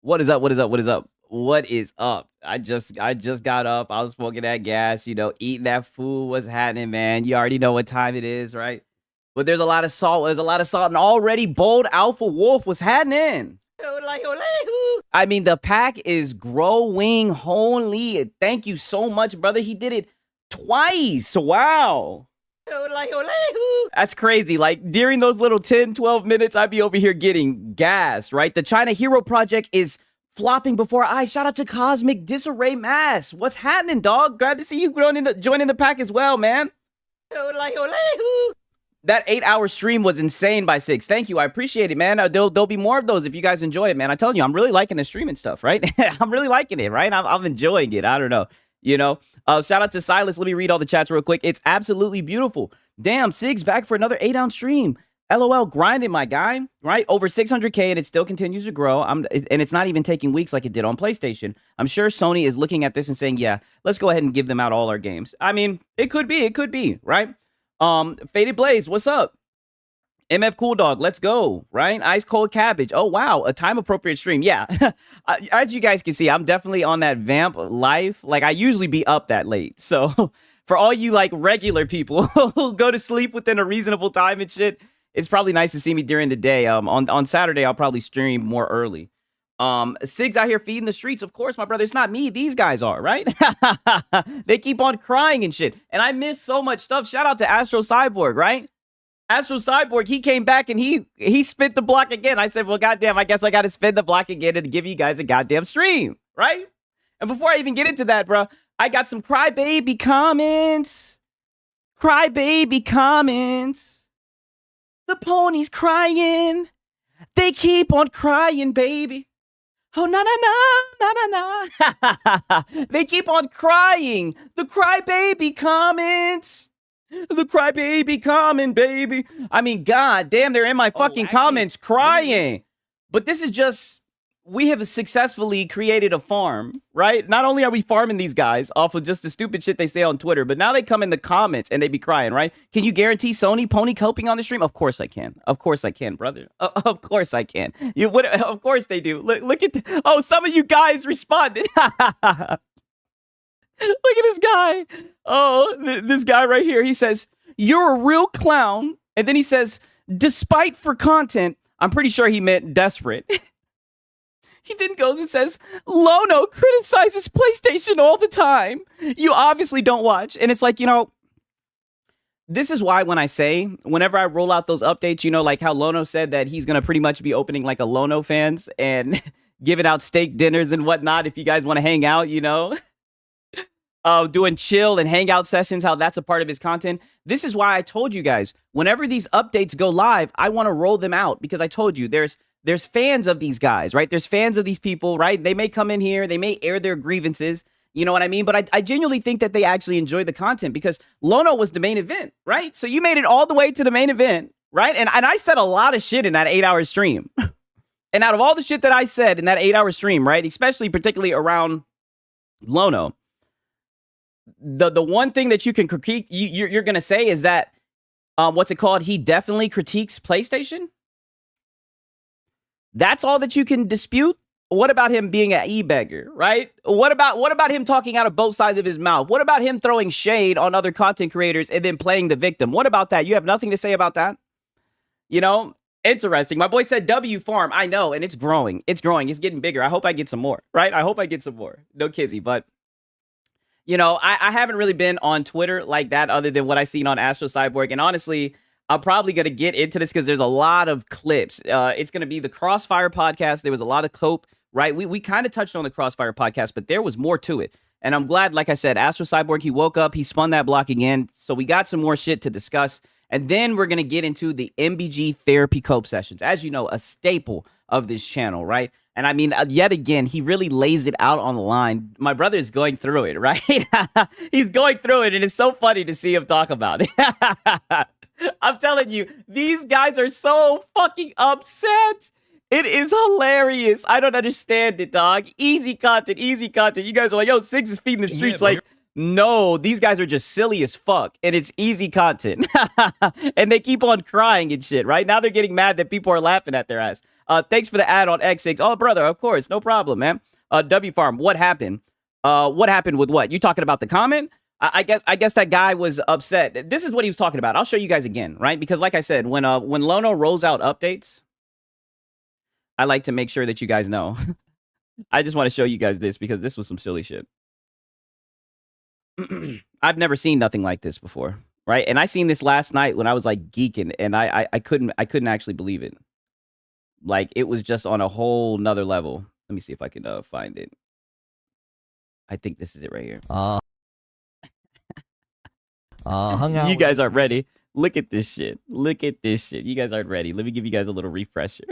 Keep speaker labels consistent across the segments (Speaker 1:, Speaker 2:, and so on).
Speaker 1: What is up? What is up? What is up? What is up? I just got up. I was smoking that gas, eating that food. What's happening, man? You already know what time it is, right? But there's a lot of salt. There's a lot of salt. And already Bold Alpha Wolf was happening. I mean, the pack is growing. Holy, thank you so much, brother. He did it twice. Wow. That's crazy. Like during those little 10, 12 minutes, I'd be over here getting gas, right? The China Hero Project is flopping before our eyes. Shout out to Cosmic Disarray Mass. What's happening, dog? Glad to see you joining the pack as well, man. That 8-hour stream was insane by 6. Thank you. I appreciate it, man. There'll be more of those if you guys enjoy it, man. I tell you, I'm really liking the streaming stuff, right? I'm really liking it, right? I'm enjoying it. I don't know. Shout out to Silas. Let me read all the chats real quick. It's absolutely beautiful. Damn, Sig's back for another 8-ounce stream. LOL, grinding, my guy, right? Over 600K, and it still continues to grow. And it's not even taking weeks like it did on PlayStation. I'm sure Sony is looking at this and saying, yeah, let's go ahead and give them out all our games. I mean, it could be, right? Faded Blaze, what's up? MF Cool Dog, let's go, right? Ice Cold Cabbage. Oh, wow, a time-appropriate stream. Yeah, as you guys can see, I'm definitely on that vamp life. Like, I usually be up that late. So for all you, like, regular people who go to sleep within a reasonable time and shit, it's probably nice to see me during the day. On Saturday, I'll probably stream more early. Sig's out here feeding the streets. Of course, my brother, it's not me. These guys are, right? They keep on crying and shit. And I miss so much stuff. Shout out to Astro Cyborg, right? Astro Cyborg, he came back and he spit the block again. I said, well, goddamn, I guess I got to spin the block again and give you guys a goddamn stream, right? And before I even get into that, bro, I got some crybaby comments. Crybaby comments. The pony's crying. They keep on crying, baby. Oh, na na na na na na. They keep on crying. The crybaby comments. The crybaby comment, baby. I mean, god damn, they're in my fucking comments crying. But this is just, we have successfully created a farm, right? Not only are we farming these guys off of just the stupid shit they say on Twitter, but now they come in the comments and they be crying, right? Can you guarantee Sony pony coping on the stream? Of course I can. Of course I can, brother. Of course I can. Of course they do. Look at, oh, some of you guys responded. Look at this guy. Oh, this guy right here. He says, you're a real clown. And then he says, despite for content, I'm pretty sure he meant desperate. He then goes and says, Lono criticizes PlayStation all the time. You obviously don't watch. And it's like, this is why when I say, whenever I roll out those updates, like how Lono said that he's going to pretty much be opening like a Lono fans and giving out steak dinners and whatnot if you guys want to hang out, doing chill and hangout sessions, how that's a part of his content. This is why I told you guys, whenever these updates go live, I want to roll them out because I told you there's fans of these guys, right? There's fans of these people, right? They may come in here, they may air their grievances, you know what I mean? But I genuinely think that they actually enjoy the content because Lono was the main event, right? So you made it all the way to the main event, right? And I said a lot of shit in that 8-hour stream. And out of all the shit that I said in that 8-hour stream, right? Especially particularly around Lono, the one thing that you can critique, you're going to say is that, what's it called? He definitely critiques PlayStation. That's all that you can dispute. What about him being an e-beggar, right? What about him talking out of both sides of his mouth? What about him throwing shade on other content creators and then playing the victim? What about that? You have nothing to say about that? Interesting. My boy said W farm. I know, and it's growing. It's growing. It's getting bigger. I hope I get some more, right? I hope I get some more. No kizzy, but I haven't really been on Twitter like that other than what I seen on Astro Cyborg. And honestly, I'm probably going to get into this because there's a lot of clips. It's going to be the Crossfire podcast. There was a lot of cope, right? We kind of touched on the Crossfire podcast, but there was more to it. And I'm glad, like I said, Astro Cyborg, he woke up, he spun that block again. So we got some more shit to discuss. And then we're going to get into the MBG therapy cope sessions. As you know, a staple of this channel, right? And I mean, yet again, he really lays it out on the line. My brother is going through it, right? He's going through it, and it's so funny to see him talk about it. I'm telling you, these guys are so fucking upset. It is hilarious. I don't understand it, dog. Easy content, easy content. You guys are like, yo, Six is feeding the streets. Yeah, like, no, these guys are just silly as fuck, and it's easy content. And they keep on crying and shit, right? Now they're getting mad that people are laughing at their ass. Thanks for the ad on X6. Oh, brother, of course, no problem, man. W Farm, what happened? What happened with what? You talking about the comment? I guess that guy was upset. This is what he was talking about. I'll show you guys again, right? Because like I said, when Lono rolls out updates, I like to make sure that you guys know. I just want to show you guys this because this was some silly shit. I've never seen nothing like this before, right? And I seen this last night when I was like geeking, and I couldn't actually believe it. Like it was just on a whole nother level. Let me see if I can find it. I think this is it right here.
Speaker 2: Hung out.
Speaker 1: You guys aren't ready. Look at this shit. Look at this shit. You guys aren't ready. Let me give you guys a little refresher.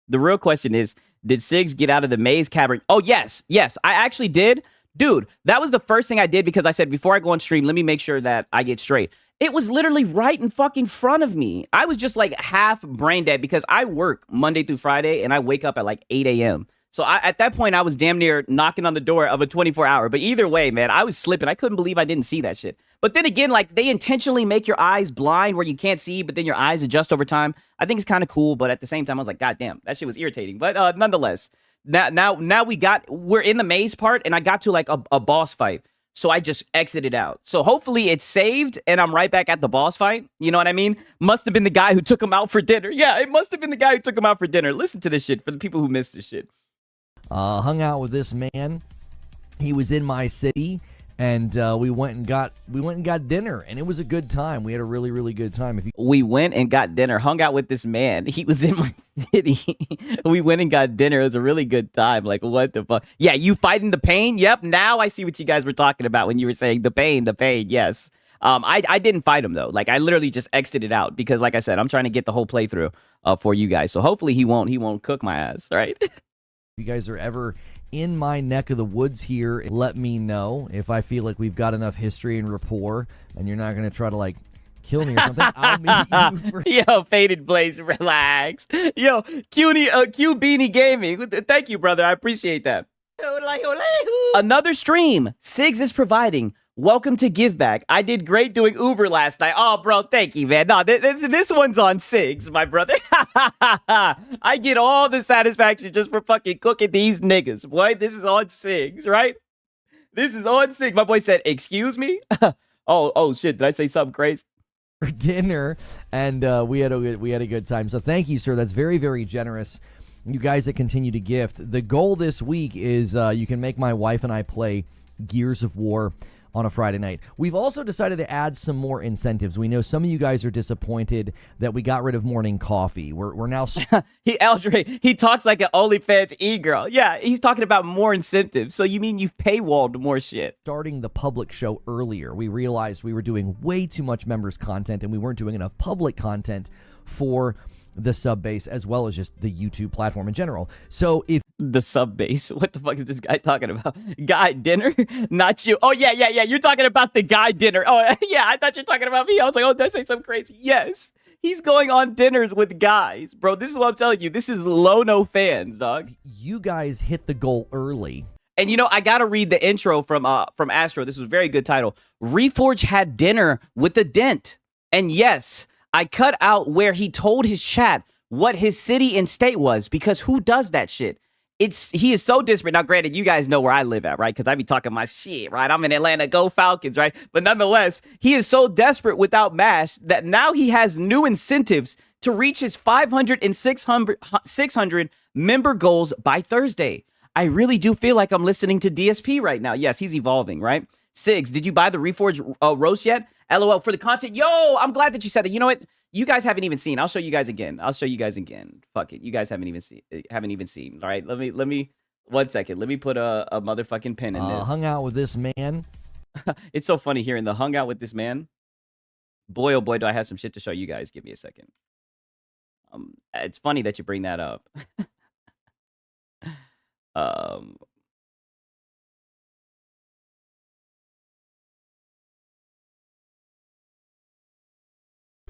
Speaker 1: The real question is, did Sigs get out of the maze cavern? Oh, yes. Yes, I actually did. Dude, that was the first thing I did because I said, before I go on stream, let me make sure that I get straight. It was literally right in fucking front of me. I was just like half brain dead because I work Monday through Friday and I wake up at like 8 a.m. So at that point, I was damn near knocking on the door of a 24-hour. But either way, man, I was slipping. I couldn't believe I didn't see that shit. But then again, like, they intentionally make your eyes blind where you can't see, but then your eyes adjust over time. I think it's kind of cool, but at the same time, I was like, God damn, that shit was irritating. But nonetheless, now we're in the maze part, and I got to, like, a boss fight. So I just exited out. So hopefully it's saved, and I'm right back at the boss fight. You know what I mean? Must have been the guy who took him out for dinner. Yeah, it must have been the guy who took him out for dinner. Listen to this shit for the people who missed this shit.
Speaker 2: Hung out with this man. He was in my city, and we went and got dinner, and it was a good time. We had a really, really good time.
Speaker 1: We went and got dinner, hung out with this man. He was in my city. We went and got dinner. It was a really good time. Like, what the fuck? Yeah, you fighting the pain? Yep. Now I see what you guys were talking about when you were saying the pain. Yes. I didn't fight him though. Like, I literally just exited out because, like I said, I'm trying to get the whole playthrough for you guys. So hopefully he won't cook my ass. Right?
Speaker 2: If you guys are ever in my neck of the woods here, let me know. If I feel like we've got enough history and rapport and you're not going to try to, like, kill me or something, I'll meet you for...
Speaker 1: Yo, Faded Blaze, relax. Yo, Q Beanie Gaming. Thank you, brother. I appreciate that. Another stream Sigs is providing. Welcome to Give Back. I did great doing Uber last night. Oh, bro, thank you, man. No, this one's on Sigs, my brother. I get all the satisfaction just for fucking cooking these niggas, boy. This is on Sigs, right? This is on Sigs. My boy said, excuse me? oh, shit. Did I say something crazy?
Speaker 2: For dinner, and we had a good time. So thank you, sir. That's very, very generous. You guys that continue to gift. The goal this week is you can make my wife and I play Gears of War on a Friday night. We've also decided to add some more incentives. We know some of you guys are disappointed that we got rid of morning coffee. We're now...
Speaker 1: he talks like an OnlyFans e-girl. Yeah, he's talking about more incentives. So you mean you've paywalled more shit?
Speaker 2: Starting the public show earlier, we realized we were doing way too much members content and we weren't doing enough public content for the sub base as well as just the YouTube platform in general. So if
Speaker 1: the sub base, what the fuck is this guy talking about? Guy dinner? Not you. Oh yeah. You're talking about the guy dinner. Oh yeah, I thought you're talking about me. I was like, oh, did I say something crazy? Yes. He's going on dinners with guys, bro. This is what I'm telling you. This is Lono fans, dog.
Speaker 2: You guys hit the goal early.
Speaker 1: And you know, I gotta read the intro from Astro. This was a very good title. Reforge had dinner with the Dent. And yes, I cut out where he told his chat what his city and state was, because who does that shit? He is so desperate. Now, granted, you guys know where I live at, right? Because I be talking my shit, right? I'm in Atlanta. Go Falcons, right? But nonetheless, he is so desperate without MASH that now he has new incentives to reach his 500 and 600 member goals by Thursday. I really do feel like I'm listening to DSP right now. Yes, he's evolving, right? Sigs, did you buy the Reforge roast yet? LOL for the content. Yo, I'm glad that you said that. You know what? You guys haven't even seen. I'll show you guys again. Fuck it. You guys haven't even seen. All right. Let me 1 second. Let me put a motherfucking pin in this.
Speaker 2: Hung out with this man.
Speaker 1: It's so funny hearing the hung out with this man. Boy, oh boy, do I have some shit to show you guys. Give me a second. It's funny that you bring that up.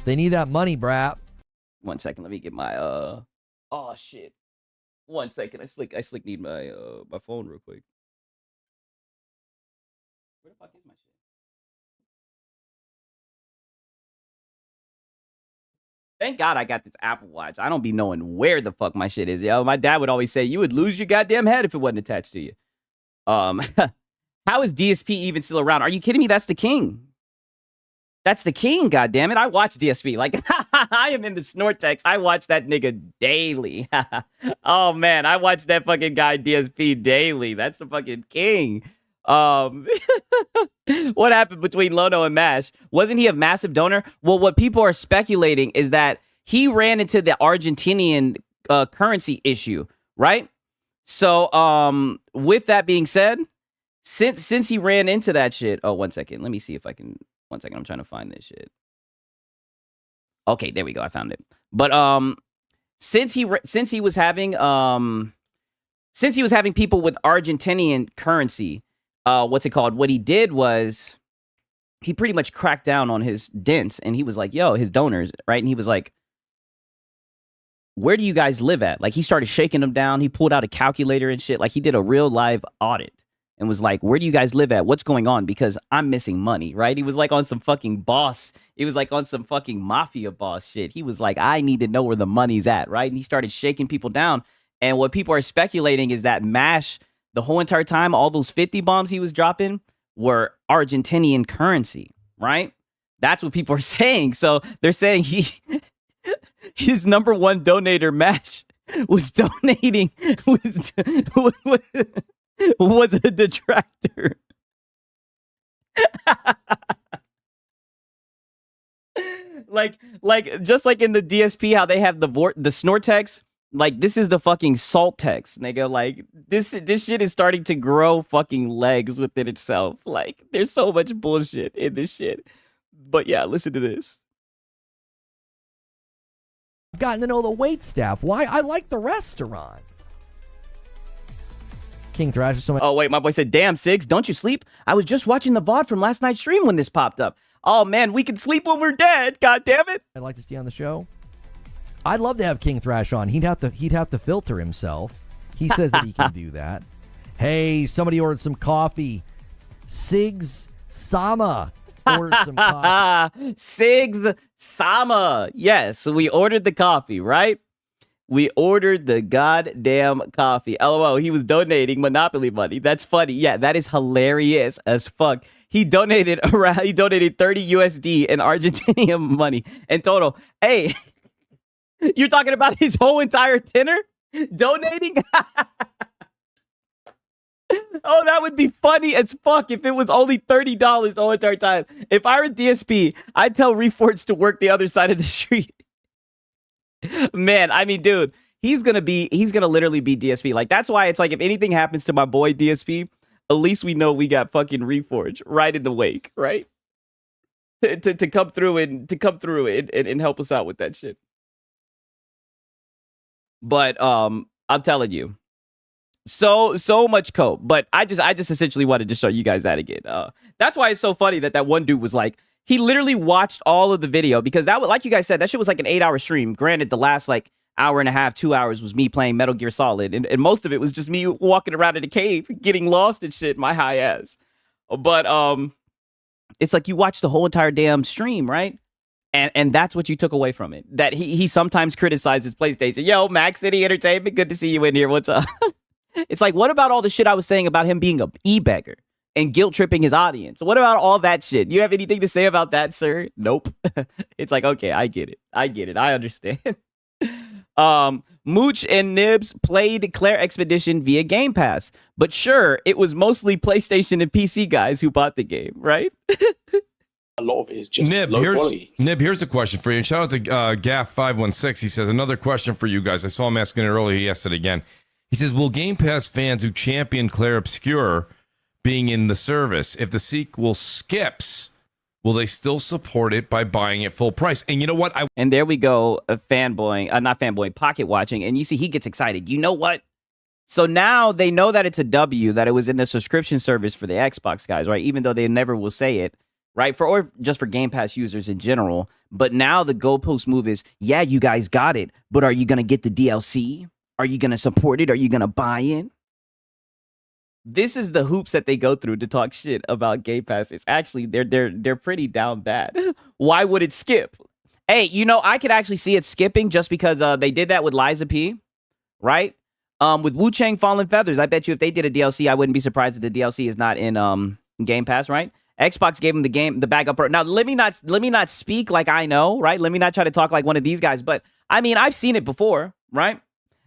Speaker 2: They need that money, brap.
Speaker 1: 1 second. Let me get my oh shit. 1 second. I slick need my my phone real quick. Where the fuck is my shit? Thank God I got this Apple Watch. I don't be knowing where the fuck my shit is, yo. My dad would always say, you would lose your goddamn head if it wasn't attached to you. How is DSP even still around? Are you kidding me? That's the king. That's the king, goddammit. I watch DSP. Like, I am in the Snortex. I watch that nigga daily. Oh, man. I watch that fucking guy DSP daily. That's the fucking king. What happened between Lono and MASH? Wasn't he a massive donor? Well, what people are speculating is that he ran into the Argentinian currency issue, right? So, with that being said, since he ran into that shit. Oh, 1 second. Let me see if I can. 1 second. I'm trying to find this shit. Okay, there we go. I found it. But since he was having people with Argentinian currency, what's it called? What he did was he pretty much cracked down on his dents, and he was like, "Yo, his donors, right?" And he was like, "Where do you guys live at?" Like, he started shaking them down. He pulled out a calculator and shit. Like, he did a real live audit and was like, "Where do you guys live at? What's going on? Because I'm missing money," right? He was like on some fucking boss. It was like on some fucking mafia boss shit. He was like, "I need to know where the money's at," right? And he started shaking people down. And what people are speculating is that MASH, the whole entire time, all those 50 bombs he was dropping were Argentinian currency, right? That's what people are saying. So they're saying his number one donator, MASH, was donating, was a detractor. like just like in the DSP, how they have the Snortex. Like, this is the fucking salt text, nigga. Like, this shit is starting to grow fucking legs within itself. Like, there's so much bullshit in this shit. But yeah, listen to this.
Speaker 2: I've gotten to know the wait staff. Why? I like the restaurant. King Thrash is so much.
Speaker 1: Oh, wait, my boy said, "Damn, Sigs, don't you sleep? I was just watching the VOD from last night's stream when this popped up." Oh, man, we can sleep when we're dead. God damn it.
Speaker 2: I'd like to see on the show. I'd love to have King Thrash on. He'd have to filter himself. He says that he can do that. Hey, somebody ordered some coffee. Sigs Sama ordered some coffee.
Speaker 1: Sigs Sama. Yes, we ordered the coffee, right? We ordered the goddamn coffee. LOL, he was donating Monopoly money. That's funny. Yeah, that is hilarious as fuck. He donated 30 USD in Argentinian money in total. Hey, you're talking about his whole entire tenor donating? Oh, that would be funny as fuck if it was only $30 the whole entire time. If I were DSP, I'd tell Reforged to work the other side of the street. Man, I mean, dude, he's gonna literally be DSP. Like, that's why it's like, if anything happens to my boy DSP, at least we know we got fucking Reforged right in the wake, right? To come through and help us out with that shit. But I'm telling you, so much cope. But I just essentially wanted to show you guys that again. That's why it's so funny that one dude was like, he literally watched all of the video, because that was, like you guys said, that shit was like an 8-hour stream. Granted, the last like hour and a half, 2 hours was me playing Metal Gear Solid, and most of it was just me walking around in a cave, getting lost and shit, my high ass. But it's like, you watch the whole entire damn stream, right? And that's what you took away from it. That he sometimes criticizes PlayStation. Yo, Max City Entertainment, good to see you in here. What's up? It's like, what about all the shit I was saying about him being a e-beggar and guilt tripping his audience? What about all that shit? You have anything to say about that, sir? Nope. It's like, okay, I get it. I understand. Mooch and Nibs played Claire Expedition via Game Pass. But sure, it was mostly PlayStation and PC guys who bought the game, right?
Speaker 3: A lot of it is just low quality.
Speaker 4: Nib, here's a question for you. And shout out to Gaff516. He says, another question for you guys. I saw him asking it earlier. He asked it again. He says, will Game Pass fans who champion Claire Obscure being in the service, if the sequel skips, will they still support it by buying it full price? And you know what?
Speaker 1: And there we go, not fanboy, pocket watching. And you see, he gets excited. You know what? So now they know that it's a W, that it was in the subscription service for the Xbox guys, right? Even though they never will say it. Right, or just for Game Pass users in general. But now the goalpost move is, yeah, you guys got it, but are you going to get the DLC? Are you going to support it? Are you going to buy in? This is the hoops that they go through to talk shit about Game Pass. It's actually, they're pretty down bad. Why would it skip? Hey, I could actually see it skipping just because they did that with Liza P, right? With Wu Chang Fallen Feathers, I bet you if they did a DLC, I wouldn't be surprised if the DLC is not in Game Pass, right? Xbox gave them the backup. Now, let me not speak like I know, right? Let me not try to talk like one of these guys, but I mean, I've seen it before, right?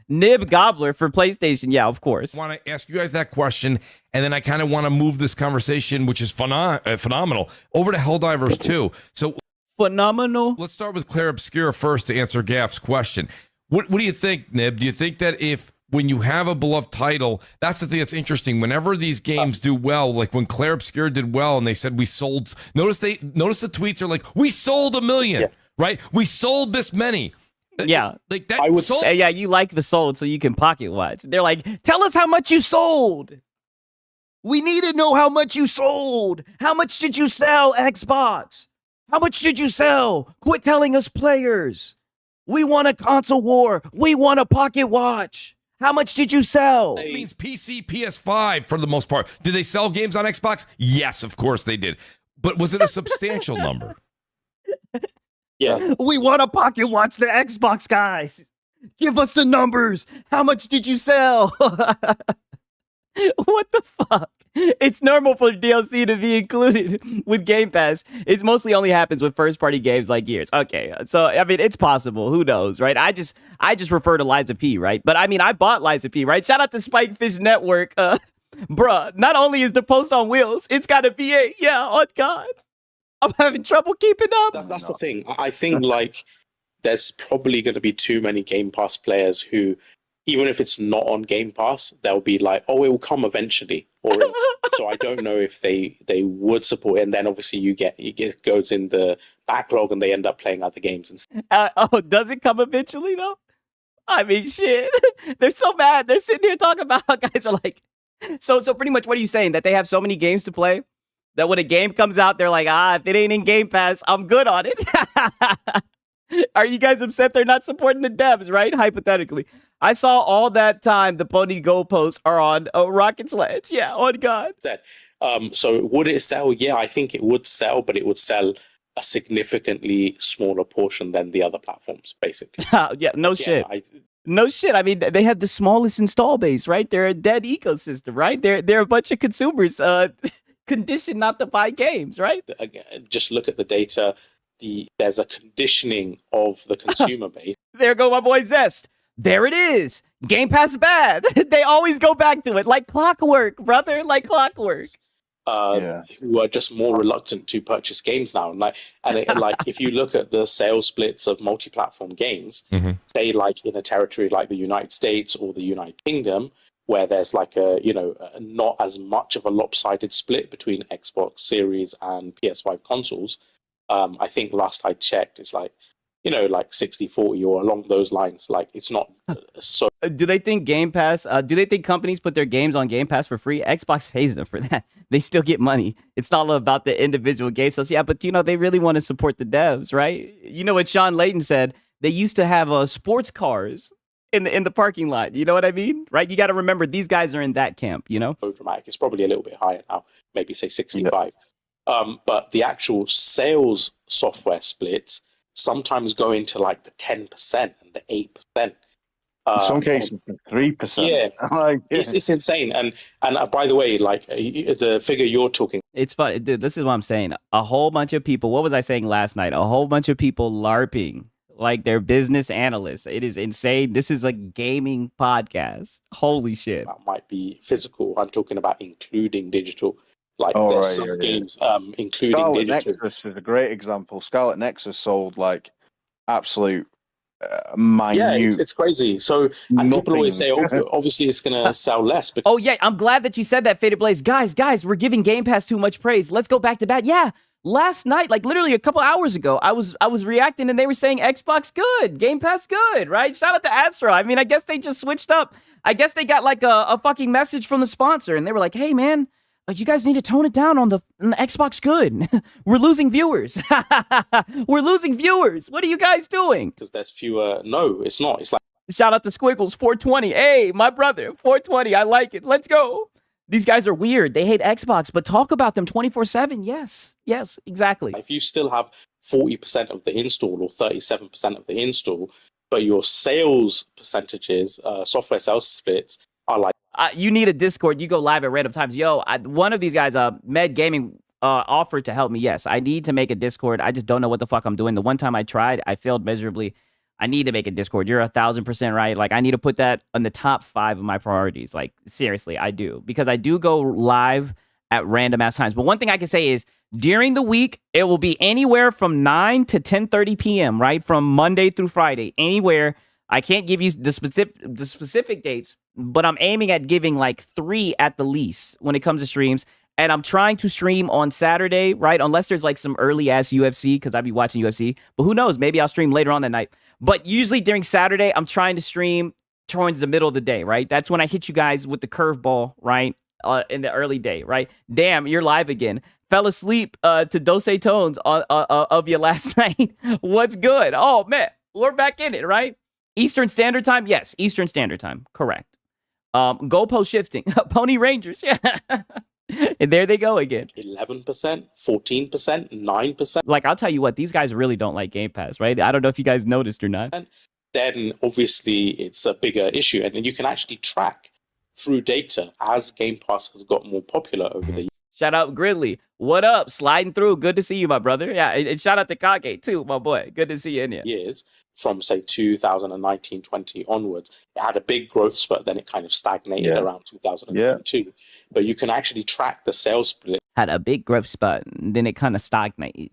Speaker 1: Nib Gobbler for PlayStation, yeah, of course.
Speaker 4: I want to ask you guys that question, and then I kind of want to move this conversation, which is phenomenal, over to HellDivers 2. So
Speaker 1: phenomenal.
Speaker 4: Let's start with Claire Obscura first to answer Gaff's question. What do you think, Nib? Do you think that when you have a beloved title, that's the thing that's interesting. Whenever these games do well, like when Claire Obscura did well and they said we sold, notice the tweets are like, we sold 1 million, right? We sold this many.
Speaker 1: Yeah.
Speaker 4: Like that.
Speaker 3: I would
Speaker 1: say, yeah, you like the sold so you can pocket watch. They're like, tell us how much you sold. We need to know how much you sold. How much did you sell, Xbox? How much did you sell? Quit telling us players. We want a console war. We want a pocket watch. How much did you sell?
Speaker 4: That means PC, PS5 for the most part. Did they sell games on Xbox? Yes, of course they did. But was it a substantial number?
Speaker 3: Yeah.
Speaker 1: We want a pocket watch, the Xbox guys. Give us the numbers. How much did you sell? What the fuck? It's normal for DLC to be included with Game Pass. It mostly only happens with first-party games like Gears. Okay, so I mean, it's possible. Who knows, right? I just refer to Liza P, right? But I mean, I bought Liza P, right? Shout out to Spikefish Network, bruh. Not only is the post on wheels, it's got a VA. Yeah, on God, I'm having trouble keeping up.
Speaker 3: That's the thing. I think like there's probably going to be too many Game Pass players who, even if it's not on Game Pass, they'll be like, oh, it will come eventually. So I don't know if they would support it. And then obviously it goes in the backlog and they end up playing other games.
Speaker 1: And does it come eventually though? I mean, shit. They're so mad. They're sitting here talking about how guys are like, so pretty much what are you saying? That they have so many games to play that when a game comes out, they're like, if it ain't in Game Pass, I'm good on it. Are you guys upset they're not supporting the devs, right? Hypothetically. I saw all that time the pony goalposts are on Rocket Sledge. Yeah, on God.
Speaker 3: So would it sell? Yeah, I think it would sell, but it would sell a significantly smaller portion than the other platforms, basically.
Speaker 1: Yeah, no shit. No shit. I mean, they have the smallest install base, right? They're a dead ecosystem, right? They're a bunch of consumers conditioned not to buy games, right?
Speaker 3: Again, just look at the data. There's a conditioning of the consumer base.
Speaker 1: There go my boy Zest. There it is. Game Pass bad. They always go back to it like clockwork, brother, like clockwork.
Speaker 3: Who are just more reluctant to purchase games now. And if you look at the sales splits of multi-platform games, say like in a territory like the United States or the United Kingdom, where there's like not as much of a lopsided split between Xbox Series and PS5 consoles. I think last I checked, it's like, like 60-40 or along those lines. Like, it's not so.
Speaker 1: Do they think Game Pass, do they think companies put their games on Game Pass for free? Xbox pays them for that. They still get money. It's not all about the individual game sales. Yeah, but, they really want to support the devs, right? You know what Sean Layton said? They used to have sports cars in the parking lot. You know what I mean? Right? You got to remember, these guys are in that camp,
Speaker 3: So dramatic. It's probably a little bit higher now. Maybe say 65. Yeah. But the actual sales software splits sometimes go into like the 10% and the 8%.
Speaker 5: In some cases, 3%.
Speaker 3: Yeah, it's insane. And by the way, like the figure you're talking,
Speaker 1: it's funny, dude. This is what I'm saying. A whole bunch of people. What was I saying last night? A whole bunch of people LARPing like they're business analysts. It is insane. This is a gaming podcast. Holy shit!
Speaker 3: That might be physical. I'm talking about including digital. Like some games, including
Speaker 5: Scarlet
Speaker 3: digital.
Speaker 5: Nexus is a great example. Scarlet Nexus sold like absolute minute.
Speaker 3: Yeah, it's crazy. So, and people always say, obviously, it's going to sell less.
Speaker 1: Oh yeah, I'm glad that you said that, Faded Blaze. Guys, we're giving Game Pass too much praise. Let's go back to bat. Yeah, last night, like literally a couple hours ago, I was reacting and they were saying Xbox good, Game Pass good, right? Shout out to Astro. I mean, I guess they just switched up. I guess they got like a fucking message from the sponsor and they were like, hey man, you guys need to tone it down on the Xbox good. We're losing viewers. We're losing viewers. What are you guys doing?
Speaker 3: Because there's fewer. No, it's not. It's like.
Speaker 1: Shout out to Squiggles 420. Hey, my brother, 420. I like it. Let's go. These guys are weird. They hate Xbox, but talk about them 24/7. Yes, exactly.
Speaker 3: If you still have 40% of the install or 37% of the install, but your sales percentages, software sales splits are like.
Speaker 1: You need a Discord. You go live at random times. Yo, one of these guys, Med Gaming, offered to help me. Yes, I need to make a Discord. I just don't know what the fuck I'm doing. The one time I tried, I failed miserably. I need to make a Discord. You're 1,000% right. Like, I need to put that on the top 5 of my priorities. Like, seriously, I do. Because I do go live at random ass times. But one thing I can say is, during the week, it will be anywhere from 9 to 10:30 p.m., right? From Monday through Friday. Anywhere. I can't give you the specific dates, but I'm aiming at giving like 3 at the least when it comes to streams. And I'm trying to stream on Saturday, right? Unless there's like some early ass UFC, because I'd be watching UFC. But who knows? Maybe I'll stream later on that night. But usually during Saturday, I'm trying to stream towards the middle of the day, right? That's when I hit you guys with the curveball, right? In the early day, right? Damn, you're live again. Fell asleep to Dose Tones of you last night. What's good? Oh, man. We're back in it, right? Eastern Standard Time? Yes, Eastern Standard Time. Correct. Goalpost shifting. Pony Rangers. Yeah. And there they go again.
Speaker 3: 11%, 14%, 9%.
Speaker 1: Like, I'll tell you what, these guys really don't like Game Pass, right? I don't know if you guys noticed or not.
Speaker 3: Then obviously it's a bigger issue. And then you can actually track through data as Game Pass has got more popular over the years.
Speaker 1: Shout out Gridley. What up? Sliding through. Good to see you, my brother. Yeah, and shout out to Kage too, my boy. Good to see you in here.
Speaker 3: Years from say 2019, 20 onwards, it had a big growth spurt. Then it kind of stagnated around 2022. Yeah. But you can actually track the sales split.
Speaker 1: Had a big growth spurt, and then it kind of stagnated.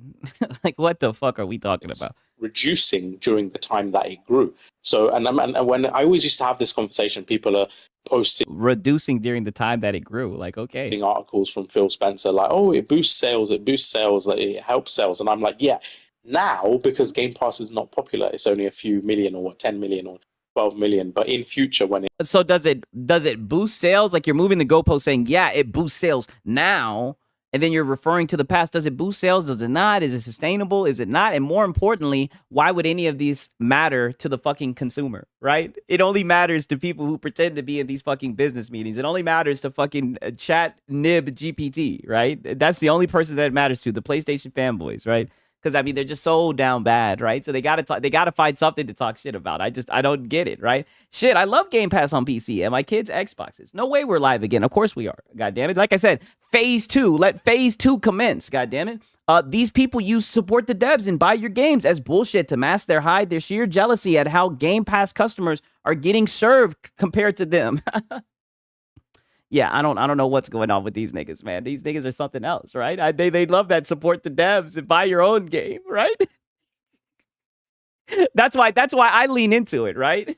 Speaker 1: Like, what the fuck are we talking about?
Speaker 3: Reducing during the time that it grew. So, and when I always used to have this conversation, people are posting
Speaker 1: reducing during the time that it grew. Like, okay,
Speaker 3: articles from Phil Spencer, like, oh, it boosts sales, like it helps sales, and I'm like, yeah. Now, because Game Pass is not popular, it's only a few million or 10 million or 12 million. But in future, when it
Speaker 1: so does it boost sales? Like, you're moving the goalpost, saying, yeah, it boosts sales now. And then you're referring to the past. Does it boost sales? Does it not? Is it sustainable? Is it not? And more importantly, why would any of these matter to the fucking consumer, right? It only matters to people who pretend to be in these fucking business meetings. It only matters to fucking chat nib GPT, right? That's the only person that it matters to, the PlayStation fanboys, right? Because, I mean, they're just so down bad, right? So they gotta find something to talk shit about. I don't get it, right? Shit, I love Game Pass on PC and my kids' Xboxes. No way we're live again. Of course we are. God damn it. Like I said, phase 2. Let phase 2 commence. God damn it. These people use support the devs and buy your games as bullshit to mask their sheer jealousy at how Game Pass customers are getting served compared to them. Yeah, I don't know what's going on with these niggas, man. These niggas are something else, right? They love that support the devs and buy your own game, right? That's why I lean into it, right?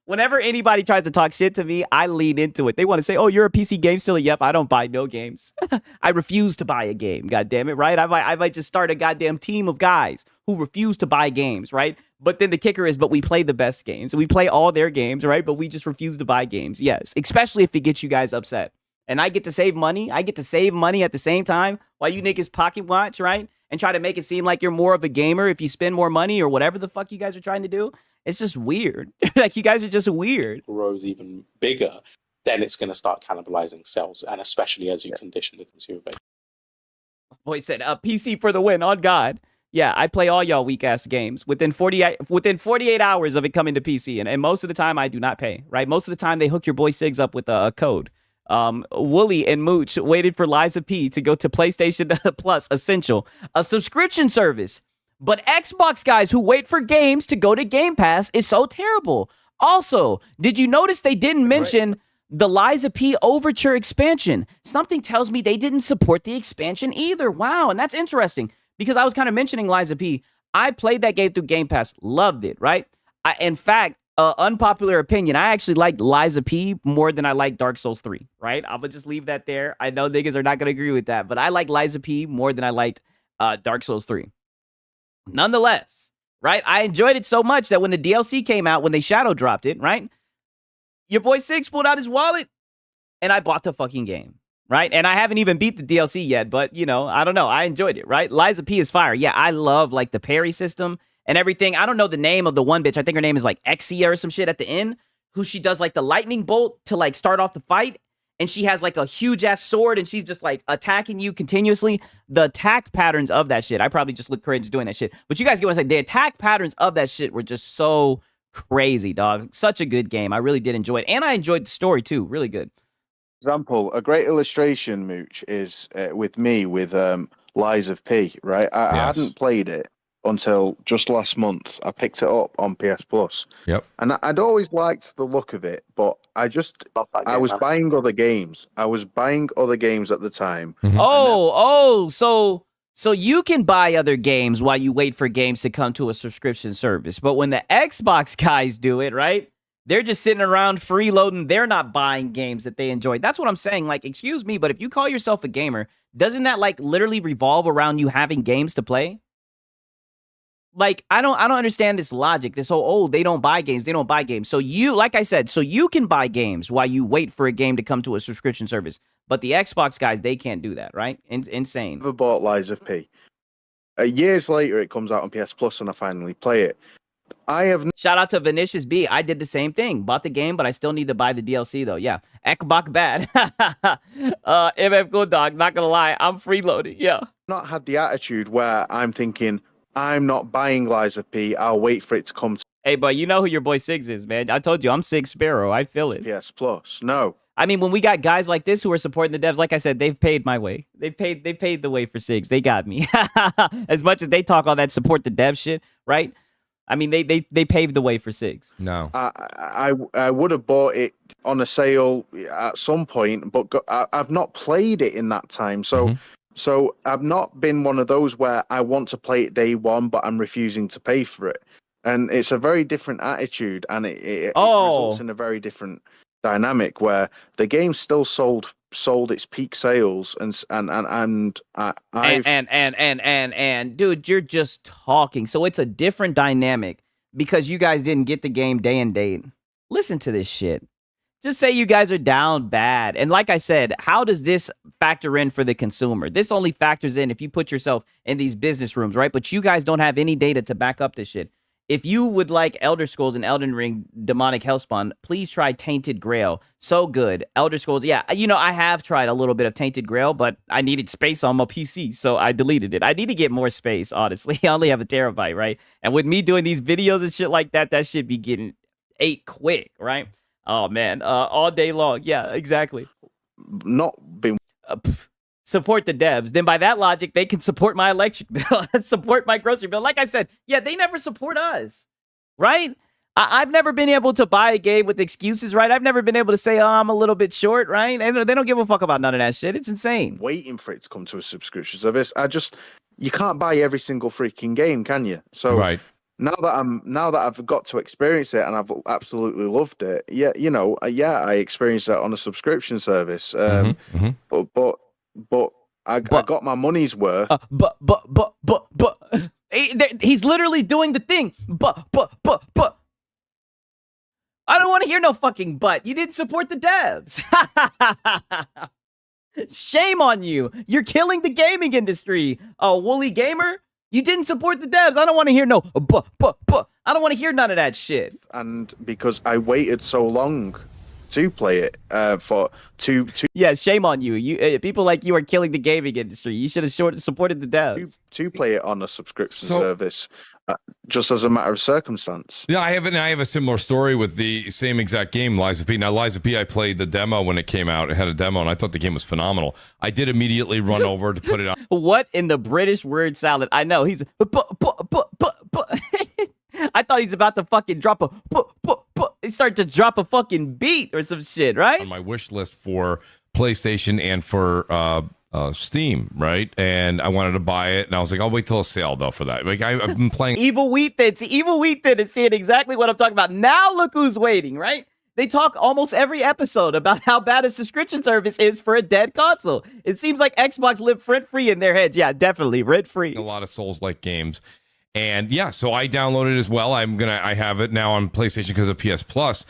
Speaker 1: Whenever anybody tries to talk shit to me, I lean into it. They want to say, "Oh, you're a PC game stealer." Yep, I don't buy no games. I refuse to buy a game. God damn it, right? I might just start a goddamn team of guys who refuse to buy games, right? But then the kicker is, but we play the best games. We play all their games, right? But we just refuse to buy games. Yes, especially if it gets you guys upset. And I get to save money. I get to save money at the same time while you niggas pocket watch, right? And try to make it seem like you're more of a gamer if you spend more money or whatever the fuck you guys are trying to do. It's just weird. Like, you guys are just weird.
Speaker 3: Grows even bigger, then it's going to start cannibalizing sales, and especially as you condition the consumer base.
Speaker 1: Boy said, PC for the win, on God. Yeah, I play all y'all weak-ass games within 48 hours of it coming to PC, and most of the time I do not pay, right? Most of the time they hook your boy Sigs up with a code. Wooly and Mooch waited for Liza P to go to PlayStation Plus Essential, a subscription service. But Xbox guys who wait for games to go to Game Pass is so terrible. Also, did you notice they didn't mention the Liza P Overture expansion? Something tells me they didn't support the expansion either. Wow, and that's interesting because I was kind of mentioning Liza P. I played that game through Game Pass, loved it, right? In fact, unpopular opinion, I actually like Liza P more than I like Dark Souls 3, right? I'm going to just leave that there. I know niggas are not going to agree with that, but I like Liza P more than I liked Dark Souls 3. Nonetheless, right? I enjoyed it so much that when the DLC came out, when they shadow dropped it, right? Your boy Six pulled out his wallet and I bought the fucking game, right? And I haven't even beat the DLC yet, but, you know, I don't know. I enjoyed it, right? Liza P is fire. Yeah, I love, like, the parry system and everything. I don't know the name of the one bitch. I think her name is, like, Exia or some shit at the end, who she does, like, the lightning bolt to, like, start off the fight. and she has like a huge ass sword and she's just like attacking you continuously. The attack patterns of that shit, I probably just look cringe doing that shit. But you guys get what I'm saying. The attack patterns of that shit were just so crazy, dog. Such a good game. I really did enjoy it. And I enjoyed the story too. Really good.
Speaker 5: Example, a great illustration, Mooch, is with me with Lies of P, right? I hadn't played it until just last month. I picked it up on PS Plus.
Speaker 4: Yep.
Speaker 5: And I'd always liked the look of it, but I was buying other games. I was buying other games at the time.
Speaker 1: So you can buy other games while you wait for games to come to a subscription service. But when the Xbox guys do it, right? They're just sitting around freeloading. They're not buying games that they enjoy. That's what I'm saying. Like, excuse me, but if you call yourself a gamer, doesn't that like literally revolve around you having games to play? Like, I don't understand this logic. This whole, they don't buy games. They don't buy games. So you, like I said, so you can buy games while you wait for a game to come to a subscription service. But the Xbox guys, they can't do that, right? Insane.
Speaker 5: Never bought Lies of P. Years later, it comes out on PS Plus and I finally play it.
Speaker 1: Shout out to Vinicius B. I did the same thing. Bought the game, but I still need to buy the DLC though. Yeah. Ekbok bad. MF Good Dog, not gonna lie. I'm freeloading. Yeah.
Speaker 5: Not had the attitude where I'm thinking, I'm not buying Lies of P. I'll wait for it to come to
Speaker 1: Hey, but you know who your boy Siggs is, man. I told you, I'm Sig Sparrow. I feel it.
Speaker 5: PS Plus. No.
Speaker 1: I mean, when we got guys like this who are supporting the devs, like I said, they've paid my way. They paid the way for Siggs. They got me. As much as they talk all that support the dev shit, right? I mean, they paved the way for Siggs.
Speaker 4: No.
Speaker 5: I would have bought it on a sale at some point, but I've not played it in that time. So so I've not been one of those where I want to play it day one, but I'm refusing to pay for it. And it's a very different attitude, and it results in a very different dynamic where the game still sold its peak sales, and
Speaker 1: dude, you're just talking. So it's a different dynamic because you guys didn't get the game day and date. Listen to this shit. Just say you guys are down bad. And like I said, how does this factor in for the consumer? This only factors in if you put yourself in these business rooms, right? But you guys don't have any data to back up this shit. If you would like Elder Scrolls and Elden Ring Demonic Hellspawn, please try Tainted Grail. So good. Elder Scrolls, yeah, you know, I have tried a little bit of Tainted Grail, but I needed space on my PC, so I deleted it. I need to get more space, honestly. I only have a terabyte, right? And with me doing these videos and shit like that, that should be getting ate quick, right? Oh, man, all day long. Yeah, exactly.
Speaker 5: Not been...
Speaker 1: Support the devs. Then by that logic, they can support my electric bill, support my grocery bill. Like I said, yeah, they never support us, right? I've never been able to buy a game with excuses, right? I've never been able to say, oh, I'm a little bit short, right? And they don't give a fuck about none of that shit. It's insane.
Speaker 5: Waiting for it to come to a subscription service. You can't buy every single freaking game, can you? So
Speaker 4: right.
Speaker 5: Now that I've got to experience it and I've absolutely loved it. Yeah, you know, I experienced that on a subscription service. But I got my money's worth.
Speaker 1: But he's literally doing the thing. But I don't want to hear no fucking but. You didn't support the devs. Shame on you. You're killing the gaming industry. Oh, woolly gamer. You didn't support the devs. I don't want to hear no but. I don't want to hear none of that shit.
Speaker 5: And because I waited so long to play it
Speaker 1: yeah, shame on you. You people like you are killing the gaming industry. You should have supported the devs
Speaker 5: to play it on a subscription service, just as a matter of circumstance.
Speaker 4: Yeah, I have a similar story with the same exact game, Lies of P. Now, Lies of P, I played the demo when it came out. It had a demo, and I thought the game was phenomenal. I did immediately run over to put it on.
Speaker 1: What in the British word salad? I know he's I thought he's about to fucking drop a he started to drop a fucking beat or some shit, right?
Speaker 4: On my wish list for PlayStation and for Steam, right? And I wanted to buy it, and I was like, I'll wait till a sale though for that. Like I've been playing.
Speaker 1: Evil Wheat Thin is seeing exactly what I'm talking about. Now look who's waiting, right? They talk almost every episode about how bad a subscription service is for a dead console. It seems like Xbox lived rent-free in their heads. Yeah, definitely rent-free.
Speaker 4: A lot of Souls-like games. And yeah, so I downloaded it as well. I have it now on PlayStation because of PS Plus.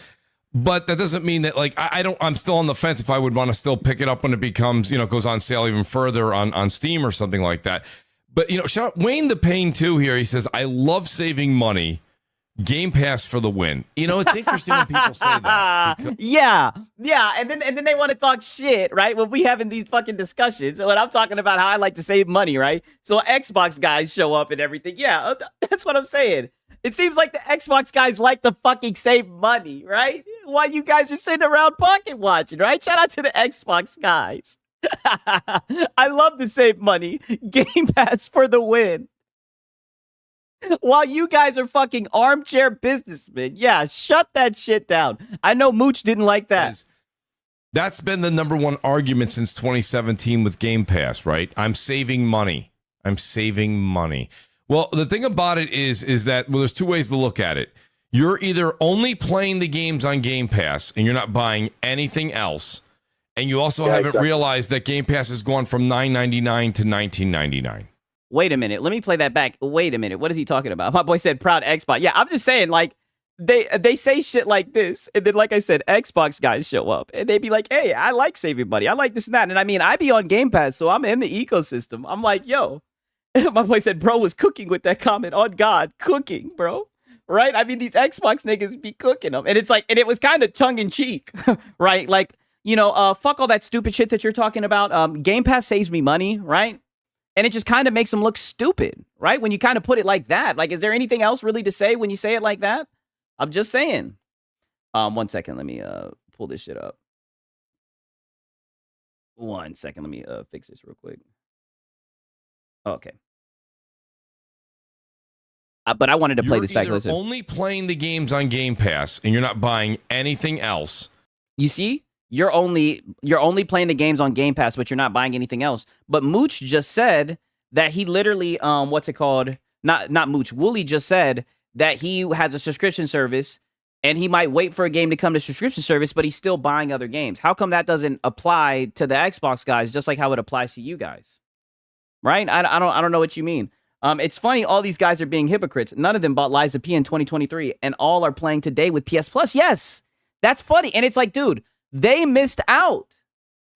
Speaker 4: But that doesn't mean that like I'm still on the fence if I would want to still pick it up when it becomes, goes on sale even further on Steam or something like that. But shout out Wayne the Pain too here. He says, I love saving money Game Pass for the win. You know, it's interesting when people say that.
Speaker 1: Yeah, and then they want to talk shit, right? When we having these fucking discussions, when I'm talking about how I like to save money, right? So Xbox guys show up and everything. Yeah, that's what I'm saying. It seems like the Xbox guys like to fucking save money, right? While you guys are sitting around pocket watching, right? Shout out to the Xbox guys. I love to save money. Game Pass for the win. While you guys are fucking armchair businessmen. Yeah, shut that shit down. I know Mooch didn't like that.
Speaker 4: That's been the number one argument since 2017 with Game Pass, right? I'm saving money. Well, the thing about it is that, well, there's two ways to look at it. You're either only playing the games on Game Pass and you're not buying anything else. And you also haven't realized that Game Pass has gone from $9.99 to $19.99.
Speaker 1: Wait a minute. Let me play that back. Wait a minute. What is he talking about? My boy said proud Xbox. Yeah, I'm just saying, like, they say shit like this. And then, like I said, Xbox guys show up. And they be like, hey, I like saving money. I like this and that. And I mean, I be on Game Pass, so I'm in the ecosystem. I'm like, yo. My boy said, bro was cooking with that comment. On God, cooking, bro. Right? I mean, these Xbox niggas be cooking them. And it's like, and it was kind of tongue-in-cheek, right? Like, you know, fuck all that stupid shit that you're talking about. Game Pass saves me money, right? And it just kind of makes them look stupid, right? When you kind of put it like that. Like, is there anything else really to say when you say it like that? I'm just saying. 1 second. Let me pull this shit up. 1 second. Let me fix this real quick. Okay. But I wanted to play this back.
Speaker 4: Listen. You're only playing the games on Game Pass and you're not buying anything else.
Speaker 1: You see? You're only playing the games on Game Pass, but you're not buying anything else. But Mooch just said that he literally, what's it called? Not Mooch. Wooly just said that he has a subscription service and he might wait for a game to come to subscription service, but he's still buying other games. How come that doesn't apply to the Xbox guys, just like how it applies to you guys? Right? I don't know what you mean. It's funny, all these guys are being hypocrites. None of them bought Lies of P in 2023, and all are playing today with PS Plus. Yes, that's funny. And it's like, dude, they missed out.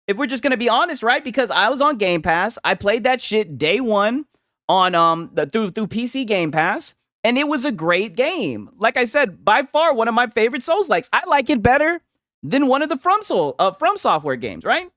Speaker 1: If we're just gonna be honest, right? Because I was on Game Pass. I played that shit day one on through PC Game Pass, and it was a great game. Like I said, by far one of my favorite Souls-likes. I like it better than one of the From Software games, right?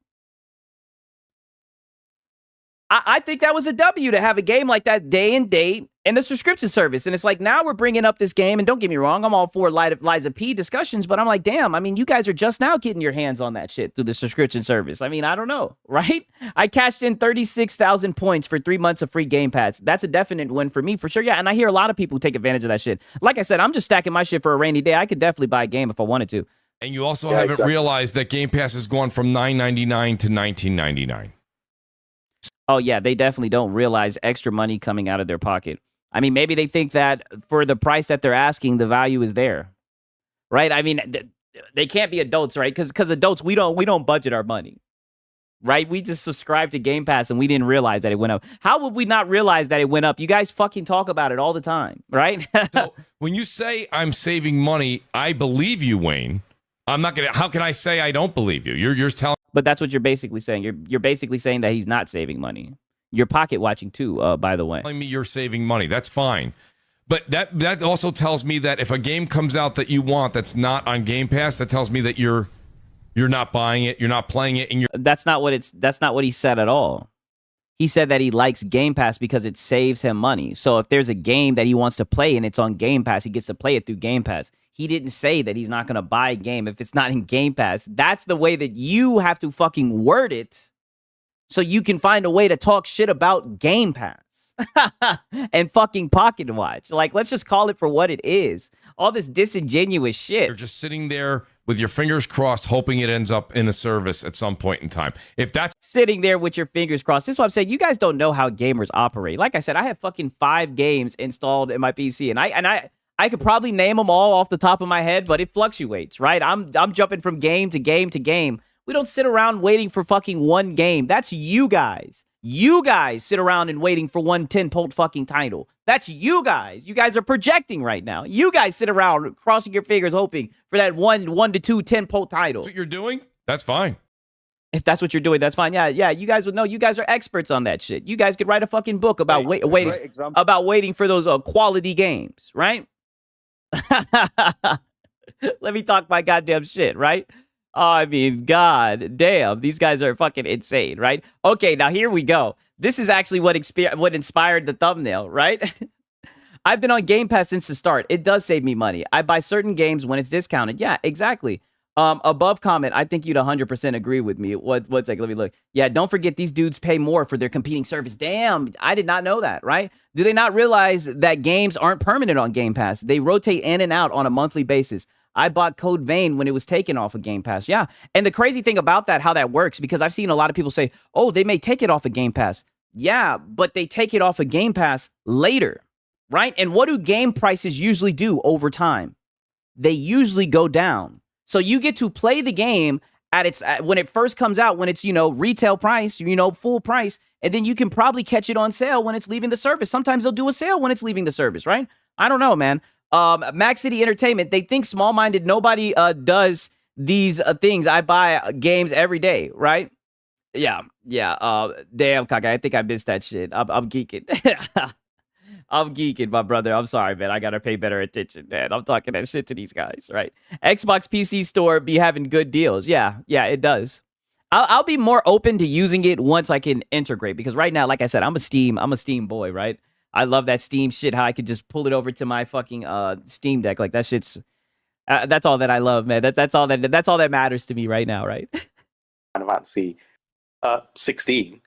Speaker 1: I think that was a W to have a game like that day and date and a subscription service. And it's like, now we're bringing up this game. And don't get me wrong, I'm all for Lies of P discussions, but I'm like, damn, I mean, you guys are just now getting your hands on that shit through the subscription service. I mean, I don't know, right? I cashed in 36,000 points for 3 months of free Game Pass. That's a definite win for me, for sure. Yeah, and I hear a lot of people take advantage of that shit. Like I said, I'm just stacking my shit for a rainy day. I could definitely buy a game if I wanted to.
Speaker 4: And you also haven't realized that Game Pass has gone from $9.99 to $19.99.
Speaker 1: Oh, yeah, they definitely don't realize extra money coming out of their pocket. I mean, maybe they think that for the price that they're asking, the value is there, right? I mean, they can't be adults, right? Because adults, we don't budget our money, right? We just subscribe to Game Pass and we didn't realize that it went up. How would we not realize that it went up? You guys fucking talk about it all the time, right?
Speaker 4: So when you say I'm saving money, I believe you, Wayne. I'm not gonna. How can I say I don't believe you? You're telling.
Speaker 1: But that's what you're basically saying. You're basically saying that he's not saving money. You're pocket watching too, by the way.
Speaker 4: Telling me you're saving money. That's fine. But that also tells me that if a game comes out that you want that's not on Game Pass, that tells me that you're not buying it, you're not playing it, and you're.
Speaker 1: That's not what he said at all. He said that he likes Game Pass because it saves him money. So if there's a game that he wants to play and it's on Game Pass, he gets to play it through Game Pass. He didn't say that he's not going to buy a game if it's not in Game Pass. That's the way that you have to fucking word it so you can find a way to talk shit about Game Pass and fucking pocket watch. Like, let's just call it for what it is. All this disingenuous shit.
Speaker 4: You're just sitting there with your fingers crossed, hoping it ends up in a service at some point in time. If that's
Speaker 1: sitting there with your fingers crossed, this is what I'm saying. You guys don't know how gamers operate. Like I said, I have fucking 5 games installed in my PC, and I could probably name them all off the top of my head, but it fluctuates, right? I'm jumping from game to game to game. We don't sit around waiting for fucking one game. That's you guys. You guys sit around and waiting for one 10-pole fucking title. That's you guys. You guys are projecting right now. You guys sit around crossing your fingers hoping for that 1 to 2 10-pole titles.
Speaker 4: What you're doing? That's fine.
Speaker 1: If that's what you're doing, that's fine. Yeah, you guys would know. You guys are experts on that shit. You guys could write a fucking book about waiting for those quality games, right? Let me talk my goddamn shit, right? I mean, god damn, these guys are fucking insane, right? Okay, now here we go. This is actually what inspired the thumbnail, right? I've been on Game Pass since the start. It does save me money. I buy certain games when it's discounted. Yeah, exactly. Above comment, I think you'd 100% agree with me. What's like? Let me look. Yeah, don't forget these dudes pay more for their competing service. Damn, I did not know that, right? Do they not realize that games aren't permanent on Game Pass? They rotate in and out on a monthly basis. I bought Code Vein when it was taken off of Game Pass. Yeah, and the crazy thing about that, how that works, because I've seen a lot of people say, oh, they may take it off of Game Pass. Yeah, but they take it off of Game Pass later, right? And what do game prices usually do over time? They usually go down. So you get to play the game when it first comes out, when it's, retail price, full price, and then you can probably catch it on sale when it's leaving the service. Sometimes they'll do a sale when it's leaving the service, right? I don't know, man. Max City Entertainment, they think small-minded. Nobody does these things. I buy games every day, right? Yeah. Damn, Kaka, I think I missed that shit. I'm geeking. I'm geeking, my brother. I'm sorry, man. I gotta pay better attention, man. I'm talking that shit to these guys, right? Xbox PC store be having good deals. Yeah, it does. I'll be more open to using it once I can integrate, because right now, like I said, I'm a Steam boy, right? I love that Steam shit. How I could just pull it over to my fucking Steam Deck, like that shit's. That's all that I love, man. That's all that matters to me right now, right?
Speaker 3: Final Fantasy 16.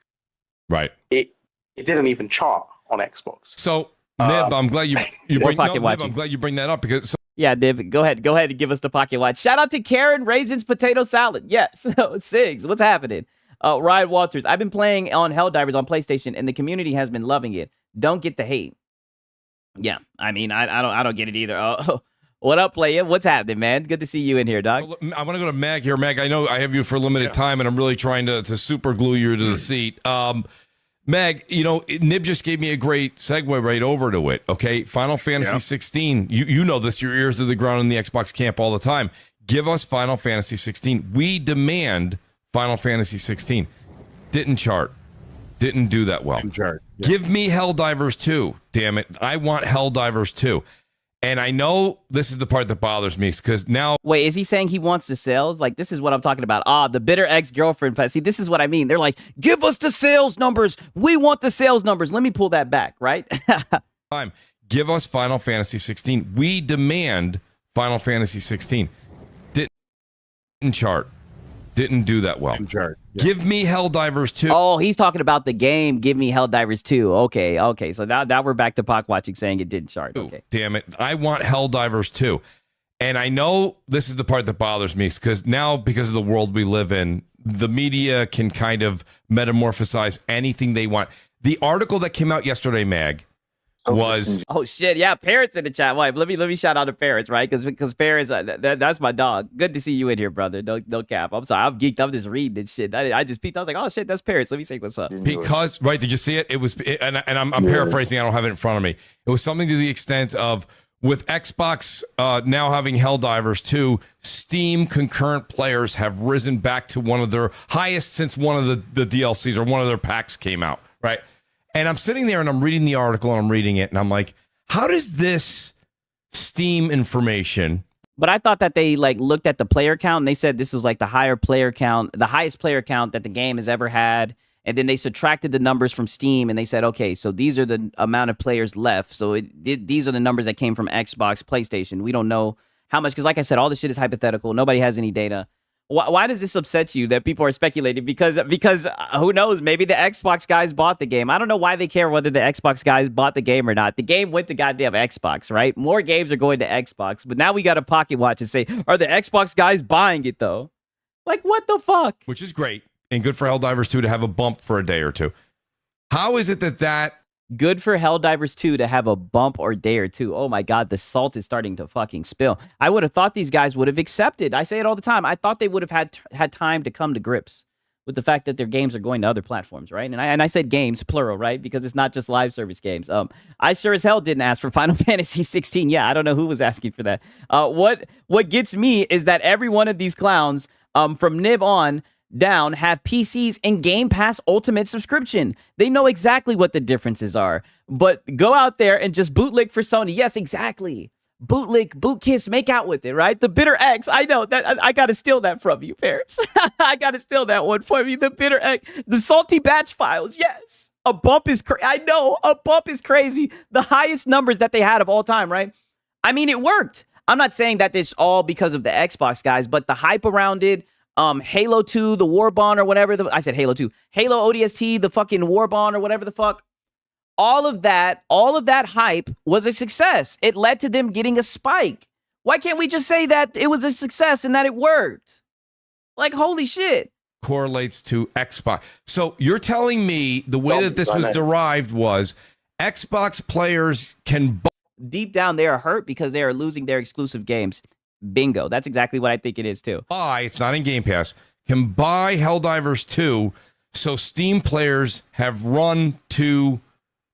Speaker 4: Right.
Speaker 3: It didn't even chart on Xbox.
Speaker 4: So, Nib, I'm glad you bring
Speaker 1: I'm
Speaker 4: glad you bring that up because.
Speaker 1: Yeah, Nib, go ahead and give us the pocket watch. Shout out to Karen Raisins Potato Salad. Yes, Sigs, what's happening? Ryan Walters, I've been playing on HellDivers on PlayStation, and the community has been loving it. Don't get the hate. Yeah, I mean, I don't get it either. Oh, what up, player? What's happening, man? Good to see you in here, dog.
Speaker 4: I want to go to Mag here. Mag, I know I have you for a limited time, and I'm really trying to super glue you to the seat. Meg, Nib just gave me a great segue right over to it. Okay, Final Fantasy 16. You know this. Your ears to the ground in the Xbox camp all the time. Give us Final Fantasy 16. We demand Final Fantasy 16. Didn't chart. Didn't do that well. Give me HellDivers 2. Damn it. I want HellDivers 2. And I know this is the part that bothers me because now...
Speaker 1: Wait, is he saying he wants the sales? Like, this is what I'm talking about. The bitter ex-girlfriend. See, this is what I mean. They're like, give us the sales numbers. We want the sales numbers. Let me pull that back, right?
Speaker 4: Give us Final Fantasy 16. We demand Final Fantasy 16. Didn't chart. Didn't do that well. Give me HellDivers 2.
Speaker 1: Oh, he's talking about the game. Give me HellDivers 2. Okay. So now we're back to Pock watching saying it didn't chart. Okay.
Speaker 4: Damn it. I want HellDivers 2. And I know this is the part that bothers me because now, because of the world we live in, the media can kind of metamorphosize anything they want. The article that came out yesterday, Mag, was...
Speaker 1: Oh, shit. Yeah, Parrots in the chat. Wait, let me shout out to Parrots, right? Because Parrots, that's my dog. Good to see you in here, brother. No cap. I'm sorry. I'm geeked. I'm just reading and shit. I just peeped. I was like, oh, shit, that's Parrots. Let me say what's up.
Speaker 4: Because, right, did you see it? It was, and I'm paraphrasing. I don't have it in front of me. It was something to the extent of, with Xbox now having HellDivers 2, Steam concurrent players have risen back to one of their highest since one of the DLCs or one of their packs came out, right? And I'm sitting there and I'm reading the article and I'm reading it and I'm like, how does this Steam information?
Speaker 1: But I thought that they looked at the player count and they said this was the highest player count that the game has ever had. And then they subtracted the numbers from Steam and they said, okay, so these are the amount of players left. So these are the numbers that came from Xbox, PlayStation. We don't know how much, because like I said, all this shit is hypothetical. Nobody has any data. Why does this upset you that people are speculating? Because who knows? Maybe the Xbox guys bought the game. I don't know why they care whether the Xbox guys bought the game or not. The game went to goddamn Xbox, right? More games are going to Xbox. But now we got a pocket watch and say, are the Xbox guys buying it, though? Like, what the fuck?
Speaker 4: Which is great. And good for HellDivers 2 to have a bump for a day or two. How is it that...
Speaker 1: Good for HellDivers 2 to have a bump or day or two. Oh my God, the salt is starting to fucking spill. I would have thought these guys would have accepted. I say it all the time. I thought they would have had time to come to grips with the fact that their games are going to other platforms, right? And I said games, plural, right? Because it's not just live service games. I sure as hell didn't ask for Final Fantasy 16. Yeah, I don't know who was asking for that. What gets me is that every one of these clowns, from Nib on down, have PCs and Game Pass Ultimate subscription. They know exactly what the differences are. But go out there and just bootleg for Sony. Yes, exactly. bootlick, boot kiss, make out with it, right? The bitter X. I know that I gotta steal that from you, parents. I gotta steal that one from you. The bitter X, the salty batch files. Yes, a bump is I know a bump is crazy. The highest numbers that they had of all time, right? I mean, it worked. I'm not saying that this all because of the Xbox guys, but the hype around it. Halo 2, the War Bond or whatever. I said Halo 2. Halo ODST, the fucking War Bond or whatever the fuck. All of that hype was a success. It led to them getting a spike. Why can't we just say that it was a success and that it worked? Like, holy shit.
Speaker 4: Correlates to Xbox. So you're telling me the way that this was derived was Xbox players can...
Speaker 1: Deep down, they are hurt because they are losing their exclusive games. Bingo. That's exactly what I think it is, too.
Speaker 4: It's not in Game Pass, can buy HellDivers 2, so Steam players have run to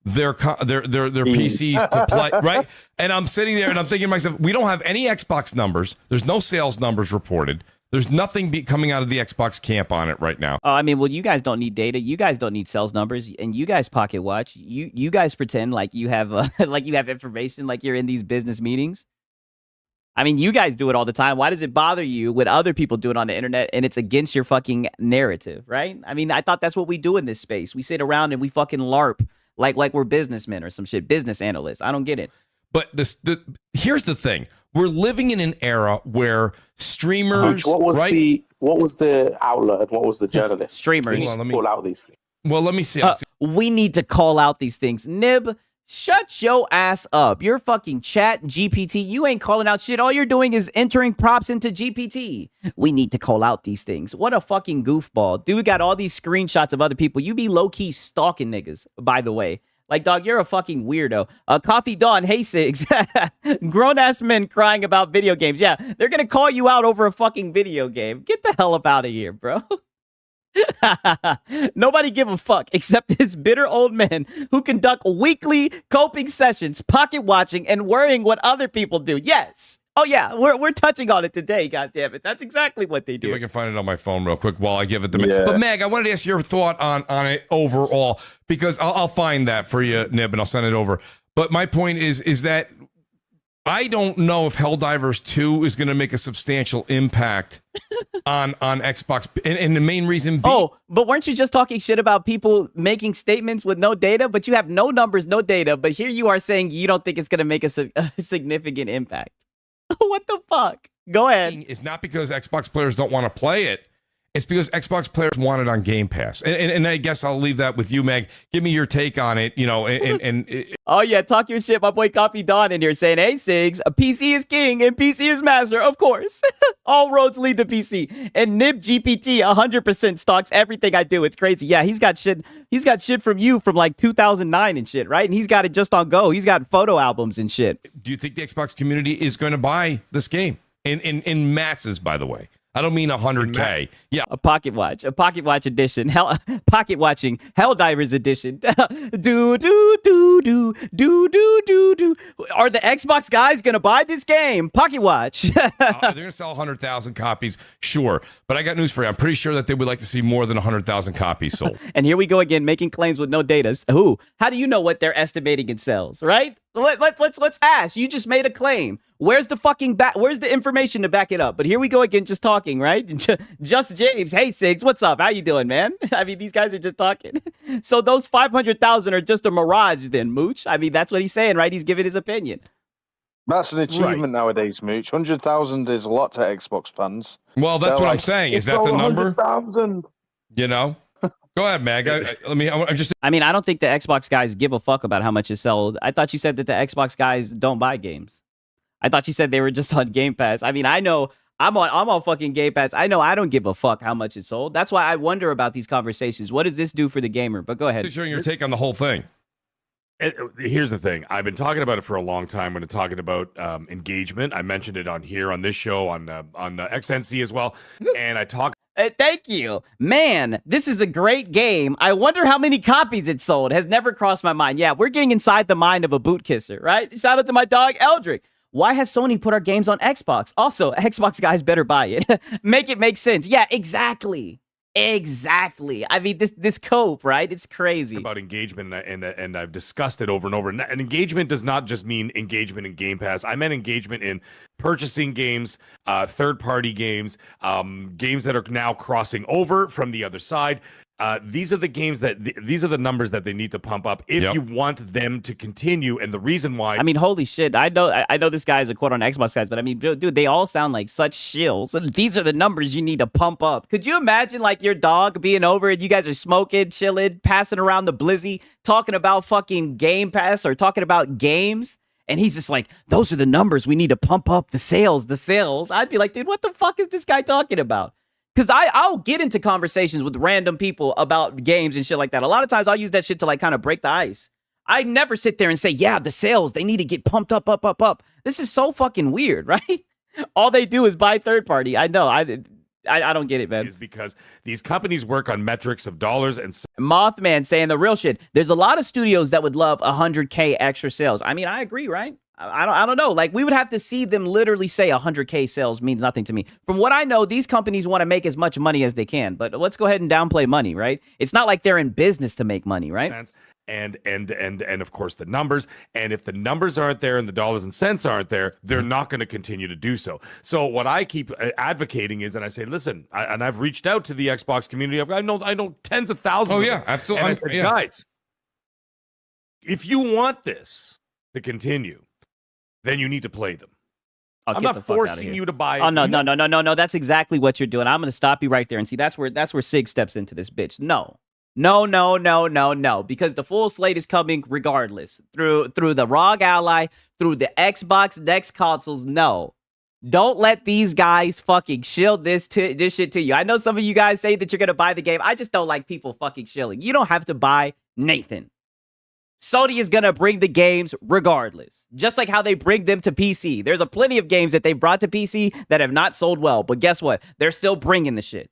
Speaker 4: their PCs to play, right? And I'm sitting there and I'm thinking to myself, we don't have any Xbox numbers. There's no sales numbers reported. There's nothing coming out of the Xbox camp on it right now.
Speaker 1: Oh, I mean, well, you guys don't need data. You guys don't need sales numbers, and you guys pocket watch. You guys pretend like you have like you have information, like you're in these business meetings. I mean, you guys do it all the time. Why does it bother you when other people do it on the internet and it's against your fucking narrative, right? I mean, I thought that's what we do in this space. We sit around and we fucking LARP like we're businessmen or some shit, business analysts. I don't get it.
Speaker 4: But here's the thing. We're living in an era where streamers,
Speaker 3: what was the outlet and what was the journalist?
Speaker 1: Streamers.
Speaker 3: We need to call out these things.
Speaker 4: Well, let me see.
Speaker 1: We need to call out these things. Nib, shut your ass up. You're fucking chat GPT. You ain't calling out shit. All you're doing is entering props into GPT. We need to call out these things. What a fucking goofball. Dude got all these screenshots of other people. You be low-key stalking niggas, by the way. Like, dog, you're a fucking weirdo. Coffee Dawn, hey, Sigs. Grown-ass men crying about video games. Yeah, they're going to call you out over a fucking video game. Get the hell up out of here, bro. Nobody give a fuck except this bitter old man who conduct weekly coping sessions, pocket watching, and worrying what other people do. Yes. Oh, yeah, we're touching on it today, goddammit. That's exactly what they do.
Speaker 4: If I can find it on my phone real quick while I give it to Meg. But, Meg, I wanted to ask your thought on it overall, because I'll find that for you, Nib, and I'll send it over. But my point is that I don't know if HellDivers 2 is going to make a substantial impact on Xbox. And the main reason being...
Speaker 1: Oh, but weren't you just talking shit about people making statements with no data? But you have no numbers, no data. But here you are saying you don't think it's going to make a significant impact. What the fuck? Go ahead.
Speaker 4: It's not because Xbox players don't want to play it. It's because Xbox players want it on Game Pass. And I guess I'll leave that with you, Meg. Give me your take on it,
Speaker 1: Oh, yeah, talk your shit. My boy Coffee Dawn in here saying, hey, Sigs, a PC is king and PC is master, of course. All roads lead to PC. And Nib GPT 100% stalks everything I do. It's crazy. Yeah, he's got shit from you from like 2009 and shit, right? And he's got it just on go. He's got photo albums and shit.
Speaker 4: Do you think the Xbox community is going to buy this game? In masses, by the way. I don't mean 100K. Yeah,
Speaker 1: a pocket watch edition, pocket watching HellDivers edition. do. Are the Xbox guys gonna buy this game? Pocket watch.
Speaker 4: They're gonna sell 100,000 copies, sure. But I got news for you. I'm pretty sure that they would like to see more than 100,000 copies sold.
Speaker 1: And here we go again, making claims with no data. Who? How do you know what they're estimating in sales? Right? Let's ask. You just made a claim. Where's the fucking where's the information to back it up? But here we go again, just talking, right? Just James. Hey, Sigs, what's up? How you doing, man? I mean, these guys are just talking. So those 500,000 are just a mirage then, Mooch? I mean, that's what he's saying, right? He's giving his opinion.
Speaker 5: That's an achievement nowadays, Mooch. 100,000 is a lot to Xbox fans.
Speaker 4: Well, that's what I'm saying. Is that the number?
Speaker 5: 100,000.
Speaker 4: You know? Go ahead, Mag. I mean,
Speaker 1: I don't think the Xbox guys give a fuck about how much is sold. I thought you said that the Xbox guys don't buy games. I thought you said they were just on Game Pass. I mean, I know I'm on fucking Game Pass. I know I don't give a fuck how much it's sold. That's why I wonder about these conversations. What does this do for the gamer? But go ahead.
Speaker 4: Sharing your take on the whole thing.
Speaker 6: Here's the thing. I've been talking about it for a long time when I'm talking about engagement. I mentioned it on this show, on XNC as well. And I talk.
Speaker 1: Thank you. Man, this is a great game. I wonder how many copies it sold. Has never crossed my mind. Yeah, we're getting inside the mind of a boot kisser, right? Shout out to my dog, Eldrick. Why has Sony put our games on Xbox? Also, Xbox guys better buy it. Make it make sense. Yeah, exactly. Exactly. I mean, this cope, right? It's crazy.
Speaker 6: About engagement, and I've discussed it over and over. And engagement does not just mean engagement in Game Pass. I meant engagement in purchasing games, third-party games, games that are now crossing over from the other side. These are the games these are the numbers that they need to pump up if you want them to continue. And the reason why,
Speaker 1: I mean, holy shit, I know this guy is a quote on Xbox guys, but I mean, dude, they all sound like such shills. These are the numbers you need to pump up. Could you imagine like your dog being over and you guys are smoking, chilling, passing around the blizzy, talking about fucking Game Pass or talking about games? And he's just like, those are the numbers we need to pump up the sales. I'd be like, dude, what the fuck is this guy talking about? Because I'll get into conversations with random people about games and shit like that. A lot of times I'll use that shit to like kind of break the ice. I never sit there and say, yeah, the sales, they need to get pumped up. This is so fucking weird, right? All they do is buy third party. I know. I don't get it, man.
Speaker 6: Is because these companies work on metrics of dollars and
Speaker 1: Mothman saying the real shit. There's a lot of studios that would love 100K extra sales. I mean, I agree, right? I don't know. Like, we would have to see them literally say 100K sales means nothing to me. From what I know, these companies want to make as much money as they can. But let's go ahead and downplay money, right? It's not like they're in business to make money, right?
Speaker 6: And of course the numbers. And if the numbers aren't there and the dollars and cents aren't there, they're not going to continue to do so. So what I keep advocating is, and I say, listen, and I've reached out to the Xbox community. I know tens of thousands.
Speaker 4: Oh yeah, absolutely.
Speaker 6: And I said, guys, if you want this to continue, then you need to play them. I'm not forcing you to buy it.
Speaker 1: Oh, no. That's exactly what you're doing. I'm going to stop you right there. And see, that's where Sig steps into this bitch. No. Because the full slate is coming regardless. Through the ROG Ally, through the Xbox Next consoles. No. Don't let these guys fucking shill this shit to you. I know some of you guys say that you're going to buy the game. I just don't like people fucking shilling. You don't have to buy Nathan. Sony is going to bring the games regardless, just like how they bring them to PC. There's a plenty of games that they brought to PC that have not sold well, but guess what? They're still bringing the shit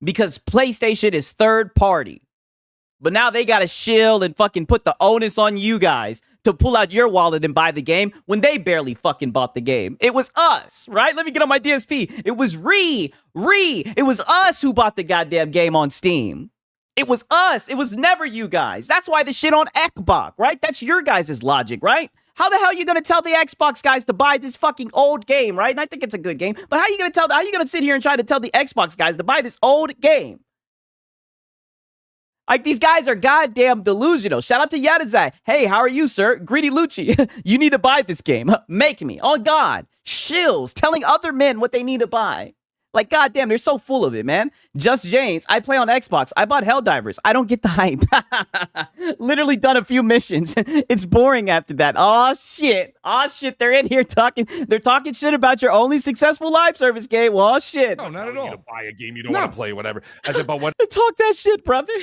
Speaker 1: because PlayStation is third party. But now they got to shill and fucking put the onus on you guys to pull out your wallet and buy the game when they barely fucking bought the game. It was us, right? Let me get on my DSP. It was It was us who bought the goddamn game on Steam. It was us. It was never you guys. That's why the shit on Xbox, right? That's your guys' logic, right? How the hell are you going to tell the Xbox guys to buy this fucking old game, right? And I think it's a good game. But how are you going to sit here and try to tell the Xbox guys to buy this old game? Like, these guys are goddamn delusional. Shout out to Yadazai. Hey, how are you, sir? Greedy Lucci. You need to buy this game. Make me. Oh, God. Shills. Telling other men what they need to buy. Like, goddamn, they're so full of it, man. Just James, I play on Xbox. I bought HellDivers. I don't get the hype. Literally done a few missions. It's boring after that. Oh shit. They're in here talking. They're talking shit about your only successful live service game. Well, oh, shit.
Speaker 6: No, not at all. You to buy a game you don't want to play, whatever. I said, but what?
Speaker 1: Talk that shit, brother.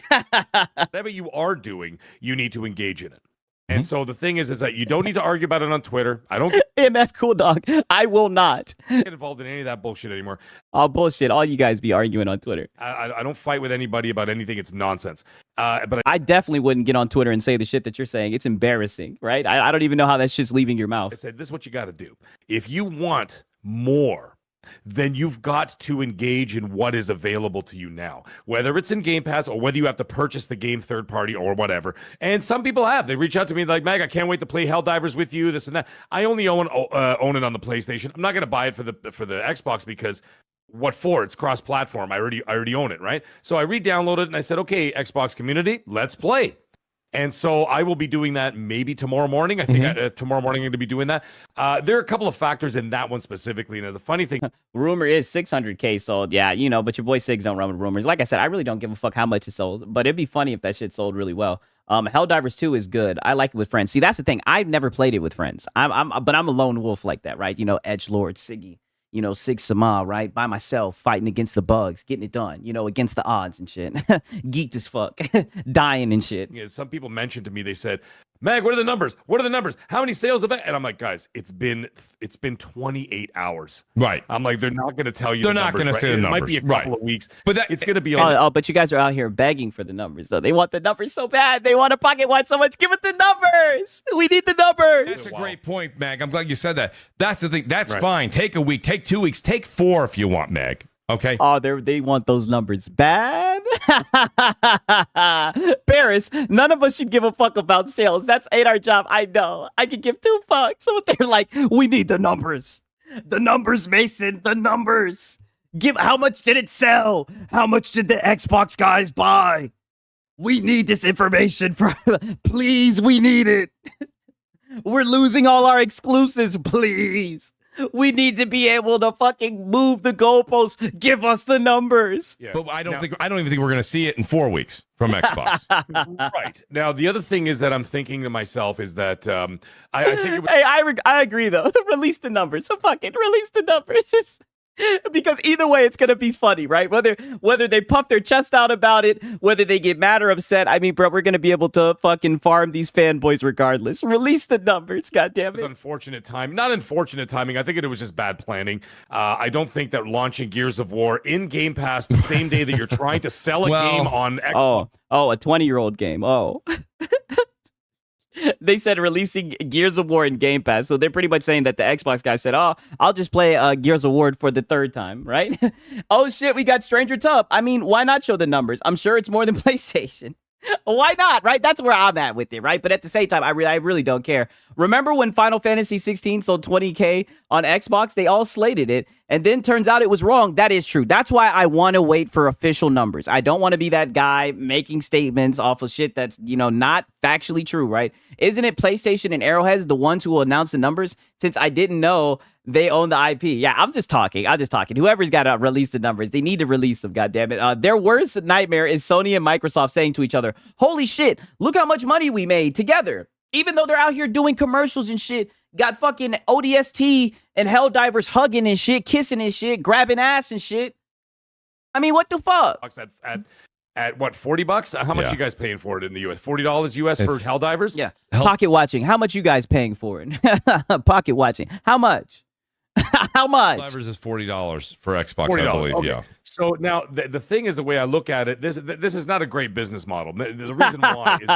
Speaker 6: Whatever you are doing, you need to engage in it. And so the thing is that you don't need to argue about it on Twitter. I don't
Speaker 1: MF Cool Dog. I will not
Speaker 6: get involved in any of that bullshit anymore.
Speaker 1: Oh, bullshit. All you guys be arguing on Twitter.
Speaker 6: I don't fight with anybody about anything. It's nonsense. But
Speaker 1: I definitely wouldn't get on Twitter and say the shit that you're saying. It's embarrassing, right? I don't even know how that shit's leaving your mouth.
Speaker 6: I said, this is what you got to do. If you want more, then you've got to engage in what is available to you now, whether it's in Game Pass or whether you have to purchase the game third party or whatever. And some people have. They reach out to me like, Mag, I can't wait to play HellDivers with you, this and that. I only own it on the PlayStation. I'm not going to buy it for the Xbox because what for? It's cross-platform. I already own it, right? So I re-downloaded it and I said, okay, Xbox community, let's play. And so I will be doing that maybe tomorrow morning. I think tomorrow morning I'm going to be doing that. There are a couple of factors in that one specifically. And the funny thing,
Speaker 1: rumor is 600K sold. Yeah, but your boy Sigs don't run with rumors. Like I said, I really don't give a fuck how much it sold, but it'd be funny if that shit sold really well. HellDivers 2 is good. I like it with friends. See, that's the thing. I've never played it with friends. But I'm a lone wolf like that, right? Edgelord, Siggy. Sig Sama, right? By myself, fighting against the bugs, getting it done, against the odds and shit. Geeked as fuck. Dying and shit.
Speaker 6: Yeah, some people mentioned to me, they said, Mag, what are the numbers? What are the numbers? How many sales have that? And I'm like, guys, it's been 28 hours.
Speaker 4: Right.
Speaker 6: I'm like, they're not going to tell you
Speaker 4: they're not going to say the numbers.
Speaker 6: It might be a couple of weeks,
Speaker 4: but
Speaker 6: it's going to be
Speaker 1: but you guys are out here begging for the numbers, though. They want the numbers so bad. They want a pocket watch so much. Give us the numbers. We need the numbers.
Speaker 4: That's a great point, Mag. I'm glad you said that. That's the thing. That's fine. Take a week. Take 2 weeks. Take 4 if you want, Mag. Okay.
Speaker 1: Oh, they want those numbers bad. Paris, none of us should give a fuck about sales. That's ain't our job. I know. I can give 2 fucks. So they're like, we need the numbers. The numbers, Mason. The numbers. How much did it sell? How much did the Xbox guys buy? We need this information. Please, we need it. We're losing all our exclusives. Please. We need to be able to fucking move the goalposts. Give us the numbers.
Speaker 4: Yeah. But I don't even think we're going to see it in 4 weeks from Xbox.
Speaker 6: Right. Now, the other thing is that I'm thinking to myself is that I think it was...
Speaker 1: Hey, I agree though. Release the numbers. So fucking release the numbers. Because either way, it's gonna be funny, right? Whether they puff their chest out about it, whether they get mad or upset. I mean, bro, we're gonna be able to fucking farm these fanboys regardless. Release the numbers, goddammit.
Speaker 6: It was unfortunate time. Not unfortunate timing. I think it was just bad planning. I don't think that launching Gears of War in Game Pass the same day that you're trying to sell a game on Xbox.
Speaker 1: Oh, a 20-year-old game. Oh. They said releasing Gears of War in Game Pass. So they're pretty much saying that the Xbox guy said, oh, I'll just play Gears of War for the 3rd time, right? Oh, shit, we got Stranger Tub. I mean, why not show the numbers? I'm sure it's more than PlayStation. Why not, right? That's where I'm at with it, right? But at the same time, I really don't care. Remember when Final Fantasy 16 sold 20K on Xbox? They all slated it, and then turns out it was wrong. That is true. That's why I want to wait for official numbers. I don't want to be that guy making statements off of shit that's, not factually true, right? Isn't it PlayStation and Arrowhead the ones who will announce the numbers? Since I didn't know they own the IP. Yeah, I'm just talking. Whoever's got to release the numbers, they need to release them, goddammit. Their worst nightmare is Sony and Microsoft saying to each other, holy shit, look how much money we made together. Even though they're out here doing commercials and shit, got fucking ODST and HellDivers hugging and shit, kissing and shit, grabbing ass and shit. I mean, what the fuck?
Speaker 6: At what, $40? How much you guys paying for it in the US? $40 US for HellDivers?
Speaker 1: Yeah. Pocket watching. How much you guys paying for it? Pocket watching. How much? How much?
Speaker 4: HellDivers is $40 for Xbox,
Speaker 6: $40,
Speaker 4: I believe.
Speaker 6: okay.
Speaker 4: Yeah.
Speaker 6: So now the thing is, the way I look at it, this is not a great business model. The reason why is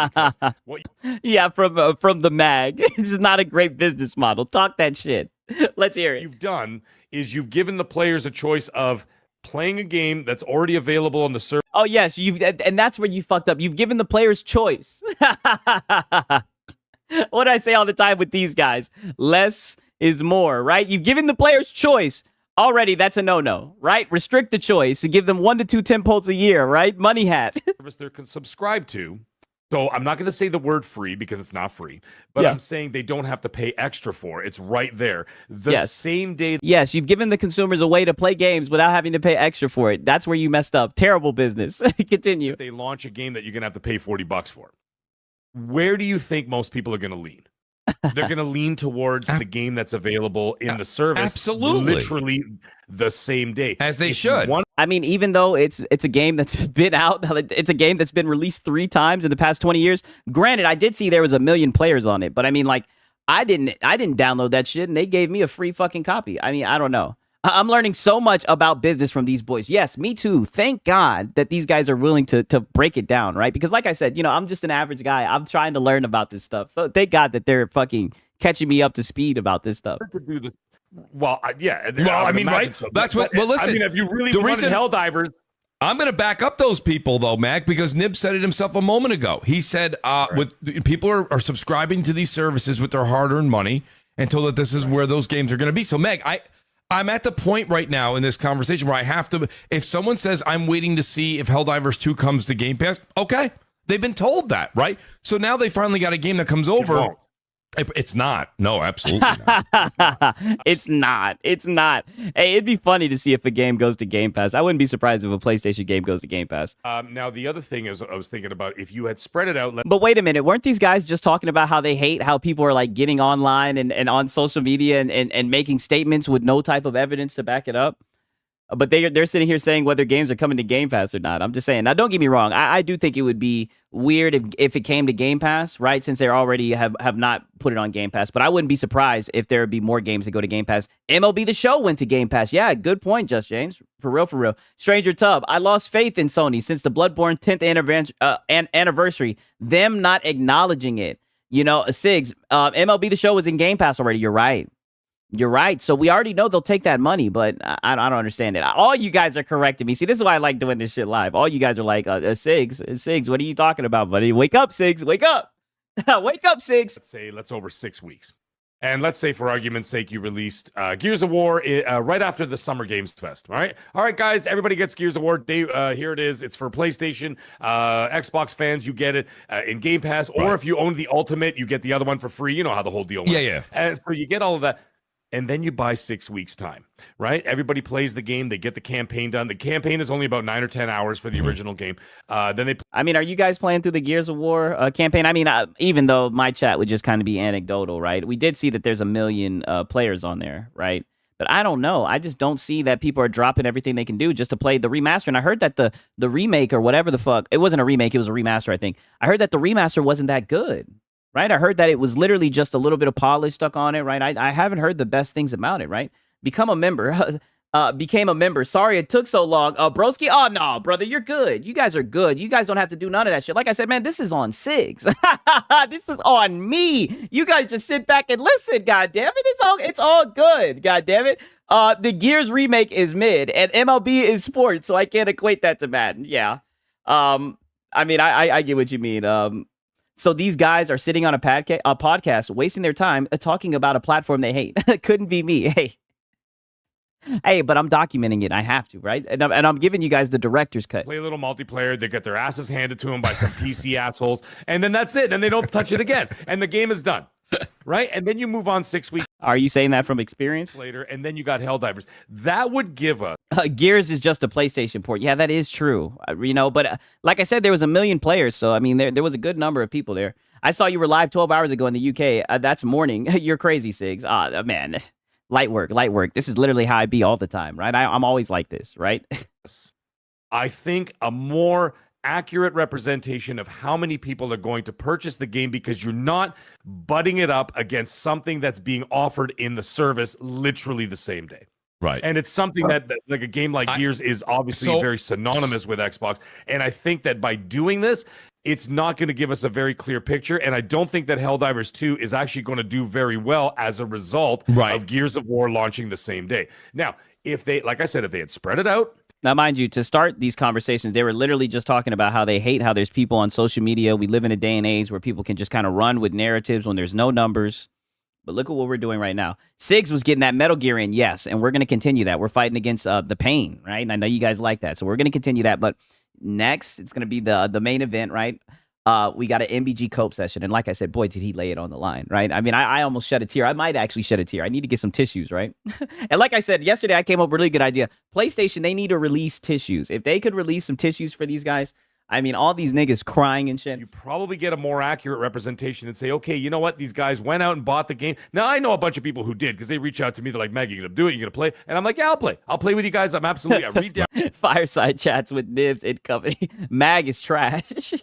Speaker 6: because
Speaker 1: from the mag. This is not a great business model. Talk that shit. Let's hear it.
Speaker 6: You've done is you've given the players a choice of playing a game that's already available on the server.
Speaker 1: Oh yes, and that's where you fucked up. You've given the players choice. What do I say all the time with these guys? Less is more, right? You've given the players choice. Already, that's a no-no, right? Restrict the choice and give them 1 to 2 temples a year, right? Money hat.
Speaker 6: Service they're subscribed to. So I'm not going to say the word free because it's not free, but I'm saying they don't have to pay extra for it. It's right there. The same day.
Speaker 1: Yes, you've given the consumers a way to play games without having to pay extra for it. That's where you messed up. Terrible business. Continue.
Speaker 6: They launch a game that you're going to have to pay $40 for. Where do you think most people are going to lean? They're going to lean towards the game that's available in the service.
Speaker 4: Absolutely.
Speaker 6: Literally the same day.
Speaker 4: As they should.
Speaker 1: I mean, even though it's a game that's been out, it's a game that's been released 3 times in the past 20 years. Granted, I did see there was 1 million players on it, but I mean, like, I didn't download that shit, and they gave me a free fucking copy. I mean, I don't know. I'm learning so much about business from these boys. Yes, me too. Thank God that these guys are willing to break it down, right? Because like I said, I'm just an average guy. I'm trying to learn about this stuff. So thank God that they're fucking catching me up to speed about this stuff.
Speaker 6: Well, yeah.
Speaker 4: Well, I mean, right?
Speaker 6: So.
Speaker 4: That's what. Well, listen.
Speaker 6: I mean, if you really wanted HellDivers.
Speaker 4: I'm going to back up those people, though, Mac, because Nib said it himself a moment ago. He said with people are subscribing to these services with their hard-earned money and told that this is where those games are going to be. So, Meg, I'm at the point right now in this conversation where I have to, if someone says I'm waiting to see if HellDivers 2 comes to Game Pass, okay. They've been told that, right? So now they finally got a game that comes over. It's not. No, absolutely not.
Speaker 1: It's not. Hey, it'd be funny to see if a game goes to Game Pass. I wouldn't be surprised if a PlayStation game goes to Game Pass.
Speaker 6: Now, the other thing is I was thinking about if you had spread it out.
Speaker 1: But wait a minute. Weren't these guys just talking about how they hate how people are like getting online and on social media and making statements with no type of evidence to back it up? But they're sitting here saying whether games are coming to Game Pass or not. I'm just saying. Now, don't get me wrong. I do think it would be weird if it came to Game Pass, right? Since they already have not put it on Game Pass. But I wouldn't be surprised if there would be more games that go to Game Pass. MLB The Show went to Game Pass. Yeah, good point, Just James. For real. Stranger Tub. I lost faith in Sony since the Bloodborne 10th anniversary. Them not acknowledging it. Sigs, MLB The Show was in Game Pass already. You're right. You're right. So we already know they'll take that money, but I don't understand it. All you guys are correcting me. See, this is why I like doing this shit live. All you guys are like, Sigs, what are you talking about, buddy? Wake up, Sigs, wake up. Wake up, Sigs.
Speaker 6: Let's say over 6 weeks. And let's say, for argument's sake, you released Gears of War right after the Summer Games Fest. All right, guys, everybody gets Gears of War. Here it is. It's for PlayStation. Xbox fans, you get it in Game Pass. Or if you own the Ultimate, you get the other one for free. You know how the whole deal works.
Speaker 4: Yeah.
Speaker 6: And so you get all of that. And then you buy 6 weeks' time, right? Everybody plays the game. They get the campaign done. The campaign is only about 9 or 10 hours for the original game.
Speaker 1: I mean, are you guys playing through the Gears of War campaign? I mean, even though my chat would just kind of be anecdotal, right? We did see that there's 1 million players on there, right? But I don't know. I just don't see that people are dropping everything they can do just to play the remaster. And I heard that the remake or whatever the fuck, it wasn't a remake, it was a remaster, I think. I heard that the remaster wasn't that good. Right, I heard that it was literally just a little bit of polish stuck on it. Right, I haven't heard the best things about it. Right, became a member. Sorry it took so long. Broski. Oh no, brother, you're good. You guys are good. You guys don't have to do none of that shit. Like I said, man, this is on Sigs. This is on me. You guys just sit back and listen. God damn it, it's all good. God damn it. The Gears remake is mid, and MLB is sports, so I can't equate that to Madden. Yeah. I mean, I get what you mean. So these guys are sitting on a podcast, wasting their time talking about a platform they hate. Couldn't be me. Hey, but I'm documenting it. I have to, right? And I'm giving you guys the director's cut.
Speaker 6: Play a little multiplayer. They get their asses handed to them by some PC assholes, and then that's it. And they don't touch it again, and the game is done. Right? And then you move on 6 weeks.
Speaker 1: Are you saying that from experience?
Speaker 6: Later, and then you got HellDivers. That would give us...
Speaker 1: Gears is just a PlayStation port. Yeah, that is true. But like I said, there was 1 million players, so I mean, there was a good number of people there. I saw you were live 12 hours ago in the UK. That's morning. You're crazy, Sigs. Man, light work. This is literally how I be all the time, right? I'm always like this, right?
Speaker 6: I think a more accurate representation of how many people are going to purchase the game, because you're not butting it up against something that's being offered in the service literally the same day.
Speaker 4: Right.
Speaker 6: And it's something that like a game like Gears is obviously very synonymous with Xbox. And I think that by doing this, it's not going to give us a very clear picture. And I don't think that HellDivers 2 is actually going to do very well as a result of Gears of War launching the same day. Now, if they, like I said, if they had spread it out.
Speaker 1: Now, mind you, to start these conversations, they were literally just talking about how they hate how there's people on social media. We live in a day and age where people can just kind of run with narratives when there's no numbers. But look at what we're doing right now. Sigs was getting that Metal Gear in, yes, and we're going to continue that. We're fighting against the pain, right? And I know you guys like that, so we're going to continue that. But next, it's going to be the main event, right? We got an MBG cope session, and like I said, boy, did he lay it on the line, right? I mean, I almost shed a tear. I might actually shed a tear. I need to get some tissues, right? And like I said, yesterday I came up with a really good idea. PlayStation, they need to release tissues. If they could release some tissues for these guys, I mean, all these niggas crying and shit.
Speaker 6: You probably get a more accurate representation and say, okay, you know what? These guys went out and bought the game. Now, I know a bunch of people who did, because they reach out to me. They're like, Meg, you going to do it? You going to play? And I'm like, yeah, I'll play. I'll play with you guys. I'm absolutely, I read down.
Speaker 1: Fireside chats with Nibs and company. Mag is trash.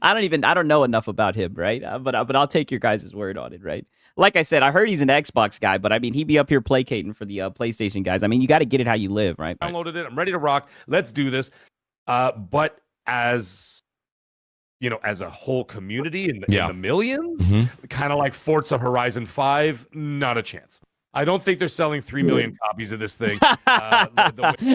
Speaker 1: I don't know enough about him, right? But I'll take your guys' word on it, right? Like I said, I heard he's an Xbox guy, but I mean, he'd be up here placating for the PlayStation guys. I mean, you got to get it how you live, right?
Speaker 6: Downloaded it. I'm ready to rock. Let's do this. But as you know, as a whole community in the millions, kind of like Forza Horizon 5, not a chance. I don't think they're selling 3 million copies of this thing.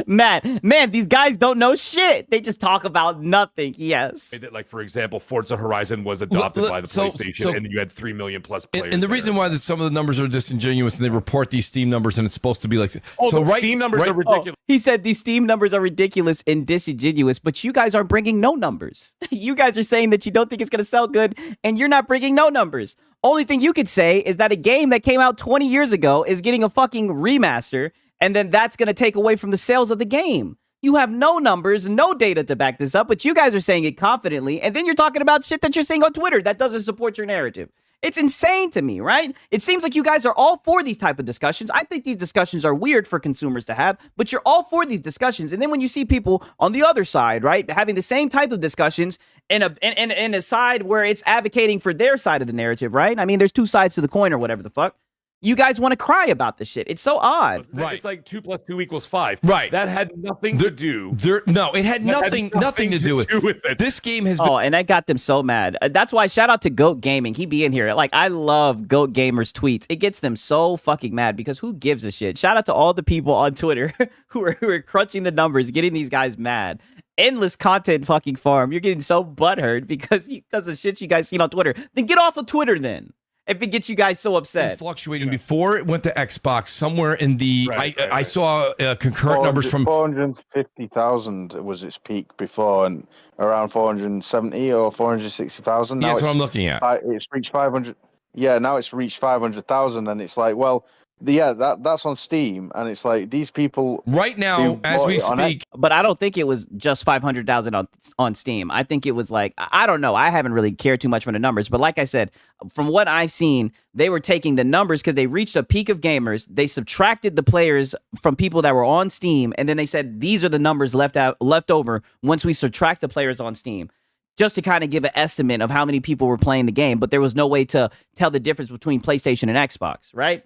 Speaker 1: Man, these guys don't know shit. They just talk about nothing. Yes.
Speaker 6: Like, for example, Forza Horizon was adopted by the PlayStation, and you had 3 million plus players.
Speaker 4: And the reason why some of the numbers are disingenuous, and they report these Steam numbers, and it's supposed to be like...
Speaker 6: Steam numbers are ridiculous.
Speaker 1: He said these Steam numbers are ridiculous and disingenuous, but you guys aren't bringing no numbers. You guys are saying that you don't think it's going to sell good, and you're not bringing no numbers. Only thing you could say is that a game that came out 20 years ago is getting a fucking remaster, and then that's going to take away from the sales of the game. You have no numbers, no data to back this up, but you guys are saying it confidently, and then you're talking about shit that you're seeing on Twitter that doesn't support your narrative. It's insane to me, right? It seems like you guys are all for these type of discussions. I think these discussions are weird for consumers to have, but you're all for these discussions. And then when you see people on the other side, right, having the same type of discussions in a side where it's advocating for their side of the narrative, right? I mean, there's two sides to the coin or whatever the fuck. you guys want to cry about the shit. It's so odd.
Speaker 6: Right. It's like 2 + 2 = 5.
Speaker 4: Right.
Speaker 6: That had nothing to do.
Speaker 4: No, it had nothing to do with
Speaker 6: it.
Speaker 4: This game has been.
Speaker 1: Oh, and that got them so mad. That's why shout out to Goat Gaming. He be in here. Like, I love Goat Gamer's tweets. It gets them so fucking mad because who gives a shit? Shout out to all the people on Twitter who are crunching the numbers, getting these guys mad. Endless content fucking farm. You're getting so butthurt because of shit you guys seen on Twitter. Then get off of Twitter then. If it gets you guys so upset.
Speaker 4: Fluctuating before it went to Xbox, somewhere in the I saw concurrent numbers from
Speaker 5: 450,000 was its peak before, and around 470 or 460,000.
Speaker 4: That's what I'm looking at.
Speaker 5: It's reached 500. Yeah, now it's reached 500,000, and it's like, well, that's on Steam, and it's like these people
Speaker 4: right now as we speak.
Speaker 1: But I don't think it was just 500,000 on Steam. I think it was like, I don't know. I haven't really cared too much for the numbers, but like I said, from what I've seen, they were taking the numbers because they reached a peak of gamers. They subtracted the players from people that were on Steam, and then they said these are the numbers left over once we subtract the players on Steam. Just to kind of give an estimate of how many people were playing the game, but there was no way to tell the difference between PlayStation and Xbox, right?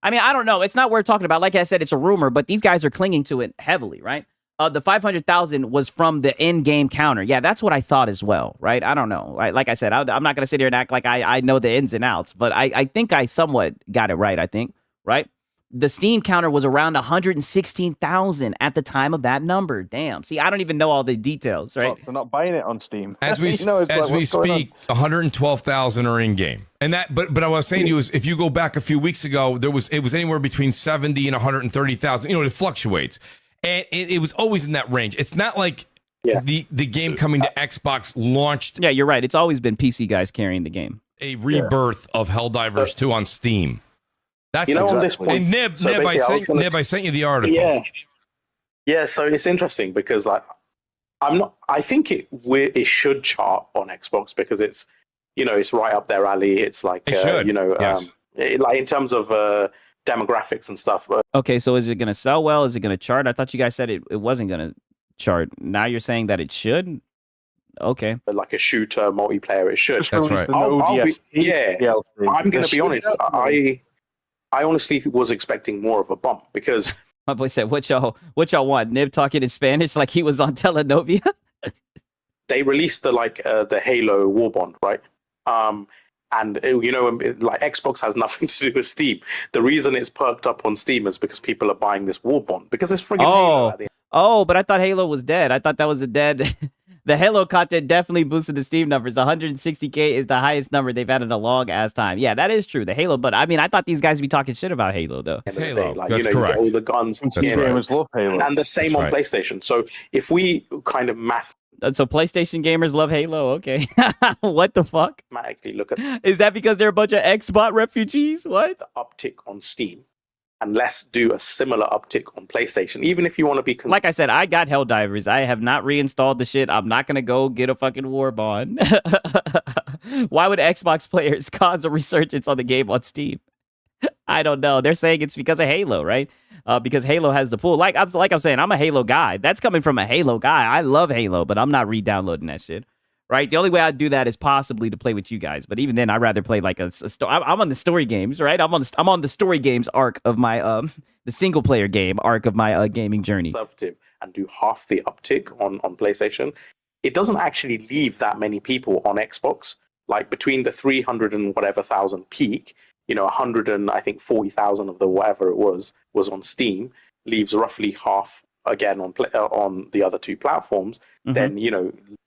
Speaker 1: I mean, I don't know. It's not worth talking about. Like I said, it's a rumor, but these guys are clinging to it heavily, right? The 500,000 was from the in-game counter. Yeah, that's what I thought as well, right? I don't know. Like I said, I'm not going to sit here and act like I know the ins and outs, but I think I somewhat got it right, I think, right? The Steam counter was around 116,000 at the time of that number. Damn. See, I don't even know all the details, right?
Speaker 5: They're not buying it on Steam.
Speaker 4: As we speak, 112,000 are in game, and that. But what I was saying to you is, if you go back a few weeks ago, it was anywhere between 70 and 130,000. You know, it fluctuates, and it was always in that range. It's not like the game coming to Xbox launched.
Speaker 1: Yeah, you're right. It's always been PC guys carrying the game.
Speaker 4: A rebirth of HellDivers 2 on Steam. That's
Speaker 3: on this point.
Speaker 4: And Nib, I sent you the article.
Speaker 3: Yeah. So it's interesting because I think it should chart on Xbox because it's it's right up their alley. It's like
Speaker 4: yes.
Speaker 3: Like in terms of demographics and stuff.
Speaker 1: Okay, so is it going to sell well? Is it going to chart? I thought you guys said it wasn't going to chart. Now you're saying that it should. Okay,
Speaker 3: like a shooter multiplayer, it should.
Speaker 4: That's right.
Speaker 3: I'm going to be honest. I honestly was expecting more of a bump because
Speaker 1: my boy said, "What y'all want?" Nib talking in Spanish like he was on Telenovia.
Speaker 3: They released the Halo Warbond, right? And like Xbox has nothing to do with Steam. The reason it's perked up on Steam is because people are buying this Warbond because it's friggin' Halo at the end.
Speaker 1: Oh, but I thought Halo was dead. I thought that was a dead. The Halo content definitely boosted the Steam numbers. The 160K is the highest number they've had in a long ass time. Yeah, that is true. The Halo, but I mean, I thought these guys be talking shit about Halo though.
Speaker 4: It's Halo.
Speaker 3: That's
Speaker 4: correct.
Speaker 3: You get all the guns.
Speaker 5: Gamers love Halo.
Speaker 3: And the same on PlayStation. So if we kind of
Speaker 1: so PlayStation gamers love Halo. Okay, what the fuck?
Speaker 3: Mathematically look at
Speaker 1: is that because they're a bunch of Xbox refugees? What?
Speaker 3: The uptick on Steam. And let's do a similar uptick on PlayStation, even if you want to be...
Speaker 1: Like I said, I got HellDivers. I have not reinstalled the shit. I'm not going to go get a fucking Warbond. Why would Xbox players cause a resurgence on the game on Steam? I don't know. They're saying it's because of Halo, right? Because Halo has the pool. Like I'm saying, I'm a Halo guy. That's coming from a Halo guy. I love Halo, but I'm not re-downloading that shit. Right, the only way I'd do that is possibly to play with you guys, but even then, I'd rather play like a story. I'm on the story games, right? I'm on the story games arc of my the single player game arc of my gaming journey.
Speaker 3: Conservative and do half the uptick on PlayStation. It doesn't actually leave that many people on Xbox. Like between the 300 and whatever thousand peak, 100 and I think 40,000 of the whatever it was on Steam. Leaves roughly half again on the other two platforms. Mm-hmm. Then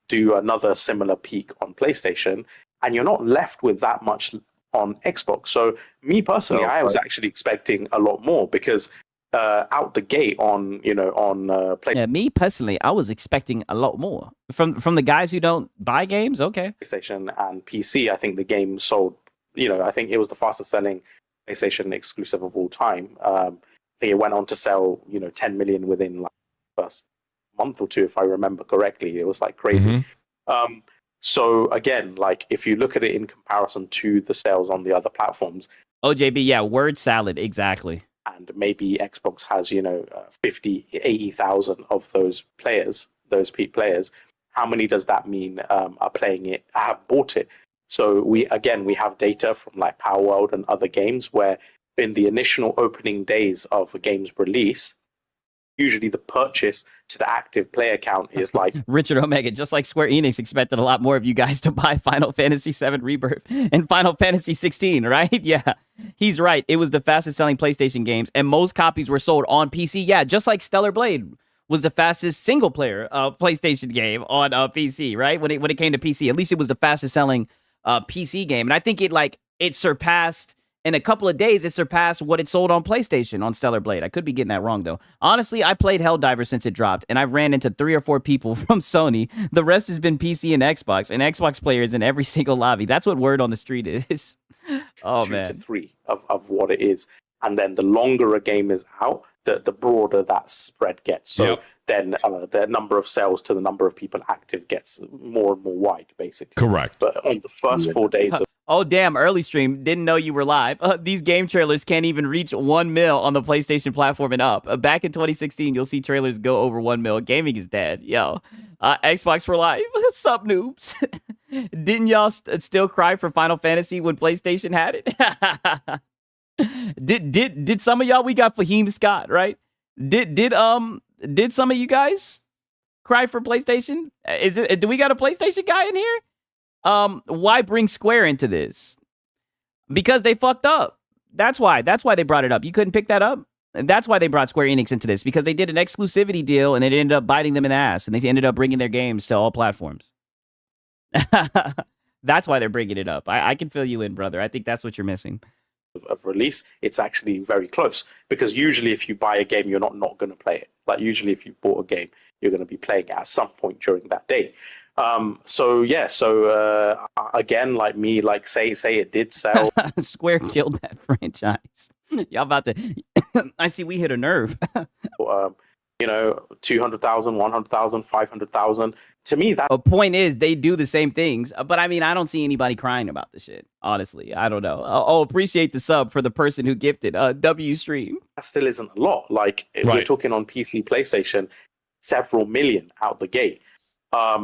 Speaker 3: do another similar peak on PlayStation, and you're not left with that much on Xbox. So me personally, I was actually expecting a lot more because out the gate on PlayStation.
Speaker 1: Yeah, me personally, I was expecting a lot more from the guys who don't buy games. Okay,
Speaker 3: PlayStation and PC. I think the game sold. I think it was the fastest selling PlayStation exclusive of all time. I think it went on to sell 10 million within like the first month or two, if I remember correctly. It was like crazy. Mm-hmm. So again, like if you look at it in comparison to the sales on the other platforms,
Speaker 1: JB, yeah, word salad, exactly.
Speaker 3: And maybe Xbox has 50, 80,000 of those players, those peak players. How many does that mean are playing it, have bought it? So we have data from like Power World and other games where in the initial opening days of a game's release, usually the purchase to the active player count is like
Speaker 1: Richard Omega, just like Square Enix expected a lot more of you guys to buy Final Fantasy VII Rebirth and Final Fantasy 16, right? Yeah, he's right. It was the fastest selling PlayStation games, and most copies were sold on PC. Yeah, just like Stellar Blade was the fastest single player PlayStation game on PC, right? When it came to PC, at least it was the fastest selling PC game, and I think it surpassed. In a couple of days, it surpassed what it sold on PlayStation on Stellar Blade. I could be getting that wrong, though. Honestly, I played HellDivers since it dropped, and I ran into 3 or 4 people from Sony. The rest has been PC and Xbox players in every single lobby. That's what word on the street is. Oh,
Speaker 3: 2
Speaker 1: man.
Speaker 3: to 3 of what it is. And then the longer a game is out, the broader that spread gets. So then the number of sales to the number of people active gets more and more wide, basically.
Speaker 4: Correct.
Speaker 3: But on the first 4 days of
Speaker 1: Oh, damn, early stream. Didn't know you were live. These game trailers can't even reach 1 mil on the PlayStation platform and up. Back in 2016, you'll see trailers go over 1 mil. Gaming is dead. Yo, Xbox for life. Sup, noobs? Didn't y'all still cry for Final Fantasy when PlayStation had it? Did some of y'all? We got Fahim Scott, right? Did some of you guys cry for PlayStation? Do we got a PlayStation guy in here? Why bring Square into this? Because they fucked up. That's why they brought it up. You couldn't pick that up? That's why they brought Square Enix into this, because they did an exclusivity deal and it ended up biting them in the ass, and they ended up bringing their games to all platforms. That's why they're bringing it up. I can fill you in, brother. I think that's what you're missing.
Speaker 3: Of release, it's actually very close, because usually if you buy a game, you're not going to play it. Like usually if you bought a game, you're going to be playing it at some point during that day. So again, like me, like say it did sell.
Speaker 1: Square killed that franchise. Y'all about to I see we hit a nerve.
Speaker 3: 200,000, 100,000, 500,000. To me, that
Speaker 1: a point is they do the same things, but I mean, I don't see anybody crying about the shit. Honestly, I don't know. I'll appreciate the sub for the person who gifted W stream.
Speaker 3: That still isn't a lot. Like if we're talking on PC, PlayStation, several million out the gate.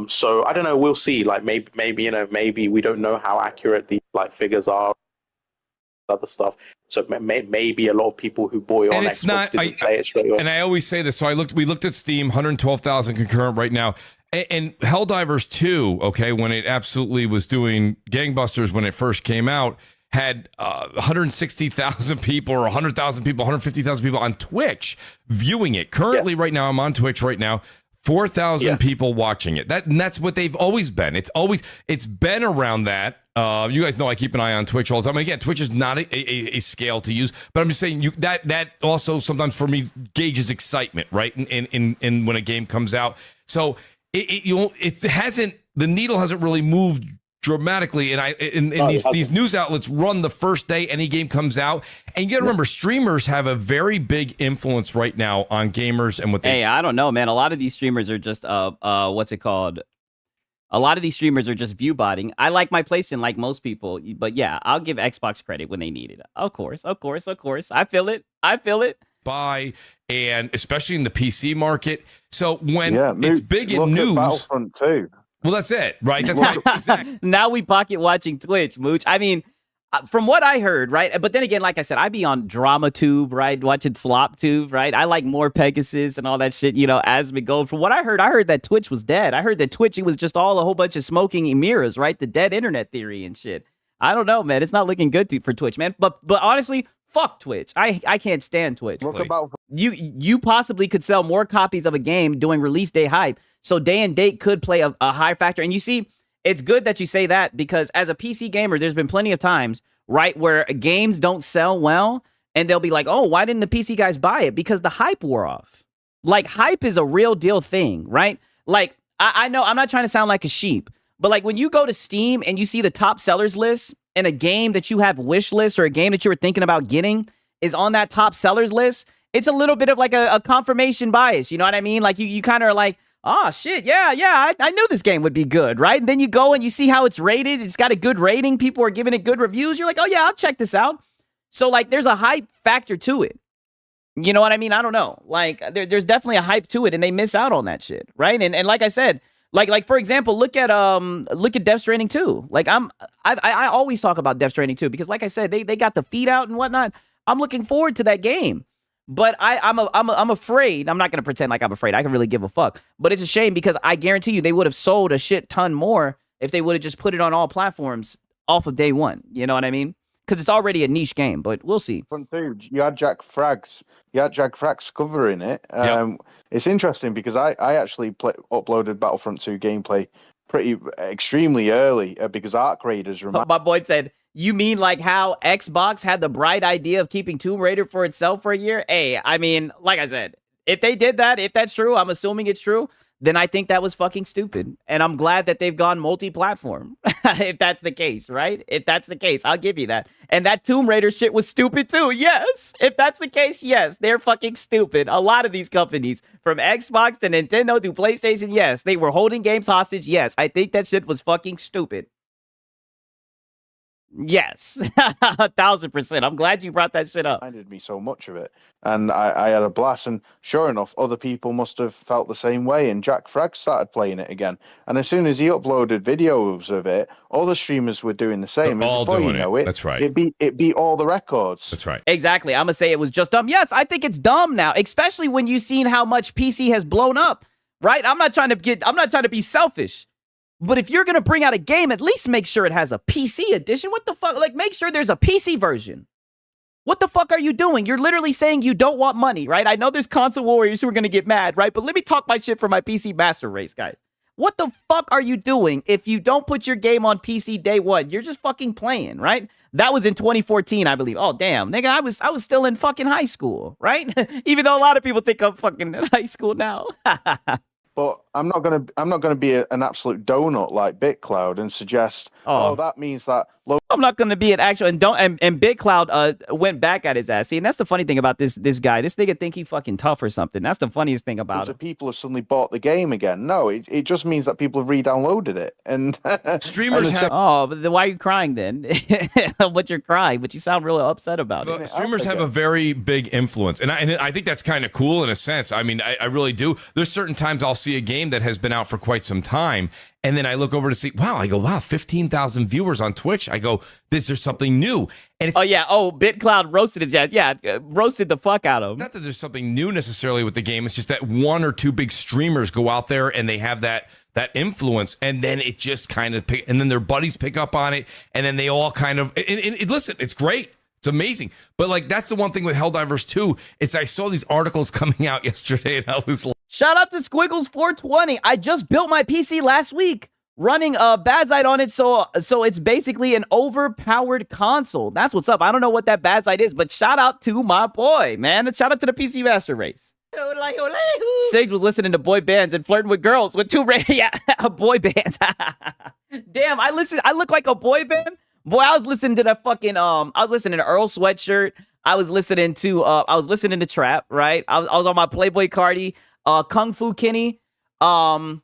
Speaker 3: So I don't know. We'll see. Like maybe we don't know how accurate the figures are. Other stuff. So maybe a lot of people who bought it on Xbox didn't play it straight away.
Speaker 4: And I always say this. So we looked at Steam, 112,000 concurrent right now. And HellDivers 2, okay, when it absolutely was doing gangbusters when it first came out, had 160,000 people or 100,000 people, 150,000 people on Twitch viewing it. Currently, right now, I'm on Twitch right now. 4,000 people watching it. That's what they've always been. It's been around that. You guys know I keep an eye on Twitch all the time. And again, Twitch is not a scale to use, but I'm just saying that also sometimes for me gauges excitement, right? In when a game comes out. So the needle hasn't really moved dramatically, and these news outlets run the first day any game comes out, and you got to remember, streamers have a very big influence right now on gamers and what they.
Speaker 1: Hey, I don't know, man. A lot of these streamers are just what's it called? A lot of these streamers are just view botting. I like my PlayStation like most people, but yeah, I'll give Xbox credit when they need it. Of course. I feel it.
Speaker 4: Buy, and especially in the PC market. So when it's big in news,
Speaker 5: Battlefront 2.
Speaker 4: Well, that's it, right? That's right. Exactly.
Speaker 1: Now we pocket watching Twitch, Mooch. I mean, from what I heard, right? But then again, like I said, I be on DramaTube, right? Watching SlopTube, right? I like more Pegasus and all that shit, Asmik Gold. From what I heard that Twitch was dead. I heard that Twitch, it was just all a whole bunch of smoking mirrors, right? The dead internet theory and shit. I don't know, man. It's not looking good for Twitch, man. But honestly, fuck Twitch. I can't stand Twitch. You possibly could sell more copies of a game doing release day hype, so day and date could play a high factor. And you see, it's good that you say that, because as a PC gamer, there's been plenty of times, right, where games don't sell well, and they'll be like, oh, why didn't the PC guys buy it? Because the hype wore off. Like, hype is a real deal thing, right? Like, I know I'm not trying to sound like a sheep, but like when you go to Steam and you see the top sellers list, and a game that you have wish list or a game that you were thinking about getting is on that top sellers list, it's a little bit of like a confirmation bias. You know what I mean? Like you kind of are like, oh shit, yeah, I knew this game would be good, right? And then you go and you see how it's rated. It's got a good rating. People are giving it good reviews. You're like, oh yeah, I'll check this out. So like there's a hype factor to it. You know what I mean? I don't know. Like there's definitely a hype to it, and they miss out on that shit, right? And like I said, like for example, look at Death Stranding 2. Like I always talk about Death Stranding 2 because like I said, they got the feed out and whatnot. I'm looking forward to that game. But I'm afraid. I'm not going to pretend like I'm afraid. I can really give a fuck. But it's a shame because I guarantee you they would have sold a shit ton more if they would have just put it on all platforms off of day one. You know what I mean? Because it's already a niche game, but we'll see.
Speaker 5: Front two, you had Jack Frags covering it. It's interesting because I actually uploaded Battlefront 2 gameplay extremely early because Arc Raiders
Speaker 1: My boy said, you mean like how Xbox had the bright idea of keeping Tomb Raider for itself for a year? Hey, I mean, like I said, if they did that, if that's true, I'm assuming it's true, then I think that was fucking stupid. And I'm glad that they've gone multi-platform, if that's the case, right? If that's the case, I'll give you that. And that Tomb Raider shit was stupid too, yes. If that's the case, yes, they're fucking stupid. A lot of these companies, from Xbox to Nintendo to PlayStation, yes, they were holding games hostage, yes. I think that shit was fucking stupid. Yes, 1,000%. I'm glad you brought that shit up.
Speaker 5: Reminded me so much of it, and I had a blast. And sure enough, other people must have felt the same way. And Jack Frag started playing it again. And as soon as he uploaded videos of it, all the streamers were doing the same.
Speaker 4: They're all doing
Speaker 5: it.
Speaker 4: That's right.
Speaker 5: It beat all the records.
Speaker 4: That's right.
Speaker 1: Exactly. I'm gonna say it was just dumb. Yes, I think it's dumb now, especially when you've seen how much PC has blown up. Right? I'm not trying to be selfish. But if you're going to bring out a game, at least make sure it has a PC edition. What the fuck? Like, make sure there's a PC version. What the fuck are you doing? You're literally saying you don't want money, right? I know there's console warriors who are going to get mad, right? But let me talk my shit for my PC master race, guys. What the fuck are you doing if you don't put your game on PC day one? You're just fucking playing, right? That was in 2014, I believe. Oh, damn. Nigga, I was still in fucking high school, right? Even though a lot of people think I'm fucking in high school now.
Speaker 5: But I'm not gonna be an absolute donut like BitCloud and suggest, that means that.
Speaker 1: I'm not gonna be an actual and BitCloud went back at his ass. See, and that's the funny thing about this guy. This nigga think he fucking tough or something. That's the funniest thing about it.
Speaker 5: People have suddenly bought the game again. No, it just means that people have re-downloaded it. And
Speaker 4: streamers have.
Speaker 1: Oh, but then why are you crying then? What you're crying? But you sound really upset about it.
Speaker 4: Streamers have a very big influence, and I think that's kind of cool in a sense. I mean, I really do. There's certain times I'll see a game that has been out for quite some time, and then I look over to see, wow, 15,000 viewers on Twitch. I go, is there something new? And it's,
Speaker 1: BitCloud roasted his ass. Yeah, roasted the fuck out of him.
Speaker 4: Not that there's something new necessarily with the game. It's just that one or two big streamers go out there and they have that influence, and then it just kind of and then their buddies pick up on it, and then they all kind of listen. It's great. It's amazing. But like, that's the one thing with HellDivers 2. I saw these articles coming out yesterday, and I was like,
Speaker 1: shout out to Squiggles420. I just built my PC last week, running Bazite on it, so it's basically an overpowered console. That's what's up. I don't know what that Bazite is, but shout out to my boy, man. Shout out to the PC Master Race. Sigs was listening to boy bands and flirting with girls with two boy bands. Damn, I look like a boy band. Boy, I was listening to that fucking I was listening to Earl Sweatshirt. I was listening to Trap, right? I was on my Playboy Cardi, Kung Fu Kenny, The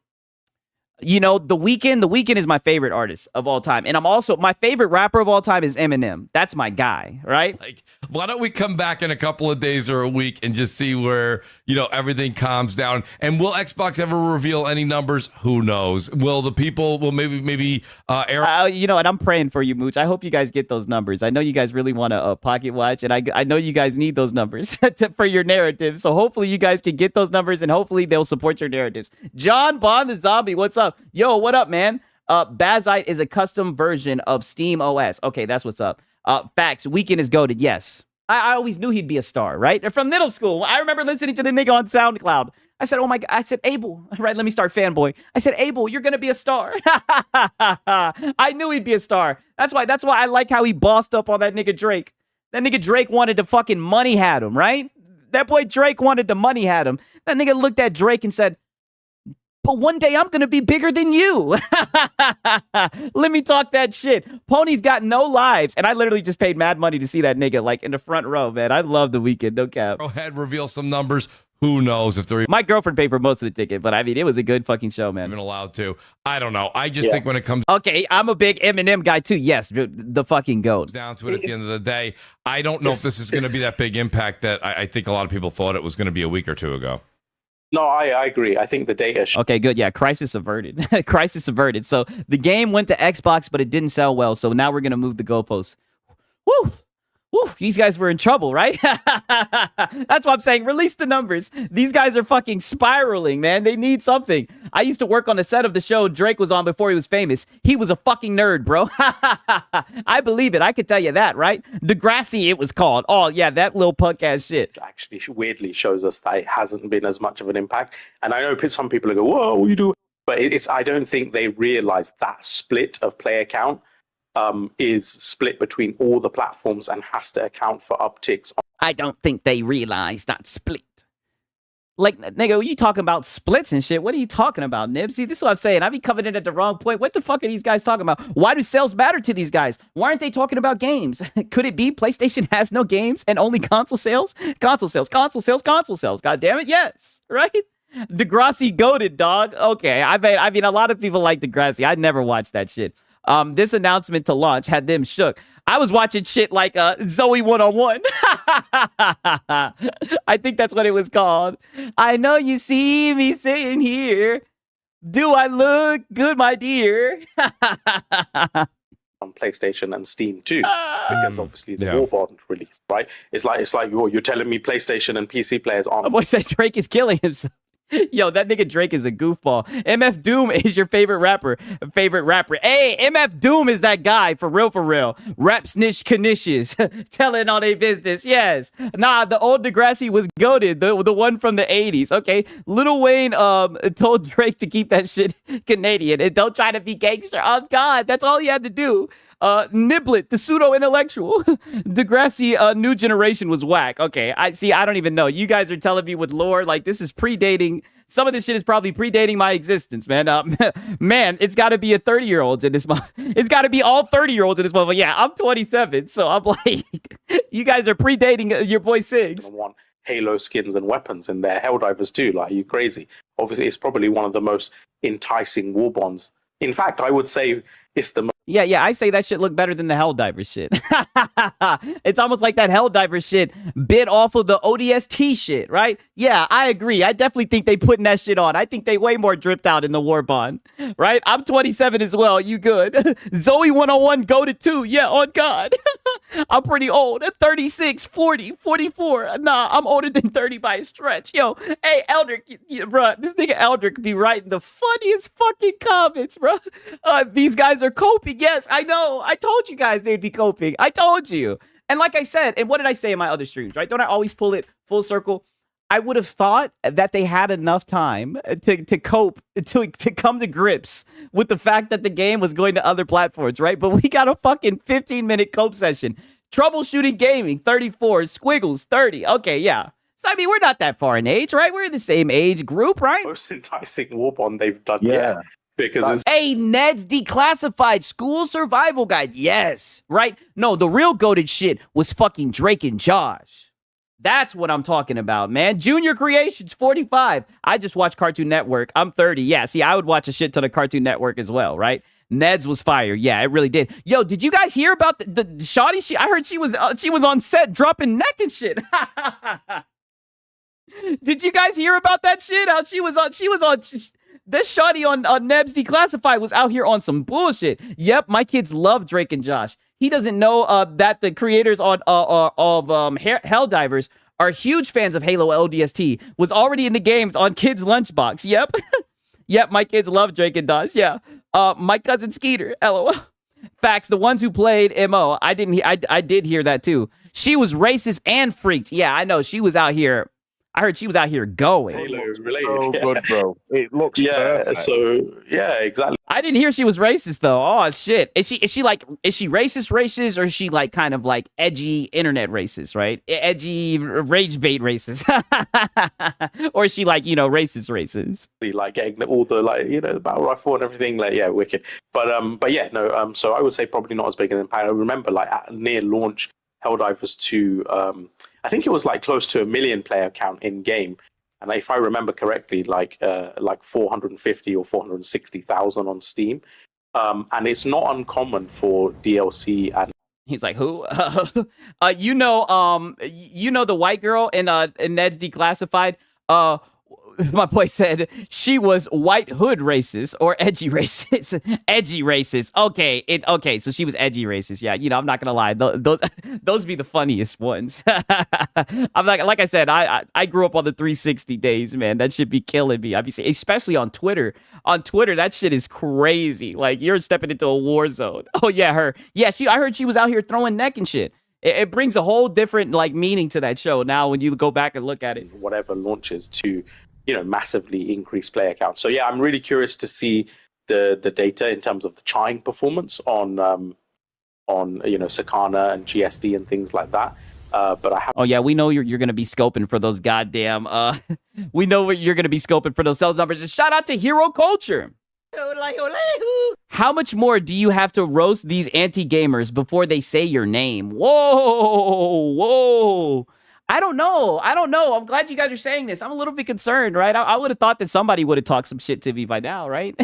Speaker 1: Weeknd. The Weeknd is my favorite artist of all time. And my favorite rapper of all time is Eminem. That's my guy, right?
Speaker 4: Like, why don't we come back in a couple of days or a week and just see where, everything calms down? And will Xbox ever reveal any numbers? Who knows? Will the people, maybe air?
Speaker 1: And I'm praying for you, Mooch. I hope you guys get those numbers. I know you guys really want to pocket watch, and I know you guys need those numbers for your narrative. So hopefully you guys can get those numbers, and hopefully they'll support your narratives. John Bond the Zombie, what's up? Yo, what up, man? Bazite is a custom version of Steam OS. Okay, that's what's up. Facts. Weeknd is goated. Yes. I always knew he'd be a star, right? From middle school. I remember listening to the nigga on SoundCloud. I said, oh my God. I said, Abel, right? Let me start Fanboy. I said, Abel, you're going to be a star. I knew he'd be a star. That's why I like how he bossed up on that nigga Drake. That nigga Drake wanted to fucking money had him, right? That boy Drake wanted to money had him. That nigga looked at Drake and said, but one day I'm going to be bigger than you. Let me talk that shit. Pony's got no lives. And I literally just paid mad money to see that nigga like in the front row, man. I love The Weeknd, no cap.
Speaker 4: Go ahead, reveal some numbers. Who knows if they're
Speaker 1: My girlfriend paid for most of the ticket, but I mean, it was a good fucking show, man.
Speaker 4: even allowed to. I don't know. I just think when it comes
Speaker 1: Okay, I'm a big Eminem guy too. Yes, the fucking GOAT.
Speaker 4: down to it at the end of the day, I don't know if this is going to be that big impact that I think a lot of people thought it was going to be a week or two ago.
Speaker 3: No, I agree. I think the data.
Speaker 1: Okay, good. Yeah, crisis averted. Crisis averted. So the game went to Xbox, but it didn't sell well. So now we're gonna move the goalposts. Woo! whew, these guys were in trouble, right? That's what I'm saying. Release the numbers. These guys are fucking spiraling, man. They need something. I used to work on the set of the show Drake was on before he was famous. He was a fucking nerd, bro. I believe it. I could tell you that, right? Degrassi, it was called. Oh, yeah, that little punk ass shit.
Speaker 3: Actually, weirdly shows us that it hasn't been as much of an impact. And I know some people go, whoa, what are you doing? But I don't think they realize that split of player count is split between all the platforms and has to account for upticks.
Speaker 1: I don't think they realize that split. Like, nigga, you talking about splits and shit? What are you talking about, Nibs? See, this is what I'm saying. I be coming in at the wrong point. What the fuck are these guys talking about? Why do sales matter to these guys? Why aren't they talking about games? Could it be PlayStation has no games and only console sales? Console sales, console sales, console sales. God damn it, yes, right? Degrassi goated, dog. Okay, I mean, a lot of people like Degrassi. I never watched that shit. This announcement to launch had them shook. I was watching shit like Zoe 101. I think that's what it was called. I know you see me sitting here. Do I look good, my dear?
Speaker 3: On PlayStation and Steam too, because obviously the Warbond released, right? It's like you're telling me PlayStation and PC players aren't.
Speaker 1: My boy said Drake is killing himself. Yo, that nigga Drake is a goofball. MF Doom is your favorite rapper. Hey, MF Doom is that guy, for real. Rap snitch knishes. Telling all they business. Yes. Nah, the old Degrassi was goated. The one from the 80s. Okay. Lil Wayne told Drake to keep that shit Canadian. And don't try to be gangster. Oh, God. That's all you had to do. Niblet, the pseudo-intellectual. Degrassi, New Generation was whack. Okay, I don't even know. You guys are telling me with lore, like, this is predating. Some of this shit is probably predating my existence, man. Man, it's got to be a 30-year-olds in this month. It's got to be all 30-year-olds in this month. Yeah, I'm 27, so I'm like, you guys are predating your boy Sigs.
Speaker 3: Want Halo skins and weapons in their HellDivers too. Like, are you crazy? Obviously, it's probably one of the most enticing war bonds. In fact, I would say it's the
Speaker 1: Yeah, I say that shit look better than the HellDivers shit. It's almost like that HellDivers shit bit off of the ODST shit, right? Yeah, I agree. I definitely think they putting that shit on. I think they way more dripped out in the war bond, right? I'm 27 as well. You good? Zoe 101 goated too. Yeah, on God. I'm pretty old. 36, 40, 44. Nah, I'm older than 30 by a stretch. Yo, hey, Eldrick, bruh, this nigga Eldrick be writing the funniest fucking comments, bruh. These guys are coping. Yes, I know. I told you guys they'd be coping. I told you. And like I said, and what did I say in my other streams, right? Don't I always pull it full circle? I would have thought that they had enough time to cope, to come to grips with the fact that the game was going to other platforms, right? But we got a fucking 15-minute cope session. Troubleshooting gaming, 34. Squiggles, 30. Okay, yeah. So, I mean, we're not that far in age, right? We're in the same age group, right?
Speaker 3: Most enticing war bond they've done yet. Because
Speaker 1: hey, Ned's Declassified School Survival Guide. Yes, right? No, the real goated shit was fucking Drake and Josh. That's what I'm talking about, man. Junior Creations, 45. I just watch Cartoon Network. I'm 30. Yeah, see, I would watch a shit ton of Cartoon Network as well, right? Ned's was fire. Yeah, it really did. Yo, did you guys hear about the shawty? I heard she was on set dropping neck and shit. Did you guys hear about that shit? How she was on. This shawty on Neb's Declassified was out here on some bullshit. Yep, my kids love Drake and Josh. He doesn't know that the creators of HellDivers are huge fans of Halo ODST. Was already in the games on Kids Lunchbox. Yep. Yep, my kids love Drake and Josh. Yeah. My cousin Skeeter. LOL. Facts, the ones who played MO. I did hear that too. She was racist and freaked. Yeah, I know. She was out here. I heard she was out here going.
Speaker 3: Related.
Speaker 5: Oh, good, bro. It looks perfect.
Speaker 3: So yeah, exactly.
Speaker 1: I didn't hear she was racist though. Oh shit. Is she racist, or is she like kind of like edgy internet racist, right? Edgy rage bait racist. Or is she like, racist?
Speaker 3: Like getting all the the battle rifle and everything, wicked. But yeah, no, so I would say probably not as big an impact. I remember at near launch HellDivers 2, I think it was close to 1 million player count in game, and if I remember correctly, like 450 or 460,000 on Steam, and it's not uncommon for DLC. And
Speaker 1: he's like, who? The white girl in Ned's Declassified. my boy said she was white hood racist or edgy racist. Edgy racist. Okay, so she was edgy racist. Yeah, I'm not gonna lie. Those be the funniest ones. I'm like I said, I grew up on the 360 days, man. That shit be killing me. Especially on Twitter. On Twitter, that shit is crazy. Like you're stepping into a war zone. Oh yeah, her. Yeah, I heard she was out here throwing neck and shit. It brings a whole different like meaning to that show now when you go back and look at it.
Speaker 3: Whatever launches to, massively increase player count. So yeah, I'm really curious to see the data in terms of the charting performance on Sakana and GSD and things like that. But I have.
Speaker 1: Oh yeah, we know you're gonna be scoping for those goddamn. We know what you're gonna be scoping for those sales numbers. And shout out to Hero Culture. How much more do you have to roast these anti-gamers before they say your name? Whoa. I don't know. I'm glad you guys are saying this. I'm a little bit concerned, right? I would have thought that somebody would have talked some shit to me by now, right?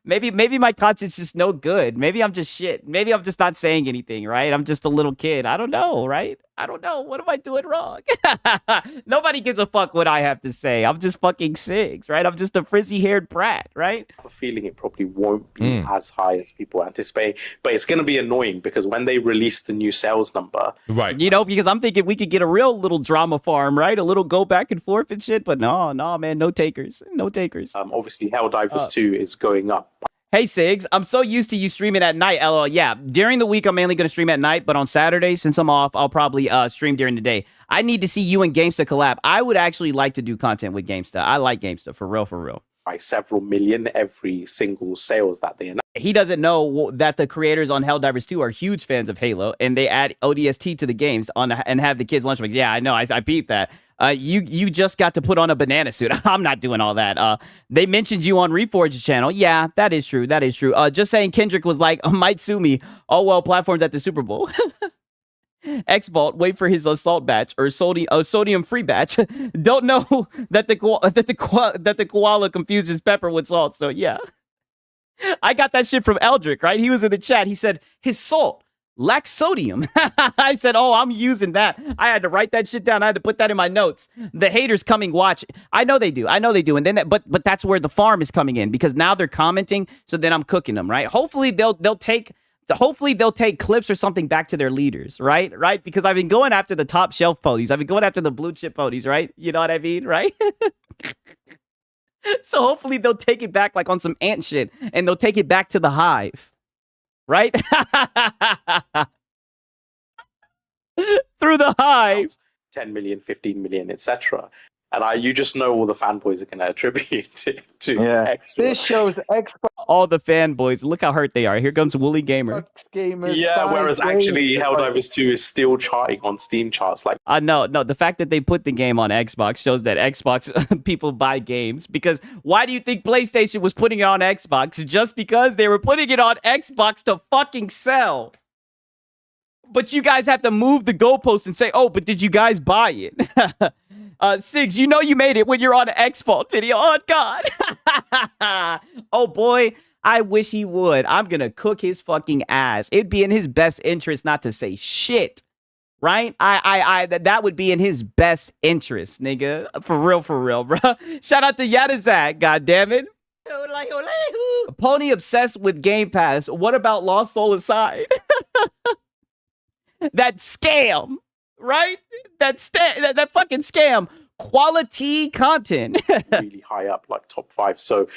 Speaker 1: Maybe my content's just no good. Maybe I'm just shit. Maybe I'm just not saying anything, right? I'm just a little kid. I don't know, right? I don't know. What am I doing wrong? Nobody gives a fuck what I have to say. I'm just fucking Sigs, right? I'm just a frizzy-haired brat, right?
Speaker 3: I have a feeling it probably won't be as high as people anticipate, but it's going to be annoying because when they release the new sales number,
Speaker 4: right?
Speaker 1: Because I'm thinking we could get a real little drama farm, right? A little go back and forth and shit, but no, man, no takers.
Speaker 3: Obviously, HellDivers 2 is going up.
Speaker 1: Hey, Sigs, I'm so used to you streaming at night. LOL. Yeah, during the week, I'm mainly going to stream at night, but on Saturdays, since I'm off, I'll probably stream during the day. I need to see you and Gamesta collab. I would actually like to do content with Gamesta. I like Gamesta, for real.
Speaker 3: By several million every single sales that they announce.
Speaker 1: He doesn't know that the creators on HellDivers 2 are huge fans of Halo, and they add ODST to the games and have the kids' lunch breaks. Yeah, I know. I peeped that. You just got to put on a banana suit. I'm not doing all that. They mentioned you on Reforge channel. Yeah, that is true. Just saying Kendrick was like, might sue me. Oh, well, platforms at the Super Bowl. X-Vault, wait for his assault batch or sodium free batch. Don't know that the koala confuses pepper with salt. So yeah, I got that shit from Eldrick, right? He was in the chat. He said his salt lacks sodium. I said, oh, I'm using that. I had to write that shit down. I had to put that in my notes. The haters coming watch. I know they do. And then but that's where the farm is coming in because now they're commenting. So then I'm cooking them, right? Hopefully they'll take clips or something back to their leaders, right? Right? Because I've been going after the top shelf ponies. I've been going after the blue chip ponies, right? You know what I mean, right? So hopefully they'll take it back like on some ant shit and they'll take it back to the hive, right? Through the hive.
Speaker 3: 10 million, 15 million, etc. And you just know all the fanboys are going to attribute it to extra.
Speaker 5: This shows Xbox
Speaker 1: all the fanboys. Look how hurt they are. Here comes Wooly Gamer.
Speaker 5: Gamers.
Speaker 3: Yeah, whereas actually HellDivers 2 is still charting on Steam charts. Like,
Speaker 1: no. The fact that they put the game on Xbox shows that Xbox people buy games. Because why do you think PlayStation was putting it on Xbox? Just because they were putting it on Xbox to fucking sell. But you guys have to move the goalposts and say, oh, but did you guys buy it? Sigs, you know you made it when you're on an X-Fault video. Oh, God. Oh, boy, I wish he would. I'm going to cook his fucking ass. It'd be in his best interest not to say shit, right? That would be in his best interest, nigga. For real, bro. Shout out to Yadazak, goddammit. Pony obsessed with Game Pass. What about Lost Soul aside? That scam, right? That fucking scam. Quality content.
Speaker 3: Really high up, like top 5. So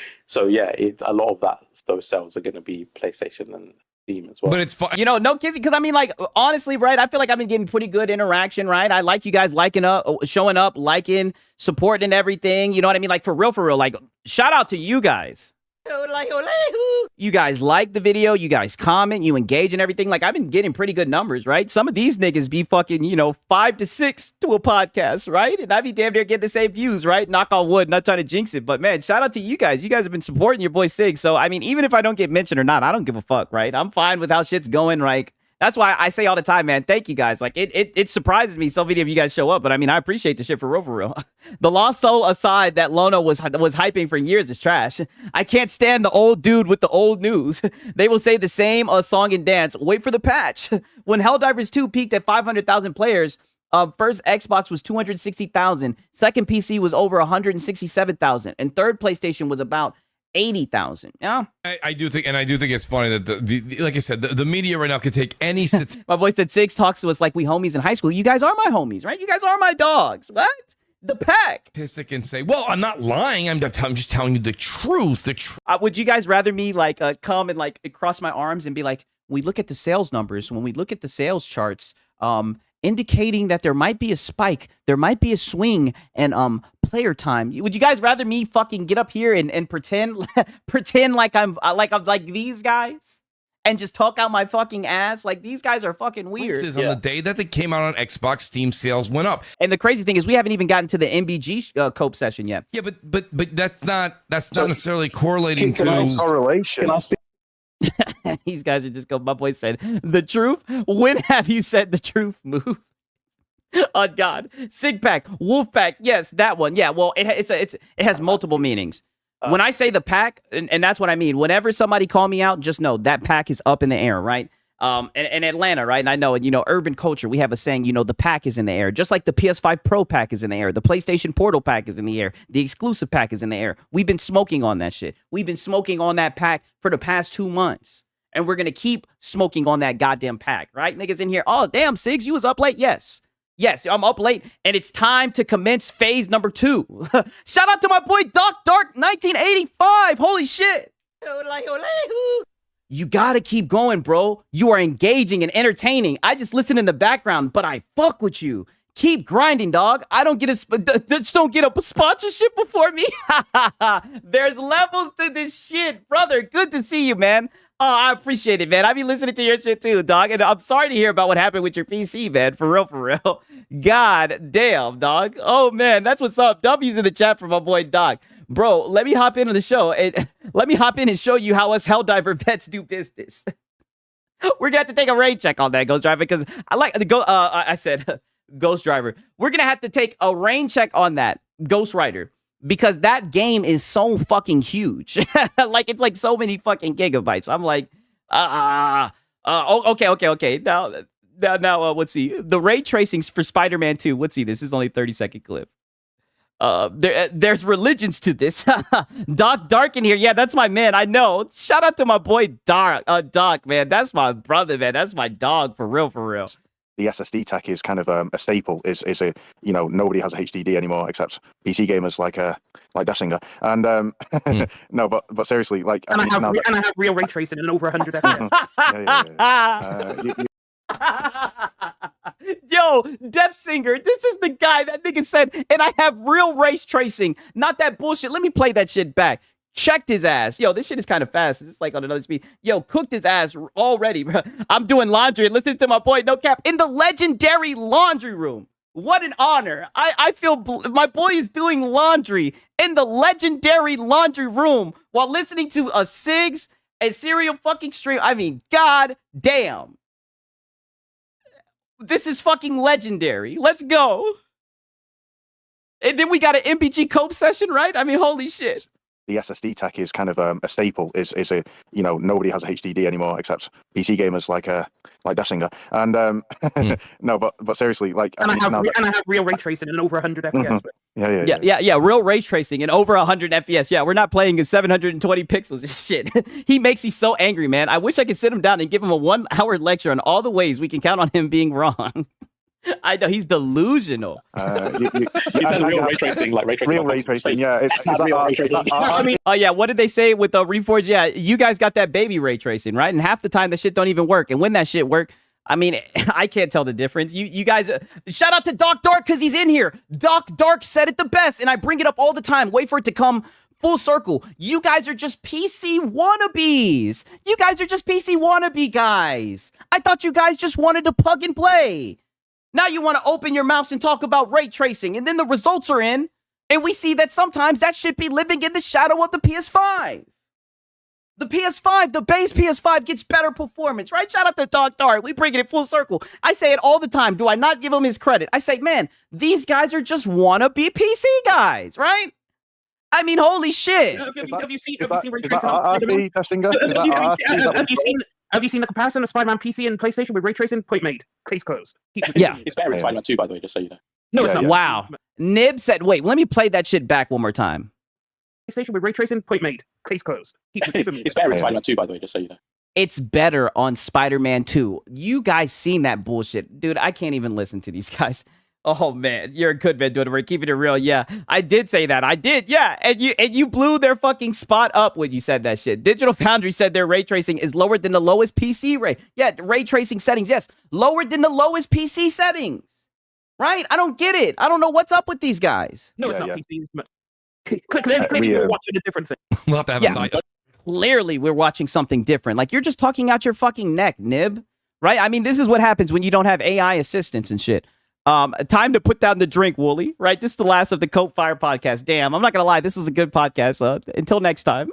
Speaker 3: yeah, a lot of those sales are going to be PlayStation and Steam as well.
Speaker 4: But it's fun.
Speaker 1: No kissing, because I mean, like, honestly, right? I feel like I've been getting pretty good interaction, right? I like you guys liking up, showing up, liking, supporting everything. You know what I mean? Like, for real. Like, shout out to you guys. You guys like the video, you guys comment, you engage and everything. Like, I've been getting pretty good numbers, right? Some of these niggas be fucking, 5 to 6 to a podcast, right? And I be damn near getting the same views, right? Knock on wood, not trying to jinx it. But man, shout out to you guys. You guys have been supporting your boy Sig. So, I mean, even if I don't get mentioned or not, I don't give a fuck, right? I'm fine with how shit's going, like. That's why I say all the time, man, thank you guys. Like, it surprises me so many of you guys show up, but I mean, I appreciate the shit for real. The Lost Soul aside that Lono was hyping for years is trash. I can't stand the old dude with the old news. They will say the same song and dance. Wait for the patch. When HellDivers 2 peaked at 500,000 players, First Xbox was 260,000. Second PC was over 167,000, and third PlayStation was about 80,000. Yeah,
Speaker 4: I do think it's funny that the like I said, the media right now could take any.
Speaker 1: My boy said Six talks to us like we homies in high school. You guys are my homies, right? You guys are my dogs. What? The pack.
Speaker 4: Statistic and say, well, I'm not lying. I'm just telling you the truth.
Speaker 1: Would you guys rather me like come and like cross my arms and be like, we look at the sales numbers, when we look at the sales charts, indicating that there might be a spike, there might be a swing, and player time. Would you guys rather me fucking get up here and pretend like I'm like these guys and just talk out my fucking ass? Like, these guys are fucking weird.
Speaker 4: On the day that they came out on Xbox, Steam sales went up.
Speaker 1: And the crazy thing is, we haven't even gotten to the MBG cope session yet.
Speaker 4: Yeah, but that's not necessarily correlating to
Speaker 5: correlation.
Speaker 3: Can I speak?
Speaker 1: These guys are just going. My boy said the truth. When have you said the truth? Move. Oh God, Sig Pack, Wolf Pack. Yes, that one. Yeah. Well, it has multiple meanings. When I say the pack, and that's what I mean. Whenever somebody call me out, just know that pack is up in the air, right? In Atlanta, right? And I know, urban culture, we have a saying, the pack is in the air. Just like the PS5 Pro pack is in the air. The PlayStation Portal pack is in the air. The exclusive pack is in the air. We've been smoking on that shit. We've been smoking on that pack for the past 2 months. And we're going to keep smoking on that goddamn pack, right? Niggas in here, oh, damn, Sigs, you was up late? Yes, I'm up late, and it's time to commence phase number 2. Shout out to my boy Doc Dark 1985. Holy shit. You gotta keep going, bro. You are engaging and entertaining. I just listen in the background, but I fuck with you. Keep grinding, dog. I don't get just don't get a sponsorship before me. There's levels to this shit, brother. Good to see you, man. Oh, I appreciate it, man. I be listening to your shit too, dog. And I'm sorry to hear about what happened with your PC, man. For real. God damn, dog. Oh, man, that's what's up. W's in the chat for my boy, Doc. Bro, let me hop into the show. And let me hop in and show you how us HellDiver vets do business. We're going to have to take a raid check on that, Ghost Driver, because I like to go. I said Ghost Driver. We're going to have to take a rain check on that, Ghost Rider. Because that game is so fucking huge. Like, it's like so many fucking gigabytes. I'm like, okay. Now, let's see. The ray tracings for Spider-Man 2. Let's see. This is only a 30-second clip. There's religions to this. Doc Dark in here. Yeah, that's my man. I know. Shout out to my boy Doc, man. That's my brother, man. That's my dog, for real.
Speaker 5: The SSD tech is kind of a staple. Is a nobody has a HDD anymore except PC gamers like Deathsinger. And no, but seriously, like
Speaker 7: I have real ray tracing and over 100 FPS.
Speaker 1: Yo, Deathsinger, this is the guy that nigga said, and I have real race tracing, not that bullshit. Let me play that shit back. Checked his ass. Yo, this shit is kind of fast. It's like on another speed. Yo, cooked his ass already, bro. I'm doing laundry and listening to my boy, No Cap, in the legendary laundry room. What an honor. I feel my boy is doing laundry in the legendary laundry room while listening to a Sigs and serial fucking stream. I mean, god damn. This is fucking legendary. Let's go. And then we got an MBG cope session, right? I mean, holy shit.
Speaker 5: The SSD tech is kind of a staple. Is a nobody has a HDD anymore except PC gamers like Deathsinger. And no, but seriously, like
Speaker 7: I have real ray tracing and over 100 FPS.
Speaker 5: Yeah.
Speaker 1: Real ray tracing and over 100 FPS. Yeah, we're not playing in 720 pixels. Shit. He makes me so angry, man. I wish I could sit him down and give him a 1-hour lecture on all the ways we can count on him being wrong. I know he's delusional.
Speaker 3: He said real ray tracing, like ray tracing.
Speaker 5: Real ray tracing, yeah.
Speaker 3: That's not real ray tracing.
Speaker 1: Oh yeah, what did they say with Reforge? Yeah, you guys got that baby ray tracing, right? And half the time that shit don't even work. And when that shit work, I mean, I can't tell the difference. You guys, shout out to Doc Dark because he's in here. Doc Dark said it the best, and I bring it up all the time. Wait for it to come full circle. You guys are just PC wannabes. You guys are just PC wannabe guys. I thought you guys just wanted to plug and play. Now you want to open your mouths and talk about ray tracing, and then the results are in, and we see that sometimes that should be living in the shadow of the PS5. The PS5, the base PS5 gets better performance, right? Shout out to Doc Dark. We bring it full circle. I say it all the time. Do I not give him his credit? I say, man, these guys are just wannabe PC guys, right? I mean, holy shit.
Speaker 7: Have you seen ray
Speaker 5: tracing?
Speaker 7: Have you seen the comparison of Spider-Man PC and PlayStation with ray tracing? Point made. Case closed.
Speaker 1: Yeah.
Speaker 3: It's better in Spider-Man 2, by the way, just so you know.
Speaker 7: No, it's not.
Speaker 1: Wow. Nib said, wait, let me play that shit back one more time.
Speaker 7: PlayStation with ray tracing? Point made. Case closed.
Speaker 3: It's better in Spider-Man 2, by the way, just so you know.
Speaker 1: It's better on Spider-Man 2. You guys seen that bullshit. Dude, I can't even listen to these guys. Oh man, you're a good man, dude. We're keeping it real. Yeah, I did say that. I did. Yeah, and you blew their fucking spot up when you said that shit. Digital Foundry said their ray tracing is lower than the lowest PC ray. Yeah, ray tracing settings. Yes, lower than the lowest PC settings. Right? I don't get it. I don't know what's up with these guys.
Speaker 7: No, it's not PC. Clearly, we're watching a different thing.
Speaker 4: We'll have to have a side.
Speaker 1: Clearly, we're watching something different. Like, you're just talking out your fucking neck, Nib. Right? I mean, this is what happens when you don't have AI assistants and shit. Time to put down the drink, Wooly. Right? This is the last of the Cope Fire podcast. Damn, I'm not gonna lie. This is a good podcast. Until next time.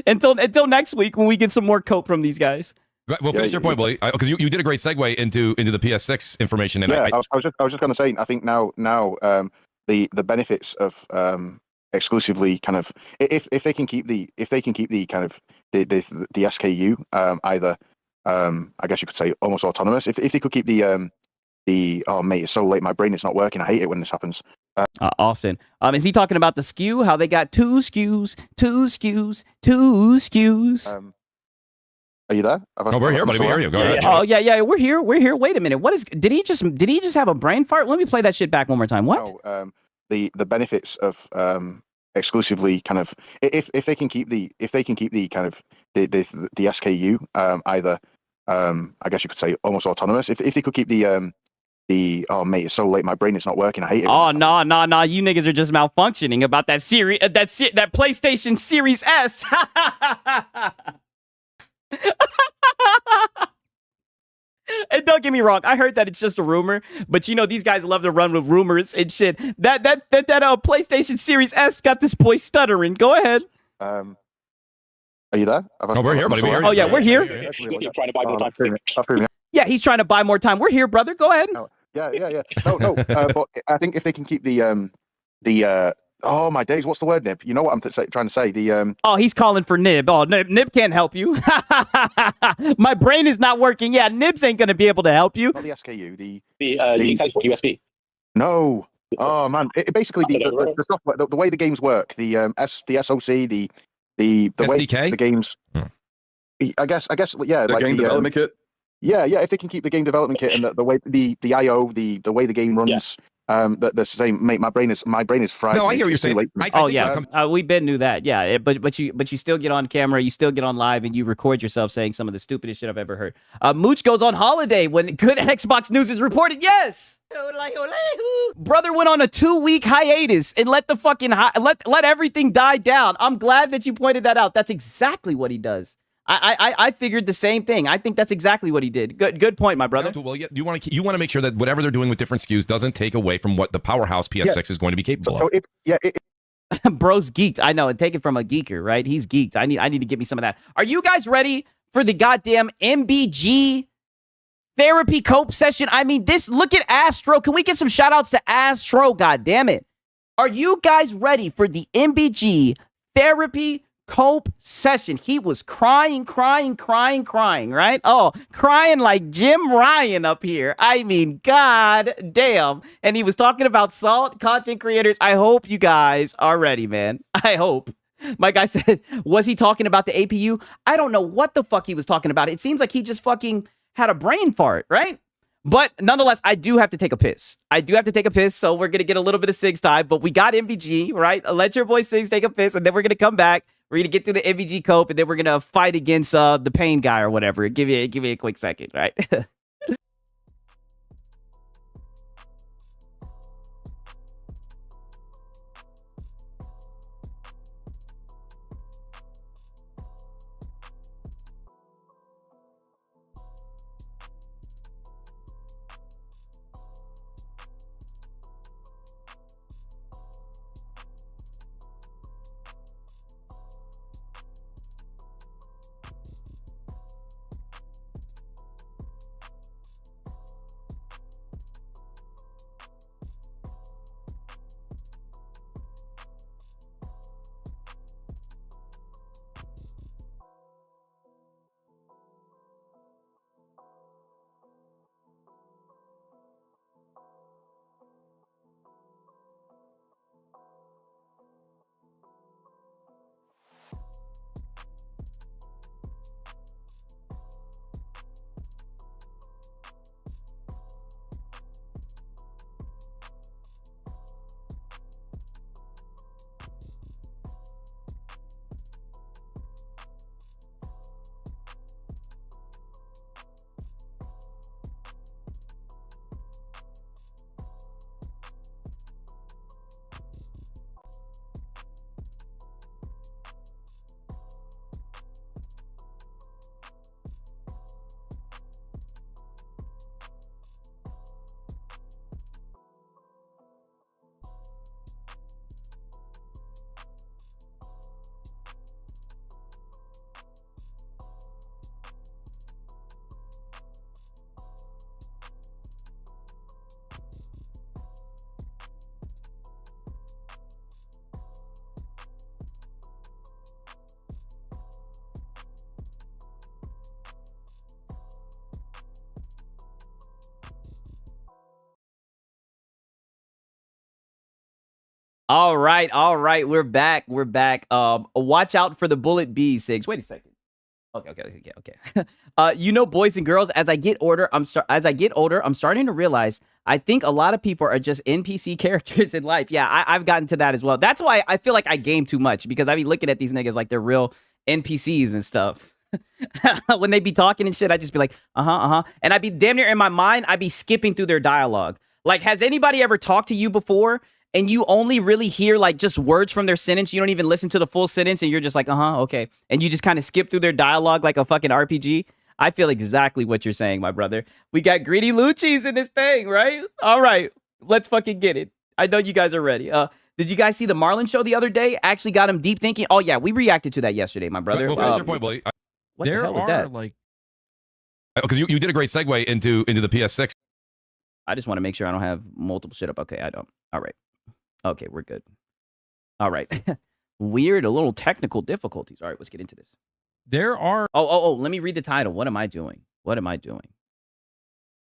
Speaker 1: until next week when we get some more Cope from these guys.
Speaker 4: Well, finish your point, Willie, because you did a great segue into the PS6 information. And
Speaker 8: I was just going to say, I think now the benefits of exclusively kind of if they can keep the kind of the SKU either I guess you could say almost autonomous. If they could keep the oh mate, it's so late, my brain is not working. I hate it when this happens.
Speaker 1: Often. Is he talking about the SKU? How they got two SKUs?
Speaker 8: Are you there?
Speaker 4: No, we're here, buddy. We hear you. Go ahead.
Speaker 1: Oh yeah, we're here. Wait a minute. What is? Did he just have a brain fart? Let me play that shit back one more time. What?
Speaker 8: No, the benefits of exclusively kind of if they can keep the kind of the SKU either I guess you could say almost autonomous. If they could keep the oh mate, it's so late, my brain is not working. I hate it.
Speaker 1: Oh no, you niggas are just malfunctioning about that series, that PlayStation Series S. And don't get me wrong, I heard that it's just a rumor, but you know these guys love to run with rumors and shit. That PlayStation Series S got this boy stuttering. Go ahead.
Speaker 8: Are you there?
Speaker 4: No, we're here, buddy. We hear you.
Speaker 1: Oh yeah, we're here.
Speaker 3: You're trying to buy more time.
Speaker 1: Yeah, he's trying to buy more time. We're here, brother. Go ahead.
Speaker 8: Yeah. No. But I think if they can keep the oh my days, what's the word, Nib? You know what I'm trying to say. The
Speaker 1: oh, he's calling for Nib. Oh, Nib can't help you. My brain is not working. Yeah, Nibs ain't gonna be able to help you.
Speaker 8: Not the SKU. The
Speaker 3: extendable USB.
Speaker 8: No. Oh man, basically the software, the way the games work, the SoC, the
Speaker 4: SDK?
Speaker 8: way the games. I guess yeah,
Speaker 9: The
Speaker 8: like
Speaker 9: game development kit.
Speaker 8: Yeah. If they can keep the game development kit and the way the IO, the way the game runs. The same, mate. My brain is fried.
Speaker 4: No, I hear what you're saying.
Speaker 1: We been knew that. Yeah, but you still get on camera, you still get on live, and you record yourself saying some of the stupidest shit I've ever heard. Mooch goes on holiday when good Xbox news is reported. Yes, brother went on a 2-week hiatus and let the fucking let everything die down. I'm glad that you pointed that out. That's exactly what he does. I figured the same thing. I think that's exactly what he did. Good point, my brother.
Speaker 4: Well, yeah, you want to make sure that whatever they're doing with different SKUs doesn't take away from what the powerhouse PS6 is going to be capable of.
Speaker 1: Bro's geeked. I know. Take it from a geeker, right? He's geeked. I need to give me some of that. Are you guys ready for the goddamn MBG therapy cope session? I mean, look at Astro. Can we get some shout outs to Astro? God damn it. Are you guys ready for the MBG therapy cope session? He was crying, right? Oh, crying like Jim Ryan up here. I mean, god damn. And he was talking about salt content creators. I hope you guys are ready, man. I hope. My guy said, was he talking about the APU? I don't know what the fuck he was talking about. It seems like he just fucking had a brain fart, right? But nonetheless, I do have to take a piss. So we're going to get a little bit of Sigs time, but we got MBG, right? Let your boy Sigs take a piss, and then we're going to come back. We're going to get through the MBG cope, and then we're going to fight against the pain guy or whatever. Give me a quick second, right? All right. We're back. Watch out for the bullet B, Sigs. Wait a second. Okay. Boys and girls, as I get older, I'm starting to realize I think a lot of people are just NPC characters in life. Yeah, I've gotten to that as well. That's why I feel like I game too much, because I be looking at these niggas like they're real NPCs and stuff. When they be talking and shit, I just be like, and I be damn near in my mind, I be skipping through their dialogue. Like, has anybody ever talked to you before and you only really hear like just words from their sentence? You don't even listen to the full sentence and you're just like, okay. And you just kind of skip through their dialogue like a fucking RPG. I feel exactly what you're saying, my brother. We got Greedy Lucci's in this thing, right? All right, let's fucking get it. I know you guys are ready. Did you guys see the Marlon show the other day? Actually got him deep thinking. Oh yeah, we reacted to that yesterday, my brother.
Speaker 4: Well, finish your point, Bully.
Speaker 1: What the hell was that?
Speaker 4: Because you did a great segue into the PS6.
Speaker 1: I just want to make sure I don't have multiple shit up. Okay, I don't. All right. Okay, we're good. All right. Weird, a little technical difficulties. All right, let's get into this.
Speaker 9: There are...
Speaker 1: Oh, let me read the title. What am I doing?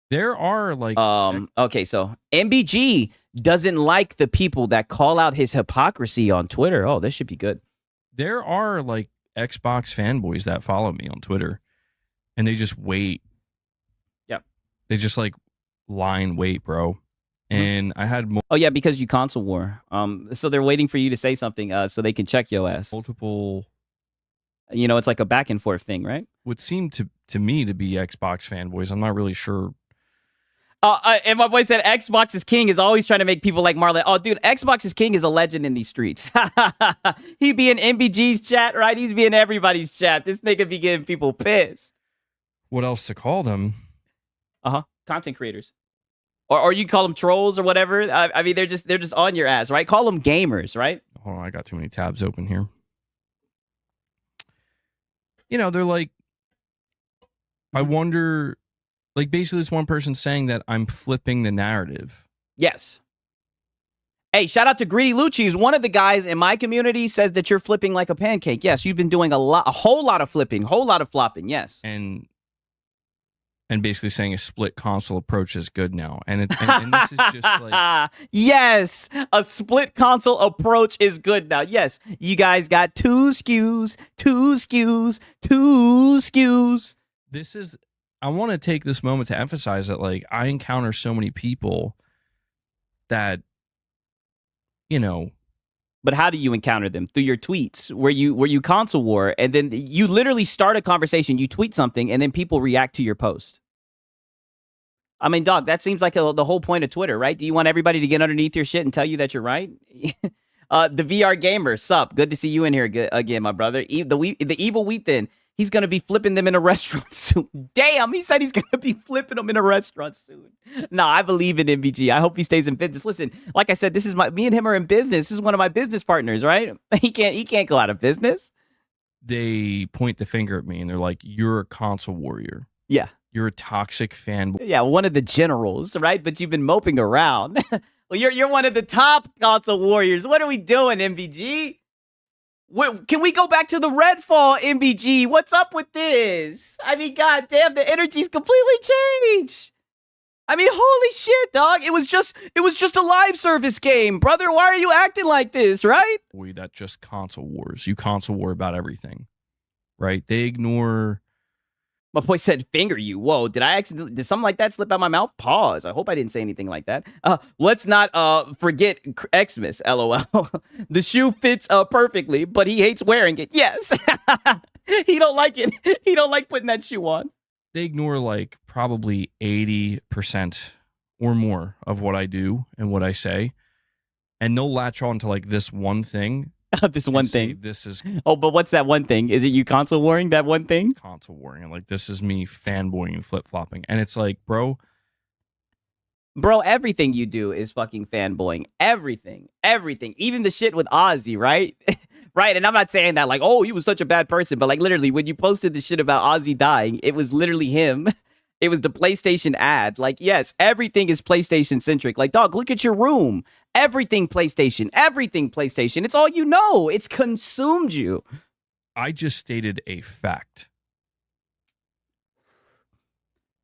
Speaker 9: There are, like...
Speaker 1: Okay, so MBG doesn't like the people that call out his hypocrisy on Twitter. Oh, this should be good.
Speaker 9: There are, like, Xbox fanboys that follow me on Twitter, and they just wait.
Speaker 1: Yep.
Speaker 9: They just, like, line wait, bro. And I had
Speaker 1: Oh yeah, because you console war. So they're waiting for you to say something so they can check your ass.
Speaker 9: multiple...
Speaker 1: It's like a back and forth thing, right?
Speaker 9: Would seem to me to be Xbox fanboys. I'm not really sure.
Speaker 1: And my boy said Xbox is king is always trying to make people like Marlon. Oh, dude, Xbox is king is a legend in these streets. He be in MBG's chat, right? He's be in everybody's chat. This nigga be getting people pissed.
Speaker 9: What else to call them?
Speaker 1: Content creators. Or you call them trolls or whatever. I mean, they're just on your ass, right? Call them gamers, right?
Speaker 9: Hold on, I got too many tabs open here. They're like, I wonder, like, basically this one person saying that I'm flipping the narrative.
Speaker 1: Yes. Hey, shout out to Greedy Lucci's. One of the guys in my community says that you're flipping like a pancake. Yes, you've been doing a whole lot of flipping, whole lot of flopping. Yes.
Speaker 9: And basically saying a split console approach is good now. And this is just like...
Speaker 1: Yes, a split console approach is good now. Yes, you guys got two SKUs.
Speaker 9: This is... I want to take this moment to emphasize that, like, I encounter so many people that,
Speaker 1: But how do you encounter them? Through your tweets, where you console war, and then you literally start a conversation, you tweet something, and then people react to your post. I mean, dog, that seems like the whole point of Twitter, right? Do you want everybody to get underneath your shit and tell you that you're right? The VR gamer, sup? Good to see you in here again, my brother. The evil wheat then. He's going to be flipping them in a restaurant soon. Damn, he said he's going to be flipping them in a restaurant soon. Nah, I believe in MBG. I hope he stays in business. Listen, like I said, me and him are in business. This is one of my business partners, right? He can't go out of business.
Speaker 9: They point the finger at me and they're like, you're a console warrior.
Speaker 1: Yeah.
Speaker 9: You're a toxic fanboy.
Speaker 1: Yeah, one of the generals, right? But you've been moping around. Well, you're one of the top console warriors. What are we doing, MBG? Can we go back to the Redfall, MBG? What's up with this? I mean, goddamn, the energy's completely changed. I mean, holy shit, dog. It was just a live service game, brother. Why are you acting like this, right?
Speaker 9: Boy, that just console wars. You console war about everything, right? They ignore...
Speaker 1: My boy said, finger you. Whoa, did something like that slip out my mouth? Pause. I hope I didn't say anything like that. Let's not forget Xmas, LOL. The shoe fits perfectly, but he hates wearing it. Yes. He don't like it. He don't like putting that shoe on.
Speaker 9: They ignore like probably 80% or more of what I do and what I say. And they'll latch on to like this one thing.
Speaker 1: This one thing.
Speaker 9: This is...
Speaker 1: Oh, but what's that one thing? Is it you console warring that one thing?
Speaker 9: Console warring. And like, this is me fanboying and flip-flopping. And it's like, bro,
Speaker 1: everything you do is fucking fanboying. Everything. Even the shit with Ozzy, right? Right, and I'm not saying that like, oh, he was such a bad person. But like, literally, when you posted the shit about Ozzy dying, it was literally him. It was the PlayStation ad. Like, yes, everything is PlayStation-centric. Like, dog, look at your room. Everything PlayStation. It's all you know. It's consumed you.
Speaker 9: I just stated a fact.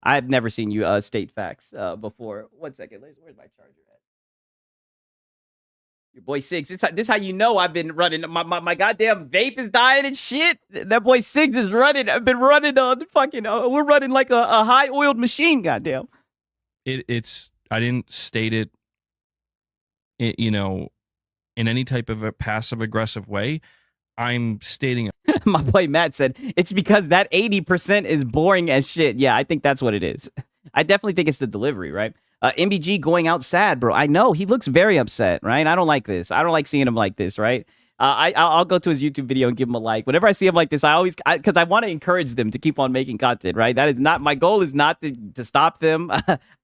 Speaker 1: I've never seen you state facts before. 1 second. Where's my charger at? Your boy Six. This how you know I've been running. My goddamn vape is dying and shit. That boy Six is running. I've been running on the fucking. We're running like a high oiled machine. Goddamn.
Speaker 9: It's. I didn't state it. You know, in any type of a passive aggressive way. I'm stating.
Speaker 1: My boy Matt said it's because that 80% is boring as shit. Yeah, I think that's what it is. I definitely think it's the delivery, right? MBG going out sad, bro. I know he looks very upset, right? I don't like this. I don't like seeing him like this, right? I'll go to his YouTube video and give him a like. Whenever I see him like this, because I want to encourage them to keep on making content, right? That is not my goal. Is not to stop them.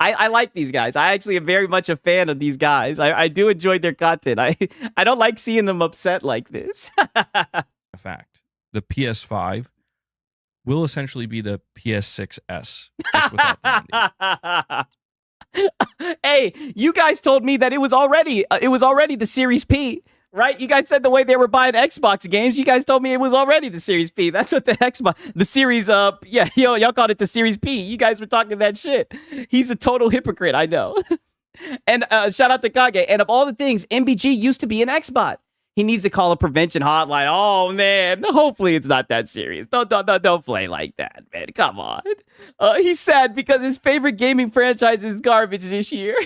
Speaker 1: I like these guys. I actually am very much a fan of these guys. I do enjoy their content. I don't like seeing them upset like this.
Speaker 9: A fact. The PS5 will essentially be the PS6S, just without the
Speaker 1: Hey, you guys told me that it was already the Series P, right? You guys said the way they were buying Xbox games, you guys told me it was already the Series P. That's what the Series y'all called it the Series P. You guys were talking that shit. He's a total hypocrite, I know. And shout out to Kage. And of all the things, MBG used to be an Xbot. He needs to call a prevention hotline. Oh man, hopefully it's not that serious. Don't play like that, man. Come on. He's sad because his favorite gaming franchise is garbage this year.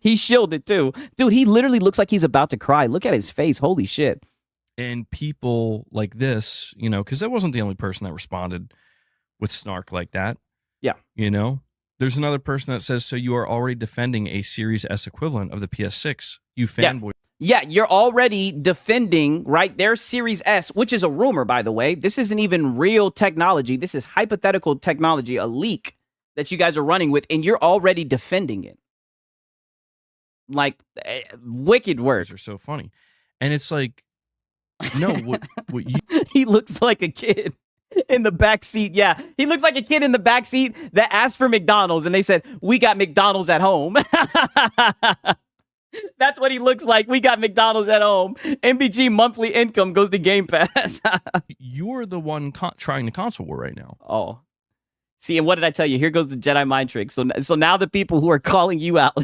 Speaker 1: He shielded too, dude. He literally looks like he's about to cry. Look at his face. Holy shit.
Speaker 9: And people like this, you know, because that wasn't the only person that responded with snark like that.
Speaker 1: Yeah.
Speaker 9: You know, there's another person that says, so you are already defending a Series S equivalent of the PS6. You fanboy.
Speaker 1: Yeah, you're already defending, right, their Series S, which is a rumor, by the way. This isn't even real technology. This is hypothetical technology, a leak that you guys are running with, and you're already defending it. Like, wicked words.
Speaker 9: Are so funny. And it's like, no, what you...
Speaker 1: He looks like a kid in the back seat. Yeah, he looks like a kid in the back seat that asked for McDonald's, and they said, we got McDonald's at home. That's what he looks like. We got McDonald's at home. MBG monthly income goes to Game Pass.
Speaker 9: You're the one trying the console war right now.
Speaker 1: Oh. See, and what did I tell you? Here goes the Jedi mind trick. So now the people who are calling you out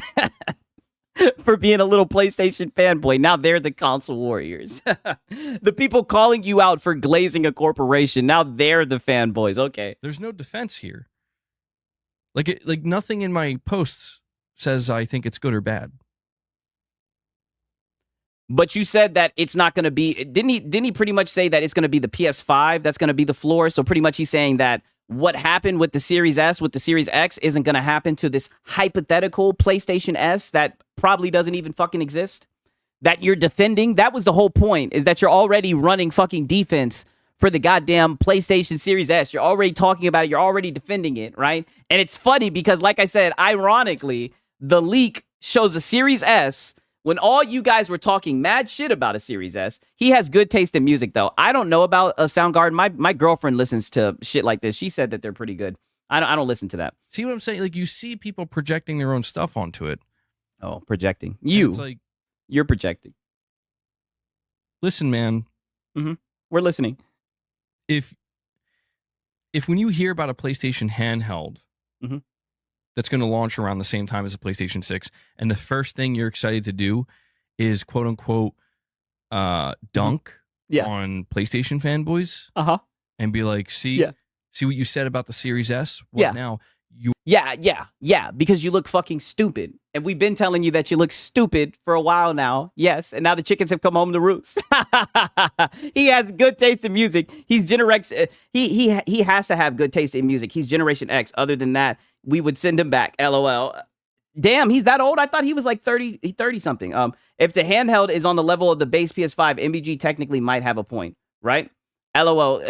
Speaker 1: for being a little PlayStation fanboy, now they're the console warriors. The people calling you out for glazing a corporation, now they're the fanboys. Okay.
Speaker 9: There's no defense here. Like nothing in my posts says I think it's good or bad.
Speaker 1: But you said that it's not going to be, didn't he pretty much say that it's going to be the PS5 that's going to be the floor? So pretty much he's saying that what happened with the Series S, with the Series X, isn't going to happen to this hypothetical PlayStation S that probably doesn't even fucking exist? That you're defending? That was the whole point, is that you're already running fucking defense for the goddamn PlayStation Series S. You're already talking about it. You're already defending it, right? And it's funny because, like I said, ironically, the leak shows a Series S when all you guys were talking mad shit about a Series S. He has good taste in music, though. I don't know about a Soundgarden. My girlfriend listens to shit like this. She said that they're pretty good. I don't listen to that.
Speaker 9: See what I'm saying? Like, you see people projecting their own stuff onto it.
Speaker 1: Oh, projecting.
Speaker 9: It's like,
Speaker 1: you're projecting.
Speaker 9: Listen, man.
Speaker 1: Mm-hmm. We're listening.
Speaker 9: If when you hear about a PlayStation handheld,
Speaker 1: mm-hmm,
Speaker 9: that's going to launch around the same time as a PlayStation 6, and the first thing you're excited to do is quote unquote dunk on PlayStation fanboys, and be like, see what you said about the Series S? What now?
Speaker 1: Yeah, because you look fucking stupid. And we've been telling you that you look stupid for a while now. Yes, and now the chickens have come home to roost. He has good taste in music. He's Generation he has to have good taste in music. He's Generation X. Other than that, we would send him back. LOL. Damn, he's that old? I thought he was like 30 something. If the handheld is on the level of the base PS5, MBG technically might have a point, right? LOL.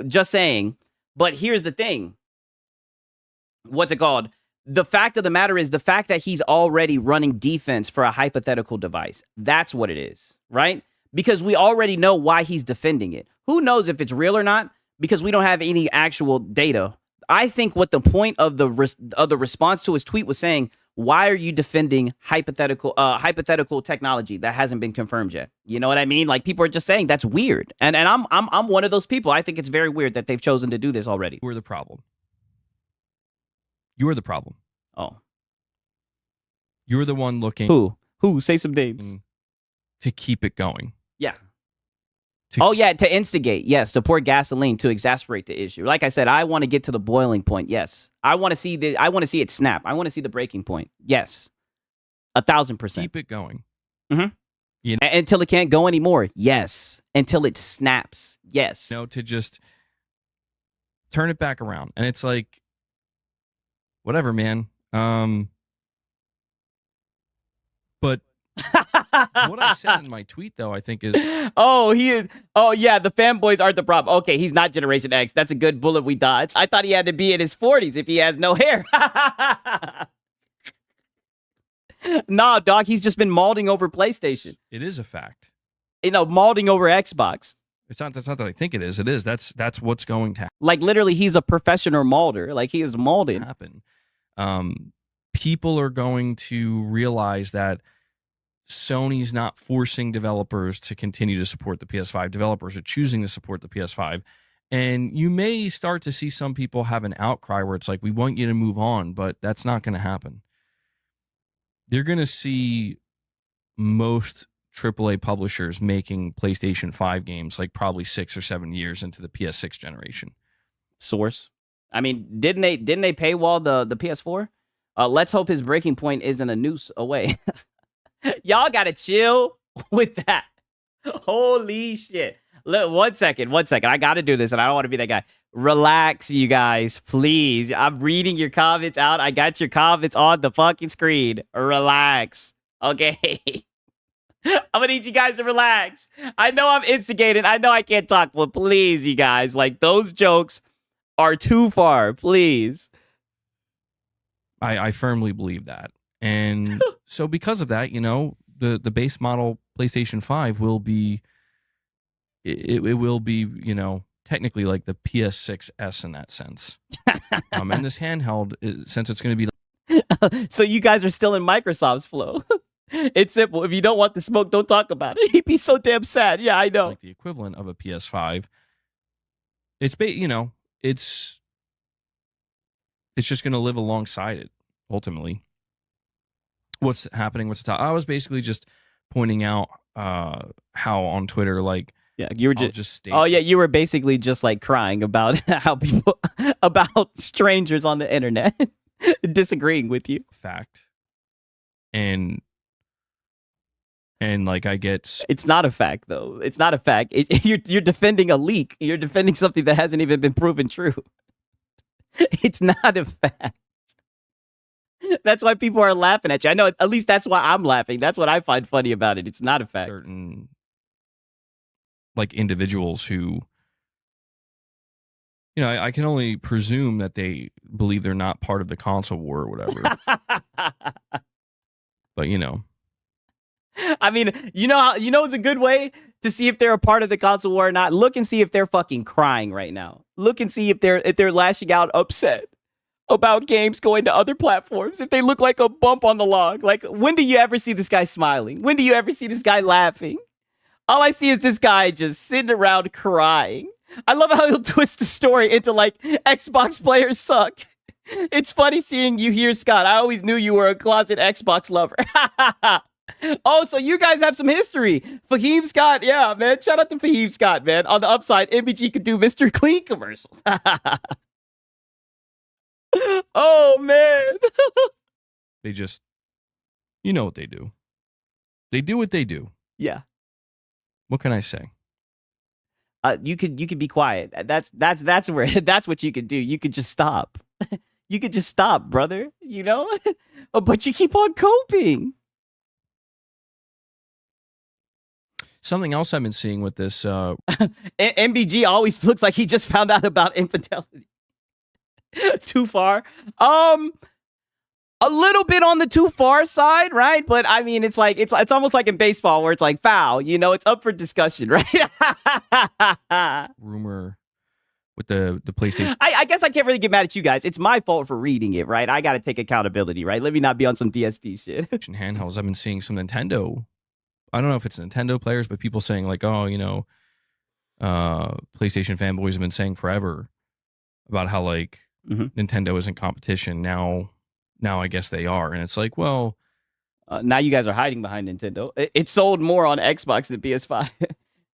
Speaker 1: Just saying. But here's the thing. What's it called? The fact of the matter is the fact that he's already running defense for a hypothetical device. That's what it is, right? Because we already know why he's defending it. Who knows if it's real or not? Because we don't have any actual data. I think what the point of the response to his tweet was saying, why are you defending hypothetical technology that hasn't been confirmed yet? You know what I mean? Like, people are just saying that's weird. And I'm one of those people. I think it's very weird that they've chosen to do this already.
Speaker 9: We're the problem. You're the problem.
Speaker 1: Oh.
Speaker 9: You're the one looking.
Speaker 1: Who? Who? Say some names.
Speaker 9: To keep it going.
Speaker 1: Yeah. To instigate. Yes, to pour gasoline to exasperate the issue. Like I said, I want to get to the boiling point. Yes. I want to see it snap. I want to see the breaking point. Yes. 1,000%.
Speaker 9: Keep it going.
Speaker 1: Mm-hmm.
Speaker 9: You know,
Speaker 1: until it can't go anymore. Yes. Until it snaps. Yes.
Speaker 9: To just turn it back around. And it's like, whatever, man. But what I said in my tweet, though, I think is...
Speaker 1: he is... Oh, yeah, the fanboys aren't the problem. Okay, he's not Generation X. That's a good bullet we dodged. I thought he had to be in his 40s if he has no hair. Nah, dog, he's just been malding over PlayStation.
Speaker 9: It is a fact.
Speaker 1: Malding over Xbox.
Speaker 9: That's not that I think it is. It is. That's what's going to happen.
Speaker 1: Like, literally, he's a professional malder. Like, he is malding.
Speaker 9: Happen. People are going to realize that Sony's not forcing developers to continue to support the PS5. Developers are choosing to support the PS5. And you may start to see some people have an outcry where it's like, we want you to move on, but that's not going to happen. You're going to see most AAA publishers making PlayStation 5 games like probably 6 or 7 years into the PS6 generation.
Speaker 1: Source. I mean, didn't they paywall the PS4? Let's hope his breaking point isn't a noose away. Y'all gotta chill with that. Holy shit. Look, one second. I gotta do this, and I don't want to be that guy. Relax, you guys, please. I'm reading your comments out. I got your comments on the fucking screen. Relax. Okay. I'm gonna need you guys to relax. I know I'm instigating. I know I can't talk, but please, you guys, like, those jokes are too far. Please.
Speaker 9: I firmly believe that. And so because of that, the base model PlayStation 5 will be, it will be, technically like the PS6S in that sense. And this handheld, since it's going to be...
Speaker 1: So you guys are still in Microsoft's flow. It's simple. If you don't want the smoke, don't talk about it. He'd be so damn sad. Yeah, I know.
Speaker 9: Like the equivalent of a PS5. It's just going to live alongside it, ultimately. What's happening? I was basically just pointing out how on Twitter, like,
Speaker 1: yeah, you were just you were basically just like crying about how people about strangers on the internet disagreeing with you.
Speaker 9: Fact. And like I get,
Speaker 1: it's not a fact though. It's not a fact. You're defending a leak. You're defending something that hasn't even been proven true. It's not a fact. That's why people are laughing at you. I know, at least that's why I'm laughing. That's what I find funny about it. It's not a fact.
Speaker 9: Certain, like, individuals who, I can only presume that they believe they're not part of the console war or whatever. But,
Speaker 1: I mean, it's a good way to see if they're a part of the console war or not. Look and see if they're fucking crying right now. Look and see if they're lashing out upset about games going to other platforms. If they look like a bump on the log. Like, when do you ever see this guy smiling? When do you ever see this guy laughing? All I see is this guy just sitting around crying. I love how he'll twist the story into, like, Xbox players suck. It's funny seeing you here, Scott. I always knew you were a closet Xbox lover. Oh, so you guys have some history. Fahim Scott, yeah, man. Shout out to Fahim Scott, man. On the upside, MBG could do Mr. Clean commercials. Oh, man.
Speaker 9: They just, what they do. They do what they do.
Speaker 1: Yeah.
Speaker 9: What can I say?
Speaker 1: You could be quiet. That's where that's what you could do. You could just stop. You could just stop, brother. But you keep on coping.
Speaker 9: Something else I've been seeing with this
Speaker 1: MBG always looks like he just found out about infidelity. Too far. A little bit on the too far side, right? But I mean, it's like it's almost like in baseball where it's like foul, it's up for discussion, right?
Speaker 9: Rumor with the PlayStation.
Speaker 1: I guess I can't really get mad at you guys. It's my fault for reading it, right? I got to take accountability, right? Let me not be on some DSP shit.
Speaker 9: Handhelds. I've been seeing some Nintendo. I don't know if it's Nintendo players, but people saying like, oh, PlayStation fanboys have been saying forever about how like Nintendo isn't competition. Now I guess they are. And it's like, well,
Speaker 1: Now you guys are hiding behind Nintendo. It sold more on Xbox than PS5.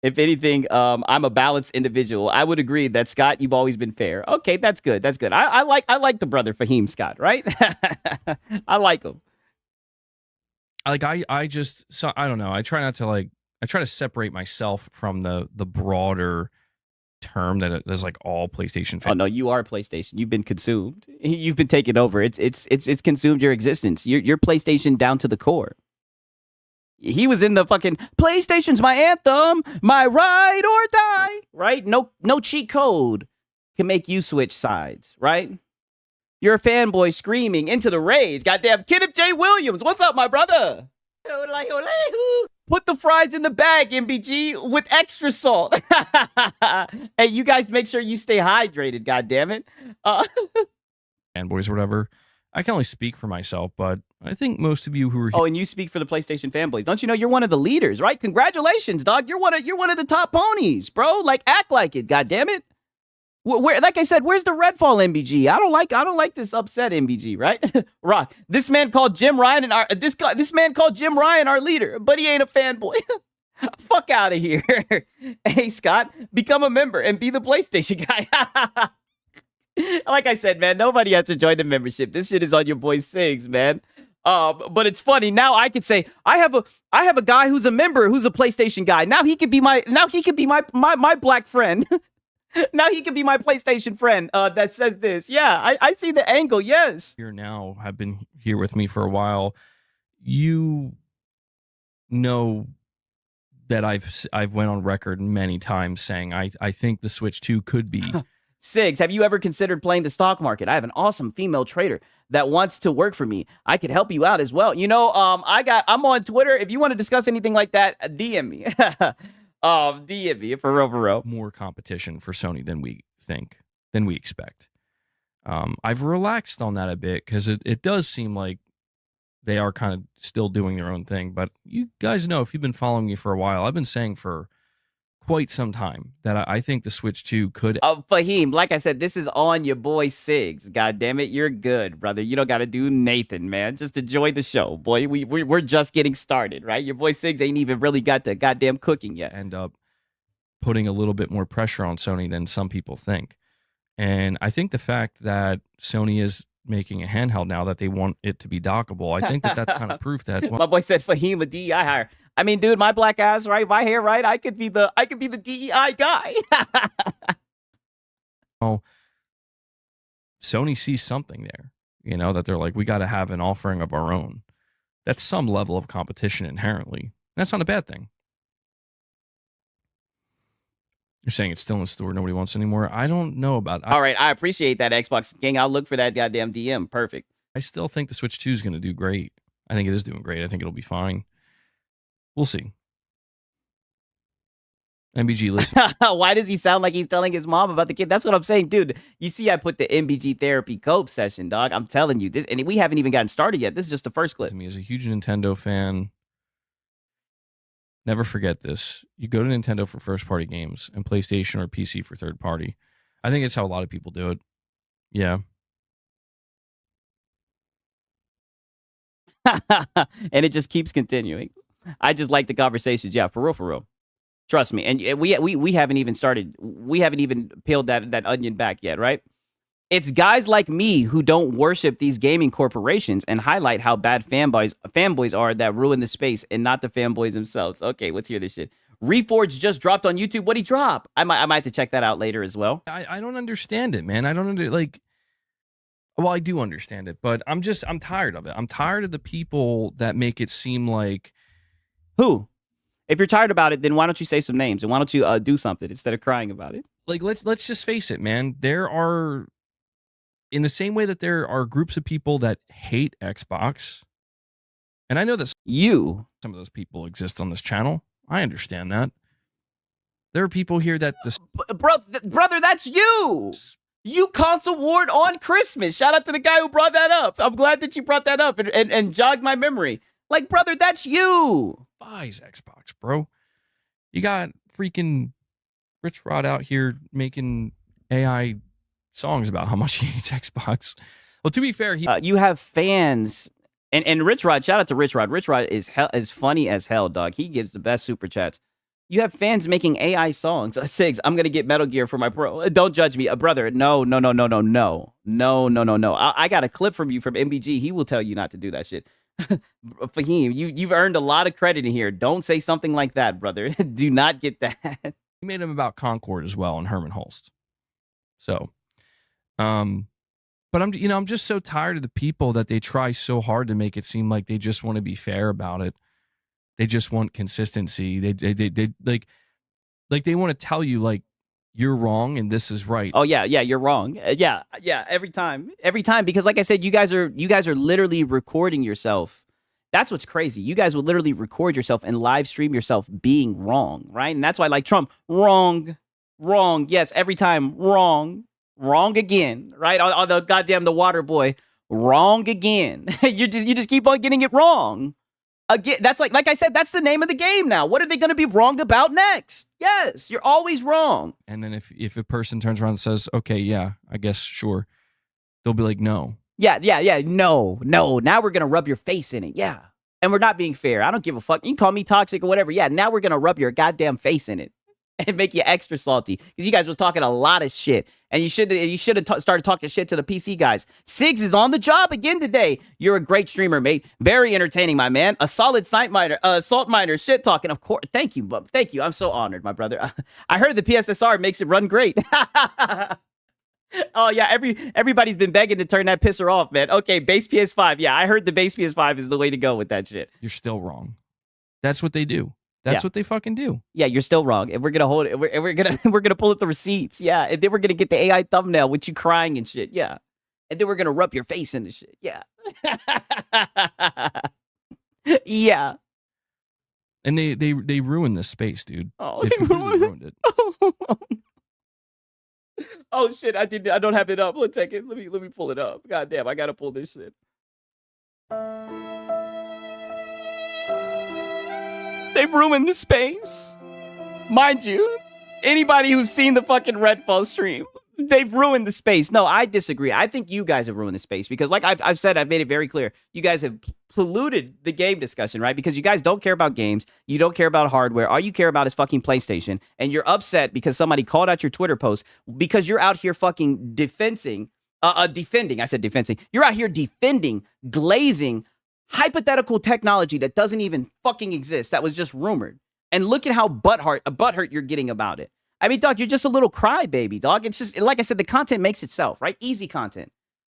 Speaker 1: If anything, I'm a balanced individual. I would agree that Scott, you've always been fair. Okay, that's good. That's good. I like the brother Fahim Scott, right? I like him.
Speaker 9: Like I just so I don't know. I try to separate myself from the broader term that is like all PlayStation fans.
Speaker 1: Oh no, you are PlayStation. You've been consumed. You've been taken over. It's consumed your existence. You're PlayStation down to the core. He was in the fucking PlayStation's my anthem, my ride or die, right? No cheat code can make you switch sides, right? You're a fanboy screaming into the rage. Goddamn, Kenneth J. Williams, what's up, my brother? Put the fries in the bag, MBG, with extra salt. Hey, you guys make sure you stay hydrated, goddammit.
Speaker 9: Fanboys or whatever. I can only speak for myself, but I think most of you who are here.
Speaker 1: Oh, and you speak for the PlayStation fanboys. Don't you know you're one of the leaders, right? Congratulations, dog. You're one of the top ponies, bro. Like, act like it, goddammit. Where, like I said, where's the Redfall MBG? I don't like this upset MBG, right? Rock. This man called Jim Ryan this man called Jim Ryan our leader, but he ain't a fanboy. Fuck out of here. Hey, Scott, become a member and be the PlayStation guy. Like I said, man, nobody has to join the membership. This shit is on your boy Sigs, man. But it's funny. Now I could say I have a guy who's a member, who's a PlayStation guy. Now he could be my black friend. Now he can be my PlayStation friend that says this. Yeah, I see the angle, yes.
Speaker 9: Here now have been here with me for a while. You know that I've went on record many times saying I think the Switch 2 could be.
Speaker 1: Sigs, have you ever considered playing the stock market? I have an awesome female trader that wants to work for me. I could help you out as well. You know, I'm on Twitter. If you want to discuss anything like that, DM me. DM for real.
Speaker 9: More competition for Sony than we expect. I've relaxed on that a bit because it does seem like they are kind of still doing their own thing. But you guys know, if you've been following me for a while, I've been saying for quite some time that I think the Switch 2 could.
Speaker 1: Fahim, like I said, this is on your boy Sigs. God damn it, you're good, brother. You don't got to do Nathan, man. Just enjoy the show, boy. We're just getting started, right? Your boy Sigs ain't even really got the goddamn cooking yet.
Speaker 9: End up putting a little bit more pressure on Sony than some people think. And I think the fact that Sony is making a handheld now that they want it to be dockable, I think that's kind of proof that.
Speaker 1: My boy said Fahim a DEI hire. I mean, dude, my black ass, right? My hair, right? I could be the DEI guy.
Speaker 9: Oh, Sony sees something there, you know, that they're like, we got to have an offering of our own. That's some level of competition inherently. That's not a bad thing. You're saying it's still in the store, nobody wants it anymore. I don't know about that.
Speaker 1: All right, I appreciate that, Xbox King. I'll look for that goddamn DM. Perfect.
Speaker 9: I still think the Switch 2 is going to do great. I think it is doing great. I think it'll be fine. We'll see. MBG, listen.
Speaker 1: Why does he sound like he's telling his mom about the kid? That's what I'm saying, dude. You see, I put the MBG therapy cope session, dog. I'm telling you this, and we haven't even gotten started yet. This is just the first clip.
Speaker 9: To me, as a huge Nintendo fan, never forget this. You go to Nintendo for first-party games and PlayStation or PC for third-party. I think it's how a lot of people do it. Yeah.
Speaker 1: And it just keeps continuing. I just like the conversations. Yeah, for real. Trust me. And we haven't even started. We haven't even peeled that onion back yet, right? It's guys like me who don't worship these gaming corporations and highlight how bad fanboys are that ruin the space, and not the fanboys themselves. Okay, let's hear this shit. Reforged just dropped on YouTube. What'd he drop? I might have to check that out later as well.
Speaker 9: I don't understand it, man. I don't well, I do understand it, but I'm tired of it. I'm tired of the people that make it seem like.
Speaker 1: Who? If you're tired about it, then why don't you say some names, and why don't you do something instead of crying about it?
Speaker 9: Like, let's just face it, man. There are, in the same way that there are groups of people that hate Xbox, and I know that some of those people exist on this channel. I understand that. There are people here that
Speaker 1: brother, that's you. You console ward on Christmas. Shout out to the guy who brought that up. I'm glad that you brought that up and jogged my memory. Like, brother, that's you.
Speaker 9: Buys Xbox, bro. You got freaking Rich Rod out here making AI songs about how much he hates Xbox. Well, to be fair,
Speaker 1: you have fans And Rich Rod, shout out to Rich Rod. Rich Rod is funny as hell, dog. He gives the best super chats. You have fans making AI songs. Sigs, I'm gonna get Metal Gear for my pro. Don't judge me, brother. No. I got a clip from you from MBG. He will tell you not to do that shit. Fahim, you've earned a lot of credit in here. Don't say something like that, brother. Do not get that.
Speaker 9: He made him about Concord as well and Herman Holst. So, but I'm just so tired of the people that they try so hard to make it seem like they just want to be fair about it. They just want consistency. They like they want to tell you like you're wrong and this is right.
Speaker 1: Oh yeah, you're wrong. Yeah. Every time because like I said, you guys are literally recording yourself. That's what's crazy. You guys will literally record yourself and live stream yourself being wrong, right? And that's why like Trump, wrong. Yes, every time wrong again, right? On the goddamn the water boy, wrong again. you just keep on getting it wrong. Again, that's like I said, that's the name of the game now. What are they going to be wrong about next? Yes, you're always wrong.
Speaker 9: And then if a person turns around and says, okay, yeah, I guess, sure, they'll be like, no.
Speaker 1: Yeah, no. Now we're going to rub your face in it. Yeah. And we're not being fair. I don't give a fuck. You can call me toxic or whatever. Yeah, now we're going to rub your goddamn face in it and make you extra salty because you guys were talking a lot of shit. And you should have started talking shit to the PC guys. Sigs is on the job again today. You're a great streamer, mate. Very entertaining, my man. A solid salt miner, shit talking. Of course. Thank you, bub. Thank you. I'm so honored, my brother. I heard the PSSR makes it run great. Oh yeah, everybody's been begging to turn that pisser off, man. Okay, base PS5. Yeah, I heard the base PS5 is the way to go with that shit.
Speaker 9: You're still wrong. That's what they do. That's what they fucking do.
Speaker 1: Yeah, you're still wrong. And we're gonna hold it. We're gonna pull up the receipts. Yeah, and then we're gonna get the AI thumbnail with you crying and shit. Yeah, and then we're gonna rub your face in the shit. Yeah, yeah.
Speaker 9: And they ruined this space, dude.
Speaker 1: Oh,
Speaker 9: they completely ruined it.
Speaker 1: Oh shit! I don't have it up. Let's take it. Let me pull it up. God damn! I gotta pull this shit. They've ruined the space. Mind you, anybody who's seen the fucking Redfall stream, they've ruined the space. No, I disagree. I think you guys have ruined the space because like I've said, I've made it very clear. You guys have polluted the game discussion, right? Because you guys don't care about games. You don't care about hardware. All you care about is fucking PlayStation. And you're upset because somebody called out your Twitter post because you're out here fucking defending. I said defending. You're out here defending, glazing, hypothetical technology that doesn't even fucking exist, that was just rumored. And look at how butthurt you're getting about it. I mean, dog, you're just a little crybaby, dog. It's just, like I said, the content makes itself, right? Easy content.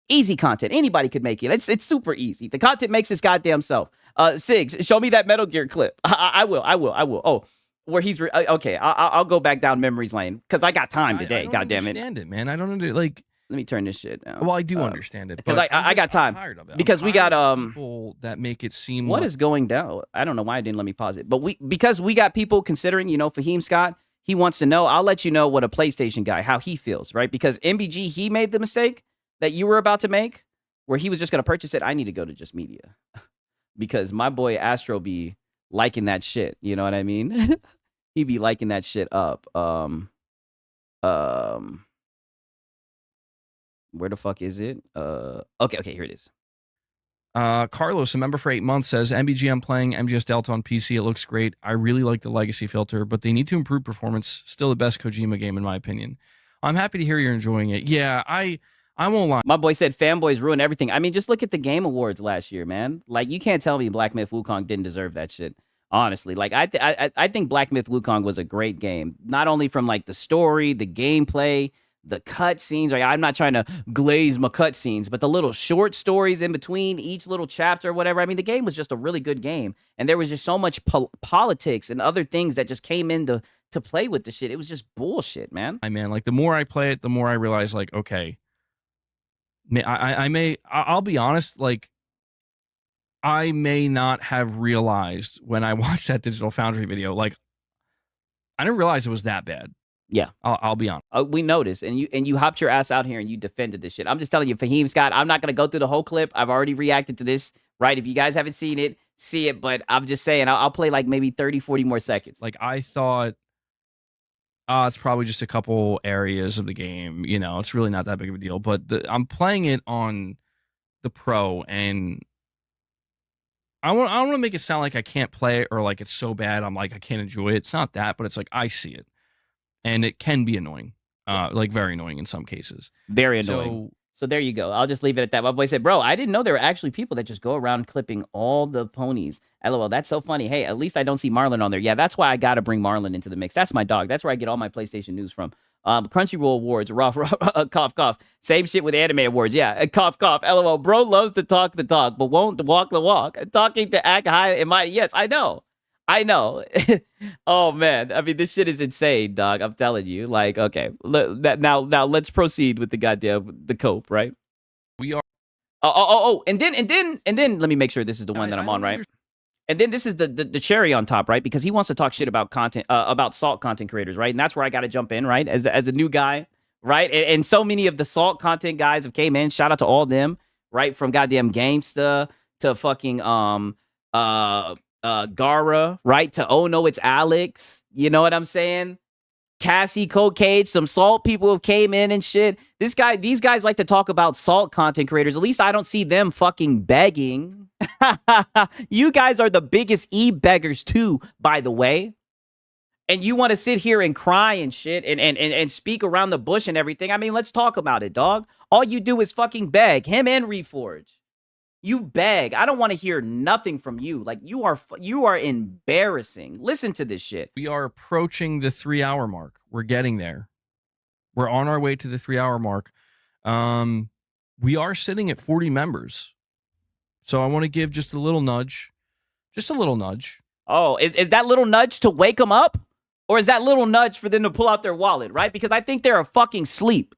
Speaker 1: Anybody could make it. It's super easy. The content makes its goddamn self. Sigs, show me that Metal Gear clip. I will. Oh, where he's, okay, I'll go back down memory's lane because I got time today, goddammit.
Speaker 9: I don't understand it, man. I don't understand, like,
Speaker 1: let me turn this shit down.
Speaker 9: Well, I do understand it
Speaker 1: because I got time because we got
Speaker 9: people that make it seem
Speaker 1: what is going down. I don't know why I didn't let me pause it, but because we got people considering, Fahim Scott, he wants to know. I'll let you know what a PlayStation guy, how he feels, right? Because MBG, he made the mistake that you were about to make, where he was just going to purchase it. I need to go to Just Media because my boy Astro be liking that shit. You know what I mean? He be liking that shit up. Where the fuck is it? Okay, here it is.
Speaker 9: Carlos, a member for 8 months, says, MBG, I'm playing MGS Delta on PC. It looks great. I really like the legacy filter, but they need to improve performance. Still the best Kojima game, in my opinion. I'm happy to hear you're enjoying it. Yeah, I won't lie.
Speaker 1: My boy said Fanboys ruined everything. I mean, just look at the Game Awards last year, man. Like, you can't tell me Black Myth Wukong didn't deserve that shit. Honestly, like I think Black Myth Wukong was a great game. Not only from like the story, the gameplay, the cutscenes, right? I'm not trying to glaze my cutscenes, but the little short stories in between each little chapter or whatever. I mean, the game was just a really good game. And there was just so much politics and other things that just came in to play with the shit. It was just bullshit, man.
Speaker 9: Man, like the more I play it, the more I realize like, okay, I'll be honest, like I may not have realized when I watched that Digital Foundry video, like I didn't realize it was that bad.
Speaker 1: Yeah,
Speaker 9: I'll be honest.
Speaker 1: We noticed, and you hopped your ass out here and you defended this shit. I'm just telling you, Fahim Scott, I'm not gonna go through the whole clip. I've already reacted to this, right? If you guys haven't seen it, see it. But I'm just saying, I'll play like maybe 30, 40 more seconds.
Speaker 9: Like I thought, it's probably just a couple areas of the game. It's really not that big of a deal. But I'm playing it on the Pro, and I don't want to make it sound like I can't play it or like it's so bad I'm like I can't enjoy it. It's not that, but it's like I see it, and it can be annoying, like very annoying in some cases.
Speaker 1: Very annoying. So there you go. I'll just leave it at that. My boy said, bro, I didn't know there were actually people that just go around clipping all the ponies. LOL, that's so funny. Hey, at least I don't see Marlon on there. Yeah, that's why I got to bring Marlon into the mix. That's my dog. That's where I get all my PlayStation news from. Crunchyroll Awards, rough, cough, cough. Same shit with Anime Awards. Yeah, cough, cough. LOL, bro loves to talk the talk, but won't walk the walk. Talking to act high. Yes, I know. Oh man, I mean this shit is insane, dog. I'm telling you. Like, okay, now let's proceed with the cope, right?
Speaker 9: We are.
Speaker 1: And then let me make sure this is the one that I'm on, right? And then this is the cherry on top, right? Because he wants to talk shit about content, about Salt content creators, right? And that's where I got to jump in, right? As a new guy, right? And so many of the Salt content guys have came in. Shout out to all of them, right? From goddamn Gamesta to fucking Gara, right? To oh no, it's Alex. You know what I'm saying? Cassie, Cocaine, some Salt people have came in and shit. These guys like to talk about Salt content creators. At least I don't see them fucking begging. You guys are the biggest e-beggars too, by the way. And you want to sit here and cry and shit and speak around the bush and everything. I mean, let's talk about it, dog. All you do is fucking beg. Him and Reforge. You beg. I don't want to hear nothing from you. Like, you are embarrassing. Listen to this shit.
Speaker 9: We are approaching the 3-hour mark. We're getting there. We're on our way to the 3-hour mark. We are sitting at 40 members. So I want to give just a little nudge. Just a little nudge.
Speaker 1: Oh, is that little nudge to wake them up? Or is that little nudge for them to pull out their wallet, right? Because I think they're a fucking sleep.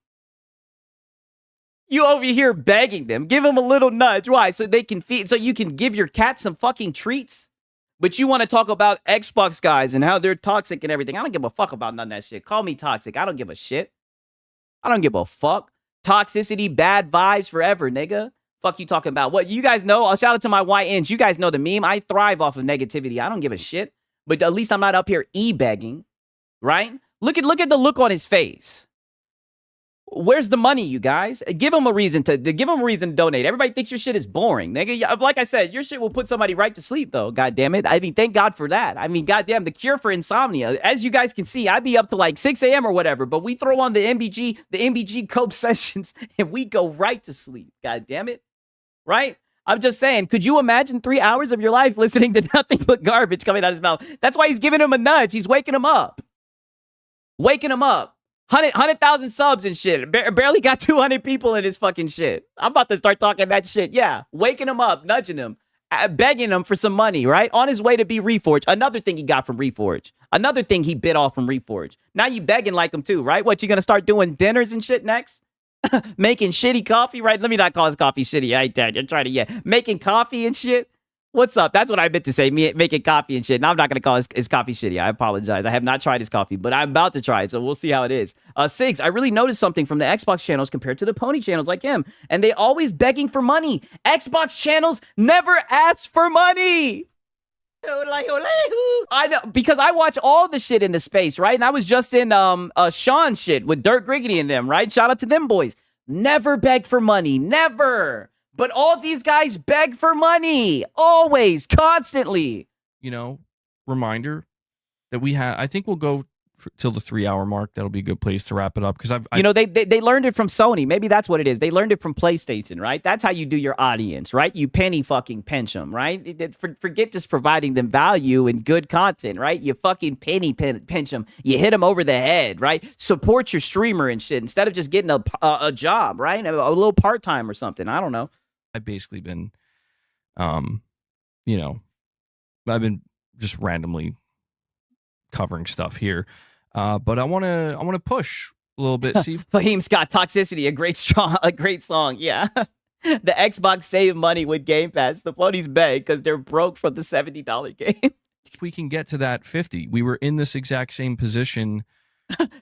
Speaker 1: You over here begging them. Give them a little nudge. Why? So they can feed. So you can give your cat some fucking treats. But you want to talk about Xbox guys and how they're toxic and everything. I don't give a fuck about none of that shit. Call me toxic. I don't give a shit. I don't give a fuck. Toxicity, bad vibes forever, nigga. Fuck you talking about. What you guys know? I'll shout out to my YNs. You guys know the meme. I thrive off of negativity. I don't give a shit. But at least I'm not up here e-begging, right? Look at the look on his face. Where's the money, you guys? Give him a reason to donate. Everybody thinks your shit is boring, nigga. Like I said, your shit will put somebody right to sleep, though. God damn it. I mean, thank God for that. I mean, goddamn, the cure for insomnia. As you guys can see, I be up to like 6 a.m. or whatever, but we throw on the MBG cope sessions, and we go right to sleep. God damn it. Right? I'm just saying, could you imagine 3 hours of your life listening to nothing but garbage coming out of his mouth? That's why he's giving him a nudge. He's waking him up. Waking him up. 100,000 subs and shit. Barely got 200 people in his fucking shit. I'm about to start talking that shit. Yeah. Waking him up, nudging him, begging him for some money, right? On his way to be Reforge. Another thing he got from Reforge. Another thing he bit off from Reforge. Now you begging like him too, right? What, you gonna start doing dinners and shit next? Making shitty coffee, right? Let me not call his coffee shitty. I ain't dead. You're trying to, making coffee and shit. What's up? That's what I meant to say. Me making coffee and shit. Now I'm not going to call his coffee shitty. I apologize. I have not tried his coffee, but I'm about to try it, so we'll see how it is. Sigs, I really noticed something from the Xbox channels compared to the Pony channels like him, and they always begging for money. Xbox channels never ask for money. I know, because I watch all the shit in the space, right? And I was just in Sean shit with Dirt Griggity and them, right? Shout out to them boys. Never beg for money. Never. But all these guys beg for money. Always. Constantly.
Speaker 9: You know, reminder that we have, I think we'll go till the 3-hour mark. That'll be a good place to wrap it up. Because
Speaker 1: they learned it from Sony. Maybe that's what it is. They learned it from PlayStation, right? That's how you do your audience, right? You penny fucking pinch them, right? Forget just providing them value and good content, right? You fucking penny pinch them. You hit them over the head, right? Support your streamer and shit instead of just getting a job, right? A little part-time or something. I don't know.
Speaker 9: I've basically been, I've been just randomly covering stuff here. But I want to push a little bit. See,
Speaker 1: Fahim Scott, Toxicity, a great song. Yeah. The Xbox save money with Game Pass. The ponies beg because they're broke from the $70 game.
Speaker 9: If we can get to that 50, we were in this exact same position.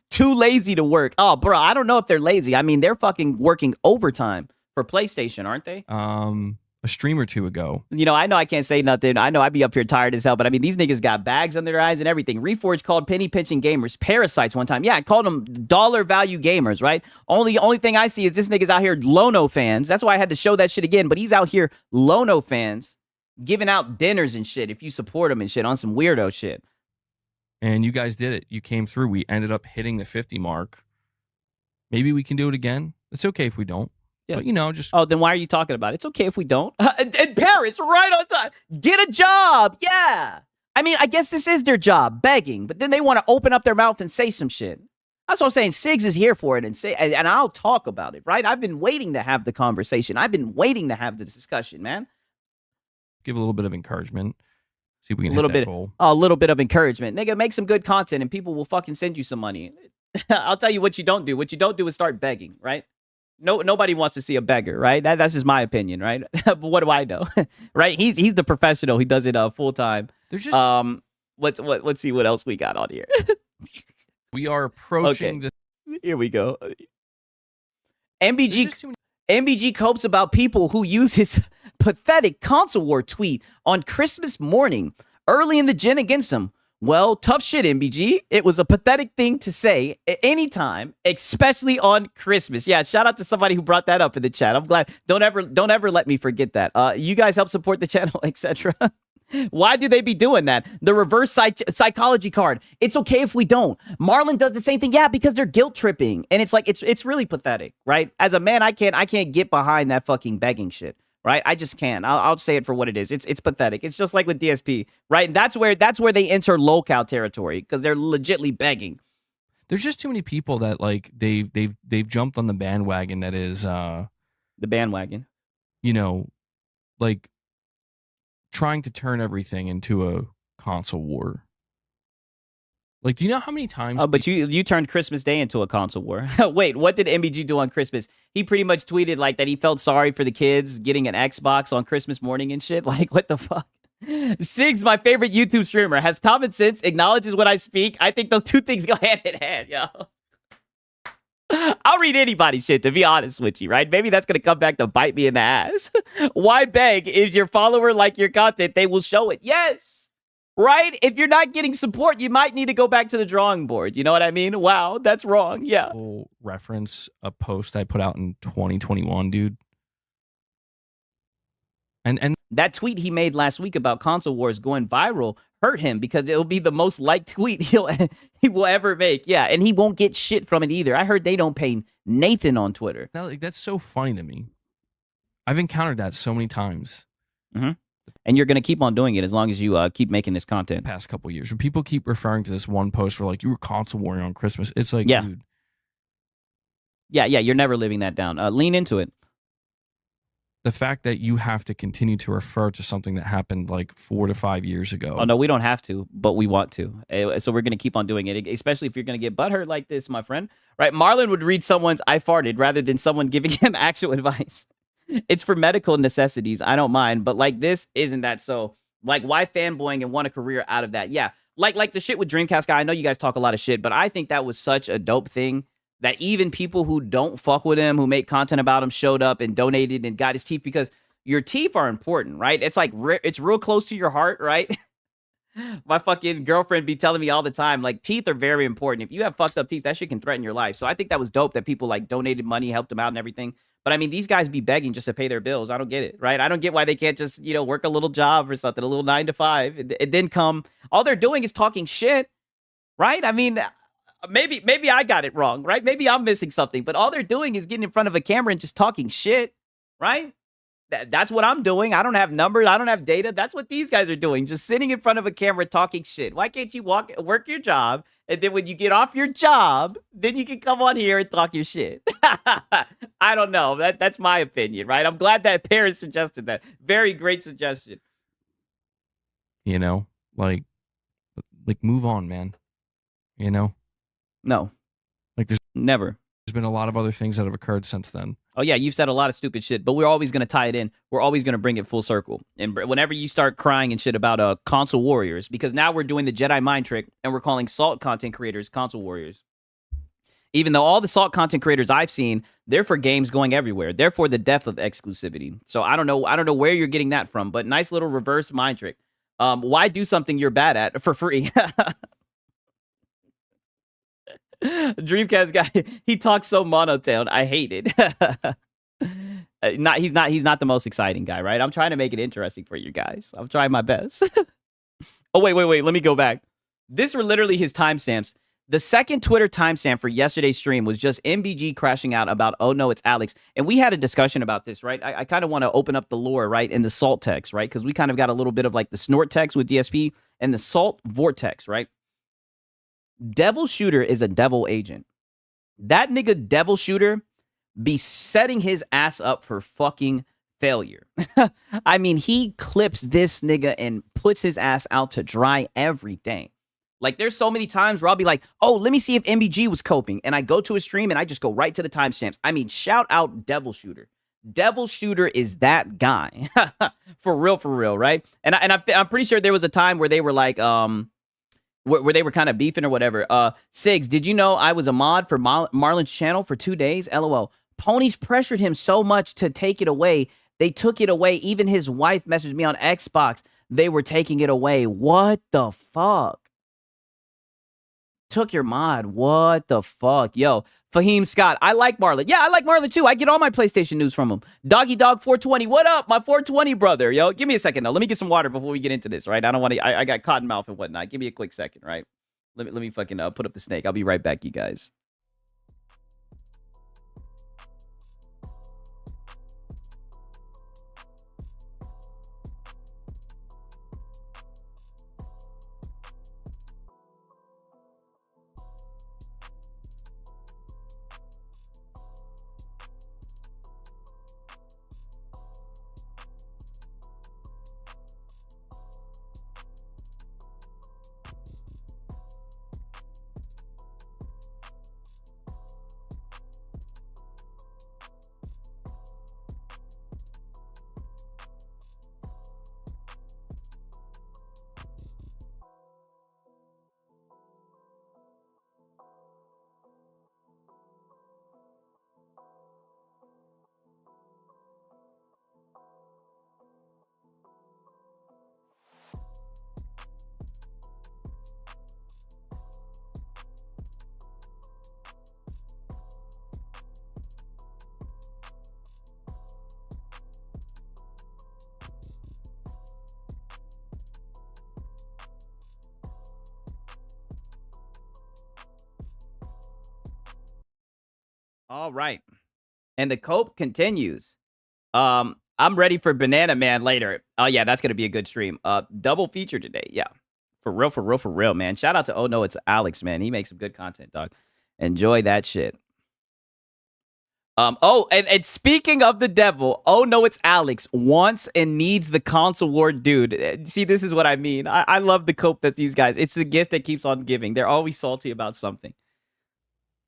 Speaker 1: Too lazy to work. Oh, bro, I don't know if they're lazy. I mean, they're fucking working overtime for PlayStation, aren't they?
Speaker 9: A stream or two ago.
Speaker 1: I know I can't say nothing. I know I'd be up here tired as hell, but I mean, these niggas got bags under their eyes and everything. Reforge called penny pinching gamers parasites one time. Yeah, I called them dollar value gamers, right? Only thing I see is this nigga's out here Lono fans. That's why I had to show that shit again, but he's out here Lono fans giving out dinners and shit if you support them and shit on some weirdo shit.
Speaker 9: And you guys did it. You came through. We ended up hitting the 50 mark. Maybe we can do it again. It's okay if we don't. Yeah. But, just...
Speaker 1: Oh, then why are you talking about it? It's okay if we don't. And Paris, right on time. Get a job. Yeah. I mean, I guess this is their job, begging. But then they want to open up their mouth and say some shit. That's what I'm saying. Sigs is here for it, and I'll talk about it, right? I've been waiting to have the conversation. I've been waiting to have the discussion, man.
Speaker 9: Give a little bit of encouragement. See if we can hit that goal.
Speaker 1: A little bit of encouragement. Nigga, make some good content, and people will fucking send you some money. I'll tell you what you don't do. What you don't do is start begging, right? Nobody wants to see a beggar, right? That's just my opinion, right? But what do I know, right? He's the professional. He does it full time.
Speaker 9: There's just
Speaker 1: let's see what else we got on here.
Speaker 9: We are approaching the.
Speaker 1: Here we go. MBG copes about people who use his pathetic console war tweet on Christmas morning early in the gen against him. Well, tough shit, MBG. It was a pathetic thing to say at any time, especially on Christmas. Yeah, shout out to somebody who brought that up in the chat. I'm glad. Don't ever let me forget that. You guys help support the channel, etc. Why do they be doing that? The reverse psychology card. It's okay if we don't. Marlon does the same thing. Yeah, because they're guilt tripping, and it's like it's really pathetic, right? As a man, I can't get behind that fucking begging shit. Right, I just can't. I'll say it for what it is. It's pathetic. It's just like with DSP, right? And that's where they enter lolcow territory because they're legitly begging.
Speaker 9: There's just too many people that like they've jumped on the bandwagon. That is
Speaker 1: the bandwagon.
Speaker 9: Like trying to turn everything into a console war. Like, do you know how many times?
Speaker 1: Oh, but you turned Christmas Day into a console war. Wait, what did MBG do on Christmas? He pretty much tweeted like that he felt sorry for the kids getting an Xbox on Christmas morning and shit. Like, what the fuck? Sigs, my favorite YouTube streamer, has common sense, acknowledges what I speak. I think those two things go hand in hand, yo. I'll read anybody's shit, to be honest with you, right? Maybe that's going to come back to bite me in the ass. Why beg? If your follower like your content, they will show it. Yes. Right? If you're not getting support, you might need to go back to the drawing board. You know what I mean? Wow, that's wrong. Yeah.
Speaker 9: We'll reference a post I put out in 2021, dude. And
Speaker 1: that tweet he made last week about console wars going viral hurt him because it'll be the most liked tweet he will ever make. Yeah, and he won't get shit from it either. I heard they don't pay Nathan on Twitter.
Speaker 9: Now, like, that's so funny to me. I've encountered that so many times.
Speaker 1: Mm-hmm. And you're going to keep on doing it as long as you keep making this content.
Speaker 9: The past couple of years, when people keep referring to this one post where like you were console warring on Christmas, it's like,
Speaker 1: yeah.
Speaker 9: Dude.
Speaker 1: Yeah, you're never living that down. Lean into it.
Speaker 9: The fact that you have to continue to refer to something that happened like 4 to 5 years ago.
Speaker 1: Oh, no, we don't have to, but we want to. So we're going to keep on doing it, especially if you're going to get butthurt like this, my friend. Right? Marlon would read someone's "I farted" rather than someone giving him actual advice. It's for medical necessities. I don't mind, but like this isn't that so. Like, why fanboying and want a career out of that? Yeah, like the shit with Dreamcast guy. I know you guys talk a lot of shit, but I think that was such a dope thing that even people who don't fuck with him, who make content about him, showed up and donated and got his teeth, because your teeth are important, right? It's like it's real close to your heart, right? My fucking girlfriend be telling me all the time, like, teeth are very important. If you have fucked up teeth, that shit can threaten your life. So I think that was dope that people like donated money, helped them out and everything. But I mean, these guys be begging just to pay their bills. I don't get it, right? I don't get why they can't just, work a little job or something, a little 9 to 5, and then come. All they're doing is talking shit, right? I mean, maybe I got it wrong, right? Maybe I'm missing something, but all they're doing is getting in front of a camera and just talking shit, right? That's what I'm doing. I don't have numbers. I don't have data. That's what these guys are doing. Just sitting in front of a camera talking shit. Why can't you work your job? And then when you get off your job, then you can come on here and talk your shit. I don't know. That's my opinion, right? I'm glad that Paris suggested that. Very great suggestion.
Speaker 9: Like move on, man.
Speaker 1: No.
Speaker 9: Like there's
Speaker 1: never.
Speaker 9: There's been a lot of other things that have occurred since then.
Speaker 1: Oh, yeah, you've said a lot of stupid shit, but we're always going to tie it in. We're always going to bring it full circle. And whenever you start crying and shit about console warriors, because now we're doing the Jedi mind trick and we're calling Salt content creators console warriors. Even though all the Salt content creators I've seen, they're for games going everywhere. They're for the death of exclusivity. So I don't know where you're getting that from, but nice little reverse mind trick. Why do something you're bad at for free? Dreamcast guy, he talks so monotone. I hate it. He's not the most exciting guy, right? I'm trying to make it interesting for you guys. I'm trying my best. Oh, wait. Let me go back. These were literally his timestamps. The second Twitter timestamp for yesterday's stream was just MBG crashing out about, oh no, it's Alex. And we had a discussion about this, right? I kind of want to open up the lore, right? In the salt text, right? Because we kind of got a little bit of like the snort text with DSP and the salt vortex, right? Devil Shooter is a devil agent. That nigga Devil Shooter be setting his ass up for fucking failure. I mean, he clips this nigga and puts his ass out to dry every day. Like, there's so many times where I'll be like, oh, let me see if MBG was coping. And I go to a stream and I just go right to the timestamps. I mean, shout out Devil Shooter. Devil Shooter is that guy. For real, right? And I'm pretty sure there was a time where they were like, where they were kind of beefing or whatever. Sigs, did you know I was a mod for Marlon's channel for 2 days? LOL. Ponies pressured him so much to take it away. They took it away. Even his wife messaged me on Xbox. They were taking it away. What the fuck? Took your mod. What the fuck? Yo, Fahim Scott. I like Marlon. Yeah, I like Marlon too. I get all my PlayStation news from him. Doggy Dog 420. What up, my 420 brother? Yo, give me a second though. Let me get some water before we get into this, right? I don't want to. I got cotton mouth and whatnot. Give me a quick second, right? Let me fucking put up the snake. I'll be right back, you guys. All right. And the cope continues. I'm ready for Banana Man later. Oh yeah, that's gonna be a good stream. Double feature today. Yeah. For real, man. Shout out to Oh No, it's Alex, man. He makes some good content, dog. Enjoy that shit. And speaking of the devil, Oh No, it's Alex wants and needs the console war, dude. See, this is what I mean. I love the cope that these guys. It's the gift that keeps on giving. They're always salty about something.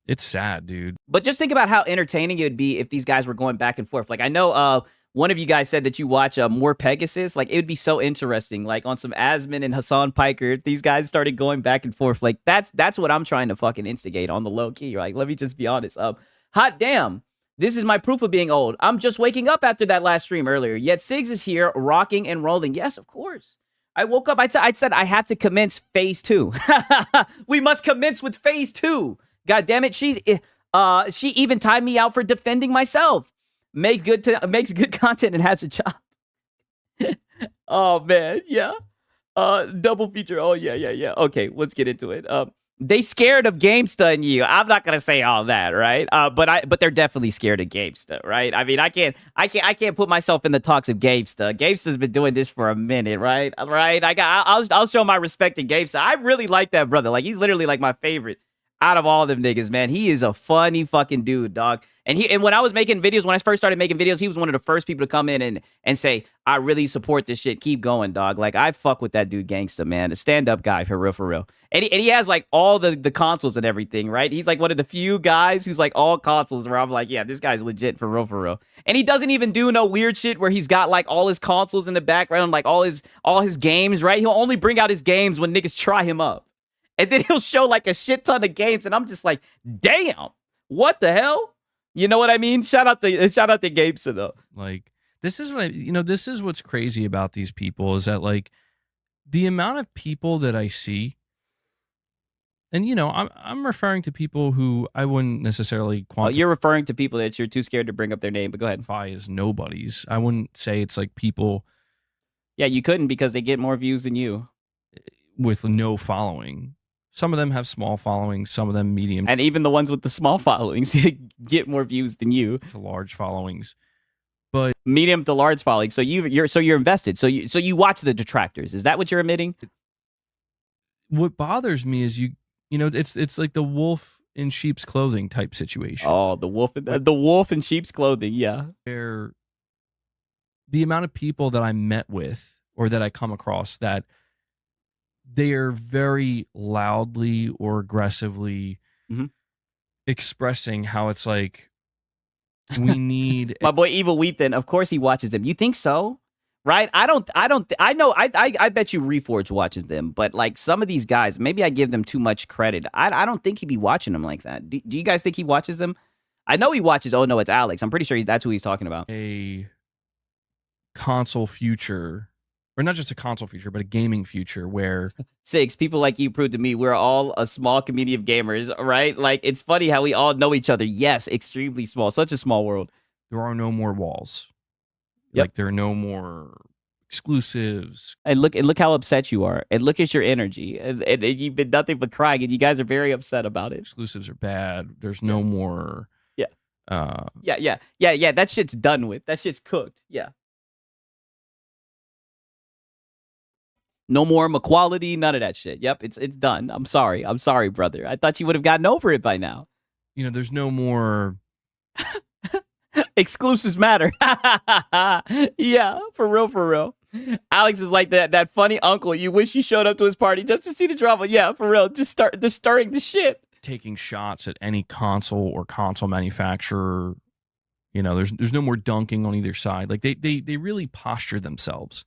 Speaker 9: It's sad, dude.
Speaker 1: But just think about how entertaining it would be if these guys were going back and forth. Like, I know one of you guys said that you watch more Pegasus. Like, it would be so interesting. Like, on some Asmin and Hassan Piker, these guys started going back and forth. Like, that's what I'm trying to fucking instigate on the low key. Like, let me just be honest. Hot damn. This is my proof of being old. I'm just waking up after that last stream earlier. Yet Sigs is here, rocking and rolling. Yes, of course. I woke up. I said I have to commence phase 2. We must commence with phase 2. God damn it, she even timed me out for defending myself. Makes good content and has a job. Oh man, yeah. Double feature. Oh yeah. Okay, let's get into it. They scared of GameSta and you. I'm not gonna say all that, right? But they're definitely scared of GameSta, right? I mean, I can't put myself in the talks of GameSta. GameSta's been doing this for a minute, right? Right? I'll show my respect to GameSta. I really like that brother. Like, he's literally like my favorite out of all them niggas, man. He is a funny fucking dude, dog. And when I was making videos, when I first started making videos, he was one of the first people to come in and say, I really support this shit. Keep going, dog. Like, I fuck with that dude GameSta, man. A stand-up guy, for real. And he has, like, all the consoles and everything, right? He's, like, one of the few guys who's, like, all consoles where I'm like, yeah, this guy's legit, for real. And he doesn't even do no weird shit where he's got, like, all his consoles in the background, like, all his games, right? He'll only bring out his games when niggas try him up. And then he'll show like a shit ton of games, and I'm just like, damn, what the hell? You know what I mean? Shout out to GameSta though.
Speaker 9: Like, this is this is what's crazy about these people is that, like, the amount of people that I see And I'm referring to people who I wouldn't necessarily quantify.
Speaker 1: You're referring to people that you're too scared to bring up their name, but go ahead.
Speaker 9: As nobodies. I wouldn't say it's like people.
Speaker 1: Yeah, you couldn't because they get more views than you.
Speaker 9: With no following. Some of them have small followings, some of them medium.
Speaker 1: And even the ones with the small followings get more views than you.
Speaker 9: To large followings. But
Speaker 1: medium to large following. So you're invested. So you watch the detractors. Is that what you're admitting?
Speaker 9: What bothers me is it's like the wolf in sheep's clothing type situation.
Speaker 1: Oh, the wolf in sheep's clothing, yeah.
Speaker 9: Where the amount of people that I met with or that I come across that they are very loudly or aggressively expressing how it's like we need
Speaker 1: my boy Evil Wheathen. Of course he watches them. You think so? Right? I know. I bet you Reforge watches them, but like some of these guys, maybe I give them too much credit. I don't think he'd be watching them like that. Do you guys think he watches them? I know he watches. Oh no, it's Alex. I'm pretty sure that's who he's talking about.
Speaker 9: A console future, or not just a console future, but a gaming future where
Speaker 1: Six people like you proved to me we're all a small community of gamers, right? Like it's funny how we all know each other. Yes, extremely small, such a small world.
Speaker 9: There are no more walls.
Speaker 1: Yep.
Speaker 9: Like there are no more exclusives.
Speaker 1: And look how upset you are. And look at your energy. And you've been nothing but crying, and you guys are very upset about it.
Speaker 9: Exclusives are bad. There's no more.
Speaker 1: Yeah. That shit's done with. That shit's cooked. Yeah. No more equality, none of that shit. Yep, it's done. I'm sorry, brother. I thought you would have gotten over it by now.
Speaker 9: There's no more
Speaker 1: exclusives matter. Yeah, for real. Alex is like that funny uncle you wish you showed up to his party just to see the drama. Yeah, for real. Just stirring the shit.
Speaker 9: Taking shots at any console or console manufacturer. There's no more dunking on either side. Like they really posture themselves.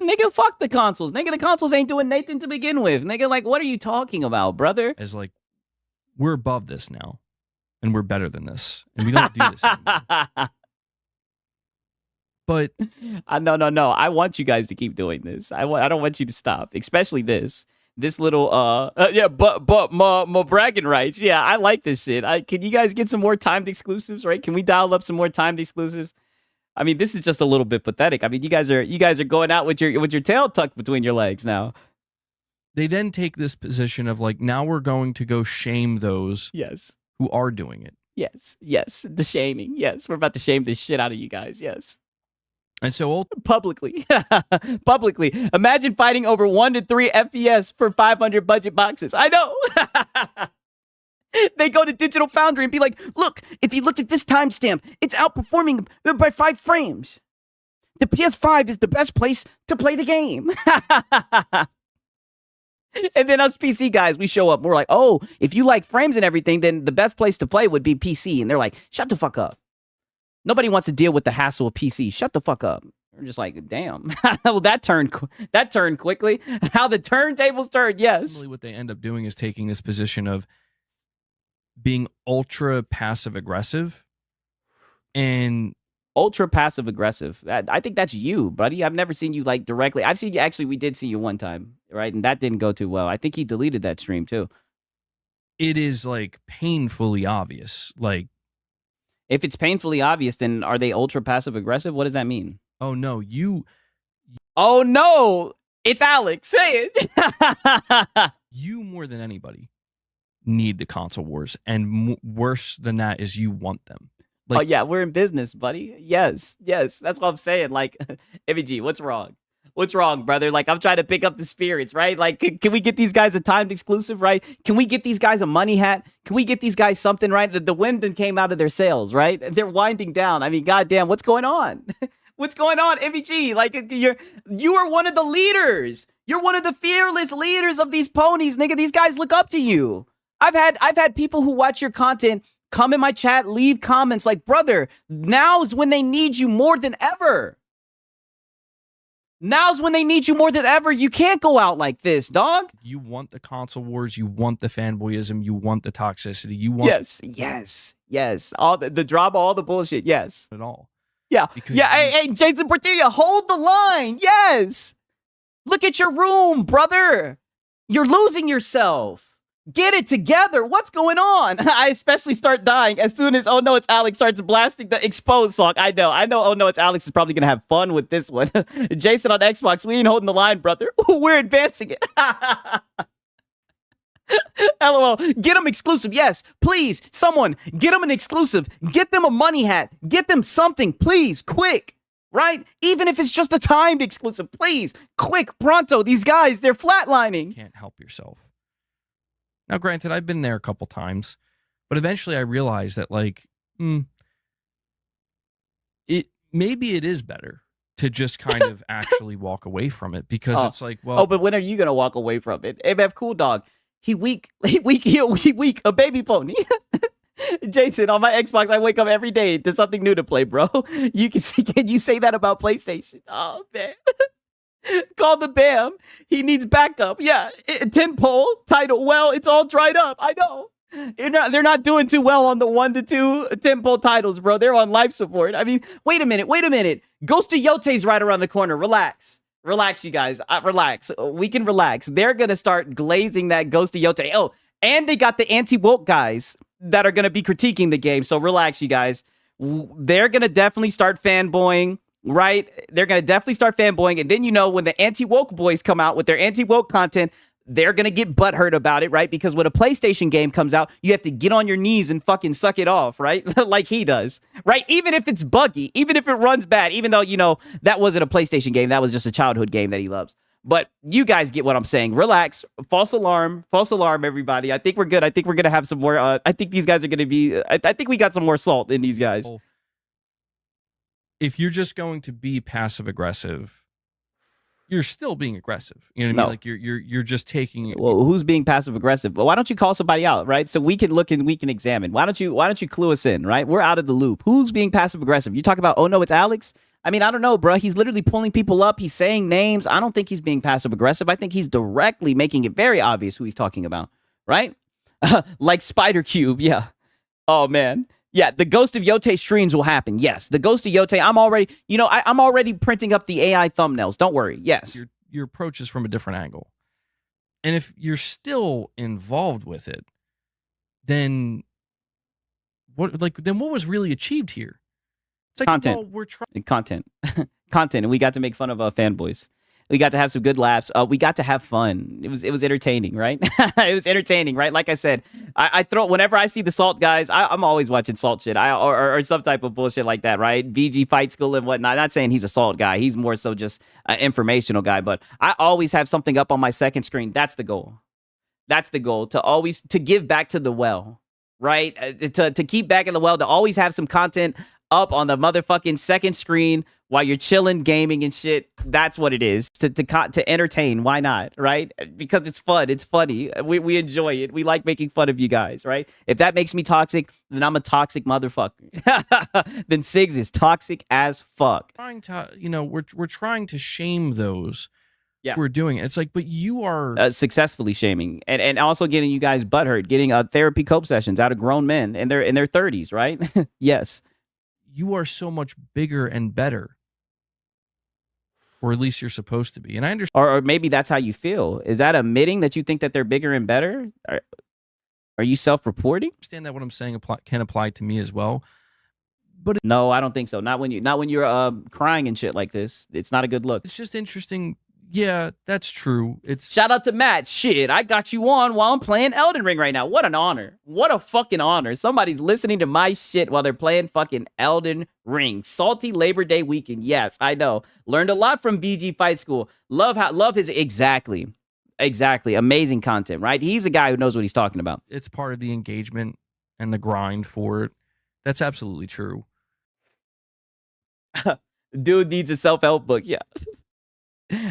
Speaker 1: Nigga, fuck the consoles. Nigga, the consoles ain't doing Nathan to begin with. Nigga, like, what are you talking about, brother?
Speaker 9: As like, we're above this now. And we're better than this. And we don't do this anymore. But
Speaker 1: no. I want you guys to keep doing this. I don't want you to stop. Especially this little but my bragging rights. Yeah, I like this shit. Can you guys get some more timed exclusives, right? Can we dial up some more timed exclusives? I mean, this is just a little bit pathetic. I mean, you guys are going out with your tail tucked between your legs now.
Speaker 9: They then take this position of like, now we're going to go shame those who are doing it.
Speaker 1: Yes, the shaming. Yes, we're about to shame the shit out of you guys. Yes.
Speaker 9: And so
Speaker 1: publicly, imagine fighting over 1 to 3 FPS for 500 budget boxes. I know. They go to Digital Foundry and be like, look, if you look at this timestamp, it's outperforming by 5 frames. The PS5 is the best place to play the game. And then us PC guys, we show up. We're like, oh, if you like frames and everything, then the best place to play would be PC. And they're like, shut the fuck up. Nobody wants to deal with the hassle of PC. Shut the fuck up. We're just like, damn. Well, that turned quickly. How the turntables turned, yes.
Speaker 9: Ultimately, what they end up doing is taking this position of being ultra passive aggressive and
Speaker 1: ultra passive aggressive. I think that's you, buddy. I've never seen you like directly. I've seen you. Actually, we did see you one time, right? And that didn't go too well. I think he deleted that stream too.
Speaker 9: It is like painfully obvious. Like,
Speaker 1: if it's painfully obvious, then are they ultra passive aggressive? What does that mean?
Speaker 9: Oh no,
Speaker 1: Oh no, it's Alex. Say
Speaker 9: it. You more than anybody need the console wars, and worse than that is you want them.
Speaker 1: Like, oh yeah, we're in business, buddy. Yes, that's what I'm saying. Like, MBG, what's wrong? What's wrong, brother? Like, I'm trying to pick up the spirits, right? Like, can we get these guys a timed exclusive, right? Can we get these guys a money hat? Can we get these guys something, right? The wind came out of their sails, right? They're winding down. I mean, goddamn, what's going on? What's going on, MBG? Like, you are one of the leaders. You're one of the fearless leaders of these ponies, nigga. These guys look up to you. I've had people who watch your content come in my chat, leave comments like, brother, now's when they need you more than ever. Now's when they need you more than ever. You can't go out like this, dog.
Speaker 9: You want the console wars. You want the fanboyism. You want the toxicity. You want
Speaker 1: yes. All the drama, all the bullshit. Yes.
Speaker 9: At all.
Speaker 1: Yeah. Hey, Jason Portilla, hold the line. Yes. Look at your room, brother. You're losing yourself. Get it together. What's going on? I especially start dying as soon as Oh No It's Alex starts blasting the exposed song. I know Oh No It's Alex is probably gonna have fun with this one. Jason on Xbox, we ain't holding the line, brother. We're advancing it. LOL. Get them exclusive. Yes, please. Someone get them an exclusive. Get them a money hat. Get them something, please. Quick. Right? Even if it's just a timed exclusive, please. Quick, pronto. These guys, they're flatlining.
Speaker 9: Can't help yourself. Now, granted, I've been there a couple times, but eventually I realized that, like, maybe it is better to just kind of actually walk away from it, because it's like, well,
Speaker 1: but when are you gonna walk away from it? MF Cool Dog, he weak, a baby pony. Jason, on my Xbox, I wake up every day to something new to play, bro. Can you say that about PlayStation? Oh man. Call the BAM. He needs backup. Yeah, 10 poll title. Well, it's all dried up. I know. They're not doing too well on the 1 to 2 10 poll titles, bro. They're on life support. I mean, wait a minute. Ghost of Yote's right around the corner. Relax, you guys. Relax. We can relax. They're gonna start glazing that Ghost of Yote. Oh, and they got the anti-woke guys that are gonna be critiquing the game. So relax, you guys. They're gonna definitely start fanboying. Right? They're going to definitely start fanboying. And then, when the anti-woke boys come out with their anti-woke content, they're going to get butthurt about it, right? Because when a PlayStation game comes out, you have to get on your knees and fucking suck it off, right? Like he does, right? Even if it's buggy, even if it runs bad, even though, that wasn't a PlayStation game. That was just a childhood game that he loves. But you guys get what I'm saying. Relax. False alarm, everybody. I think we're good. I think we're going to have some more. I think these guys are going to be, I think we got some more salt in these guys.
Speaker 9: If you're just going to be passive aggressive, you're still being aggressive. You know what I mean? Like you're just taking it.
Speaker 1: Well, who's being passive aggressive? Well, why don't you call somebody out, right? So we can look and we can examine. Why don't you clue us in, right? We're out of the loop. Who's being passive aggressive? You talk about, Oh No It's Alex. I mean, I don't know, bro. He's literally pulling people up. He's saying names. I don't think he's being passive aggressive. I think he's directly making it very obvious who he's talking about, right? Like Spider Cube. Yeah. Oh man. Yeah, the Ghost of Yote streams will happen. Yes, the Ghost of Yote. I'm already printing up the AI thumbnails. Don't worry. Yes,
Speaker 9: your approach is from a different angle, and if you're still involved with it, then what was really achieved here? It's like,
Speaker 1: content.
Speaker 9: Well, we're trying
Speaker 1: content, and we got to make fun of Fanboys. We got to have some good laughs. We got to have fun. It was entertaining, right? It was entertaining, right? Like I said, I throw whenever I see the Salt guys, I'm always watching Salt shit. Or some type of bullshit like that, right? BG Fight School and whatnot. Not saying he's a Salt guy. He's more so just an informational guy. But I always have something up on my second screen. That's the goal. That's the goal, to give back to the well, right? To keep back in the well, to always have some content up on the motherfucking second screen while you're chilling, gaming and shit. That's what it is. To entertain. Why not? Right? Because it's fun. It's funny. We enjoy it. We like making fun of you guys, right? If that makes me toxic, then I'm a toxic motherfucker. Then Sigs is toxic as fuck.
Speaker 9: We're trying to shame those who are doing it. It's like, but you are
Speaker 1: successfully shaming and also getting you guys butthurt, getting therapy cope sessions out of grown men in their 30s, right? Yes.
Speaker 9: You are so much bigger and better. Or at least you're supposed to be. And I understand.
Speaker 1: Or maybe that's how you feel. Is that admitting that you think that they're bigger and better? Are you self-reporting?
Speaker 9: I understand that what I'm saying can apply to me as well. But
Speaker 1: no, I don't think so. Not when you're crying and shit like this. It's not a good look.
Speaker 9: It's just interesting. Yeah, that's true.
Speaker 1: Shout out to Matt. Shit, I got you on while I'm playing Elden Ring right now. What an honor. What a fucking honor. Somebody's listening to my shit while they're playing fucking Elden Ring. Salty Labor Day weekend. Yes, I know. Learned a lot from BG Fight School. Love his exactly. Amazing content, right? He's a guy who knows what he's talking about.
Speaker 9: It's part of the engagement and the grind for it. That's absolutely true.
Speaker 1: Dude needs a self-help book. Yeah.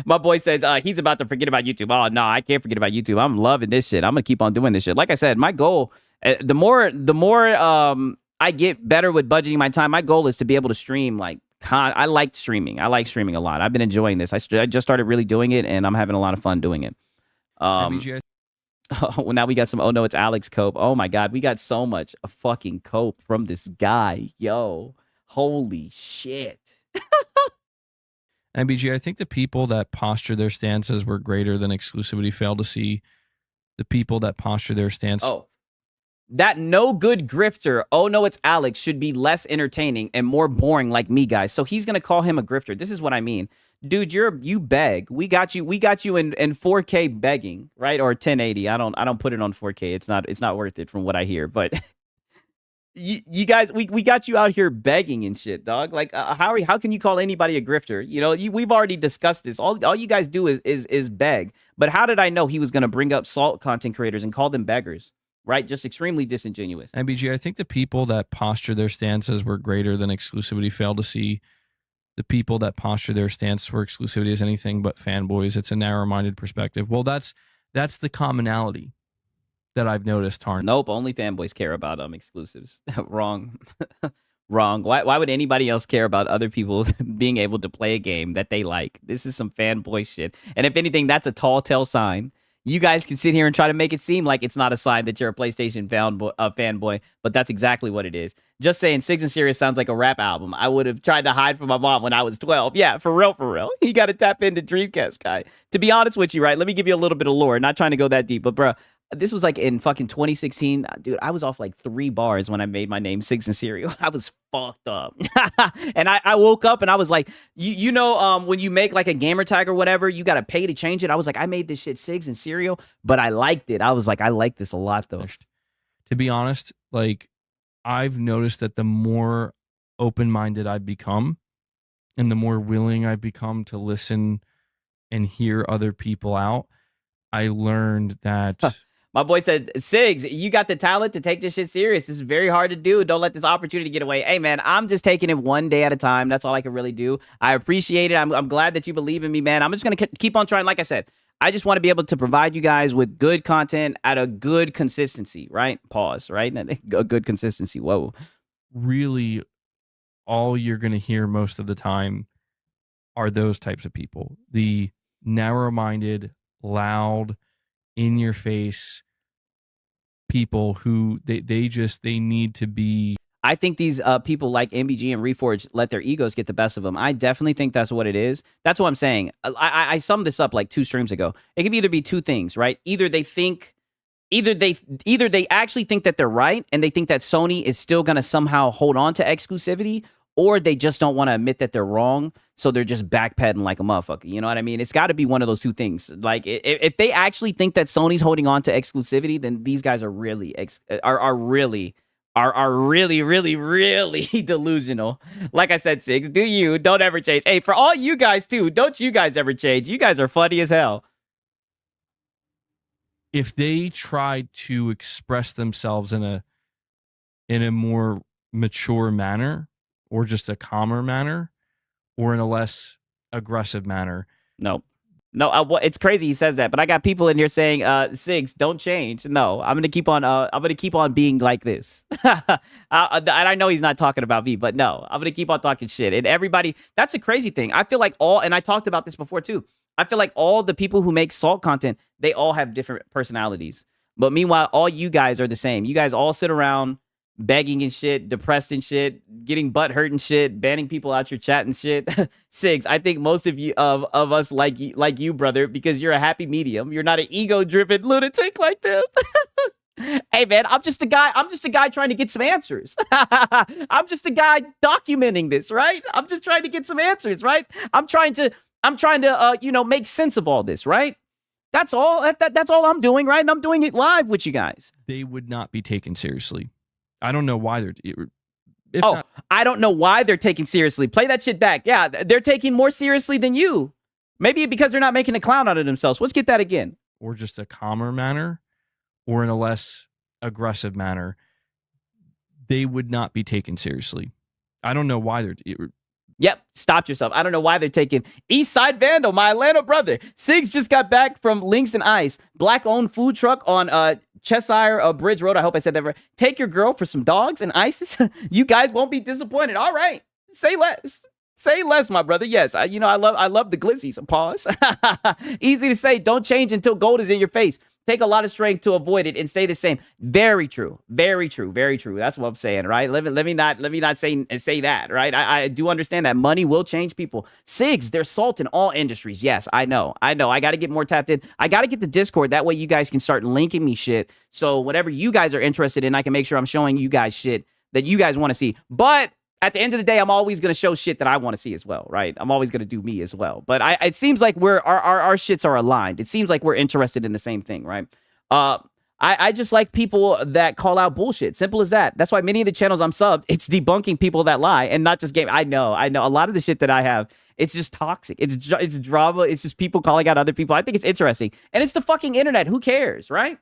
Speaker 1: My boy says he's about to forget about YouTube. Oh, no, I can't forget about YouTube. I'm loving this shit. I'm going to keep on doing this shit. Like I said, my goal, the more I get better with budgeting my time, my goal is to be able to stream. I like streaming. I like streaming a lot. I've been enjoying this. I just started really doing it, and I'm having a lot of fun doing it. Well, now we got some Oh No It's Alex cope. Oh, my God. We got so much fucking cope from this guy. Yo, holy shit.
Speaker 9: MBG, I think the people that posture their stances were greater than exclusivity fail to see the people that posture their stance.
Speaker 1: Oh, that no good grifter, oh no, it's Alex, should be less entertaining and more boring like me, guys. So he's gonna call him a grifter. This is what I mean. Dude, you beg. We got you in 4K begging, right? Or 1080. I don't put it on 4K. It's not worth it from what I hear. But you guys, we got you out here begging and shit, dog. Like how can you call anybody a grifter? You know, we've already discussed this. All you guys do is beg. But how did I know he was gonna bring up salt content creators and call them beggars? Right? Just extremely disingenuous.
Speaker 9: MBG, I think the people that posture their stances were greater than exclusivity fail to see the people that posture their stance for exclusivity as anything but fanboys. It's a narrow-minded perspective. Well, that's the commonality that I've noticed, Tarn.
Speaker 1: Nope, only fanboys care about exclusives. Wrong. Wrong. Why would anybody else care about other people being able to play a game that they like? This is some fanboy shit. And if anything, that's a tall tale sign. You guys can sit here and try to make it seem like it's not a sign that you're a PlayStation fanboy, but that's exactly what it is. Just saying, Sigs and Serious sounds like a rap album. I would have tried to hide from my mom when I was 12. Yeah, for real. You got to tap into Dreamcast, guy. To be honest with you, right? Let me give you a little bit of lore. Not trying to go that deep, but bro, this was like in fucking 2016. Dude, I was off like 3 bars when I made my name Sigs and Cereal. I was fucked up. And I woke up and I was like, you know, when you make like a gamer tag or whatever, you got to pay to change it. I was like, I made this shit Sigs and Cereal, but I liked it. I was like, I like this a lot though.
Speaker 9: To be honest, like I've noticed that the more open-minded I've become and the more willing I've become to listen and hear other people out, I learned that...
Speaker 1: My boy said, Sigs, you got the talent to take this shit serious. This is very hard to do. Don't let this opportunity get away. Hey, man, I'm just taking it one day at a time. That's all I can really do. I appreciate it. I'm glad that you believe in me, man. I'm just going to keep on trying. Like I said, I just want to be able to provide you guys with good content at a good consistency, right? Pause, right? A good consistency. Whoa.
Speaker 9: Really, all you're going to hear most of the time are those types of people. The narrow-minded, loud, in-your-face people who they need to be.
Speaker 1: I think these people like MBG and Reforge let their egos get the best of them. I definitely think that's what it is. That's what I'm saying. I summed this up like 2 streams ago. It can either be 2 things, right? Either they actually think that they're right and they think that Sony is still going to somehow hold on to exclusivity, or they just don't want to admit that they're wrong, so they're just backpedaling like a motherfucker. You know what I mean? It's got to be one of those 2 things. Like, if they actually think that Sony's holding on to exclusivity, then these guys are really really delusional. Like I said, Sigs, don't ever change. Hey, for all you guys too, don't you guys ever change. You guys are funny as hell.
Speaker 9: If they tried to express themselves in a more mature manner, or just a calmer manner, or in a less aggressive manner.
Speaker 1: No, it's crazy he says that, but I got people in here saying, Sigs, don't change. No, I'm gonna keep on being like this. I know he's not talking about me, but no, I'm gonna keep on talking shit. And everybody, that's the crazy thing. I feel like and I talked about this before too. I feel like all the people who make salt content, they all have different personalities. But meanwhile, all you guys are the same. You guys all sit around begging and shit, depressed and shit, getting butt hurt and shit, banning people out your chat and shit. Sigs, I think most of you of us like you, brother, because you're a happy medium. You're not an ego-driven lunatic like them. Hey man, I'm just a guy trying to get some answers. I'm just a guy documenting this, right? I'm just trying to get some answers, right? I'm trying to make sense of all this, right? That's all. That's all I'm doing, right? And I'm doing it live with you guys.
Speaker 9: They would not be taken seriously. I don't know why they're.
Speaker 1: I don't know why they're taken seriously. Play that shit back. Yeah, they're taking more seriously than you. Maybe because they're not making a clown out of themselves. Let's get that again.
Speaker 9: Or just a calmer manner, or in a less aggressive manner. They would not be taken seriously. I don't know why they're.
Speaker 1: Yep, stop yourself. I don't know why they're taking Eastside Vandal, my Atlanta brother. Sigs just got back from Links and Ice. Black-owned food truck on Cheshire Bridge Road. I hope I said that right. Take your girl for some dogs and ices. You guys won't be disappointed. All right. Say less. Say less, my brother. Yes, I love the glizzies. Pause. Easy to say, don't change until gold is in your face. Take a lot of strength to avoid it and stay the same. Very true. Very true. Very true. That's what I'm saying, right? Let me not say that, right? I do understand that money will change people. SIGs, there's salt in all industries. Yes, I know. I got to get more tapped in. I got to get the Discord. That way you guys can start linking me shit. So whatever you guys are interested in, I can make sure I'm showing you guys shit that you guys want to see. But at the end of the day, I'm always going to show shit that I want to see as well, right? I'm always going to do me as well. But it seems like our shits are aligned. It seems like we're interested in the same thing, right? I just like people that call out bullshit. Simple as that. That's why many of the channels I'm subbed, it's debunking people that lie and not just game. I know. A lot of the shit that I have, it's just toxic. It's drama. It's just people calling out other people. I think it's interesting. And it's the fucking internet. Who cares, right?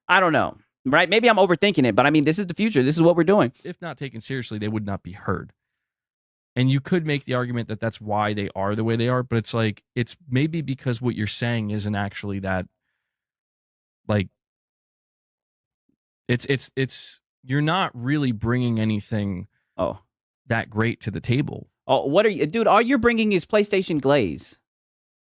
Speaker 1: I don't know. Right? Maybe I'm overthinking it, but I mean, this is the future. This is what we're doing.
Speaker 9: If not taken seriously, they would not be heard. And you could make the argument that that's why they are the way they are, but it's like, it's maybe because what you're saying isn't actually that, like, it's you're not really bringing anything that great to the table.
Speaker 1: Oh, what are you, dude? All you're bringing is PlayStation glaze.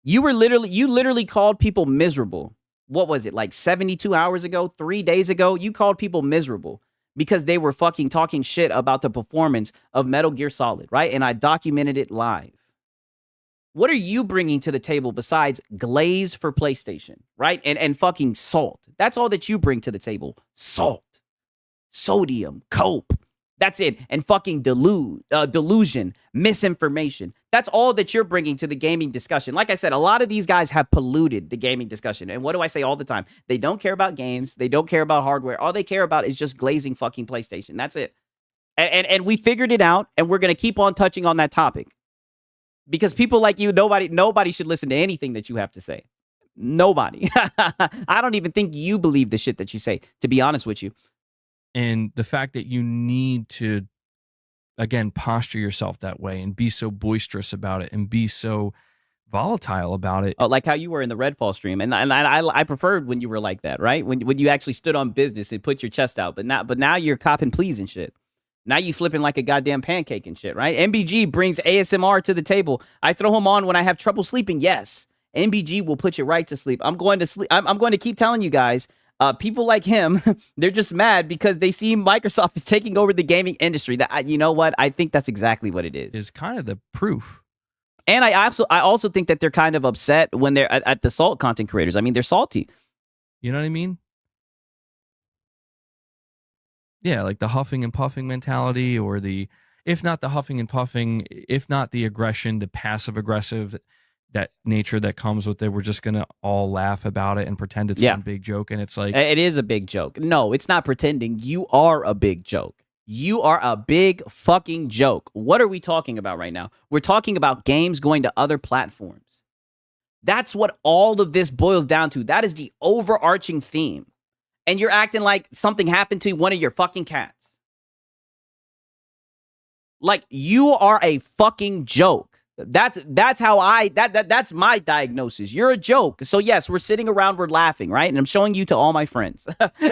Speaker 1: You literally called people miserable. What was it, like 72 hours ago, 3 days ago? You called people miserable because they were fucking talking shit about the performance of Metal Gear Solid, right? And I documented it live. What are you bringing to the table besides glaze for PlayStation, right? And fucking salt. That's all that you bring to the table. Salt, sodium, cope. That's it. And fucking delusion, misinformation. That's all that you're bringing to the gaming discussion. Like I said, a lot of these guys have polluted the gaming discussion. And what do I say all the time? They don't care about games. They don't care about hardware. All they care about is just glazing fucking PlayStation. That's it. And we figured it out, and we're going to keep on touching on that topic. Because people like you, nobody should listen to anything that you have to say. Nobody. I don't even think you believe the shit that you say, to be honest with you.
Speaker 9: And the fact that you need to, again, posture yourself that way and be so boisterous about it and be so volatile about it.
Speaker 1: Oh, like how you were in the Redfall stream. And I preferred when you were like that, right? When you actually stood on business and put your chest out. But now you're copping pleas and shit. Now you flipping like a goddamn pancake and shit, right? MBG brings ASMR to the table. I throw him on when I have trouble sleeping. Yes, MBG will put you right to sleep. I'm going to sleep. I'm going to keep telling you guys. People like him, they're just mad because they see Microsoft is taking over the gaming industry. That you know what? I think that's exactly what it is.
Speaker 9: Is kind of the proof.
Speaker 1: And I also think that they're kind of upset when they're at the salt content creators. I mean, they're salty.
Speaker 9: You know what I mean? Yeah, like the huffing and puffing mentality, or if not the huffing and puffing, if not the aggression, the passive aggressive, that nature that comes with it. We're just going to all laugh about it and pretend it's one big joke. And it's like,
Speaker 1: it is a big joke. No, it's not pretending. You are a big joke. You are a big fucking joke. What are we talking about right now? We're talking about games going to other platforms. That's what all of this boils down to. That is the overarching theme. And you're acting like something happened to one of your fucking cats. Like, you are a fucking joke. That's my diagnosis. You're a joke. So yes, we're sitting around, we're laughing, right? And I'm showing you to all my friends.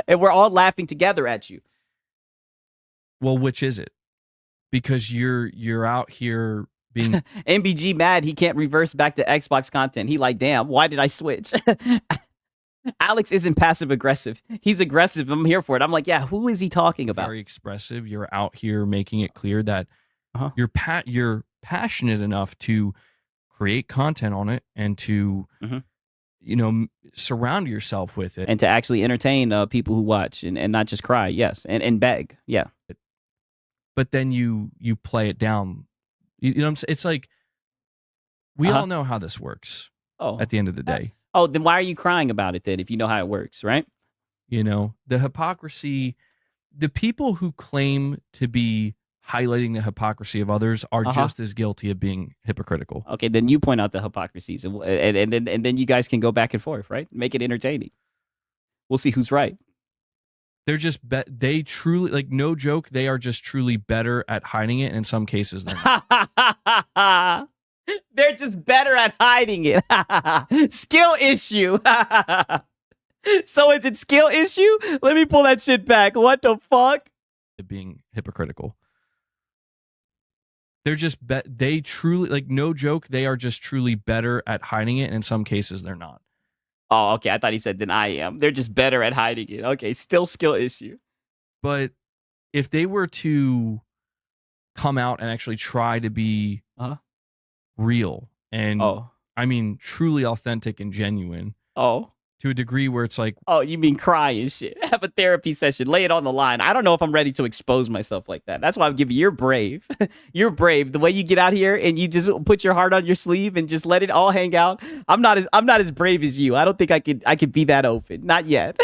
Speaker 1: And we're all laughing together at you.
Speaker 9: Well, which is it? Because you're out here being
Speaker 1: MBG mad he can't reverse back to Xbox content. He like, damn, why did I switch? Alex isn't passive aggressive. He's aggressive. I'm here for it. I'm like, yeah, who is he talking about?
Speaker 9: Very expressive. You're out here making it clear that you're passionate enough to create content on it and to surround yourself with it
Speaker 1: and to actually entertain people who watch and not just cry. Yes, and beg. Yeah.
Speaker 9: But then you play it down. You know what I'm saying? It's like we all know how this works. At the end of the day.
Speaker 1: Oh, then why are you crying about it then if you know how it works, right?
Speaker 9: You know, the hypocrisy, the people who claim to be highlighting the hypocrisy of others are just as guilty of being hypocritical.
Speaker 1: Okay, then you point out the hypocrisies and then you guys can go back and forth, right? Make it entertaining. We'll see who's right.
Speaker 9: They're just they truly, like, no joke, they are just truly better at hiding it, and in some cases they're not.
Speaker 1: They're just better at hiding it. Skill issue. So is it skill issue? Let me pull that shit back. What the fuck?
Speaker 9: Being hypocritical. They're just they truly, like, no joke, they are just truly better at hiding it, and in some cases they're not.
Speaker 1: Oh, okay. I thought he said than I am. They're just better at hiding it. Okay, still skill issue.
Speaker 9: But if they were to come out and actually try to be real and I mean truly authentic and genuine. To a degree where it's like,
Speaker 1: oh, you mean cry and shit. Have a therapy session. Lay it on the line. I don't know if I'm ready to expose myself like that. That's why I'm giving you. You're brave. You're brave. The way you get out here and you just put your heart on your sleeve and just let it all hang out. I'm not as brave as you. I don't think I could be that open. Not yet.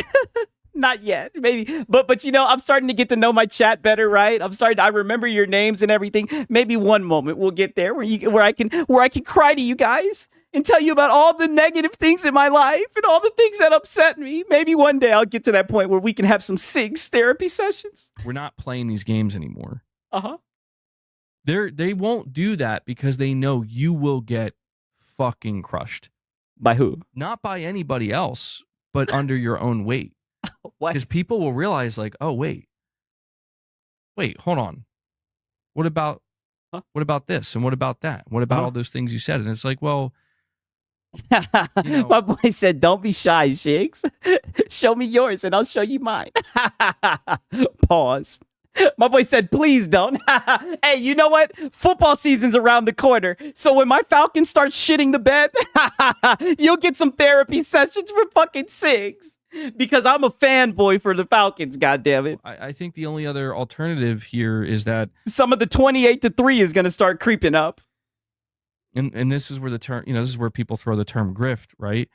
Speaker 1: Not yet. Maybe. But you know, I'm starting to get to know my chat better, right? I remember your names and everything. Maybe one moment we'll get there where I can cry to you guys and tell you about all the negative things in my life and all the things that upset me. Maybe one day I'll get to that point where we can have some SIGs therapy sessions.
Speaker 9: We're not playing these games anymore. They won't do that because they know you will get fucking crushed.
Speaker 1: By who?
Speaker 9: Not by anybody else, but under your own weight. Because people will realize, like, oh, wait, hold on. What about this? And what about that? What about all those things you said? And it's like, well, you know,
Speaker 1: my boy said, don't be shy, Shigs. Show me yours and I'll show you mine. Pause. My boy said, please don't. Hey, you know what? Football season's around the corner. So when my Falcons start shitting the bed, you'll get some therapy sessions for fucking SIGs. Because I'm a fanboy for the Falcons, goddammit.
Speaker 9: I think the only other alternative here is that
Speaker 1: some of the 28-3 is going to start creeping up.
Speaker 9: And this is where the term, this is where people throw the term grift, right?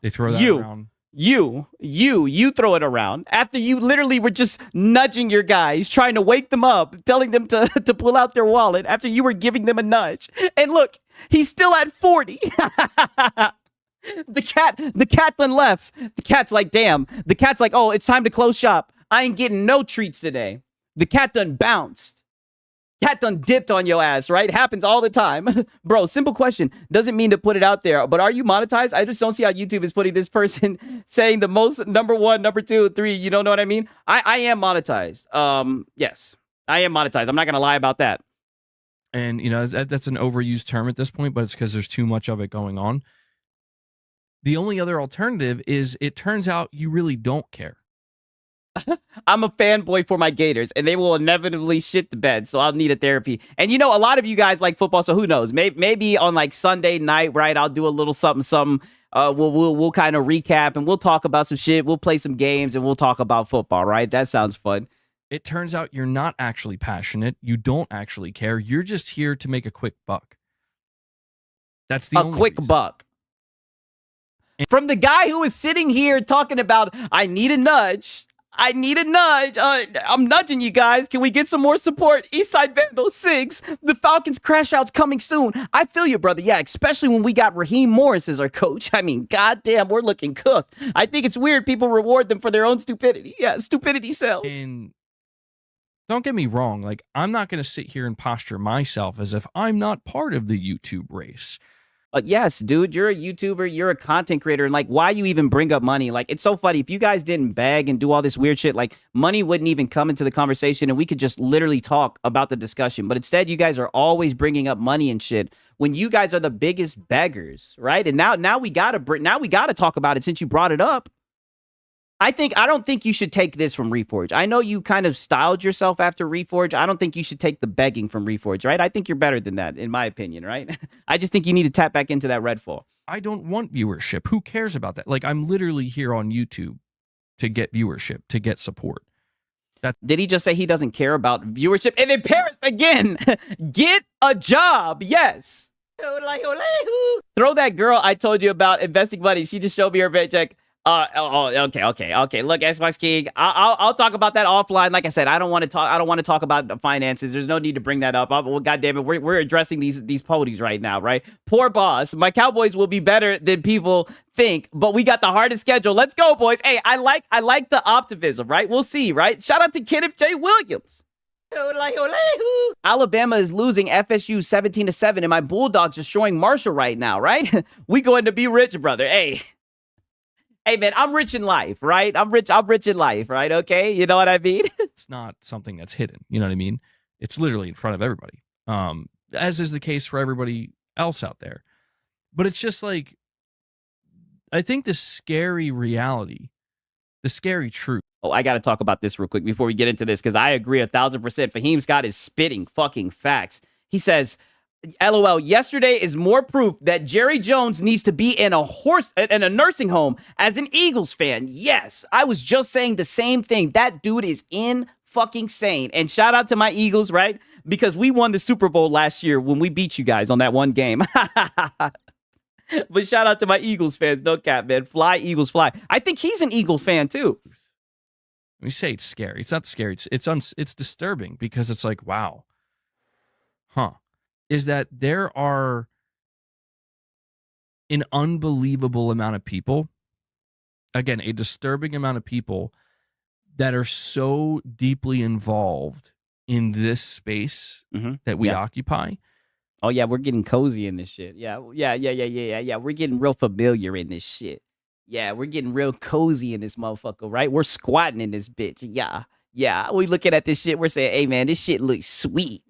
Speaker 9: They throw that around.
Speaker 1: You throw it around after you literally were just nudging your guys, trying to wake them up, telling them to pull out their wallet after you were giving them a nudge. And look, he's still at 40. The cat done left. The cat's like, damn. The cat's like, oh, it's time to close shop. I ain't getting no treats today. The cat done bounced. Cat done dipped on your ass, right? Happens all the time. Bro, simple question. Doesn't mean to put it out there, but are you monetized? I just don't see how YouTube is putting this person saying the most number 1, number 2, 3. You don't know what I mean? I am monetized. Yes, I am monetized. I'm not going to lie about that.
Speaker 9: And, that's an overused term at this point, but it's because there's too much of it going on. The only other alternative is it turns out you really don't care.
Speaker 1: I'm a fanboy for my Gators, and they will inevitably shit the bed, so I'll need a therapy. And a lot of you guys like football, so who knows? Maybe on like Sunday night, right? I'll do a little something. We'll kind of recap and we'll talk about some shit. We'll play some games and we'll talk about football, right? That sounds fun.
Speaker 9: It turns out you're not actually passionate. You don't actually care. You're just here to make a quick buck. That's the only
Speaker 1: quick
Speaker 9: reason.
Speaker 1: Buck. From the guy who is sitting here talking about, I need a nudge. I'm nudging you guys. Can we get some more support? Eastside Vandal 6. The Falcons crash out's coming soon. I feel you, brother. Yeah, especially when we got Raheem Morris as our coach. I mean, goddamn, we're looking cooked. I think it's weird people reward them for their own stupidity. Yeah, stupidity sells.
Speaker 9: And don't get me wrong. Like, I'm not going to sit here and posture myself as if I'm not part of the YouTube race.
Speaker 1: Yes, dude, you're a YouTuber, you're a content creator, and like, why you even bring up money? Like, it's so funny. If you guys didn't beg and do all this weird shit, like, money wouldn't even come into the conversation, and we could just literally talk about the discussion. But instead, you guys are always bringing up money and shit when you guys are the biggest beggars, right? And now we gotta talk about it since you brought it up. I don't think you should take this from Reforge. I know you kind of styled yourself after Reforge. I don't think you should take the begging from Reforge, right? I think you're better than that, in my opinion, right? I just think you need to tap back into that Redfall.
Speaker 9: I don't want viewership. Who cares about that? Like, I'm literally here on YouTube to get viewership, to get support.
Speaker 1: Did he just say he doesn't care about viewership? And then Paris again, get a job. Yes. Throw that girl I told you about investing money. She just showed me her paycheck. Okay. Look, Xbox King, I'll talk about that offline. Like I said, I don't want to talk about the finances. There's no need to bring that up. Well, goddamn it, we're addressing these podies right now, right? Poor boss. My Cowboys will be better than people think, but we got the hardest schedule. Let's go, boys. Hey, I like the optimism, right? We'll see, right? Shout out to Kenneth J. Williams. Alabama is losing FSU 17-7, and my Bulldogs destroying Marshall right now, right? We going to be rich, brother. Hey, man, I'm rich in life, right? I'm rich in life, right? Okay, you know what I mean?
Speaker 9: It's not something that's hidden, you know what I mean? It's literally in front of everybody, as is the case for everybody else out there. But it's just like, I think the scary reality, the scary truth.
Speaker 1: Oh, I got to talk about this real quick before we get into this, because I agree 1,000%. Fahim Scott is spitting fucking facts. He says, LOL, yesterday is more proof that Jerry Jones needs to be in a nursing home as an Eagles fan. Yes, I was just saying the same thing. That dude is in fucking sane. And shout out to my Eagles, right? Because we won the Super Bowl last year when we beat you guys on that one game. But shout out to my Eagles fans. No cap, man. Fly, Eagles, fly. I think he's an Eagles fan, too.
Speaker 9: We say it's scary. It's not scary. It's disturbing because it's like, wow. Huh. Is that there are an unbelievable amount of people, again, a disturbing amount of people that are so deeply involved in this space that we occupy.
Speaker 1: Oh, yeah, we're getting cozy in this shit. Yeah. We're getting real familiar in this shit. Yeah, we're getting real cozy in this motherfucker, right? We're squatting in this bitch. Yeah. We looking at this shit. We're saying, hey, man, this shit looks sweet.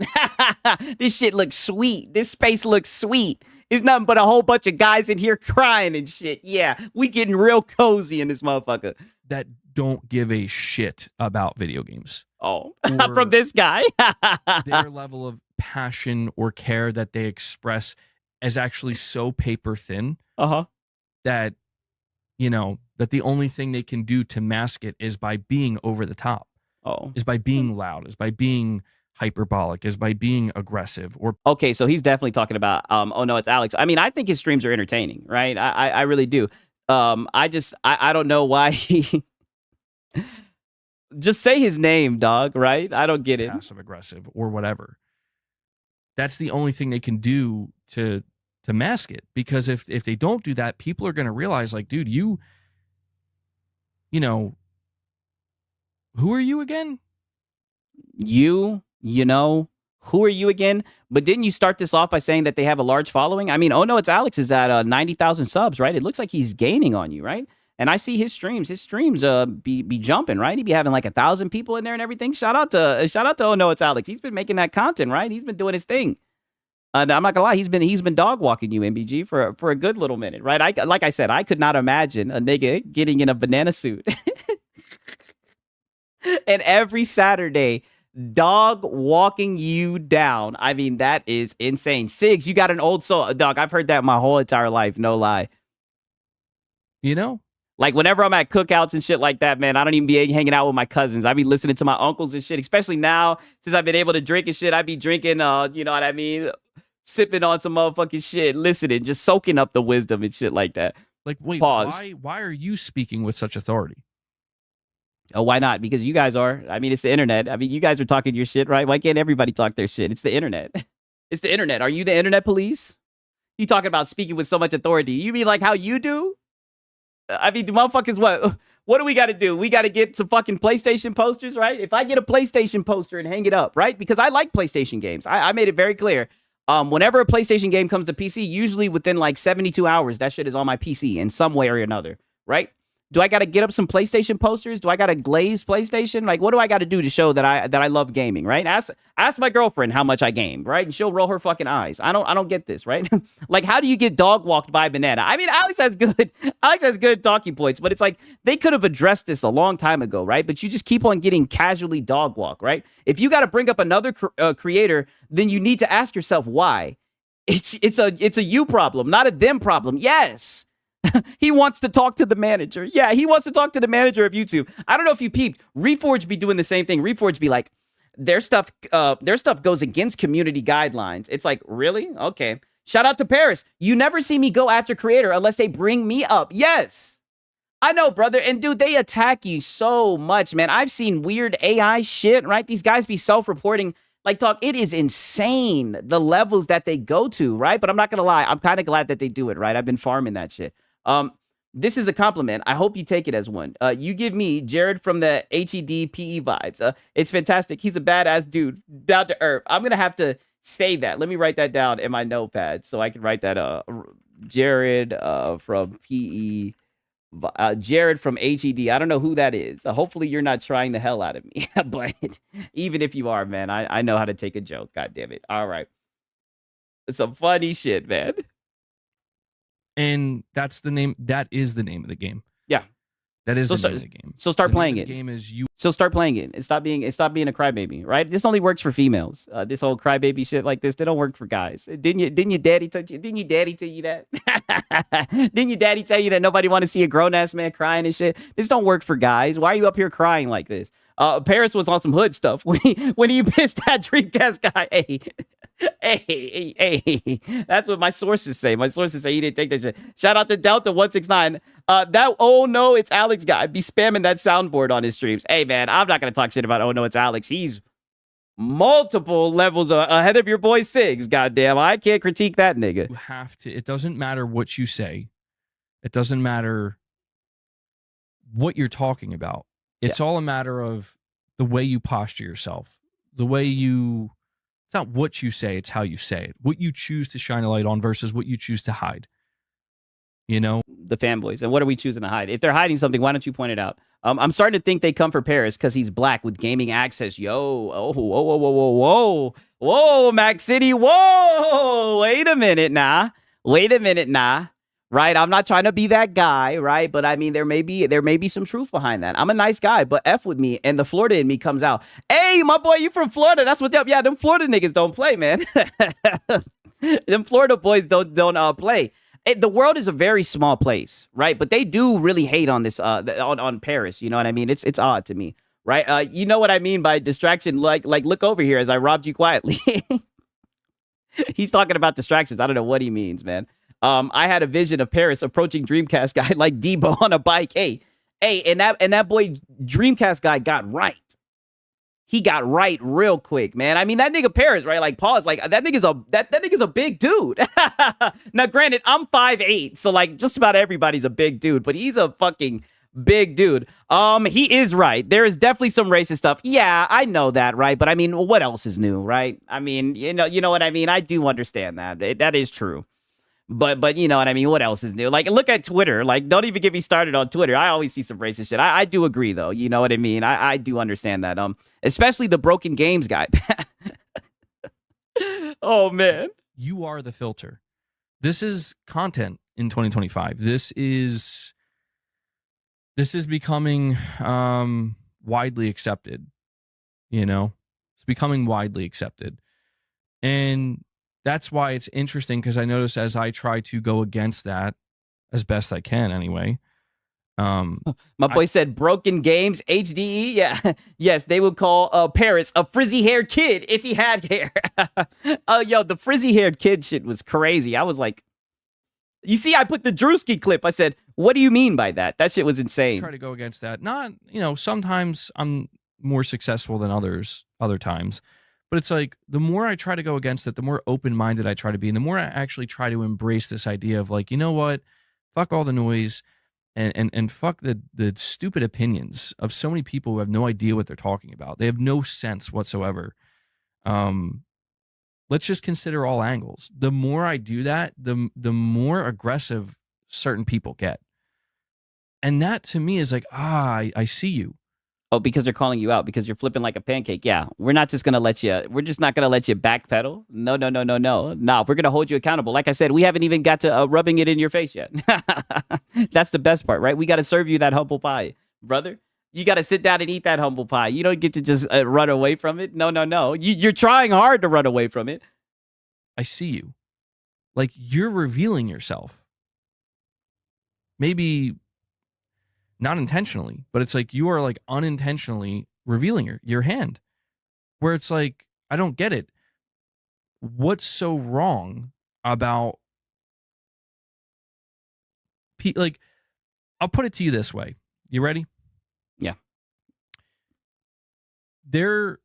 Speaker 1: This shit looks sweet. This space looks sweet. It's nothing but a whole bunch of guys in here crying and shit. Yeah, we getting real cozy in this motherfucker.
Speaker 9: That don't give a shit about video games.
Speaker 1: Oh, from this guy?
Speaker 9: Their level of passion or care that they express is actually so paper thin that, you know, that the only thing they can do to mask it is by being over the top. Is by being loud, is by being hyperbolic, is by being aggressive. Or
Speaker 1: okay, so he's definitely talking about oh no, it's Alex. I mean, I think his streams are entertaining, right? I really do. I don't know why he just say his name, dog, right? I don't get it.
Speaker 9: Passive aggressive or whatever. That's the only thing they can do to mask it. Because if they don't do that, people are going to realize, like, dude, you know, who are you again?
Speaker 1: You know, who are you again? But didn't you start this off by saying that they have a large following? I mean, oh no, it's Alex is at 90,000 subs, right? It looks like he's gaining on you, right? And I see his streams. His streams be jumping, right? He be having like 1,000 people in there and everything. Shout out to oh no, it's Alex. He's been making that content, right? He's been doing his thing. I'm not gonna lie, he's been dog walking you, MBG, for a good little minute, right? Like I said, I could not imagine a nigga getting in a banana suit and every Saturday dog walking you down. I mean, that is insane. Sigs, you got an old soul, dog. I've heard that my whole entire life, no lie.
Speaker 9: You know,
Speaker 1: like whenever I'm at cookouts and shit like that, man, I don't even be hanging out with my cousins. I be listening to my uncles and shit, especially now since I've been able to drink and shit. I be drinking, you know what I mean? Sipping on some motherfucking shit, listening, just soaking up the wisdom and shit like that.
Speaker 9: Like, wait,
Speaker 1: pause.
Speaker 9: Why are you speaking with such authority?
Speaker 1: Oh, why not? Because you guys are. I mean, it's the internet. I mean, you guys are talking your shit, right? Why can't everybody talk their shit? It's the internet. It's the internet. Are you the internet police? You talking about speaking with so much authority? You mean like how you do? I mean, motherfuckers, what do we got to do? We got to get some fucking PlayStation posters, right? If I get a PlayStation poster and hang it up, right? Because I like PlayStation games. I made it very clear. Whenever a PlayStation game comes to PC, usually within like 72 hours, that shit is on my PC in some way or another, right? Do I got to get up some PlayStation posters? Do I got to glaze PlayStation? Like, what do I got to do to show that I love gaming, right? Ask my girlfriend how much I game, right? And she'll roll her fucking eyes. I don't get this, right? Like, how do you get dog walked by a banana? I mean, Alex has good talking points, but it's like they could have addressed this a long time ago, right? But you just keep on getting casually dog walk, right? If you got to bring up another creator, then you need to ask yourself why. It's a you problem, not a them problem. Yes. He wants to talk to the manager. Yeah, he wants to talk to the manager of YouTube. I don't know if you peeped. Reforge be doing the same thing. Reforge be like, their stuff goes against community guidelines. It's like, really? Okay. Shout out to Paris. You never see me go after creator unless they bring me up. Yes. I know, brother. And dude, they attack you so much, man. I've seen weird AI shit, right? These guys be self-reporting. Like, talk, it is insane the levels that they go to, right? But I'm not going to lie. I'm kind of glad that they do it, right? I've been farming that shit. This is a compliment. I hope you take it as one. You give me Jared from the HED PE vibes. It's fantastic. He's a badass dude, down to earth. I'm gonna have to say that. Let me write that down in my notepad so I can write that. Jared from PE. Jared from HED. I don't know who that is. Hopefully you're not trying the hell out of me. But even if you are, man, I know how to take a joke. God damn it. All right. Some funny shit, man.
Speaker 9: And that's the name. That is the name of the game.
Speaker 1: Yeah.
Speaker 9: That is the name of the game.
Speaker 1: So start playing it.
Speaker 9: The game is you.
Speaker 1: So start playing it. Stop being a crybaby, right? This only works for females. This whole crybaby shit like this, they don't work for guys. Didn't your daddy tell you? Didn't your daddy tell you that? Didn't your daddy tell you that nobody want to see a grown ass man crying and shit? This don't work for guys. Why are you up here crying like this? Paris was on some hood stuff when he pissed that Dreamcast guy. Hey, that's what my sources say. My sources say he didn't take that shit. Shout out to Delta169. That oh no, it's Alex guy be spamming that soundboard on his streams. Hey man, I'm not gonna talk shit about oh no, it's Alex. He's multiple levels ahead of your boy Sigs. Goddamn, I can't critique that nigga.
Speaker 9: You have to. It doesn't matter what you say. It doesn't matter what you're talking about. It's all a matter of the way you posture yourself, the way you. It's not what you say, it's how you say it. What you choose to shine a light on versus what you choose to hide. You know?
Speaker 1: The fanboys. And what are we choosing to hide? If they're hiding something, why don't you point it out? I'm starting to think they come for Paris because he's black with gaming access. Yo, whoa, Max City, whoa. Wait a minute now. Right, I'm not trying to be that guy, right? But I mean, there may be some truth behind that. I'm a nice guy, but F with me, and the Florida in me comes out. Hey, my boy, you from Florida? That's what. Yeah, them Florida niggas don't play, man. Them Florida boys don't play. The world is a very small place, right? But they do really hate on this on Paris. You know what I mean? It's odd to me, right? You know what I mean by distraction? Like look over here as I robbed you quietly. He's talking about distractions. I don't know what he means, man. I had a vision of Paris approaching Dreamcast guy like Debo on a bike. Hey, and that boy Dreamcast guy got right. He got right real quick, man. I mean, that nigga Paris, right? Like, pause. Like, that nigga's a big dude. Now, granted, I'm 5'8", so like just about everybody's a big dude, but he's a fucking big dude. He is right. There is definitely some racist stuff. Yeah, I know that, right? But I mean, what else is new, right? I mean, you know what I mean? I do understand that. That is true. But you know what I mean? What else is new? Like, look at Twitter. Like, don't even get me started on Twitter. I always see some racist shit. I do agree, though. You know what I mean? I do understand that. Especially the broken games guy. Oh, man.
Speaker 9: You are the filter. This is content in 2025. This is becoming widely accepted. You know? It's becoming widely accepted. And that's why it's interesting, because I notice as I try to go against that as best I can anyway.
Speaker 1: My boy said broken games, HDE. Yeah. Yes, they would call Paris a frizzy-haired kid if he had hair. Yo, the frizzy-haired kid shit was crazy. I was like, you see, I put the Drewski clip. I said, what do you mean by that? That shit was insane.
Speaker 9: I try to go against that. Not, sometimes I'm more successful than other times. But it's like, the more I try to go against it, the more open-minded I try to be, and the more I actually try to embrace this idea of like, you know what? Fuck all the noise and fuck the stupid opinions of so many people who have no idea what they're talking about. They have no sense whatsoever. Let's just consider all angles. The more I do that, the more aggressive certain people get. And that to me is like, I see you.
Speaker 1: Oh, because they're calling you out because you're flipping like a pancake. Yeah, we're not just gonna let you. We're just not gonna let you backpedal. No. Nah, we're gonna hold you accountable. Like I said, we haven't even got to rubbing it in your face yet. That's the best part, right? We got to serve you that humble pie, brother. You got to sit down and eat that humble pie. You don't get to just run away from it. No. You're trying hard to run away from it.
Speaker 9: I see you. Like, you're revealing yourself. Maybe not intentionally, but it's like you are like unintentionally revealing your hand, where it's like, I don't get it. What's so wrong about like, I'll put it to you this way. You ready?
Speaker 1: Yeah.
Speaker 9: They're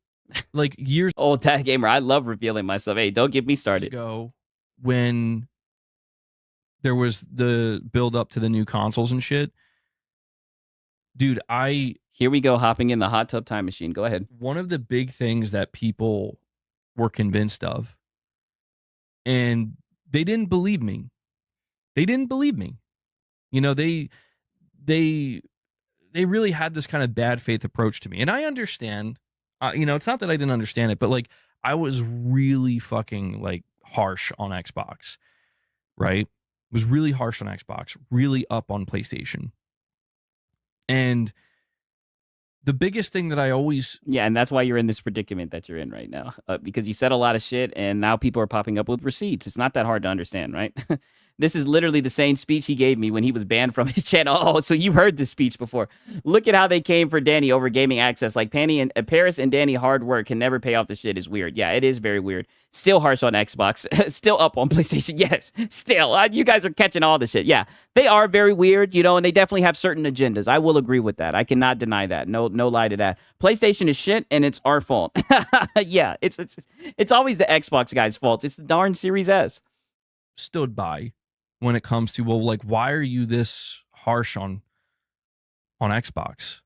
Speaker 9: like years
Speaker 1: old tag gamer. I love revealing myself. Hey, don't get me started.
Speaker 9: Ago, when there was the build up to the new consoles and shit. Dude,
Speaker 1: here we go, hopping in the hot tub time machine. Go ahead.
Speaker 9: One of the big things that people were convinced of, and they didn't believe me. They really had this kind of bad faith approach to me. And I understand, it's not that I didn't understand it, but like, I was really fucking like harsh on Xbox, right? was really harsh on Xbox, really up on PlayStation. And the biggest thing that I always...
Speaker 1: Yeah, and that's why you're in this predicament that you're in right now. Because you said a lot of shit, and now people are popping up with receipts. It's not that hard to understand, right? This is literally the same speech he gave me when he was banned from his channel. Oh, so you've heard this speech before. Look at how they came for Danny over gaming access. Like Paris and Danny hard work can never pay off the shit is weird. Yeah, it is very weird. Still harsh on Xbox. Still up on PlayStation. Yes, still. You guys are catching all the shit. Yeah, they are very weird, you know, and they definitely have certain agendas. I will agree with that. I cannot deny that. No lie to that. PlayStation is shit, and it's our fault. Yeah, it's always the Xbox guys' fault. It's the darn Series S.
Speaker 9: Stood by when it comes to, well, like, why are you this harsh on Xbox?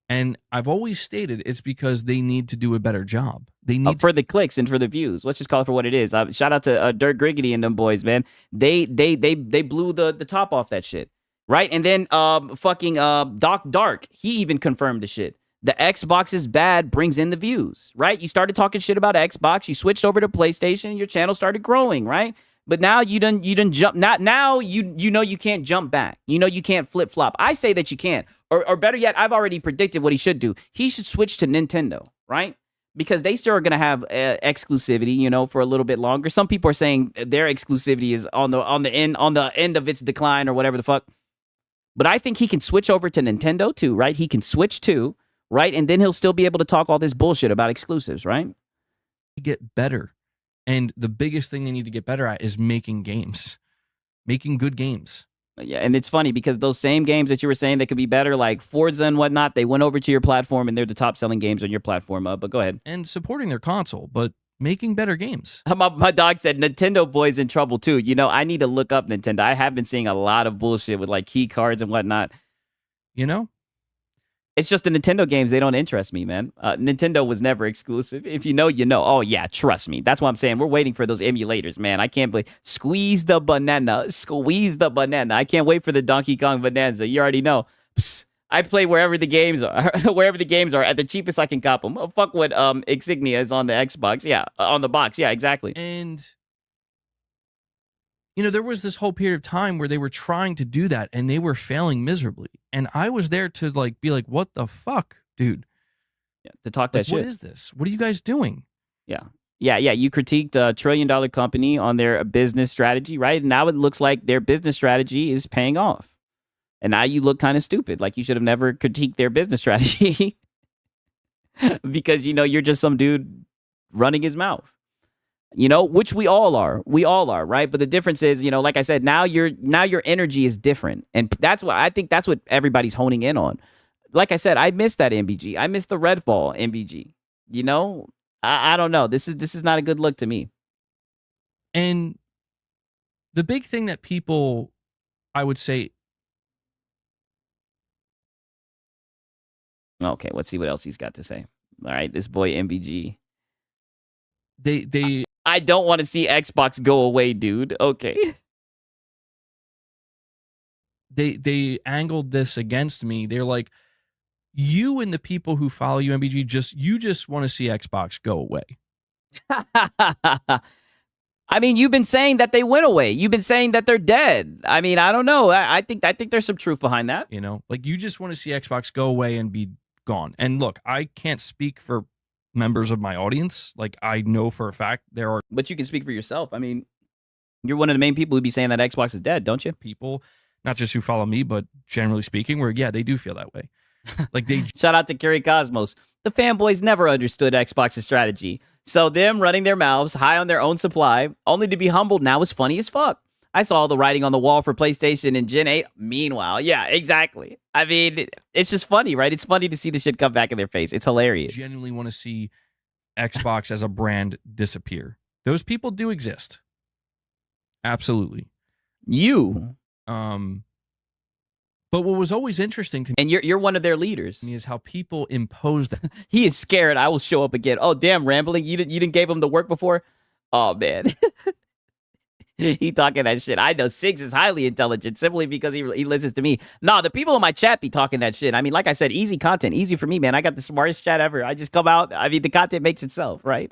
Speaker 9: And I've always stated it's because they need to do a better job. They need
Speaker 1: for the clicks and for the views. Let's just call it for what it is. Shout out to Dirk Griggity and them boys, man. They blew the top off that shit, right? And then fucking Doc Dark, he even confirmed the shit. The Xbox is bad brings in the views, right? You started talking shit about Xbox, you switched over to PlayStation, your channel started growing, right? But now you done jump. Now you know you can't jump back. You know you can't flip flop. I say that you can't. Or better yet, I've already predicted what he should do. He should switch to Nintendo, right? Because they still are gonna have exclusivity, you know, for a little bit longer. Some people are saying their exclusivity is on the end of its decline or whatever the fuck. But I think he can switch over to Nintendo too, right? He can switch too, right? And then he'll still be able to talk all this bullshit about exclusives, right?
Speaker 9: Get better. And the biggest thing they need to get better at is making games, making good games.
Speaker 1: Yeah, and it's funny because those same games that you were saying that could be better, like Forza and whatnot, they went over to your platform and they're the top selling games on your platform. But go ahead.
Speaker 9: And supporting their console, but making better games.
Speaker 1: My dog said Nintendo boy's in trouble too. You know, I need to look up Nintendo. I have been seeing a lot of bullshit with like key cards and whatnot.
Speaker 9: You know?
Speaker 1: It's just the Nintendo games, they don't interest me, man. Nintendo was never exclusive. If you know, you know. Oh, yeah, trust me. That's what I'm saying. We're waiting for those emulators, man. I can't believe. Squeeze the banana. Squeeze the banana. I can't wait for the Donkey Kong Bonanza. You already know. Psst, I play wherever the games are. Wherever the games are. At the cheapest I can cop them. Oh, fuck what Insignia is on the Xbox. Yeah, on the box. Yeah, exactly.
Speaker 9: And... you know, there was this whole period of time where they were trying to do that and they were failing miserably. And I was there to like be like, what the fuck, dude?
Speaker 1: Yeah, to talk that shit.
Speaker 9: What is this? What are you guys doing?
Speaker 1: Yeah. You critiqued a $1 trillion company on their business strategy, right? And now it looks like their business strategy is paying off. And now you look kind of stupid. Like you should have never critiqued their business strategy because, you know, you're just some dude running his mouth. You know, which we all are, right? But the difference is, you know, like I said, now your energy is different, and that's what I think. That's what everybody's honing in on. Like I said, I miss that MBG. I miss the Redfall MBG. You know, I don't know. This is not a good look to me.
Speaker 9: And the big thing that people, I would say.
Speaker 1: Okay, let's see what else he's got to say. All right, this boy MBG.
Speaker 9: They.
Speaker 1: I don't want to see Xbox go away, dude. Okay.
Speaker 9: They angled this against me. They're like, you and the people who follow you, MBG, just want to see Xbox go away.
Speaker 1: I mean, you've been saying that they went away. You've been saying that they're dead. I mean, I don't know. I think there's some truth behind that.
Speaker 9: You know, like you just want to see Xbox go away and be gone. And look, I can't speak for members of my audience. Like I know for a fact there are,
Speaker 1: but you can speak for yourself. I mean, you're one of the main people who'd be saying that Xbox is dead, don't you?
Speaker 9: People, not just who follow me, but generally speaking, where yeah, they do feel that way. Like they
Speaker 1: shout out to Kerry Cosmos. The fanboys never understood Xbox's strategy, so them running their mouths high on their own supply, only to be humbled now is funny as fuck. I saw the writing on the wall for PlayStation in Gen 8. Meanwhile, yeah, exactly. I mean, it's just funny, right? It's funny to see the shit come back in their face. It's hilarious.
Speaker 9: Genuinely want to see Xbox as a brand disappear. Those people do exist. Absolutely. But what was always interesting to me,
Speaker 1: and you're one of their leaders,
Speaker 9: is how people impose that.
Speaker 1: He is scared I will show up again. Oh, damn, Rambling. You didn't give him the work before? Oh, man. He talking that shit. I know Siggs is highly intelligent simply because he listens to me. No, the people in my chat be talking that shit. I mean, like I said, easy content, easy for me, man. I got the smartest chat ever. I just come out. I mean, the content makes itself, right?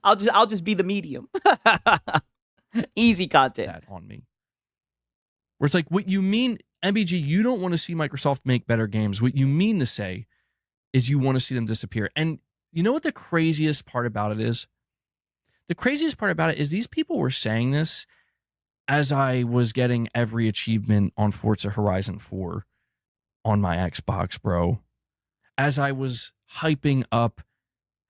Speaker 1: I'll just be the medium. Easy content.
Speaker 9: That on me. Where it's like, what you mean, MBG, you don't want to see Microsoft make better games. What you mean to say is you want to see them disappear. And you know what the craziest part about it is? The craziest part about it is these people were saying this as I was getting every achievement on Forza Horizon 4 on my Xbox, bro. As I was hyping up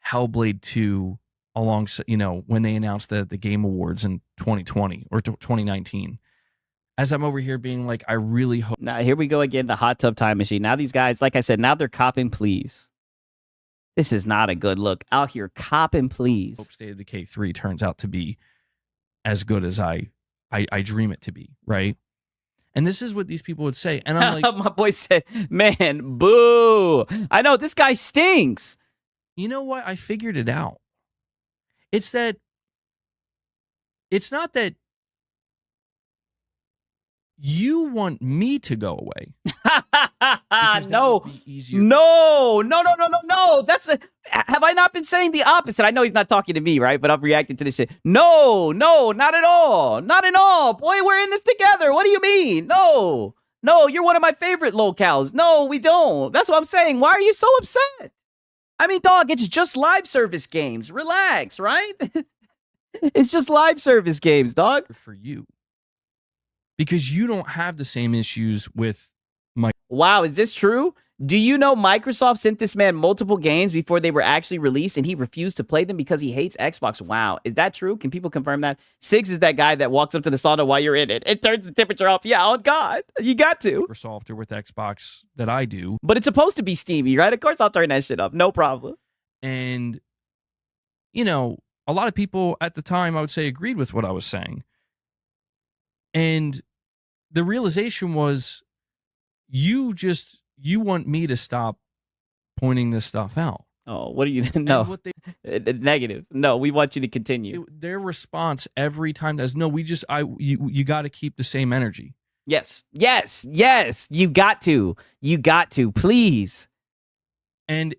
Speaker 9: Hellblade 2 alongside, when they announced the Game Awards in 2020 or 2019. As I'm over here being like, I really hope.
Speaker 1: Now, here we go again, the hot tub time machine. Now these guys, like I said, now they're copping please. This is not a good look. Out here copping please.
Speaker 9: Hope State of Decay 3 turns out to be as good as I dream it to be, right? And this is what these people would say. And I'm like,
Speaker 1: my boy said, man, boo. I know, this guy stinks.
Speaker 9: You know what? I figured it out. It's not that you want me to go away.
Speaker 1: No. Have I not been saying the opposite? I know he's not talking to me, right? But I'm reacting to this shit. No, not at all. Not at all. Boy, we're in this together. What do you mean? No, you're one of my favorite locales. No, we don't. That's what I'm saying. Why are you so upset? I mean, dog, it's just live service games. Relax, right? It's just live service games, dog.
Speaker 9: For you. Because you don't have the same issues with my.
Speaker 1: Wow, is this true? Do you know Microsoft sent this man multiple games before they were actually released and he refused to play them because he hates Xbox? Wow, is that true? Can people confirm that? Siggs is that guy that walks up to the sauna while you're in it. It turns the temperature off. Yeah, oh God, you got to.
Speaker 9: Microsoft or with Xbox that I do.
Speaker 1: But it's supposed to be steamy, right? Of course I'll turn that shit up. No problem.
Speaker 9: And, a lot of people at the time, I would say, agreed with what I was saying. And the realization was, you want me to stop pointing this stuff out.
Speaker 1: Oh, what do you no? Negative. No, we want you to continue.
Speaker 9: Their response every time is, no, you got to keep the same energy.
Speaker 1: Yes. You got to, please.
Speaker 9: And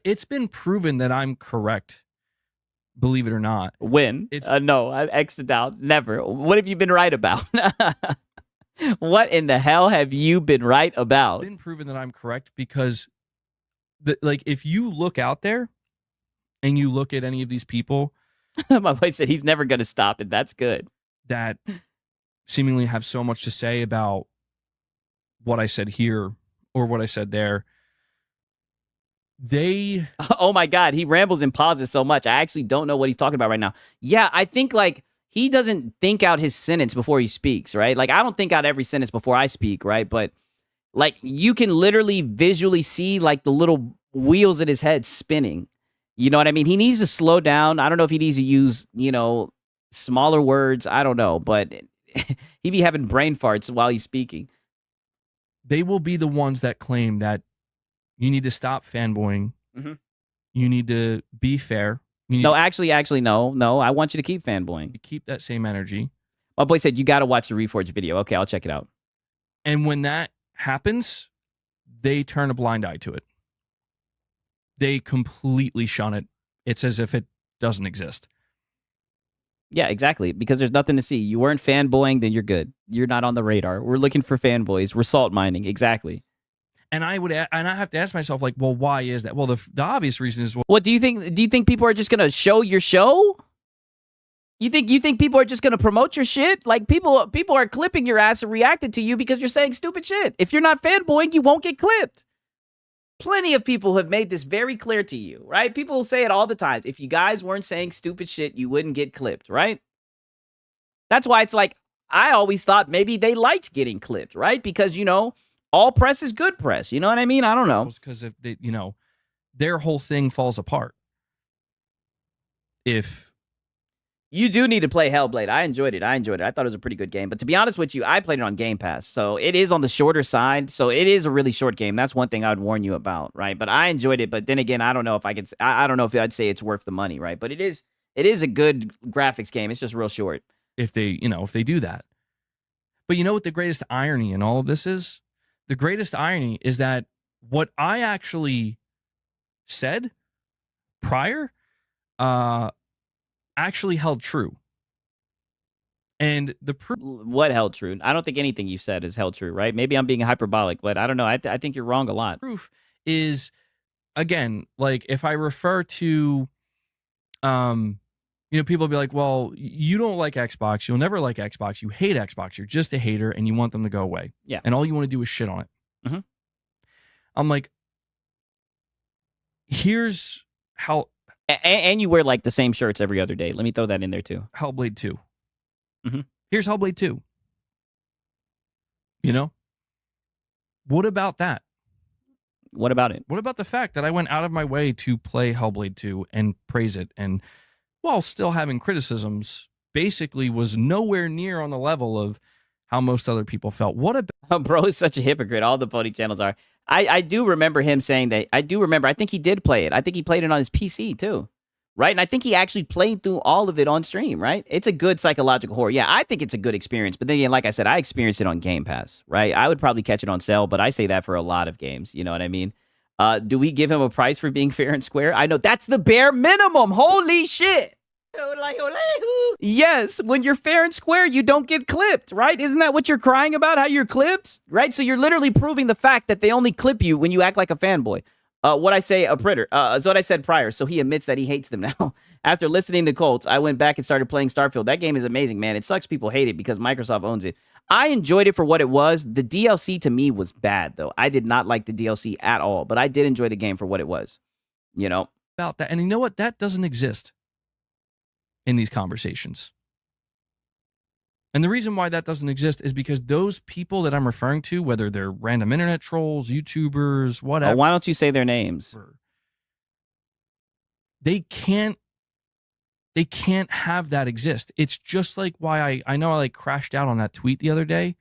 Speaker 9: it's been proven that I'm correct. Believe it or not.
Speaker 1: When? No, I X'd it out. Never. What have you been right about? What in the hell have you been right about?
Speaker 9: It's been proven that I'm correct because, if you look out there and you look at any of these people.
Speaker 1: My boy said he's never going to stop it. That's good.
Speaker 9: That seemingly have so much to say about what I said here or what I said there.
Speaker 1: Oh my God, he rambles and pauses so much. I actually don't know what he's talking about right now. Yeah, I think he doesn't think out his sentence before he speaks, right? I don't think out every sentence before I speak, right? But you can literally visually see the little wheels in his head spinning. You know what I mean? He needs to slow down. I don't know if he needs to use, smaller words. I don't know, but he be having brain farts while he's speaking.
Speaker 9: They will be the ones that claim that you need to stop fanboying.
Speaker 1: Mm-hmm.
Speaker 9: You need to be fair.
Speaker 1: Actually, no. I want you to keep fanboying.
Speaker 9: Keep that same energy.
Speaker 1: My boy said, you got to watch the Reforged video. Okay, I'll check it out.
Speaker 9: And when that happens, they turn a blind eye to it. They completely shun it. It's as if it doesn't exist.
Speaker 1: Yeah, exactly. Because there's nothing to see. You weren't fanboying, then you're good. You're not on the radar. We're looking for fanboys. We're salt mining. Exactly.
Speaker 9: And I have to ask myself, why is that? Well, the obvious reason is,
Speaker 1: what do you think? Do you think people are just gonna show your show? You think people are just gonna promote your shit? People are clipping your ass and reacting to you because you're saying stupid shit. If you're not fanboying, you won't get clipped. Plenty of people have made this very clear to you, right? People say it all the time. If you guys weren't saying stupid shit, you wouldn't get clipped, right? That's why it's I always thought maybe they liked getting clipped, right? Because all press is good press. You know what I mean? I don't know.
Speaker 9: Because if they, their whole thing falls apart. If
Speaker 1: you do need to play Hellblade, I enjoyed it. I thought it was a pretty good game. But to be honest with you, I played it on Game Pass, so it is on the shorter side. So it is a really short game. That's one thing I would warn you about, right? But I enjoyed it. But then again, I don't know if I could. I don't know if I'd say it's worth the money, right? But it is a good graphics game. It's just real short.
Speaker 9: If they do that. But you know what the greatest irony in all of this is? The greatest irony is that what I actually said prior actually held true. And the proof.
Speaker 1: What held true? I don't think anything you said is held true, right? Maybe I'm being hyperbolic, but I don't know. I think you're wrong a lot.
Speaker 9: Proof is, again, like if I refer to, people will be like, well, you don't like Xbox. You'll never like Xbox. You hate Xbox. You're just a hater and you want them to go away.
Speaker 1: Yeah.
Speaker 9: And all you want to do is shit on it.
Speaker 1: Mm-hmm.
Speaker 9: I'm like, here's how.
Speaker 1: And you wear like the same shirts every other day. Let me throw that in there too.
Speaker 9: Hellblade 2.
Speaker 1: Mm-hmm.
Speaker 9: Here's Hellblade 2. What about that?
Speaker 1: What about it?
Speaker 9: What about the fact that I went out of my way to play Hellblade 2 and praise it, and while still having criticisms, basically was nowhere near on the level of how most other people felt. What about...
Speaker 1: Bro is such a hypocrite. All the pony channels are. I do remember him saying that. I think he did play it. I think he played it on his PC too. Right? And I think he actually played through all of it on stream, right? It's a good psychological horror. Yeah, I think it's a good experience. But then again, like I said, I experienced it on Game Pass, right? I would probably catch it on sale, but I say that for a lot of games. You know what I mean? Do we give him a price for being fair and square? I know that's the bare minimum. Holy shit. Yes, when you're fair and square, you don't get clipped, right? Isn't that what you're crying about, how you're clipped? Right? So you're literally proving the fact that they only clip you when you act like a fanboy. What I say, a pritter, is what I said prior. So he admits that he hates them now. After listening to Colts, I went back and started playing Starfield. That game is amazing, man. It sucks people hate it because Microsoft owns it. I enjoyed it for what it was. The DLC to me was bad, though. I did not like the DLC at all, but I did enjoy the game for what it was.
Speaker 9: About that. And you know what? That doesn't exist in these conversations. And the reason why that doesn't exist is because those people that I'm referring to, whether they're random internet trolls, YouTubers, whatever.
Speaker 1: Why don't you say their names?
Speaker 9: They can't have that exist. It's just like why I know I like crashed out on that tweet the other day.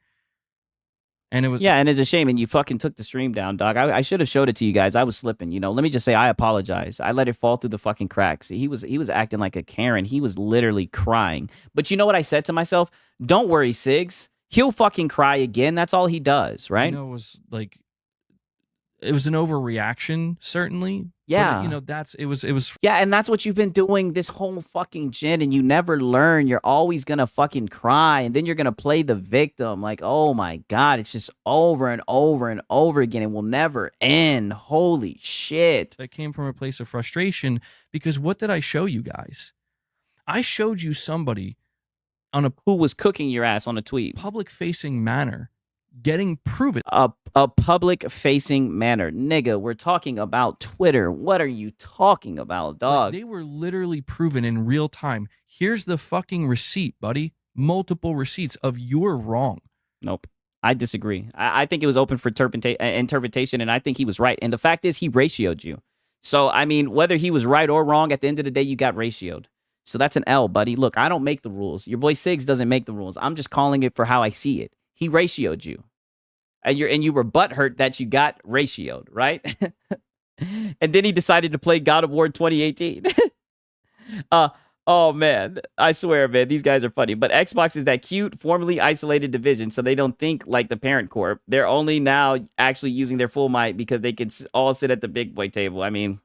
Speaker 9: And it was...
Speaker 1: Yeah, and it's a shame. And you fucking took the stream down, dog. I should have showed it to you guys. I was slipping. Let me just say I apologize. I let it fall through the fucking cracks. He was acting like a Karen. He was literally crying. But you know what I said to myself? Don't worry, Sigs. He'll fucking cry again. That's all he does, right?
Speaker 9: It was like... It was an overreaction, certainly.
Speaker 1: Yeah.
Speaker 9: But, it was...
Speaker 1: Yeah, and that's what you've been doing this whole fucking gen, and you never learn. You're always gonna fucking cry, and then you're gonna play the victim. Like, oh my God, it's just over and over and over again. It will never end. Holy shit.
Speaker 9: That came from a place of frustration, because what did I show you guys? I showed you somebody
Speaker 1: who was cooking your ass on a tweet.
Speaker 9: Public-facing manner. Getting proven.
Speaker 1: A public-facing manner. Nigga, we're talking about Twitter. What are you talking about, dog?
Speaker 9: Like, they were literally proven in real time. Here's the fucking receipt, buddy. Multiple receipts of you're wrong.
Speaker 1: Nope. I disagree. I think it was open for interpretation, and I think he was right. And the fact is, he ratioed you. So, I mean, whether he was right or wrong, at the end of the day, you got ratioed. So that's an L, buddy. Look, I don't make the rules. Your boy Sigs doesn't make the rules. I'm just calling it for how I see it. He ratioed you. And you were butthurt that you got ratioed, right? And then he decided to play God of War 2018. Oh, man. I swear, man, these guys are funny. But Xbox is that cute, formerly isolated division, so they don't think like the parent corp. They're only now actually using their full might because they can all sit at the big boy table. I mean,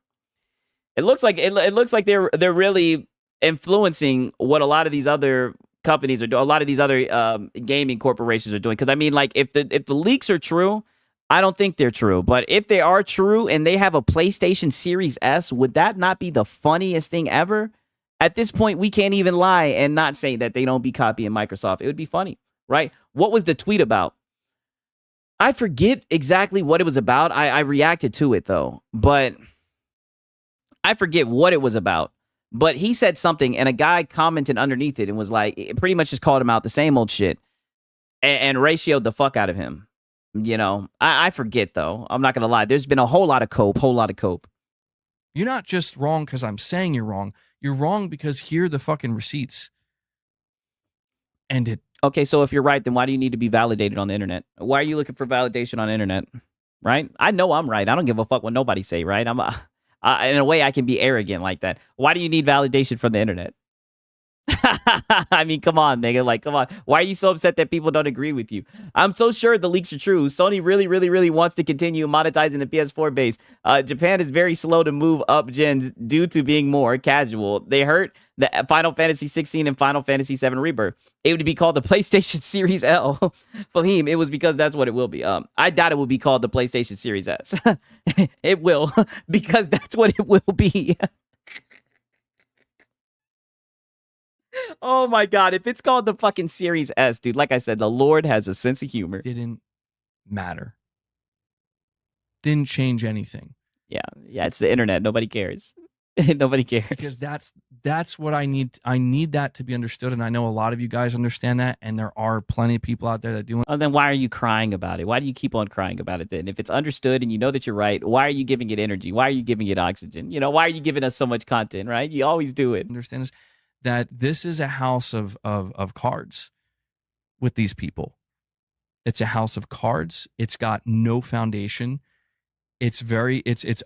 Speaker 1: it looks like they're really influencing what a lot of these other companies are doing, a lot of these other gaming corporations are doing. Because I mean, like, if the leaks are true, I don't think they're true. But if they are true and they have a PlayStation Series S, would that not be the funniest thing ever? At this point, we can't even lie and not say that they don't be copying Microsoft. It would be funny, right? What was the tweet about? I forget exactly what it was about. I reacted to it, though. But I forget what it was about. But he said something, and a guy commented underneath it and was like, it pretty much just called him out, the same old shit, and ratioed the fuck out of him. I forget, though. I'm not going to lie. There's been a whole lot of cope.
Speaker 9: You're not just wrong because I'm saying you're wrong. You're wrong because here are the fucking receipts. And it.
Speaker 1: Okay, so if you're right, then why do you need to be validated on the internet? Why are you looking for validation on the internet? Right? I know I'm right. I don't give a fuck what nobody say, right? In a way, I can be arrogant like that. Why do you need validation from the internet? I mean, come on, nigga. Like, come on. Why are you so upset that people don't agree with you? I'm so sure the leaks are true. Sony really, really, really wants to continue monetizing the PS4 base. Japan is very slow to move up gens due to being more casual. They hurt the Final Fantasy 16 and Final Fantasy 7 Rebirth. It would be called the PlayStation Series L. Fahim, it was because that's what it will be. I doubt it will be called the PlayStation Series S. It will, because that's what it will be. Oh my God, if it's called the fucking Series S, dude, like I said, the Lord has a sense of humor.
Speaker 9: Didn't matter. Didn't change anything.
Speaker 1: Yeah, it's the internet. Nobody cares. Nobody cares.
Speaker 9: Because that's what I need. I need that to be understood, and I know a lot of you guys understand that, and there are plenty of people out there that do.
Speaker 1: Oh, then why are you crying about it? Why do you keep on crying about it then? If it's understood and you know that you're right, why are you giving it energy? Why are you giving it oxygen? You know, why are you giving us so much content, right? You always do it.
Speaker 9: Understand this, that this is a house of cards with these people. It's a house of cards. It's got no foundation. It's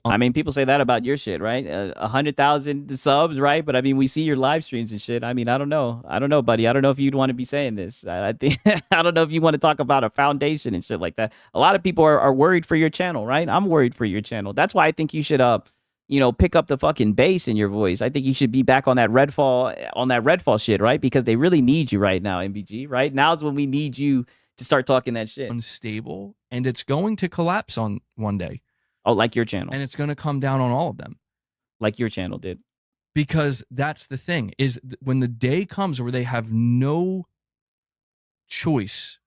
Speaker 1: I mean, people say that about your shit, right? 100,000 subs, right? But I mean, we see your live streams and shit. I mean, I don't know, buddy. I don't know if you'd want to be saying this. I think I don't know if you want to talk about a foundation and shit like that. A lot of people are worried for your channel, right? I'm worried for your channel. That's why I think you should pick up the fucking bass in your voice. I think you should be back on that Redfall shit, right? Because they really need you right now, MBG, right? Now's when we need you to start talking that shit.
Speaker 9: Unstable, and it's going to collapse on one day.
Speaker 1: Oh, like your channel.
Speaker 9: And it's going to come down on all of them.
Speaker 1: Like your channel did.
Speaker 9: Because that's the thing, is when the day comes where they have no choice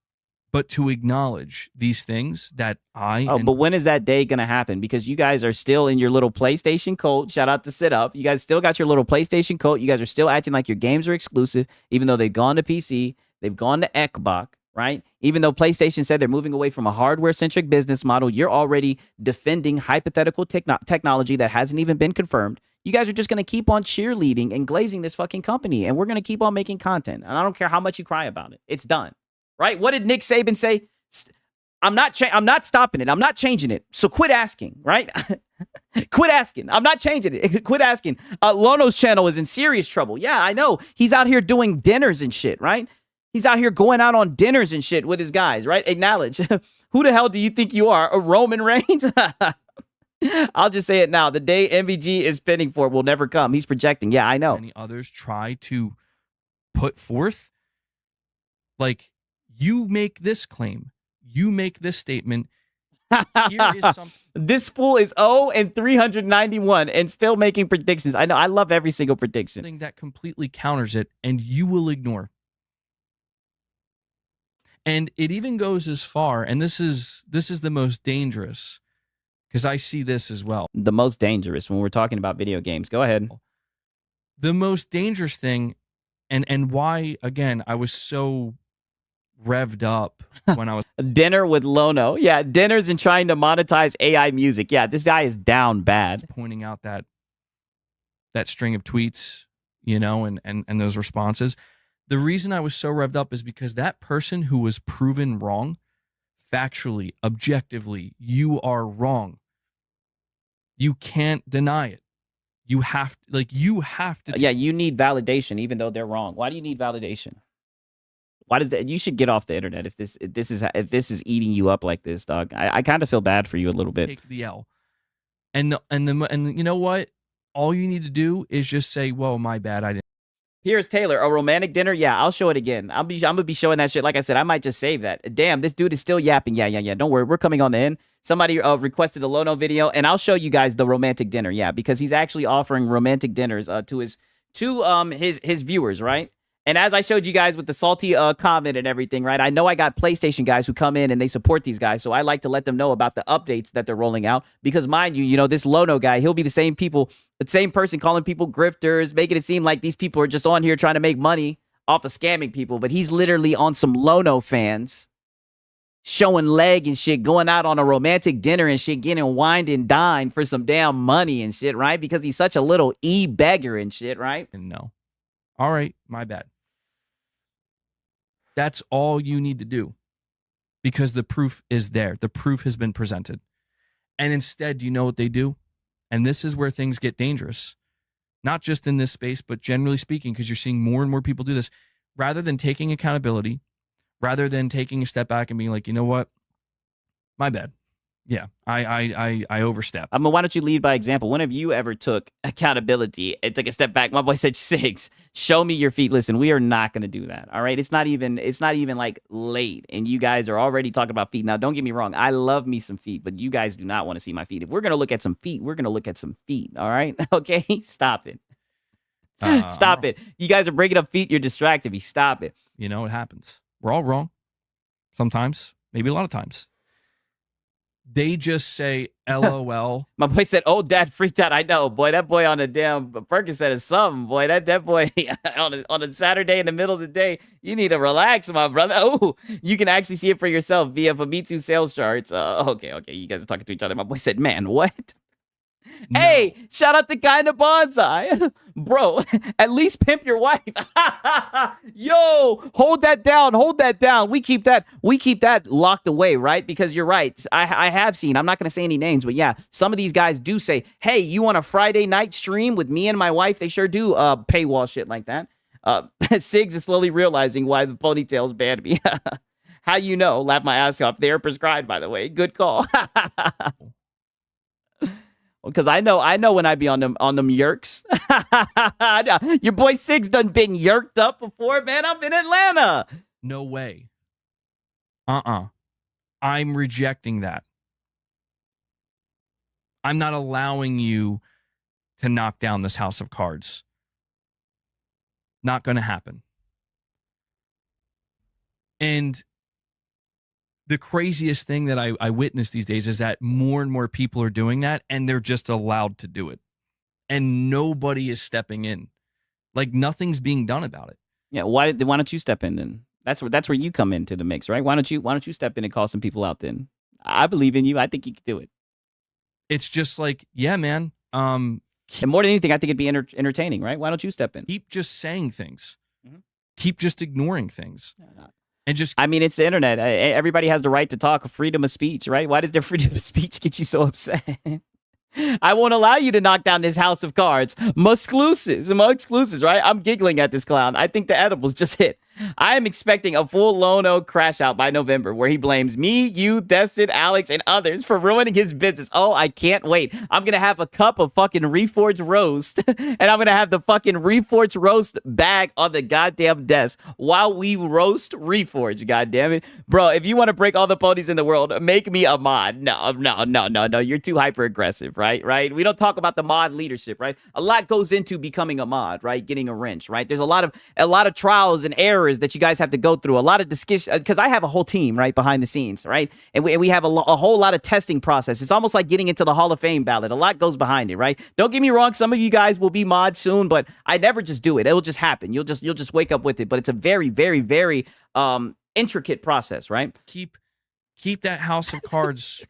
Speaker 9: but to acknowledge these things that
Speaker 1: but when is that day going to happen? Because you guys are still in your little PlayStation cult. Shout out to Sit Up. You guys still got your little PlayStation cult. You guys are still acting like your games are exclusive, even though they've gone to PC. They've gone to Xbox. Right? Even though PlayStation said they're moving away from a hardware-centric business model, you're already defending hypothetical technology that hasn't even been confirmed. You guys are just going to keep on cheerleading and glazing this fucking company, and we're going to keep on making content. And I don't care how much you cry about it. It's done. Right? What did Nick Saban say? I'm not stopping it. I'm not changing it. So quit asking, right? Quit asking. I'm not changing it. Quit asking. Lono's channel is in serious trouble. Yeah, I know. He's out here doing dinners and shit, right? He's out here going out on dinners and shit with his guys, right? Acknowledge. Who the hell do you think you are? A Roman Reigns? I'll just say it now. The day MBG is spending for will never come. He's projecting. Yeah, I know.
Speaker 9: Many others try to put forth, like, you make this claim. You make this statement. Here is something.
Speaker 1: This fool is 0-391 and still making predictions. I know. I love every single prediction.
Speaker 9: Something that completely counters it, and you will ignore. And it even goes as far, and this is the most dangerous, because I see this as well.
Speaker 1: The most dangerous when we're talking about video games. Go ahead.
Speaker 9: The most dangerous thing, and why, again, I was so revved up when I was...
Speaker 1: Dinner with Lono. Yeah, dinners and trying to monetize AI music. Yeah, this guy is down bad.
Speaker 9: Pointing out that string of tweets, and those responses. The reason I was so revved up is because that person who was proven wrong, factually, objectively, you are wrong. You can't deny it. You have to.
Speaker 1: Yeah, you need validation, even though they're wrong. Why do you need validation? Why does that? You should get off the internet if this is eating you up like this, dog. I kind of feel bad for you a little bit.
Speaker 9: Take the L, and you know what? All you need to do is just say, "Whoa, my bad, I didn't."
Speaker 1: Here's Taylor, a romantic dinner. Yeah, I'll show it again. I'm gonna be showing that shit. Like I said, I might just save that. Damn, this dude is still yapping. Yeah. Don't worry, we're coming on the end. Somebody requested a Lono video, and I'll show you guys the romantic dinner. Yeah, because he's actually offering romantic dinners to his viewers, right? And as I showed you guys with the salty comment and everything, right? I know I got PlayStation guys who come in and they support these guys, so I like to let them know about the updates that they're rolling out. Because mind you, this Lono guy, he'll be the same person calling people grifters, making it seem like these people are just on here trying to make money off of scamming people. But he's literally on some Lono fans, showing leg and shit, going out on a romantic dinner and shit, getting wined and dined for some damn money and shit, right? Because he's such a little e-beggar and shit, right?
Speaker 9: No. All right, my bad. That's all you need to do, because the proof is there. The proof has been presented. And instead, do you know what they do? And this is where things get dangerous. not just in this space, but generally speaking, because you're seeing more and more people do this, rather than taking accountability, rather than taking a step back and being like, you know what, my bad. Yeah, I overstepped.
Speaker 1: Why don't you lead by example? When have you ever took accountability and took a step back? My boy said, Sigs, show me your feet. Listen, we are not going to do that. All right. It's not even like late and you guys are already talking about feet. Now, don't get me wrong. I love me some feet, but you guys do not want to see my feet. If we're going to look at some feet, we're going to look at some feet. All right. Okay. Stop it. Stop it. You guys are bringing up feet. You're distracting me. Stop it.
Speaker 9: You know, it happens. We're all wrong. Sometimes, maybe a lot of times. They just say LOL.
Speaker 1: My boy said, "Oh, Dad freaked out." I know, boy. That boy on the damn Percocet is something, boy. That boy on a Saturday in the middle of the day. You need to relax, my brother. Oh, you can actually see it for yourself via Famitsu sales charts. Okay. You guys are talking to each other. My boy said, "Man, what?" No. Hey, shout out to Kinda Bonsai. Bro, at least pimp your wife. Yo, hold that down. We keep that locked away, right? Because you're right. I have seen, I'm not going to say any names, but yeah, some of these guys do say, hey, you want a Friday night stream with me and my wife? They sure do paywall shit like that. Sigs is slowly realizing why the ponytails banned me. How you know? Laugh my ass off. They're prescribed, by the way. Good call. Because I know when I be on them yerks. Your boy Sigs done been yerked up before, man. I'm in Atlanta.
Speaker 9: No way. I'm rejecting that. I'm not allowing you to knock down this house of cards. Not going to happen. And the craziest thing that I witness these days is that more and more people are doing that, and they're just allowed to do it. And nobody is stepping in. Like, nothing's being done about it.
Speaker 1: Yeah, why don't you step in then? That's where you come into the mix, right? Why don't you step in and call some people out then? I believe in you. I think you can do it.
Speaker 9: It's just like, yeah, man.
Speaker 1: And more than anything, I think it'd be entertaining, right? Why don't you step in?
Speaker 9: Keep just saying things. Mm-hmm. Keep just ignoring things. And just,
Speaker 1: I mean, it's the internet. Everybody has the right to talk, freedom of speech, right? Why does their freedom of speech get you so upset? I won't allow you to knock down this house of cards. My exclusives, right? I'm giggling at this clown. I think the edibles just hit. I am expecting a full Lono crash out by November where he blames me, you, Destin, Alex, and others for ruining his business. Oh, I can't wait. I'm going to have a cup of fucking Reforged roast and I'm going to have the fucking Reforged roast bag on the goddamn desk while we roast Reforged, goddammit. Bro, if you want to break all the ponies in the world, make me a mod. No. You're too hyper aggressive, right? We don't talk about the mod leadership, right? A lot goes into becoming a mod, right? Getting a wrench, right? There's a lot of trials and errors that you guys have to go through, a lot of discussion, because I have a whole team right behind the scenes, right? And we have a whole lot of testing process. It's almost like getting into the Hall of Fame ballot. A lot goes behind it, right? Don't get me wrong, some of you guys will be mods soon, but I never just do it. It'll just happen. You'll just wake up with it. But it's a very, very, very intricate process, right?
Speaker 9: Keep that house of cards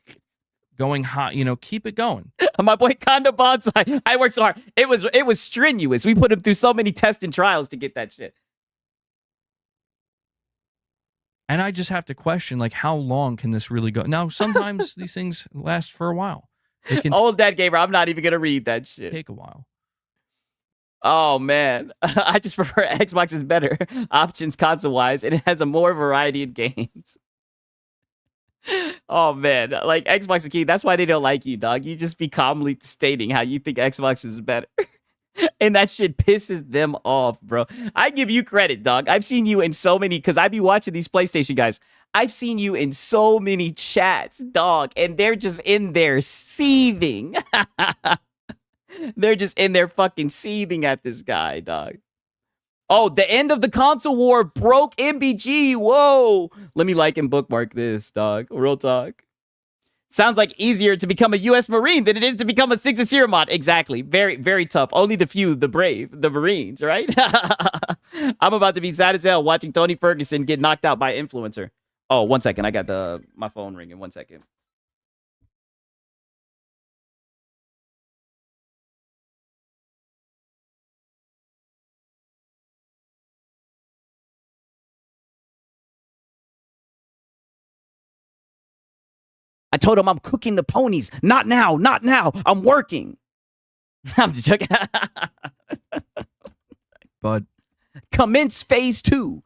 Speaker 9: going hot, keep it going.
Speaker 1: My boy Conda Bonsai, I worked so hard. It was strenuous. We put him through so many tests and trials to get that shit.
Speaker 9: And I just have to question, like, how long can this really go? Now, sometimes these things last for a while. It can
Speaker 1: Old Dad Gamer, I'm not even going to read that shit.
Speaker 9: Take a while.
Speaker 1: Oh, man. I just prefer Xbox is better. Options console-wise, and it has a more variety of games. Oh, man. Like, Xbox is key. That's why they don't like you, dog. You just be calmly stating how you think Xbox is better. And that shit pisses them off, bro. I give you credit, dog. I've seen you in so many, because I be watching these PlayStation guys. I've seen you in so many chats, dog, and they're just in there seething. They're just in there fucking seething at this guy, dog. Oh, the end of the console war broke MBG. Whoa. Let me like and bookmark this, dog. Real talk. Sounds like easier to become a U.S. Marine than it is to become a Six of Seer mod. Exactly. Very, very tough. Only the few, the brave, the Marines, right? I'm about to be sad as hell watching Tony Ferguson get knocked out by influencer. Oh, 1 second. I got my phone ringing. 1 second. I told him I'm cooking the ponies. Not now. I'm working. I'm just joking.
Speaker 9: But
Speaker 1: commence phase 2.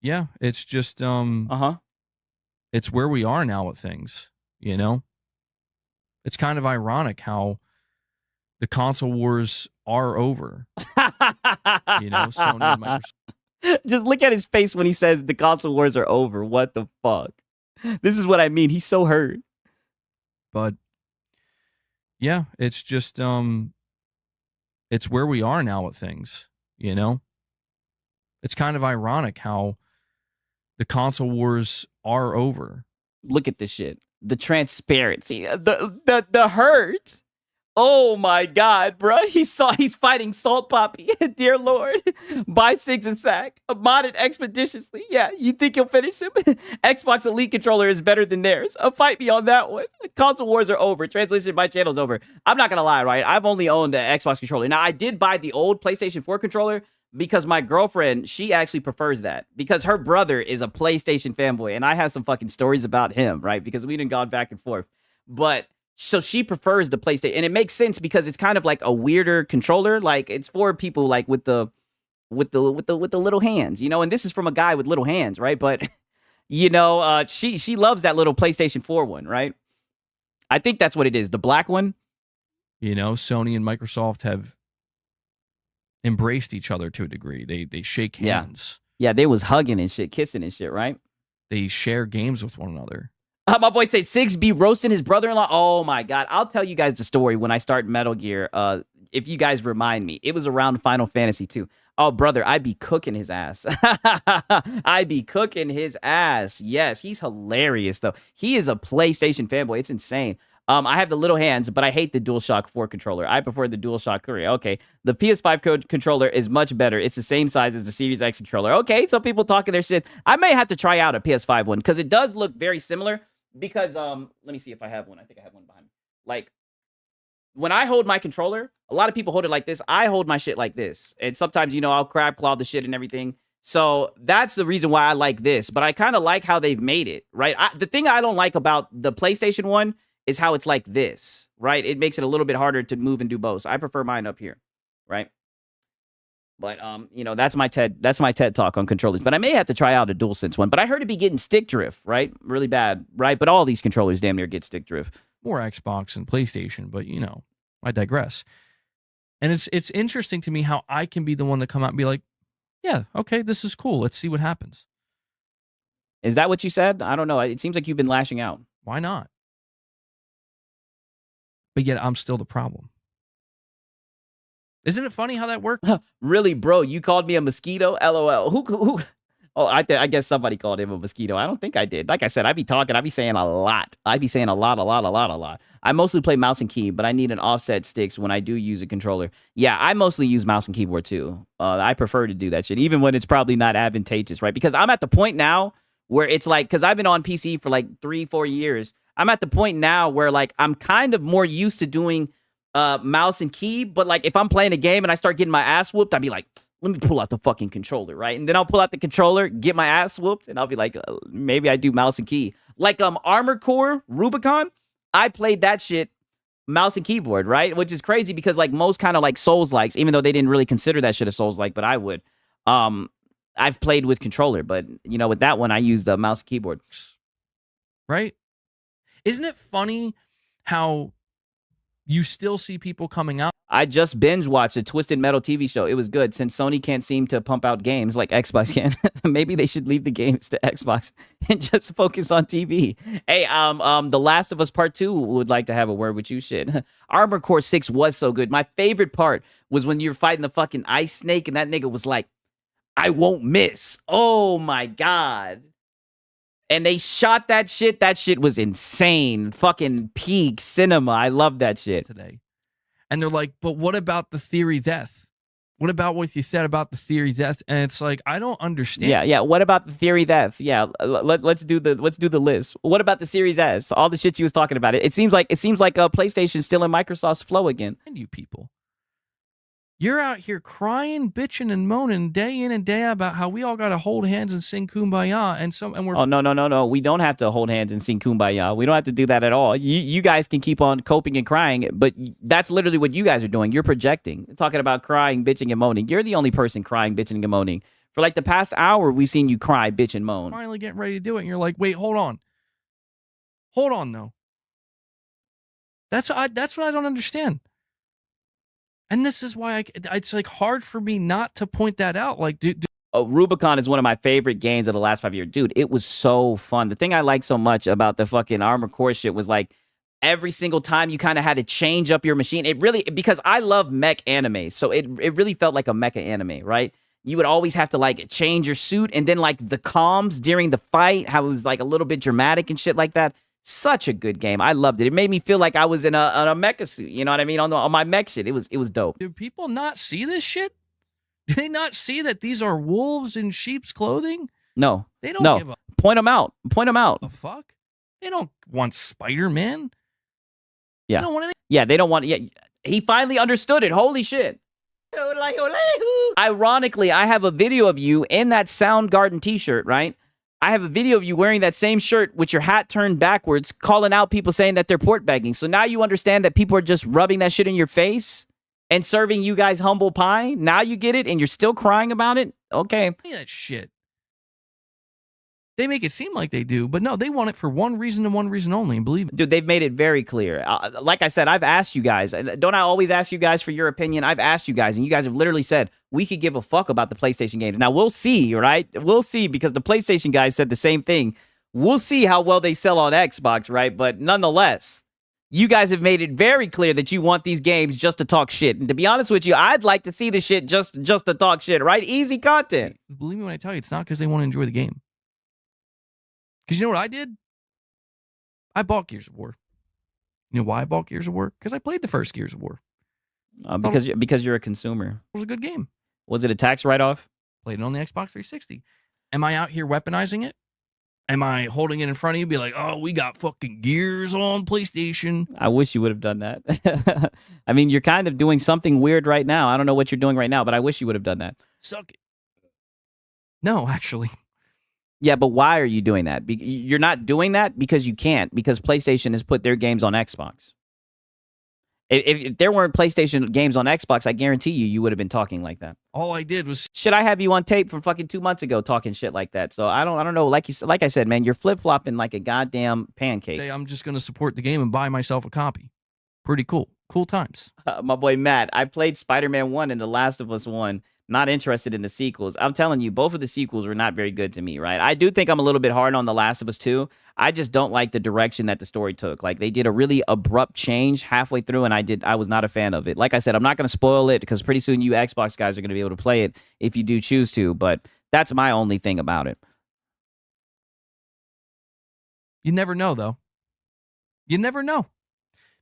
Speaker 9: Yeah, it's just
Speaker 1: Uh-huh.
Speaker 9: it's where we are now with things, you know? It's kind of ironic how the console wars are over. You know, Sony and Microsoft.
Speaker 1: Just look at his face when he says the console wars are over. What the fuck? This is what I mean. He's so hurt.
Speaker 9: But yeah, it's just it's where we are now with things, you know? It's kind of ironic how the console wars are over.
Speaker 1: Look at this shit. The transparency. The hurt. Oh my God, bro. He's fighting Salt Poppy. Dear Lord. Buy 6 and sack. Modded expeditiously. Yeah, you think you'll finish him? Xbox Elite controller is better than theirs. Fight me on that one. Console wars are over. Translation by channel's over. I'm not gonna lie, right? I've only owned an Xbox controller. Now, I did buy the old PlayStation 4 controller because my girlfriend, she actually prefers that because her brother is a PlayStation fanboy, and I have some fucking stories about him, right? Because we done gone back and forth. But so she prefers the PlayStation, and it makes sense because it's kind of like a weirder controller. Like it's for people like with the little hands, you know. And this is from a guy with little hands, right? But you know, she loves that little PlayStation 4 one, right? I think that's what it is, the black one.
Speaker 9: You know, Sony and Microsoft have embraced each other to a degree. They shake hands.
Speaker 1: Yeah, they was hugging and shit, kissing and shit, right?
Speaker 9: They share games with one another.
Speaker 1: My boy said 6 be roasting his brother-in-law. Oh my God. I'll tell you guys the story when I start Metal Gear. If you guys remind me. It was around Final Fantasy 2. Oh, brother, I be cooking his ass. I be cooking his ass. Yes, he's hilarious, though. He is a PlayStation fanboy. It's insane. I have the little hands, but I hate the DualShock 4 controller. I prefer the DualShock 3. Okay, the PS5 controller is much better. It's the same size as the Series X controller. Okay, some people talking their shit. I may have to try out a PS5 one because it does look very similar. Because let me see if I have one. I think I have one behind me. Like when I hold my controller, a lot of people hold it like this. I hold my shit like this, and sometimes you know I'll crab claw the shit and everything. So that's the reason why I like this. But I kind of like how they've made it, right? The thing I don't like about the PlayStation one is how it's like this, right? It makes it a little bit harder to move and do both. So I prefer mine up here, right? But you know, that's my TED talk on controllers. But I may have to try out a DualSense one. But I heard it be getting stick drift, right? Really bad, right? But all these controllers damn near get stick drift.
Speaker 9: More Xbox and PlayStation, but you know, I digress. And it's interesting to me how I can be the one to come out and be like, yeah, okay, this is cool. Let's see what happens.
Speaker 1: Is that what you said? I don't know. It seems like you've been lashing out.
Speaker 9: Why not? But yet I'm still the problem. Isn't it funny how that worked?
Speaker 1: Really, bro? You called me a mosquito? LOL. Who? Oh, I guess somebody called him a mosquito. I don't think I did. Like I said, I be talking. I be saying a lot. I be saying a lot. I mostly play mouse and key, but I need an offset sticks when I do use a controller. Yeah, I mostly use mouse and keyboard too. I prefer to do that shit, even when it's probably not advantageous, right? Because I'm at the point now where it's like, because I've been on PC for like 3-4 years. I'm at the point now where like I'm kind of more used to doing mouse and key, but like if I'm playing a game and I start getting my ass whooped, I'd be like, let me pull out the fucking controller, right? And then I'll pull out the controller, get my ass whooped, and I'll be like, maybe I do mouse and key. Like Armored Core Rubicon, I played that shit mouse and keyboard, right? Which is crazy because like most kind of like Souls-likes, even though they didn't really consider that shit a Souls-like, but I would. I've played with controller, but you know, with that one, I used the mouse and keyboard.
Speaker 9: Right? Isn't it funny how you still see people coming out?
Speaker 1: I just binge watched a Twisted Metal TV show. It was good. Since Sony can't seem to pump out games like Xbox can, maybe they should leave the games to Xbox and just focus on TV. Hey, The Last of Us Part 2 would like to have a word with you. Shit. Armored Core 6 was so good. My favorite part was when you were fighting the fucking ice snake and that nigga was like, I won't miss. Oh my God. And they shot that shit. That shit was insane. Fucking peak cinema. I love that shit.
Speaker 9: Today. And they're like, but what about the theory death? What about what you said about the theory death? And it's like, I don't understand.
Speaker 1: Yeah. What about the theory death? Yeah, let's do the list. What about the Series S? All the shit you was talking about. It seems like PlayStation's still in Microsoft's flow again.
Speaker 9: And you people. You're out here crying, bitching, and moaning day in and day out about how we all got to hold hands and sing Kumbaya, and we're.
Speaker 1: Oh no! We don't have to hold hands and sing Kumbaya. We don't have to do that at all. You guys can keep on coping and crying, but that's literally what you guys are doing. You're projecting, talking about crying, bitching, and moaning. You're the only person crying, bitching, and moaning. For like the past hour, we've seen you cry, bitch, and moan.
Speaker 9: Finally getting ready to do it, and you're like, wait, hold on, though. That's what I don't understand. And this is why it's like hard for me not to point that out. Like, dude.
Speaker 1: Oh, Rubicon is one of my favorite games of the last 5 years. Dude, it was so fun. The thing I like so much about the fucking Armored Core shit was like every single time you kind of had to change up your machine. It really, because I love mech anime. So it really felt like a mecha anime, right? You would always have to like change your suit, and then like the comms during the fight, how it was like a little bit dramatic and shit like that. Such a good game. I loved it. It made me feel like I was in a mecha suit. You know what I mean? On my mech shit. It was dope.
Speaker 9: Do people not see this shit? Do they not see that these are wolves in sheep's clothing?
Speaker 1: No.
Speaker 9: They don't give a
Speaker 1: Point them out.
Speaker 9: The fuck? They don't want Spider-Man.
Speaker 1: Yeah.
Speaker 9: They don't want any.
Speaker 1: Yeah, they don't want. Yeah, he finally understood it. Holy shit. Ironically, I have a video of you in that Soundgarden t-shirt, right? I have a video of you wearing that same shirt with your hat turned backwards, calling out people saying that they're port begging. So now you understand that people are just rubbing that shit in your face and serving you guys humble pie. Now you get it, and you're still crying about it? Okay.
Speaker 9: That shit. They make it seem like they do, but no, they want it for one reason and one reason only, and believe it.
Speaker 1: Dude, they've made it very clear. Like I said, I've asked you guys. Don't I always ask you guys for your opinion? I've asked you guys, and you guys have literally said, we could give a fuck about the PlayStation games. Now, we'll see, right? We'll see, because the PlayStation guys said the same thing. We'll see how well they sell on Xbox, right? But nonetheless, you guys have made it very clear that you want these games just to talk shit. And to be honest with you, I'd like to see the shit just to talk shit, right? Easy content.
Speaker 9: Believe me when I tell you, it's not because they want to enjoy the game. Because you know what I did? I bought Gears of War. You know why I bought Gears of War? Because I played the first Gears of War.
Speaker 1: Because you're a consumer.
Speaker 9: It was a good game.
Speaker 1: Was it a tax write-off?
Speaker 9: Played it on the Xbox 360. Am I out here weaponizing it? Am I holding it in front of you, be like, oh, we got fucking Gears on PlayStation?
Speaker 1: I wish you would have done that. I mean, you're kind of doing something weird right now. I don't know what you're doing right now, but I wish you would have done that.
Speaker 9: Suck it. No, actually.
Speaker 1: Yeah, but why are you doing that? You're not doing that because you can't, because PlayStation has put their games on Xbox. If there weren't PlayStation games on Xbox, I guarantee you would have been talking like that.
Speaker 9: All I did was
Speaker 1: shit. I have you on tape from fucking 2 months ago talking shit like that. So I don't know. Like I said, man, you're flip flopping like a goddamn pancake.
Speaker 9: I'm just gonna support the game and buy myself a copy. Pretty cool. Cool times.
Speaker 1: My boy Matt, I played Spider-Man 1 and The Last of Us 1. Not interested in the sequels. I'm telling you, both of the sequels were not very good to me, right? I do think I'm a little bit hard on The Last of Us 2. I just don't like the direction that the story took. Like, they did a really abrupt change halfway through, and I was not a fan of it. Like I said, I'm not going to spoil it, because pretty soon you Xbox guys are going to be able to play it if you do choose to, but that's my only thing about it.
Speaker 9: You never know, though. You never know.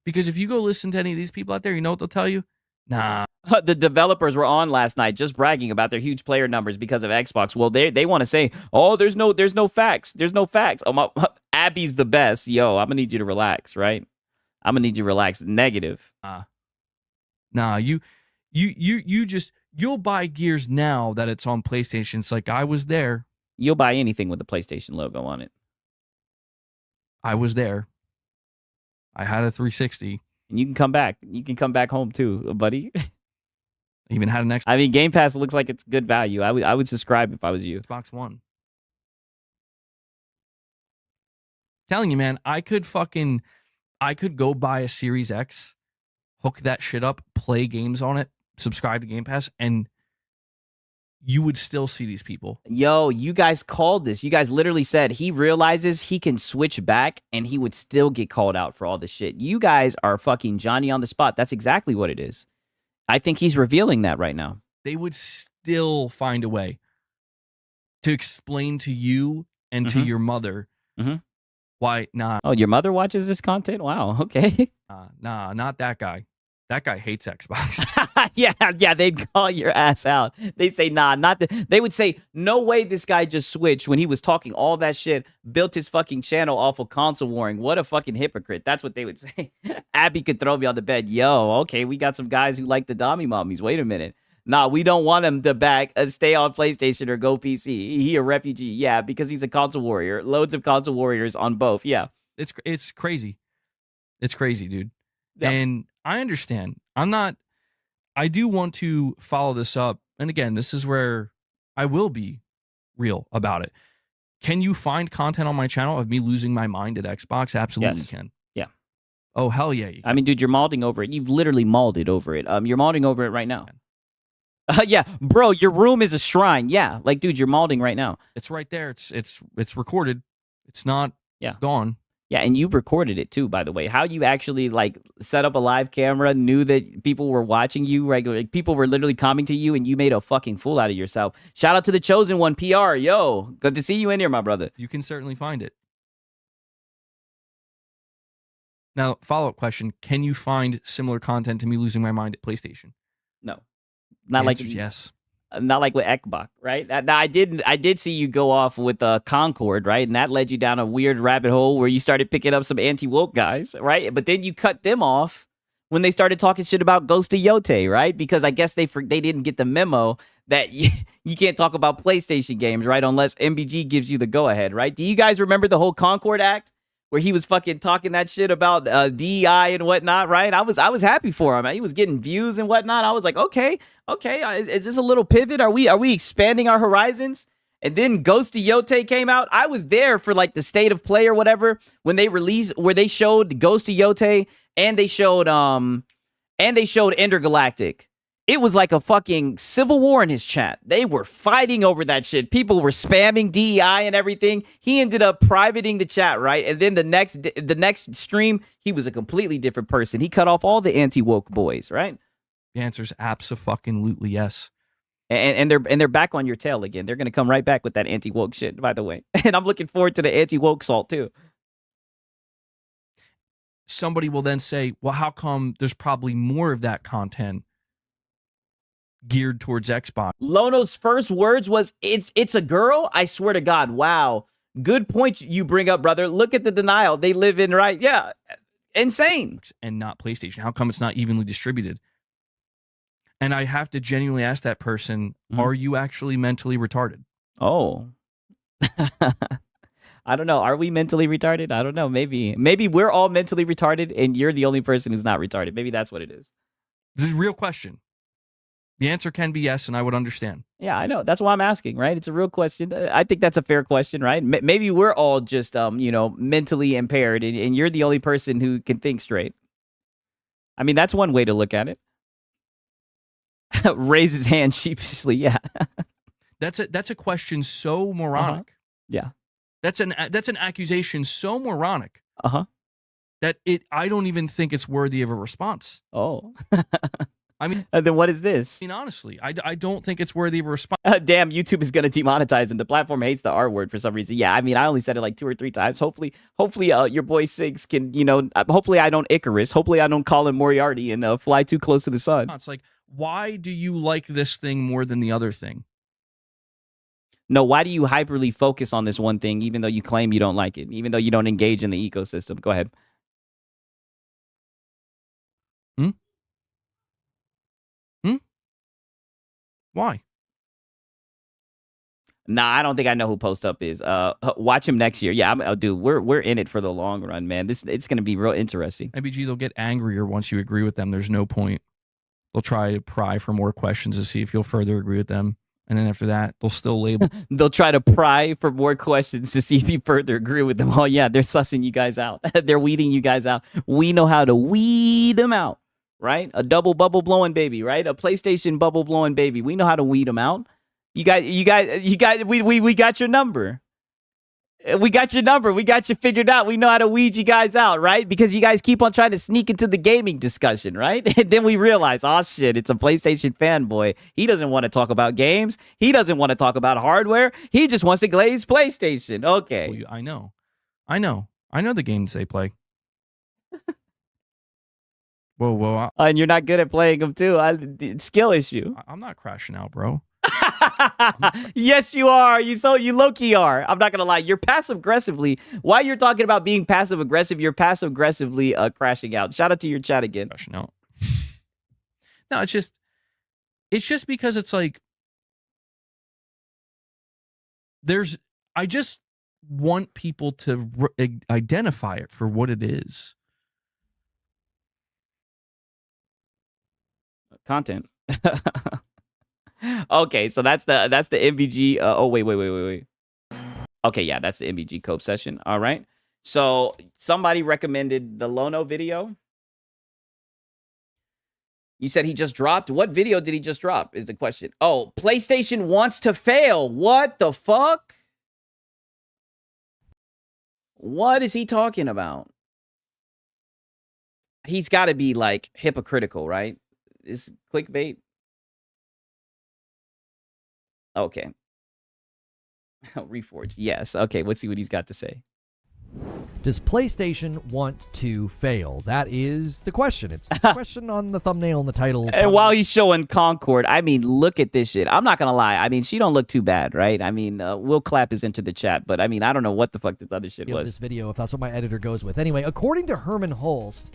Speaker 9: Because if you go listen to any of these people out there, you know what they'll tell you? Nah.
Speaker 1: The developers were on last night just bragging about their huge player numbers because of Xbox. Well, they want to say, oh, there's no facts. There's no facts. Oh, Abby's the best. Yo, I'm going to need you to relax, right? I'm going to need you to relax. Negative.
Speaker 9: Nah, you'll buy Gears now that it's on PlayStation. It's like, I was there.
Speaker 1: You'll buy anything with the PlayStation logo on it.
Speaker 9: I was there. I had a 360.
Speaker 1: And you can come back. You can come back home too, buddy.
Speaker 9: Even had an Xbox.
Speaker 1: I mean, Game Pass looks like it's good value. I would subscribe if I was you.
Speaker 9: Xbox One. Telling you, man, I could go buy a Series X, hook that shit up, play games on it, subscribe to Game Pass, and you would still see these people.
Speaker 1: Yo, you guys called this. You guys literally said he realizes he can switch back and he would still get called out for all this shit. You guys are fucking Johnny on the spot. That's exactly what it is. I think he's revealing that right now.
Speaker 9: They would still find a way to explain to you and to your mother why. Nah.
Speaker 1: Oh, your mother watches this content? Wow. Okay.
Speaker 9: Nah, not that guy. That guy hates Xbox.
Speaker 1: yeah, they'd call your ass out. They'd say, nah, not the. They would say, no way this guy just switched when he was talking all that shit, built his fucking channel off of console warring. What a fucking hypocrite. That's what they would say. Abby could throw me on the bed. Yo, okay, we got some guys who like the Dommy Mommies. Wait a minute. Nah, we don't want him to stay on PlayStation or go PC. He a refugee. Yeah, because he's a console warrior. Loads of console warriors on both. Yeah.
Speaker 9: It's crazy. It's crazy, dude.
Speaker 1: Yeah.
Speaker 9: And I understand. I do want to follow this up. And again, this is where I will be real about it. Can you find content on my channel of me losing my mind at Xbox? Absolutely
Speaker 1: Yes.
Speaker 9: can.
Speaker 1: Yeah.
Speaker 9: Oh, hell yeah. You can.
Speaker 1: I mean, dude, you're malding over it. You've literally mauled over it. You're malding over it right now. Yeah, bro, your room is a shrine. Yeah, like, dude, you're malding right now.
Speaker 9: It's right there. It's recorded. It's not gone.
Speaker 1: Yeah, and you recorded it too, by the way. How you actually like set up a live camera, knew that people were watching you regularly. People were literally commenting to you, and you made a fucking fool out of yourself. Shout out to the Chosen One PR. Yo, good to see you in here, my brother.
Speaker 9: You can certainly find it. Now, follow-up question. Can you find similar content to me losing my mind at PlayStation?
Speaker 1: No. Not like
Speaker 9: yes.
Speaker 1: Not like with Ekbach, right? Now I did see you go off with Concord, right? And that led you down a weird rabbit hole where you started picking up some anti-woke guys, right? But then you cut them off when they started talking shit about Ghost of Yote, right? Because I guess they didn't get the memo that you can't talk about PlayStation games, right? Unless MBG gives you the go-ahead, right? Do you guys remember the whole Concord act? Where he was fucking talking that shit about DEI and whatnot, right? I was happy for him. He was getting views and whatnot. I was like, okay, is this a little pivot? Are we expanding our horizons? And then Ghost of Yote came out. I was there for like the state of play or whatever when they released, where they showed Ghost of Yote and they showed Intergalactic. It was like a fucking civil war in his chat. They were fighting over that shit. People were spamming DEI and everything. He ended up privating the chat, right? And then the next stream, he was a completely different person. He cut off all the anti-woke boys, right?
Speaker 9: The answer's abso-fucking-lutely yes.
Speaker 1: And they're back on your tail again. They're gonna come right back with that anti-woke shit, by the way. And I'm looking forward to the anti-woke salt too.
Speaker 9: Somebody will then say, well, how come there's probably more of that content geared towards Xbox?
Speaker 1: Lono's first words was, it's a girl? I swear to God. Wow. Good point you bring up, brother. Look at the denial they live in, right? Yeah. Insane.
Speaker 9: And not PlayStation. How come it's not evenly distributed? And I have to genuinely ask that person, are you actually mentally retarded?
Speaker 1: Oh. I don't know. Are we mentally retarded? I don't know. Maybe we're all mentally retarded and you're the only person who's not retarded. Maybe that's what it is.
Speaker 9: This is a real question. The answer can be yes, and I would understand.
Speaker 1: Yeah, I know. That's why I'm asking, right? It's a real question. I think that's a fair question, right? Maybe we're all just, mentally impaired, and you're the only person who can think straight. I mean, that's one way to look at it. Raise his hand sheepishly, yeah.
Speaker 9: That's a question so moronic.
Speaker 1: Yeah.
Speaker 9: That's an accusation so moronic. That I don't even think it's worthy of a response.
Speaker 1: Oh.
Speaker 9: I mean,
Speaker 1: then what is this?
Speaker 9: I mean, honestly, I don't think it's worthy of a response.
Speaker 1: Damn, YouTube is going to demonetize, and the platform hates the R word for some reason. Yeah, I mean, I only said it like 2 or 3 times. Hopefully, your boy Siggs can, hopefully I don't Icarus. Hopefully I don't call him Moriarty and fly too close to the sun.
Speaker 9: It's like, why do you like this thing more than the other thing?
Speaker 1: No, why do you hyperly focus on this one thing, even though you claim you don't like it, even though you don't engage in the ecosystem? Go ahead.
Speaker 9: Why?
Speaker 1: Nah, I don't think I know who Post Up is. Watch him next year. Yeah, dude, we're in it for the long run, man. It's gonna be real interesting.
Speaker 9: MBG, they'll get angrier once you agree with them. There's no point. They'll try to pry for more questions to see if you'll further agree with them. And then after that, they'll still label.
Speaker 1: They'll try to pry for more questions to see if you further agree with them. Oh, yeah, they're sussing you guys out. They're weeding you guys out. We know how to weed them out, right? A double bubble blowing baby, right? A PlayStation bubble blowing baby. We know how to weed them out. You guys, we got your number. We got your number. We got you figured out. We know how to weed you guys out, right? Because you guys keep on trying to sneak into the gaming discussion, right? And then we realize, oh shit, it's a PlayStation fanboy. He doesn't want to talk about games. He doesn't want to talk about hardware. He just wants to glaze PlayStation. Okay.
Speaker 9: I know the games they play. Whoa.
Speaker 1: And you're not good at playing them too. Skill issue.
Speaker 9: I'm not crashing out, bro.
Speaker 1: Yes, you are. You low-key are. I'm not gonna lie. You're passive aggressively. While you're talking about being passive aggressive, you're passive aggressively crashing out. Shout out to your chat again.
Speaker 9: Crashing out. No, it's just because it's like I just want people to identify it for what it is.
Speaker 1: Content. Okay, so that's the MBG. Oh wait. Okay, yeah, that's the MBG Cope session. All right. So somebody recommended the Lono video. You said he just dropped. What video did he just drop? Is the question. Oh, PlayStation wants to fail. What the fuck? What is he talking about? He's got to be like hypocritical, right? Is clickbait? Okay. Reforge. Yes. Okay. Let's see what he's got to say.
Speaker 2: Does PlayStation want to fail? That is the question. It's the question on the thumbnail and the title.
Speaker 1: And while he's showing Concord, I mean, look at this shit. I'm not going to lie. I mean, she don't look too bad, right? I mean, Will Clapp is into the chat, but I mean, I don't know what the fuck this other shit was.
Speaker 2: This video, if that's what my editor goes with. Anyway, according to Herman Holst,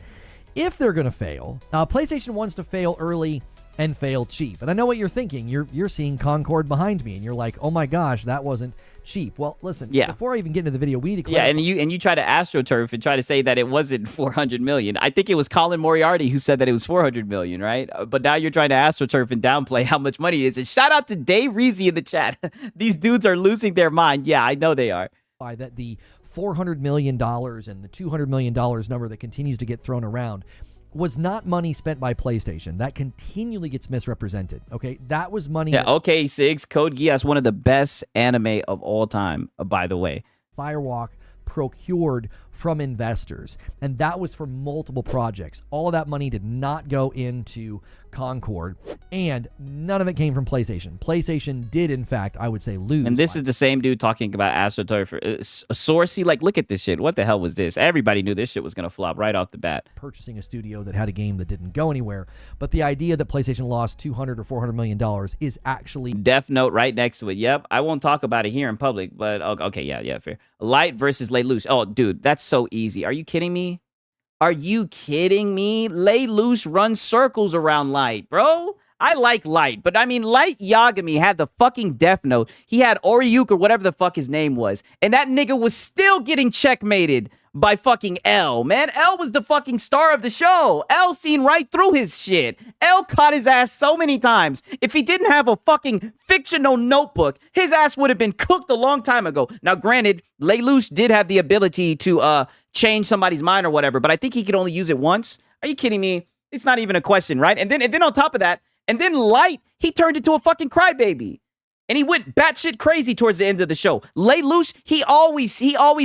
Speaker 2: if they're going to fail, PlayStation wants to fail early and fail cheap. And I know what you're thinking. You're seeing Concord behind me, and you're like, oh my gosh, that wasn't cheap. Well, listen, before I even get into the video, we need to clarify.
Speaker 1: Yeah, and you try to AstroTurf and try to say that it wasn't 400 million. I think it was Colin Moriarty who said that it was 400 million, right? But now you're trying to AstroTurf and downplay how much money it is. And shout out to Dave Reezy in the chat. These dudes are losing their mind. Yeah, I know they are.
Speaker 2: That the $400 million and the $200 million number that continues to get thrown around was not money spent by PlayStation. That continually gets misrepresented. Okay, that was money.
Speaker 1: Yeah. Okay, Sigs. Code Geass, one of the best anime of all time. By the way,
Speaker 2: Firewalk procured from investors, and that was for multiple projects. All of that money did not go into Concord, and none of it came from PlayStation. PlayStation did, in fact, I would say, lose.
Speaker 1: And this is the same dude talking about AstroTurf. Sourcey, like, look at this shit. What the hell was this? Everybody knew this shit was going to flop right off the bat.
Speaker 2: Purchasing a studio that had a game that didn't go anywhere. But the idea that PlayStation lost $200 or $400 million is actually...
Speaker 1: Death Note right next to it. Yep. I won't talk about it here in public, but okay, yeah, fair. Light versus Lay Loose. Oh, dude, that's so easy. Are you kidding me? Are you kidding me? Lay Loose runs circles around Light, bro. I like Light, but I mean, Light Yagami had the fucking Death Note. He had Oriuk or whatever the fuck his name was. And that nigga was still getting checkmated by fucking L, man. L was the fucking star of the show. L seen right through his shit. L caught his ass so many times. If he didn't have a fucking fictional notebook, his ass would have been cooked a long time ago. Now, granted, Lay Loose did have the ability to change somebody's mind or whatever, but I think he could only use it once. Are you kidding me? It's not even a question, right? And then on top of that, and then Light, he turned into a fucking crybaby. And he went batshit crazy towards the end of the show. Lay Loose, he always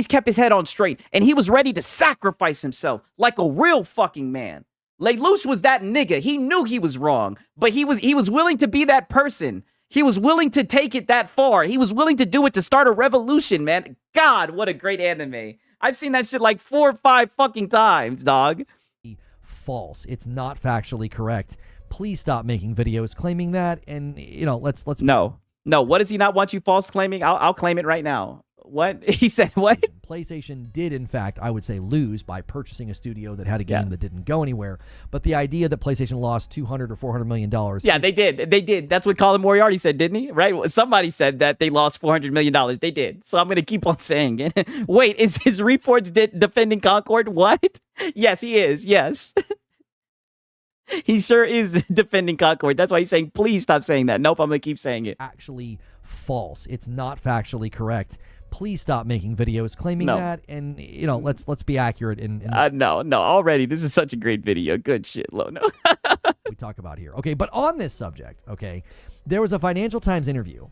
Speaker 1: kept his head on straight. And he was ready to sacrifice himself like a real fucking man. Lay Loose was that nigga. He knew he was wrong. But he was willing to be that person. He was willing to take it that far. He was willing to do it to start a revolution, man. God, what a great anime. I've seen that shit like 4 or 5 fucking times, dog.
Speaker 2: False. It's not factually correct. Please stop making videos claiming that. And, you know, let's...
Speaker 1: No, what does he not want you false claiming? I'll claim it right now. What? He said what?
Speaker 2: PlayStation did, in fact, I would say, lose by purchasing a studio that had a game that didn't go anywhere. But the idea that PlayStation lost $200 or $400 million...
Speaker 1: Yeah, they did. That's what Colin Moriarty said, didn't he? Right? Somebody said that they lost $400 million. They did. So I'm going to keep on saying it. Wait, is Reforge defending Concord? What? Yes, he is. Yes. He sure is defending Concord. That's why he's saying, please stop saying that. Nope, I'm going to keep saying it.
Speaker 2: Actually false. It's not factually correct. Please stop making videos claiming that. And, you know, let's be accurate.
Speaker 1: No, already. This is such a great video. Good shit, Lono.
Speaker 2: We talk about here. Okay, but on this subject, okay, there was a Financial Times interview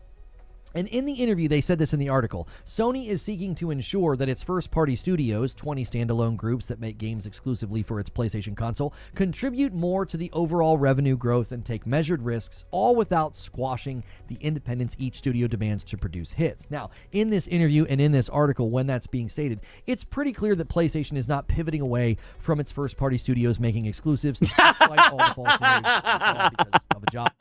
Speaker 2: And in the interview, they said this in the article, Sony is seeking to ensure that its first-party studios, 20 standalone groups that make games exclusively for its PlayStation console, contribute more to the overall revenue growth and take measured risks, all without squashing the independence each studio demands to produce hits. Now, in this interview and in this article, when that's being stated, it's pretty clear that PlayStation is not pivoting away from its first-party studios making exclusives, despite all the false narratives because of a job.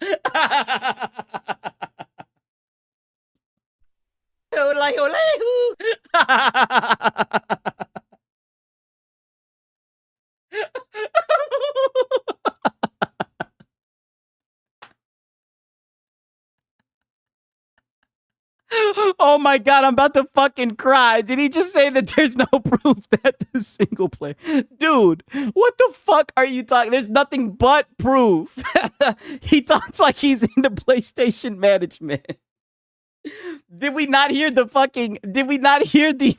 Speaker 1: Oh my God, I'm about to fucking cry. Did he just say that there's no proof that the single player? Dude, what the fuck are you talking? There's nothing but proof. He talks like he's into PlayStation management. Did we not hear the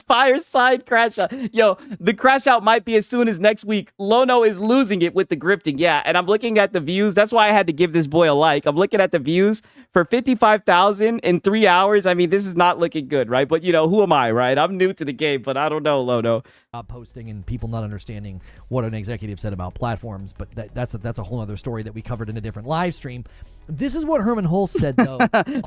Speaker 1: fireside crash out? Yo, the crash out might be as soon as next week. Lono is losing it with the grifting. Yeah, and I'm looking at the views. That's why I had to give this boy a like. I'm looking at the views for 55,000 in 3 hours. I mean, this is not looking good, right? But, you know, who am I, right? I'm new to the game, but I don't know, Lono.
Speaker 2: Posting and people not understanding what an executive said about platforms, but that's a whole other story that we covered in a different live stream. This is what Herman Hulse said, though.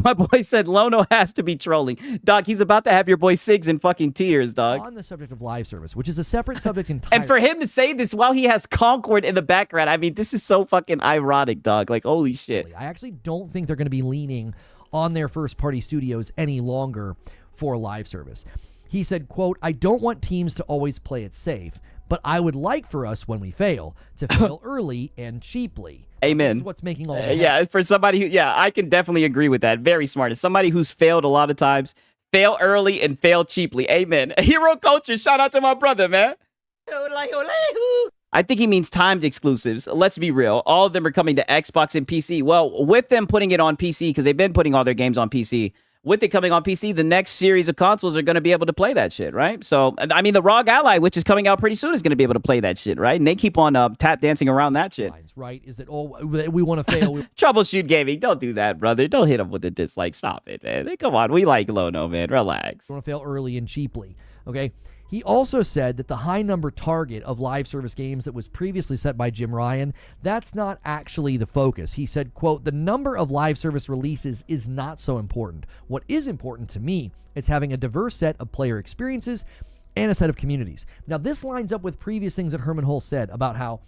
Speaker 1: My boy said Lono has to be trolling. Dog, he's about to have your boy Siggs in fucking tears, dog.
Speaker 2: On the subject of live service, which is a separate subject entirely.
Speaker 1: And for him to say this while he has Concord in the background, I mean, this is so fucking ironic, dog. Like, holy shit.
Speaker 2: I actually don't think they're going to be leaning on their first-party studios any longer for live service. He said, quote, I don't want teams to always play it safe, but I would like for us, when we fail, to fail early and cheaply.
Speaker 1: Amen.
Speaker 2: This is what's making all the
Speaker 1: yeah, for somebody who, yeah, I can definitely agree with that. Very smart. As somebody who's failed a lot of times, fail early and fail cheaply. Amen. Hero culture. Shout out to my brother, man. I think he means timed exclusives. Let's be real. All of them are coming to Xbox and PC. Well, with them putting it on PC, because they've been putting all their games on PC, with it coming on PC, the next series of consoles are going to be able to play that shit, right? So, I mean, the ROG Ally, which is coming out pretty soon, is going to be able to play that shit, right? And they keep on tap dancing around that shit.
Speaker 2: Right? Is it all we want to fail?
Speaker 1: Troubleshoot gaming. Don't do that, brother. Don't hit him with a dislike. Stop it, man. Come on. We like Lono, man. Relax.
Speaker 2: We want to fail early and cheaply, okay? He also said that the high number target of live service games that was previously set by Jim Ryan, that's not actually the focus. He said, quote, the number of live service releases is not so important. What is important to me is having a diverse set of player experiences and a set of communities. Now, this lines up with previous things that Herman Hulse said about how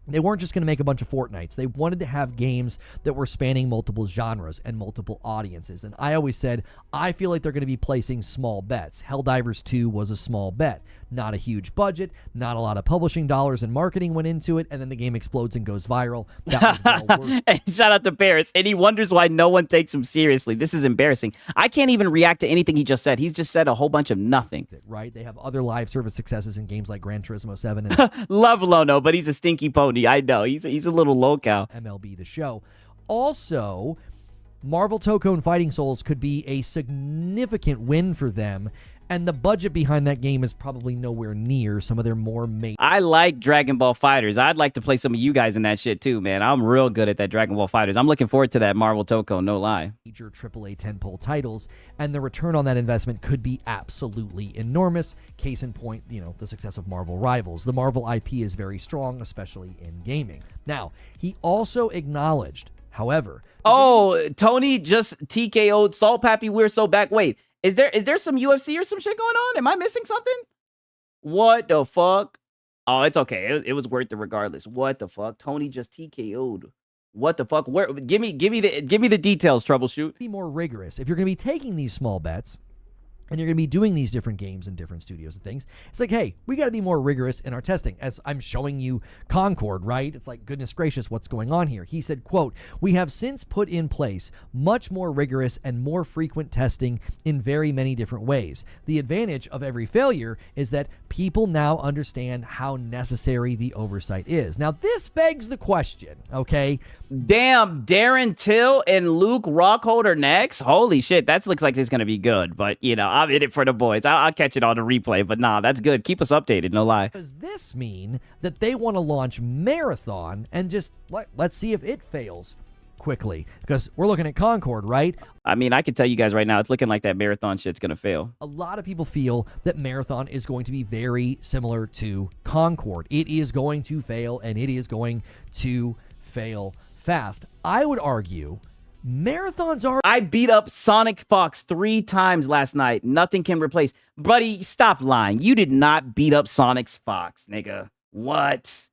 Speaker 2: they weren't just going to make a bunch of Fortnites. They wanted to have games that were spanning multiple genres and multiple audiences. And I always said, I feel like they're going to be placing small bets. HellDivers 2 was a small bet. Not a huge budget, not a lot of publishing dollars and marketing went into it, and then the game explodes and goes viral. That was well worth it.
Speaker 1: Shout out to Barris. And he wonders why no one takes him seriously. This is embarrassing. I can't even react to anything he just said. He's just said a whole bunch of nothing.
Speaker 2: Right? They have other live service successes in games like Gran Turismo 7. And
Speaker 1: Love Lono, but he's a stinky pony. I know. He's a little low-cow.
Speaker 2: MLB The Show. Also, Marvel Tokone Fighting Souls could be a significant win for them. And the budget behind that game is probably nowhere near some of their more
Speaker 1: I like Dragon Ball Fighters. I'd like to play some of you guys in that shit too, man. I'm real good at that Dragon Ball Fighters. I'm looking forward to that Marvel Toko, no lie.
Speaker 2: Major AAA tentpole titles, and the return on that investment could be absolutely enormous. Case in point, the success of Marvel Rivals. The Marvel IP is very strong, especially in gaming. Now, he also acknowledged, however...
Speaker 1: Oh, Tony just TKO'd Salt Pappy. We're so back. Wait. Is there some UFC or some shit going on? Am I missing something? What the fuck? Oh, it's okay. It was worth it regardless. What the fuck? Tony just TKO'd. What the fuck? Where? Give me the details, Troubleshoot.
Speaker 2: Be more rigorous. If you're going to be taking these small bets and you're going to be doing these different games in different studios and things, it's like, hey, we got to be more rigorous in our testing. As I'm showing you Concord, right? It's like, goodness gracious, what's going on here? He said, quote, we have since put in place much more rigorous and more frequent testing in very many different ways. The advantage of every failure is that people now understand how necessary the oversight is. Now, this begs the question, okay?
Speaker 1: Damn, Darren Till and Luke Rockholder next? Holy shit, that looks like it's going to be good. But, I'm in it for the boys. I'll catch it on the replay. But nah, that's good. Keep us updated, no lie.
Speaker 2: Does this mean that they want to launch Marathon and just let's see if it fails quickly? Because we're looking at Concord, right?
Speaker 1: I mean, I can tell you guys right now, it's looking like that Marathon shit's going to fail.
Speaker 2: A lot of people feel that Marathon is going to be very similar to Concord. It is going to fail, and it is going to fail fast. I would argue Marathons are...
Speaker 1: I beat up Sonic Fox 3 times last night. Nothing can replace. Buddy, stop lying. You did not beat up Sonic Fox, nigga. What?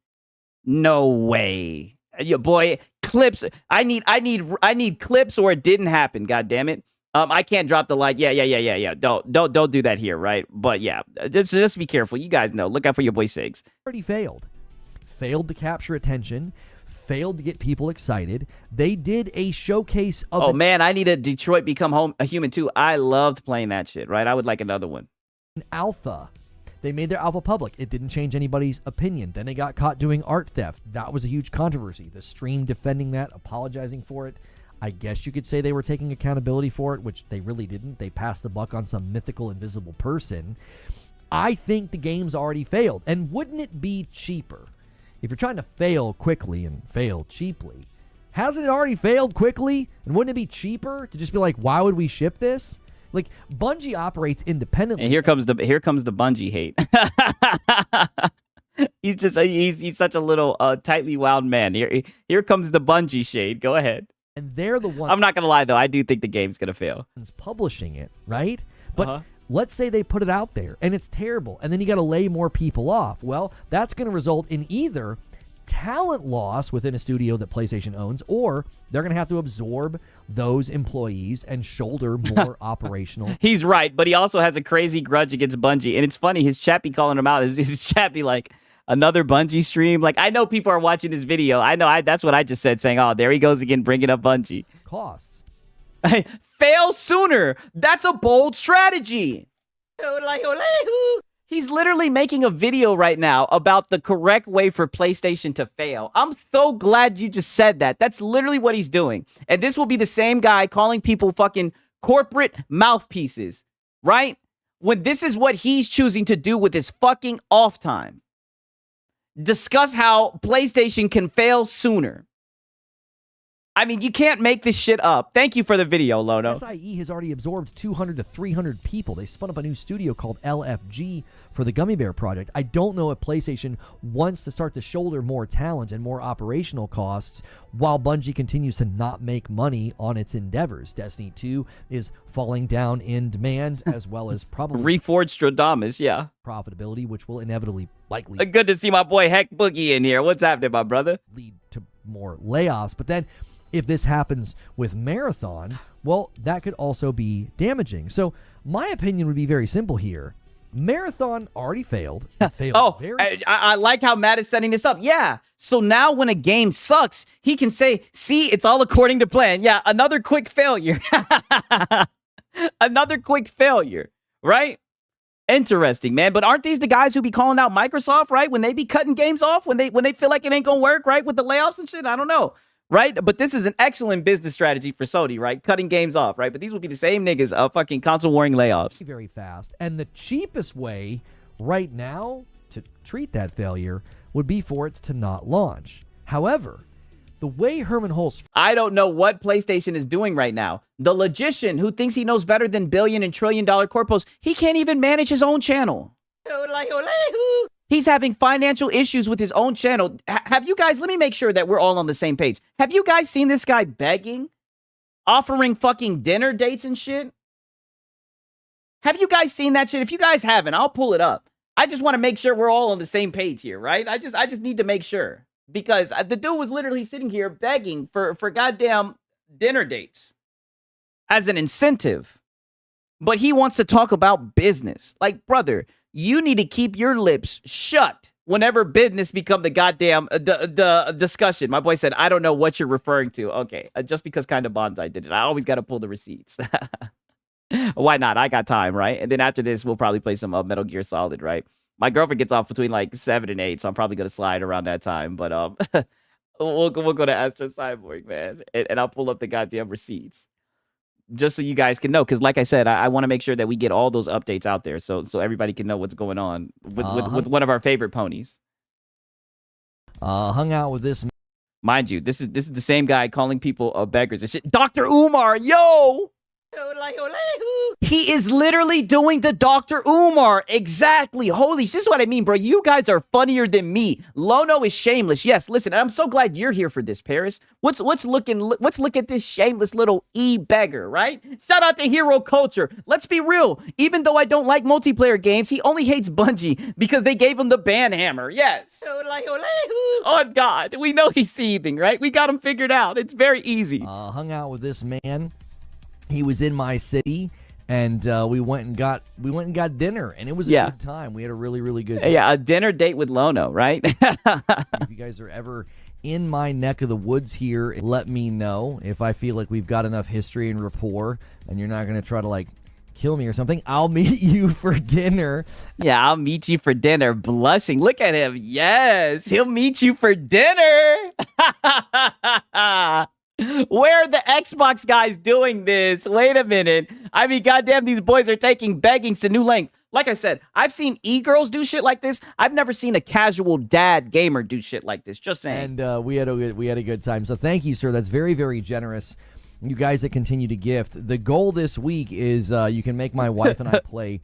Speaker 1: No way. Your boy, clips. I need clips or it didn't happen, god damn it. I can't drop the like. Yeah. Don't do that here, right? But yeah, just be careful. You guys know. Look out for your boy Sigs.
Speaker 2: Already failed. Failed to capture attention. Failed to get people excited. They did a showcase of...
Speaker 1: Oh, man, I need a Detroit Become a Human too. I loved playing that shit, right? I would like another one.
Speaker 2: An alpha. They made their alpha public. It didn't change anybody's opinion. Then they got caught doing art theft. That was a huge controversy. The stream defending that, apologizing for it. I guess you could say they were taking accountability for it, which they really didn't. They passed the buck on some mythical, invisible person. I think the game's already failed. And wouldn't it be cheaper? If you're trying to fail quickly and fail cheaply, hasn't it already failed quickly? And wouldn't it be cheaper to just be like, why would we ship this? Like, Bungie operates independently.
Speaker 1: And here comes the Bungie hate. he's such a little tightly wound man. Here comes the Bungie shade. Go ahead.
Speaker 2: And they're the ones...
Speaker 1: I'm not gonna lie though, I do think the game's gonna fail.
Speaker 2: Publishing it, right? But let's say they put it out there and it's terrible, and then you got to lay more people off. Well, that's going to result in either talent loss within a studio that PlayStation owns, or they're going to have to absorb those employees and shoulder more operational.
Speaker 1: He's right, but he also has a crazy grudge against Bungie. And it's funny, his chat be calling him out. His chat be like, another Bungie stream? Like, I know people are watching this video. I know that's what I just said, saying, oh, there he goes again, bringing up Bungie.
Speaker 2: Costs.
Speaker 1: Fail sooner. That's a bold strategy. He's literally making a video right now about the correct way for PlayStation to fail. I'm so glad you just said that. That's literally what he's doing. And this will be the same guy calling people fucking corporate mouthpieces, right? When this is what he's choosing to do with his fucking off time. Discuss how PlayStation can fail sooner. I mean, you can't make this shit up. Thank you for the video, Lono.
Speaker 2: SIE has already absorbed 200 to 300 people. They spun up a new studio called LFG for the Gummy Bear project. I don't know if PlayStation wants to start to shoulder more talent and more operational costs while Bungie continues to not make money on its endeavors. Destiny 2 is falling down in demand, as well as probably
Speaker 1: Reforged Stradamus, yeah.
Speaker 2: Profitability, which will inevitably likely
Speaker 1: good to see my boy Heck Boogie in here. What's happening, my brother?
Speaker 2: Lead to more layoffs. But then if this happens with Marathon, well, that could also be damaging. So my opinion would be very simple here. Marathon already failed.
Speaker 1: I like how Matt is setting this up. Yeah. So now when a game sucks, he can say, see, it's all according to plan. Yeah, another quick failure. Another quick failure, right? Interesting, man. But aren't these the guys who be calling out Microsoft, right? When they be cutting games off, when they feel like it ain't gonna work, right? With the layoffs and shit. I don't know. Right? But this is an excellent business strategy for Sony, right? Cutting games off, right? But these will be the same niggas fucking console warring layoffs.
Speaker 2: Very fast. And the cheapest way right now to treat that failure would be for it to not launch. However, the way Herman Hulse...
Speaker 1: I don't know what PlayStation is doing right now. The logician who thinks he knows better than billion and trillion dollar corpos, he can't even manage his own channel. He's having financial issues with his own channel. Have you guys, let me make sure that we're all on the same page. Have you guys seen this guy begging? Offering fucking dinner dates and shit? Have you guys seen that shit? If you guys haven't, I'll pull it up. I just want to make sure we're all on the same page here, right? I just need to make sure. Because the dude was literally sitting here begging for goddamn dinner dates as an incentive. But he wants to talk about business. Like, brother, you need to keep your lips shut whenever business become the goddamn the discussion. My boy said, I don't know what you're referring to. Okay, just because kind of Bonsai did it. I always got to pull the receipts. Why not? I got time, right? And then after this, we'll probably play some Metal Gear Solid, right? My girlfriend gets off between like 7 and 8, so I'm probably going to slide around that time. But we'll go to Astro Cyborg, man. And I'll pull up the goddamn receipts. Just so you guys can know, because like I said, I want to make sure that we get all those updates out there, so everybody can know what's going on with one of our favorite ponies.
Speaker 2: Hung out with this
Speaker 1: Mind you, this is the same guy calling people beggars and shit. Dr. Umar, yo! He is literally doing the Dr. Umar. Exactly. Holy, this is what I mean, bro. You guys are funnier than me. Lono is shameless. Yes, listen, and I'm so glad you're here for this, Paris. Let's look at this shameless little beggar, right? Shout out to Hero Culture. Let's be real. Even though I don't like multiplayer games, he only hates Bungie because they gave him the ban hammer. Yes. Oh God, we know he's seething, right? We got him figured out. It's very easy.
Speaker 2: Hung out with this man. He was in my city, and we went and got dinner, and it was a good time. We had a really, really good time.
Speaker 1: Yeah, a dinner date with Lono, right?
Speaker 2: If you guys are ever in my neck of the woods here, let me know. If I feel like we've got enough history and rapport, and you're not going to try to, like, kill me or something, I'll meet you for dinner.
Speaker 1: Yeah, I'll meet you for dinner. Blushing. Look at him. Yes, he'll meet you for dinner. Where are the Xbox guys doing this? Wait a minute. I mean, goddamn, these boys are taking beggings to new length. Like I said, I've seen e-girls do shit like this. I've never seen a casual dad gamer do shit like this. Just saying.
Speaker 2: And we had a good time. So thank you, sir. That's very, very generous. You guys that continue to gift. The goal this week is you can make my wife and I play.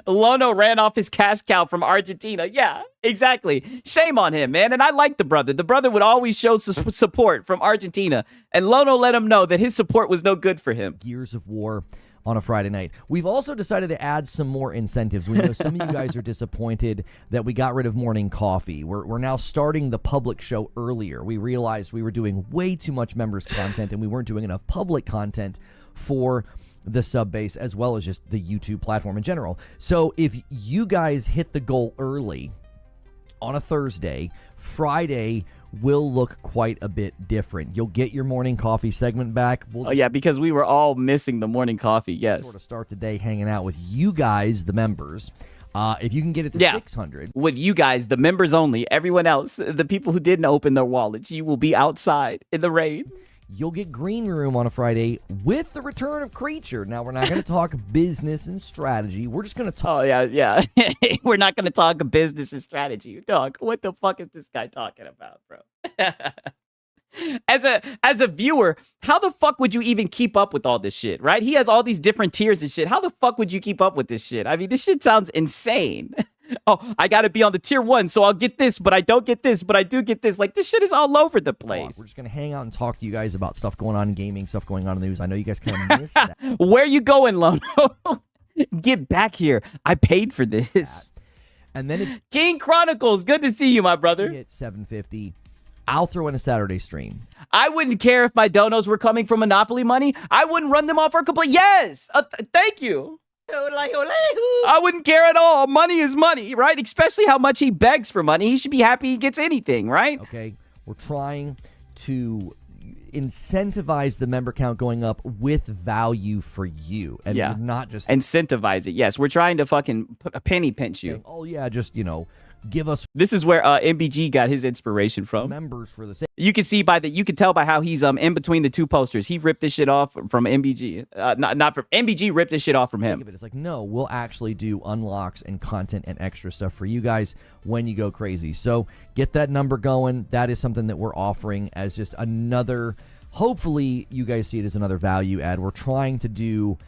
Speaker 1: Lono ran off his cash cow from Argentina. Yeah, exactly. Shame on him, man. And I like the brother. The brother would always show support from Argentina. And Lono let him know that his support was no good for him.
Speaker 2: Gears of War on a Friday night. We've also decided to add some more incentives. We know some of you guys are disappointed that we got rid of morning coffee. We're now starting the public show earlier. We realized we were doing way too much members content and we weren't doing enough public content for the sub base as well as just the YouTube platform in general. So if you guys hit the goal early on a Thursday, Friday will look quite a bit different. You'll get your morning coffee segment back.
Speaker 1: Oh, yeah, because we were all missing the morning coffee, yes.
Speaker 2: Sort of start the day hanging out with you guys, the members. If you can get it to 600.
Speaker 1: With you guys, the members only. Everyone else, the people who didn't open their wallets, you will be outside in the rain.
Speaker 2: You'll get Green Room on a Friday with the return of Creature. Now, we're not going to talk business and strategy. We're just going to talk.
Speaker 1: Oh, yeah. We're not going to talk business and strategy. Dog, what the fuck is this guy talking about, bro? As a viewer, how the fuck would you even keep up with all this shit, right? He has all these different tiers and shit. How the fuck would you keep up with this shit? I mean, this shit sounds insane. Oh, I gotta be on the tier 1, so I'll get this, but I don't get this, but I do get this. Like, this shit is all over the place.
Speaker 2: We're just gonna hang out and talk to you guys about stuff going on in gaming, stuff going on in the news. I know you guys kind of missed that.
Speaker 1: Where you going, Lono? Get back here. I paid for this.
Speaker 2: And then
Speaker 1: King Chronicles, good to see you, my brother.
Speaker 2: Hit 750. I'll throw in a Saturday stream.
Speaker 1: I wouldn't care if my donos were coming from Monopoly money. I wouldn't run them off for complete. Yes, thank you. I wouldn't care at all. Money is money, right? Especially how much he begs for money. He should be happy he gets anything, right?
Speaker 2: Okay, we're trying to incentivize the member count going up with value for you. And we're not just...
Speaker 1: incentivize it. Yes, we're trying to fucking penny pinch you.
Speaker 2: Oh, yeah, just, give us...
Speaker 1: This is where MBG got his inspiration from.
Speaker 2: Members for the same.
Speaker 1: You can see you can tell by how he's in between the two posters. He ripped this shit off from MBG. Not from MBG ripped this shit off from him.
Speaker 2: It's like, no, we'll actually do unlocks and content and extra stuff for you guys when you go crazy. So get that number going. That is something that we're offering as just another, hopefully you guys see it as another value add. We're trying to do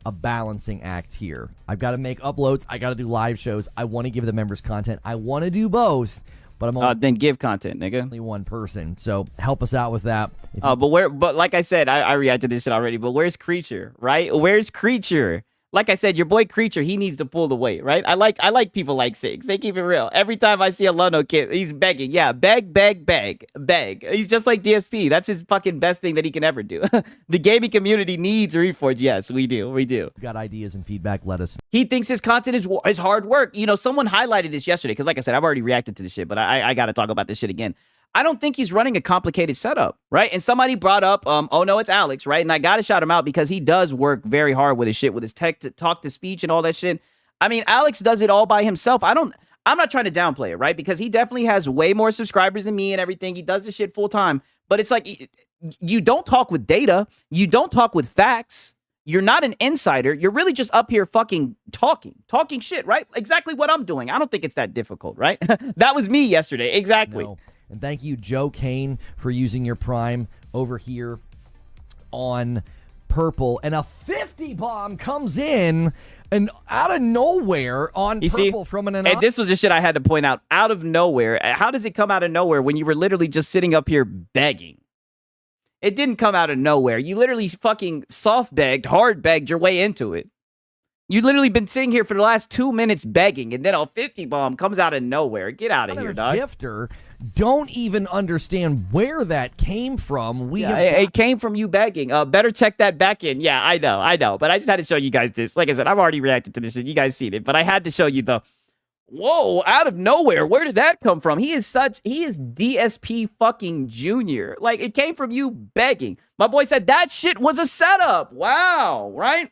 Speaker 2: a balancing act here. I've got to make uploads. I got to do live shows. I want to give the members content. I want to do both, but I'm only
Speaker 1: then give content, nigga.
Speaker 2: Only one person. So help us out with that.
Speaker 1: But like I said, I reacted to this shit already. But where's Creature, right? Where's Creature? Like I said, your boy Creature, he needs to pull the weight, right? I like people like Six. They keep it real. Every time I see a Lono kid, he's begging. Yeah, beg. He's just like DSP. That's his fucking best thing that he can ever do. The gaming community needs Reforge. Yes, we do.
Speaker 2: Got ideas and feedback, let us know.
Speaker 1: He thinks his content is hard work. Someone highlighted this yesterday, because like I said, I've already reacted to this shit, but I got to talk about this shit again. I don't think he's running a complicated setup, right? And somebody brought up, oh no, it's Alex, right? And I got to shout him out because he does work very hard with his shit, with his talk to speech and all that shit. I mean, Alex does it all by himself. I'm not trying to downplay it, right? Because he definitely has way more subscribers than me and everything. He does this shit full time, but it's like, you don't talk with data. You don't talk with facts. You're not an insider. You're really just up here fucking talking shit, right? Exactly what I'm doing. I don't think it's that difficult, right? That was me yesterday. Exactly.
Speaker 2: No. And thank you, Joe Kane, for using your Prime over here on Purple. And a 50 bomb comes in and out of nowhere on Purple from an anonymous.
Speaker 1: And this was just shit I had to point out. Out of nowhere. How does it come out of nowhere when you were literally just sitting up here begging? It didn't come out of nowhere. You literally fucking soft begged, hard begged your way into it. You literally been sitting here for the last 2 minutes begging, and then a 50 bomb comes out of nowhere. Get out of here, dog.
Speaker 2: Gifter don't even understand where that came from.
Speaker 1: It came from you begging. Better check that back in. Yeah, I know. But I just had to show you guys this. Like I said, I've already reacted to this shit. You guys seen it. But I had to show you the, whoa, out of nowhere. Where did that come from? He is DSP fucking junior. Like, it came from you begging. My boy said that shit was a setup. Wow, right?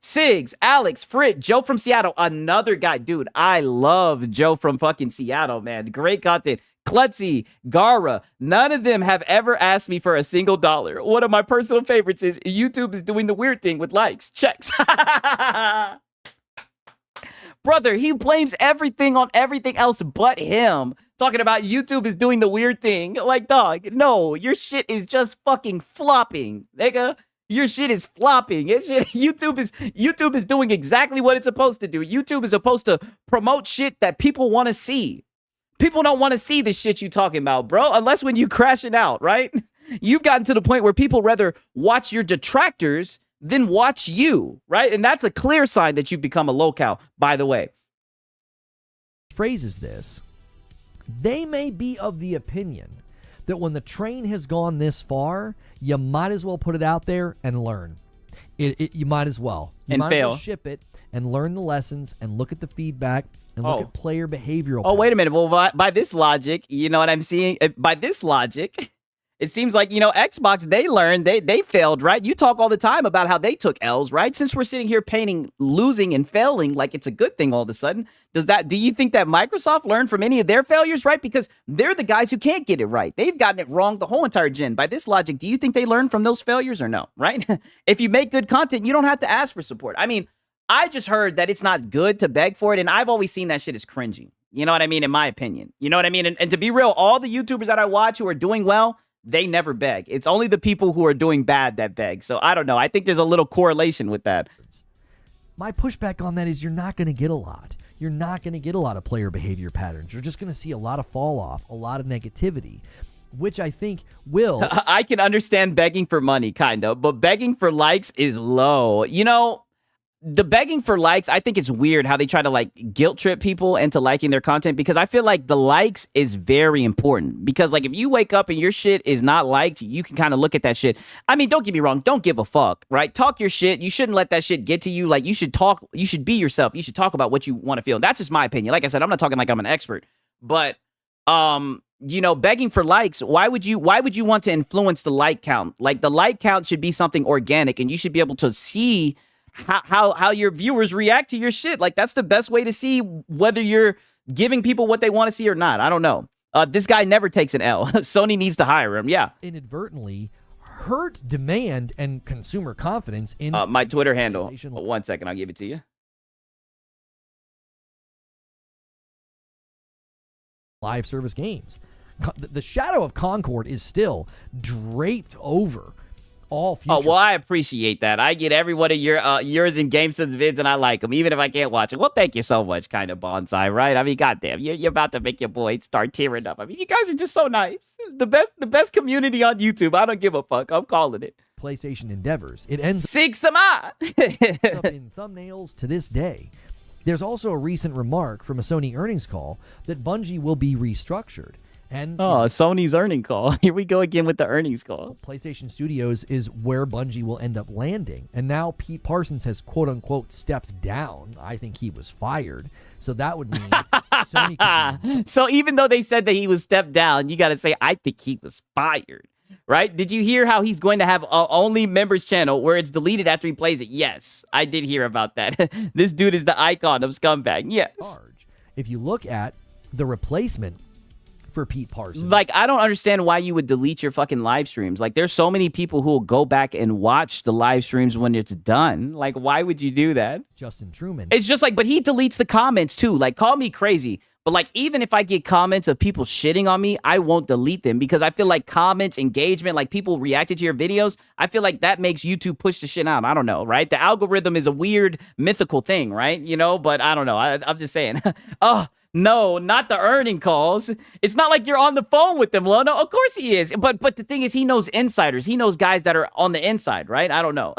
Speaker 1: Sigs, Alex, Frit, Joe from Seattle, another guy. Dude, I love Joe from fucking Seattle, man. Great content. Klutzy, Gara, none of them have ever asked me for a single dollar. One of my personal favorites is YouTube is doing the weird thing with likes, checks. Brother, he blames everything on everything else but him. Talking about YouTube is doing the weird thing. Like, dog, no, your shit is just fucking flopping, nigga. Your shit is flopping. YouTube is doing exactly what it's supposed to do. YouTube is supposed to promote shit that people want to see. People don't want to see the shit you talking about, bro, unless when you crashing out, right? You've gotten to the point where people rather watch your detractors than watch you, right? And that's a clear sign that you've become a locale, by the way.
Speaker 2: Phrases this. They may be of the opinion that when the train has gone this far, you might as well put it out there and learn. You might as well. You might
Speaker 1: fail.
Speaker 2: As well ship it and learn the lessons and look at the feedback and look at player behavioral.
Speaker 1: Oh, wait a minute. Well, by this logic, you know what I'm seeing? By this logic, it seems like, Xbox, they learned, they failed, right? You talk all the time about how they took L's, right? Since we're sitting here painting losing and failing like it's a good thing all of a sudden, do you think that Microsoft learned from any of their failures, right? Because they're the guys who can't get it right. They've gotten it wrong the whole entire gen. By this logic, do you think they learned from those failures or no, right? If you make good content, you don't have to ask for support. I mean, I just heard that it's not good to beg for it, and I've always seen that shit as cringy. You know what I mean? In my opinion. You know what I mean? And to be real, all the YouTubers that I watch who are doing well, they never beg. It's only the people who are doing bad that beg. So I don't know. I think there's a little correlation with that.
Speaker 2: My pushback on that is you're not going to get a lot. You're not going to get a lot of player behavior patterns. You're just going to see a lot of fall off, a lot of negativity, which I think will.
Speaker 1: I can understand begging for money, kind of, but begging for likes is low. The begging for likes, I think it's weird how they try to guilt trip people into liking their content, because I feel like the likes is very important, because if you wake up and your shit is not liked, you can kind of look at that shit. I mean, don't get me wrong. Don't give a fuck, right? Talk your shit. You shouldn't let that shit get to you. You should talk. You should be yourself. You should talk about what you want to feel. That's just my opinion. Like I said, I'm not talking like I'm an expert, but begging for likes, why would you want to influence the like count? The like count should be something organic, and you should be able to see how your viewers react to your shit. That's the best way to see whether you're giving people what they want to see or not. I don't know. This guy never takes an L. Sony needs to hire him. Yeah.
Speaker 2: Inadvertently hurt demand and consumer confidence in
Speaker 1: my Twitter handle. 1 second, I'll give it to you.
Speaker 2: Live service games. The shadow of Concord is still draped over all future.
Speaker 1: Oh, well, I appreciate that. I get every one of yours and GameStop's vids, and I like them, even if I can't watch it. Well, thank you so much, kind of bonsai, right? I mean, goddamn, you're about to make your boy start tearing up. I mean, you guys are just so nice. The best community on YouTube. I don't give a fuck. I'm calling it.
Speaker 2: PlayStation endeavors. It ends
Speaker 1: Sig Sama
Speaker 2: up in thumbnails to this day. There's also a recent remark from a Sony earnings call that Bungie will be restructured. And
Speaker 1: Sony's earning call. Here we go again with the earnings call.
Speaker 2: PlayStation Studios is where Bungie will end up landing. And now Pete Parsons has quote-unquote stepped down. I think he was fired. So that would mean Sony could
Speaker 1: So even though they said that he was stepped down, you got to say, I think he was fired. Right? Did you hear how he's going to have only members channel where it's deleted after he plays it? Yes, I did hear about that. This dude is the icon of scumbag. Yes.
Speaker 2: If you look at the replacement for Pete Parsons.
Speaker 1: I don't understand why you would delete your fucking live streams. There's so many people who will go back and watch the live streams when it's done. Why would you do that?
Speaker 2: Justin Truman.
Speaker 1: It's just but he deletes the comments too. Call me crazy, But like, even if I get comments of people shitting on me, I won't delete them because I feel like comments, engagement, like people reacted to your videos, I feel like that makes YouTube push the shit out. I don't know, right? The algorithm is a weird mythical thing, right? You know, but I don't know. I'm just saying. Oh, no, not the earning calls. It's not like you're on the phone with them, Lono. Of course he is. But the thing is, he knows insiders. He knows guys that are on the inside, right? I don't know.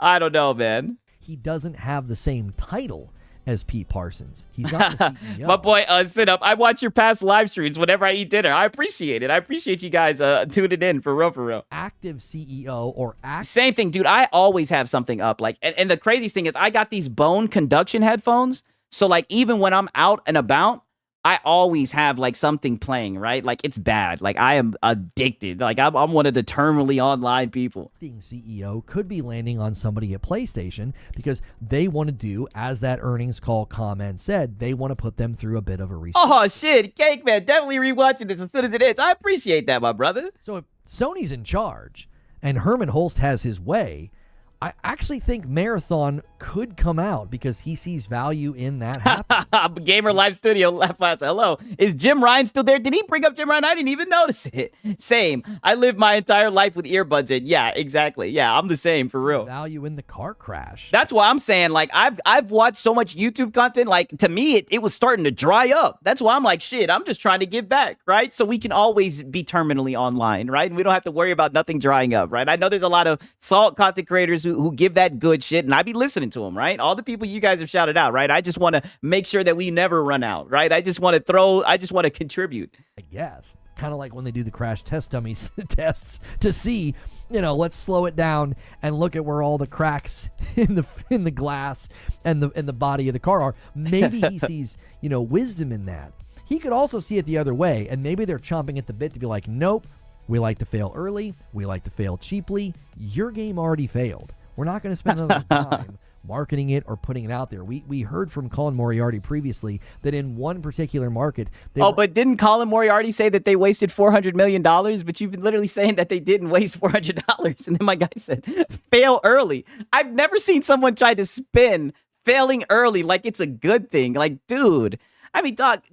Speaker 1: I don't know, man.
Speaker 2: He doesn't have the same title as Pete Parsons. He's not the CEO.
Speaker 1: My boy, sit up. I watch your past live streams whenever I eat dinner. I appreciate it. I appreciate you guys tuning in for real, for real.
Speaker 2: Active CEO or
Speaker 1: same thing, dude. I always have something up. Like, and the craziest thing is I got these bone conduction headphones. So like, even when I'm out and about, I always have like something playing, right? Like, it's bad. Like, I am addicted. Like, I'm one of the terminally online people.
Speaker 2: CEO could be landing on somebody at PlayStation because they want to do, as that earnings call comment said, they want to put them through a bit of a reset.
Speaker 1: Oh shit, Cake Man, definitely rewatching this as soon as it ends. I appreciate that, my brother.
Speaker 2: So if Sony's in charge and Herman Holst has his way, I actually think Marathon could come out because he sees value in that happening.
Speaker 1: Gamer Live Studio, laugh fast. Hello. Is Jim Ryan still there? Did he bring up Jim Ryan? I didn't even notice it. Same. I lived my entire life with earbuds in. Yeah, exactly. Yeah, I'm the same for real.
Speaker 2: Value in the car crash.
Speaker 1: That's why I'm saying, like, I've watched so much YouTube content. Like, to me, it was starting to dry up. That's why I'm like, shit, I'm just trying to give back, right? So we can always be terminally online, right? And we don't have to worry about nothing drying up, right? I know there's a lot of salt content creators who give that good shit, and I be listening to them, right? All the people you guys have shouted out, right? I just want to make sure that we never run out, right? I just want to contribute.
Speaker 2: I guess. Kind of like when they do the crash test dummies tests to see, let's slow it down and look at where all the cracks in the glass and the body of the car are. Maybe he sees, wisdom in that. He could also see it the other way, and maybe they're chomping at the bit to be like, nope, we like to fail early, we like to fail cheaply. Your game already failed. We're not going to spend another time marketing it or putting it out there. We heard from Colin Moriarty previously that in one particular market...
Speaker 1: but didn't Colin Moriarty say that they wasted $400 million? But you've been literally saying that they didn't waste $400. And then my guy said, fail early. I've never seen someone try to spin failing early like it's a good thing. Like, dude... I mean, dog,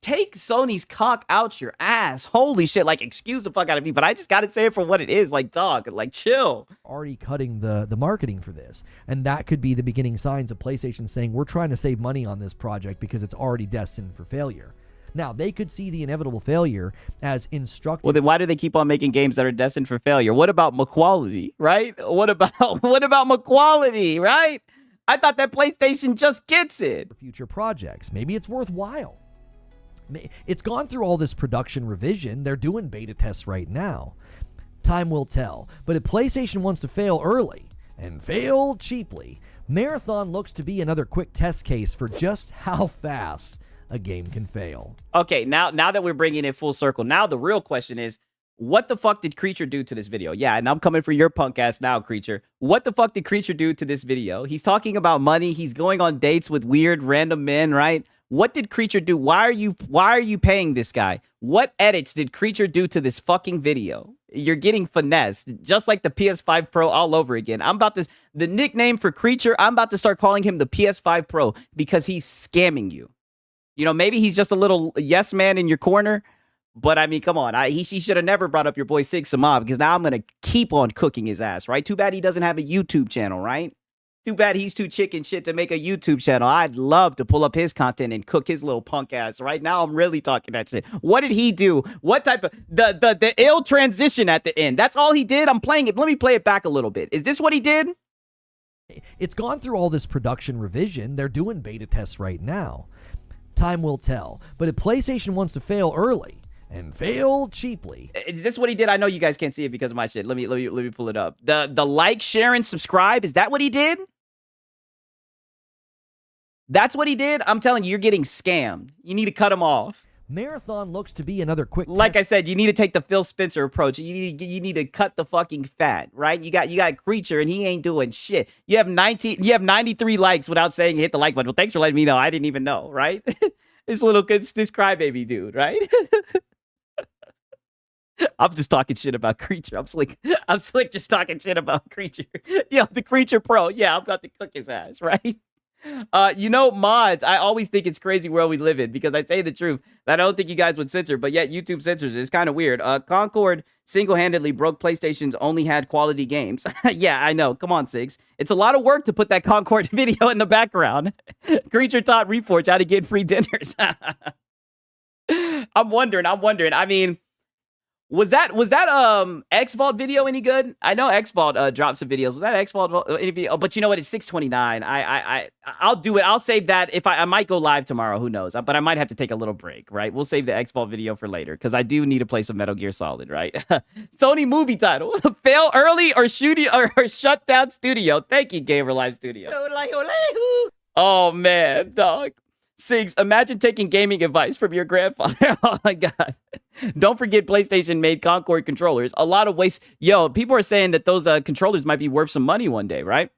Speaker 1: take Sony's cock out your ass. Holy shit. Like, excuse the fuck out of me, but I just got to say it for what it is. Like, dog, like, chill.
Speaker 2: Already cutting the marketing for this. And that could be the beginning signs of PlayStation saying, we're trying to save money on this project because it's already destined for failure. Now, they could see the inevitable failure as instructive.
Speaker 1: Well, then why do they keep on making games that are destined for failure? What about McQuality, right? What about McQuality, right? I thought that PlayStation just gets it.
Speaker 2: Future projects. Maybe it's worthwhile. It's gone through all this production revision. They're doing beta tests right now. Time will tell. But if PlayStation wants to fail early and fail cheaply, Marathon looks to be another quick test case for just how fast a game can fail.
Speaker 1: Okay, now that we're bringing it full circle, now the real question is, what the fuck did Creature do to this video? Yeah, and I'm coming for your punk ass now, Creature. What the fuck did Creature do to this video? He's talking about money. He's going on dates with weird random men, right? What did Creature do? Why are you paying this guy? What edits did Creature do to this fucking video? You're getting finessed, just like the PS5 Pro all over again. The nickname for Creature, I'm about to start calling him the PS5 Pro because he's scamming you. Maybe he's just a little yes man in your corner. But I mean, come on. He should have never brought up your boy Sig Samad because now I'm going to keep on cooking his ass, right? Too bad he doesn't have a YouTube channel, right? Too bad he's too chicken shit to make a YouTube channel. I'd love to pull up his content and cook his little punk ass. Right now, I'm really talking that shit. What did he do? What type of... The ill transition at the end. That's all he did? I'm playing it. Let me play it back a little bit. Is this what he did?
Speaker 2: It's gone through all this production revision. They're doing beta tests right now. Time will tell. But if PlayStation wants to fail early and fail cheaply.
Speaker 1: Is this what he did? I know you guys can't see it because of my shit. Let me pull it up. The like, share, and subscribe. Is that what he did? That's what he did? I'm telling you, you're getting scammed. You need to cut him off.
Speaker 2: Marathon looks to be another quick
Speaker 1: Like I said, you need to take the Phil Spencer approach. You need to cut the fucking fat, right? You got Creature and he ain't doing shit. You have 93 likes without saying hit the like button. Well, thanks for letting me know. I didn't even know, right? This crybaby dude, right? I'm just talking shit about Creature. I'm slick just talking shit about Creature. Yo, the Creature Pro. Yeah, I'm about to cook his ass, right? You know, mods, I always think it's crazy world we live in because I say the truth. I don't think you guys would censor, but yet YouTube censors it. It's kind of weird. Concord single-handedly broke PlayStation's only had quality games. Yeah, I know. Come on, Sigs. It's a lot of work to put that Concord video in the background. Creature taught Reforge how to get free dinners. I'm wondering. I mean, was that X Vault video any good? I know X Vault dropped some videos. Was that X Vault any video? Oh, but you know what? It's 6:29. I'll do it. I'll save that. If I might go live tomorrow. Who knows? But I might have to take a little break. Right? We'll save the X Vault video for later because I do need to play some Metal Gear Solid. Right? Sony movie title: fail early or shut down studio. Thank you, Gamer Live Studio. Oh man, dog. Sigs, imagine taking gaming advice from your grandfather. Oh my god. Don't forget PlayStation made Concord controllers. A lot of waste. Yo, people are saying that those controllers might be worth some money one day, right?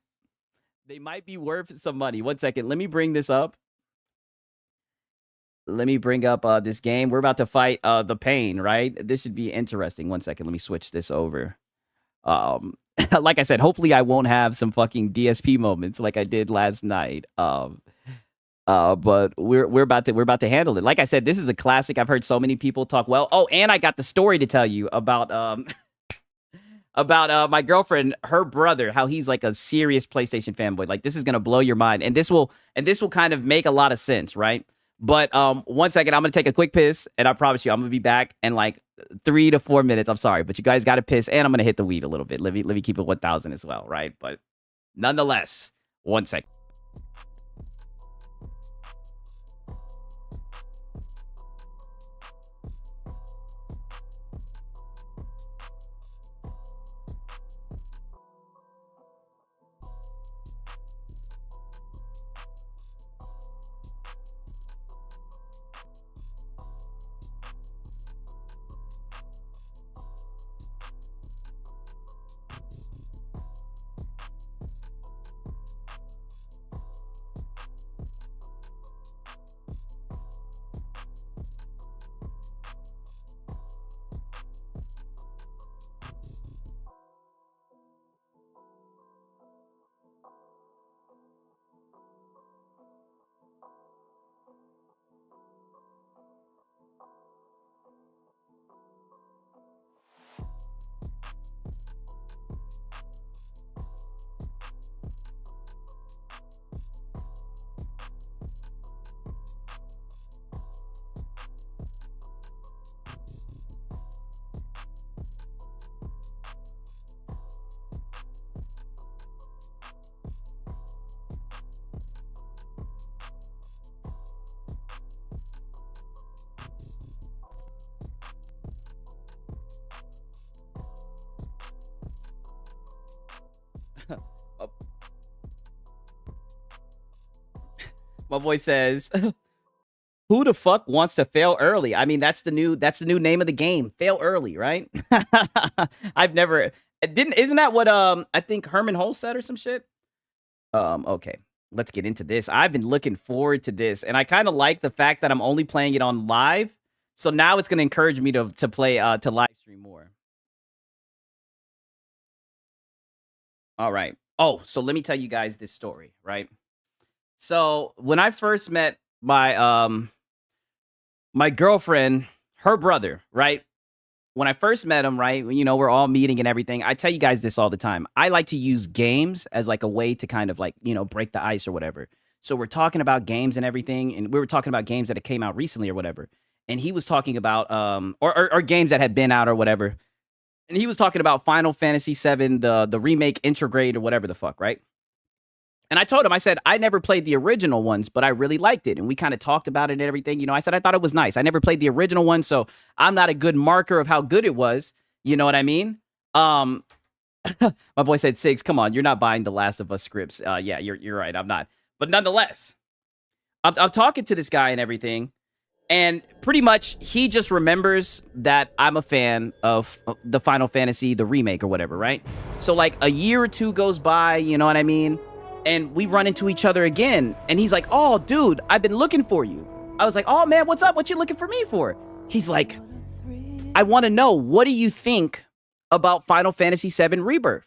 Speaker 1: They might be worth some money. 1 second. Let me bring this up. Let me bring up this game. We're about to fight the pain, right? This should be interesting. 1 second. Let me switch this over. Like I said, hopefully I won't have some fucking DSP moments like I did last night. But we're about to handle it. Like I said, this is a classic. I've heard so many people talk well. Oh, and I got the story to tell you about my girlfriend, her brother, how he's like a serious PlayStation fanboy. Like this is gonna blow your mind, and this will kind of make a lot of sense, right? But 1 second, I'm gonna take a quick piss, and I promise you, I'm gonna be back in like 3 to 4 minutes. I'm sorry, but you guys got to piss, and I'm gonna hit the weed a little bit. Let me keep it 1,000 as well, right? But nonetheless, 1 second. My boy says, who the fuck wants to fail early? I mean, that's the new name of the game. Fail early, right? I've never isn't that what I think Herman Holtz said or some shit? Okay. Let's get into this. I've been looking forward to this, and I kind of like the fact that I'm only playing it on live. So now it's gonna encourage me to play to live stream more. All right. Oh, so let me tell you guys this story, right? So when I first met my my girlfriend, her brother, right? When I first met him, right, you know, we're all meeting and everything. I tell you guys this all the time. I like to use games as like a way to kind of like, you know, break the ice or whatever. So we're talking about games and everything, and we were talking about games that had came out recently or whatever. And he was talking about or games that had been out or whatever. And he was talking about Final Fantasy VII, the remake, Intergrade, or whatever the fuck, right? And I told him, I said, I never played the original ones, but I really liked it. And we kind of talked about it and everything. You know, I said, I thought it was nice. I never played the original one, so I'm not a good marker of how good it was. You know what I mean? My boy said, Sigs, come on, you're not buying the Last of Us scripts. Yeah, you're right, I'm not. But nonetheless, I'm talking to this guy and everything. And pretty much, he just remembers that I'm a fan of the Final Fantasy, the remake or whatever, right? So like a year or two goes by, you know what I mean? And we run into each other again. And he's like, oh, dude, I've been looking for you. I was like, oh, man, what's up? What you looking for me for? He's like, I want to know, what do you think about Final Fantasy VII Rebirth?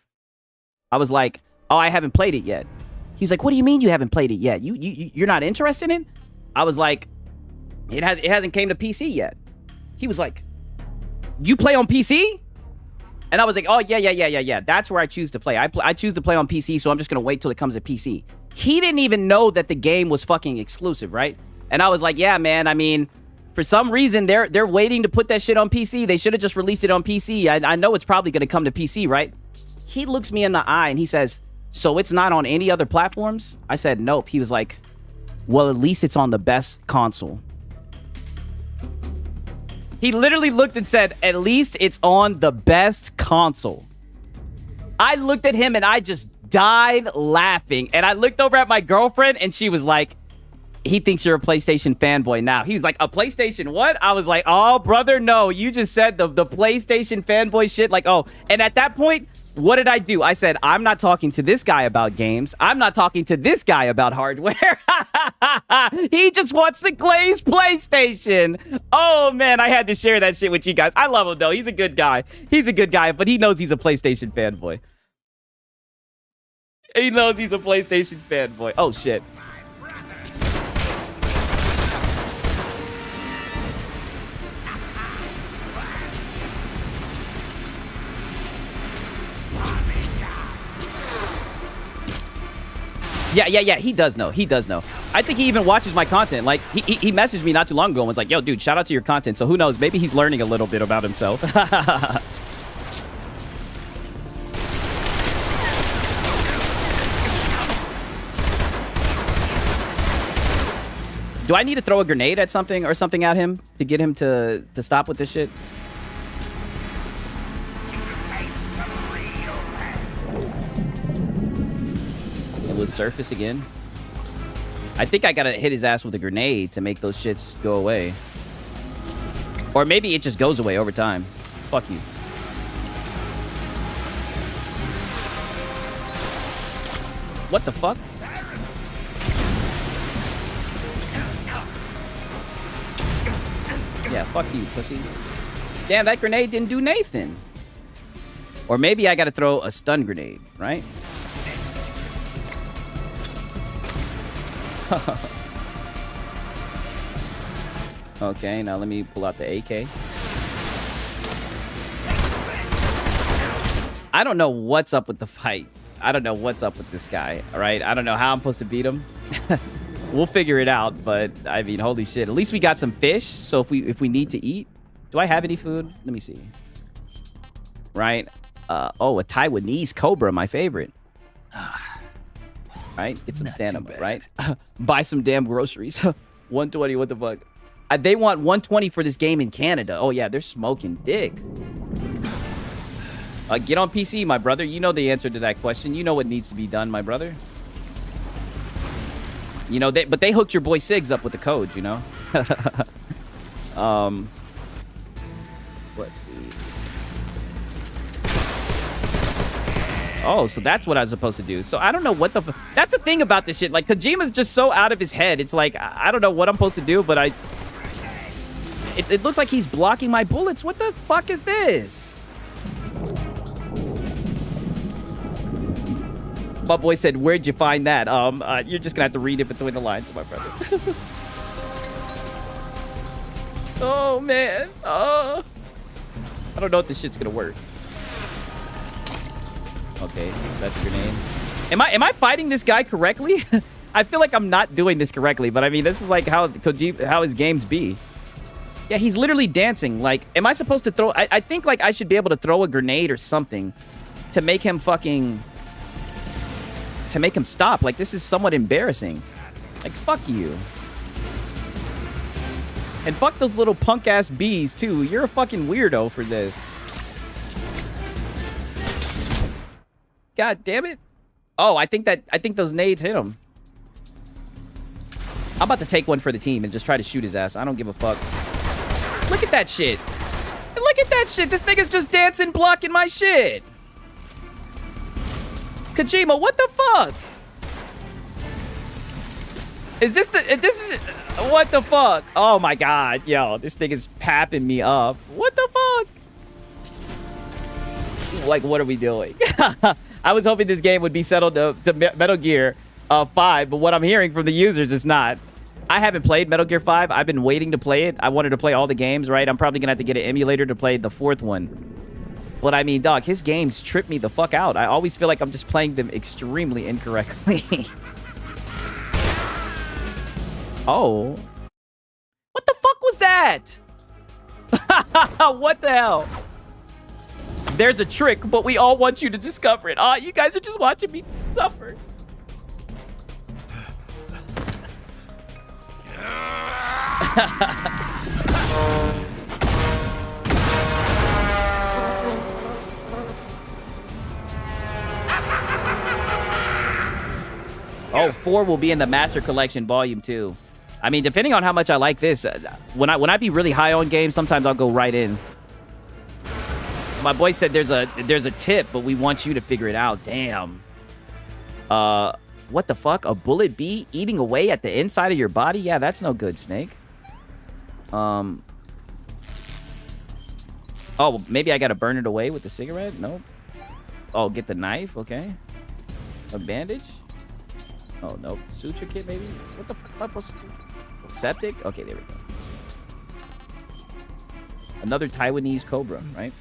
Speaker 1: I was like, oh, I haven't played it yet. He's like, what do you mean you haven't played it yet? You're not interested in it? I was like, it hasn't came to PC yet. He was like, you play on PC? And I was like, oh, yeah. That's where I choose to play. I choose to play on PC, so I'm just going to wait till it comes to PC. He didn't even know that the game was fucking exclusive, right? And I was like, yeah, man, I mean, for some reason, they're waiting to put that shit on PC. They should have just released it on PC. I know it's probably going to come to PC, right? He looks me in the eye and he says, so it's not on any other platforms? I said, nope. He was like, well, at least it's on the best console. He literally looked and said, at least it's on the best console. I looked at him and I just died laughing. And I looked over at my girlfriend and she was like, he thinks you're a PlayStation fanboy now. He was like, a PlayStation what? I was like, oh, brother, no. You just said the PlayStation fanboy shit. Like, oh. And at that point, what did I do? I said, I'm not talking to this guy about games. I'm not talking to this guy about hardware. He just wants to glaze PlayStation. Oh, man, I had to share that shit with you guys. I love him, though. He's a good guy. He's a good guy, but he knows he's a PlayStation fanboy. He knows he's a PlayStation fanboy. Oh, shit. Yeah. He does know. I think he even watches my content. Like, he messaged me not too long ago and was like, yo, dude, shout out to your content. So who knows? Maybe he's learning a little bit about himself. Do I need to throw a grenade at something or something at him to get him to stop with this shit? It will surface again. I think I gotta hit his ass with a grenade to make those shits go away. Or maybe it just goes away over time. Fuck you. What the fuck? Yeah, fuck you, pussy. Damn, that grenade didn't do Nathan. Or maybe I gotta throw a stun grenade, right? Okay, now let me pull out the AK. I don't know what's up with the fight. I don't know what's up with this guy, all right? I don't know how I'm supposed to beat him. We'll figure it out, but I mean, holy shit. At least we got some fish, so if we need to eat. Do I have any food? Let me see. Right? Oh, a Taiwanese cobra, my favorite. Right? Get some stamina, right? Buy some damn groceries. 120, what the fuck? They want 120 for this game in Canada. Oh, yeah, they're smoking dick. Get on PC, my brother. You know the answer to that question. You know what needs to be done, my brother. You know, but they hooked your boy Siggs up with the code, you know? Let's see. Oh, so that's what I was supposed to do. So I don't know what the... That's the thing about this shit. Like, Kojima's just so out of his head. It's like, I don't know what I'm supposed to do, but it looks like he's blocking my bullets. What the fuck is this? My boy said, where'd you find that? You're just gonna have to read it between the lines, my brother. Oh, man. I don't know if this shit's gonna work. Okay, that's a grenade. Am I fighting this guy correctly? I feel like I'm not doing this correctly, but I mean, this is like how his games be. Yeah, he's literally dancing. Like, am I supposed to throw... I think, like, I should be able to throw a grenade or something to make him fucking... To make him stop. Like, this is somewhat embarrassing. Like, fuck you. And fuck those little punk-ass bees, too. You're a fucking weirdo for this. God damn it. Oh, I think those nades hit him. I'm about to take one for the team and just try to shoot his ass. I don't give a fuck. Look at that shit. Look at that shit. This nigga's just dancing, blocking my shit. Kojima, what the fuck? Is this what the fuck? Oh my god, yo, this nigga's papping me up. What the fuck? Like, what are we doing? I was hoping this game would be settled to Metal Gear, 5, but what I'm hearing from the users is not. I haven't played Metal Gear 5. I've been waiting to play it. I wanted to play all the games, right? I'm probably gonna have to get an emulator to play the 4th one. But I mean, dog, his games trip me the fuck out. I always feel like I'm just playing them extremely incorrectly. Oh. What the fuck was that? What the hell? There's a trick, but we all want you to discover it. You guys are just watching me suffer. Oh, 4 will be in the Master Collection Volume 2. I mean, depending on how much I like this, when I be really high on games, sometimes I'll go right in. My boy said there's a tip, but we want you to figure it out. Damn. What the fuck? A bullet bee eating away at the inside of your body? Yeah, that's no good, Snake. Oh, maybe I gotta burn it away with the cigarette? Nope. Oh, get the knife? Okay. A bandage? Oh, nope. Suture kit, maybe? What the fuck am I supposed to do? Septic? Okay, there we go. Another Taiwanese cobra, right?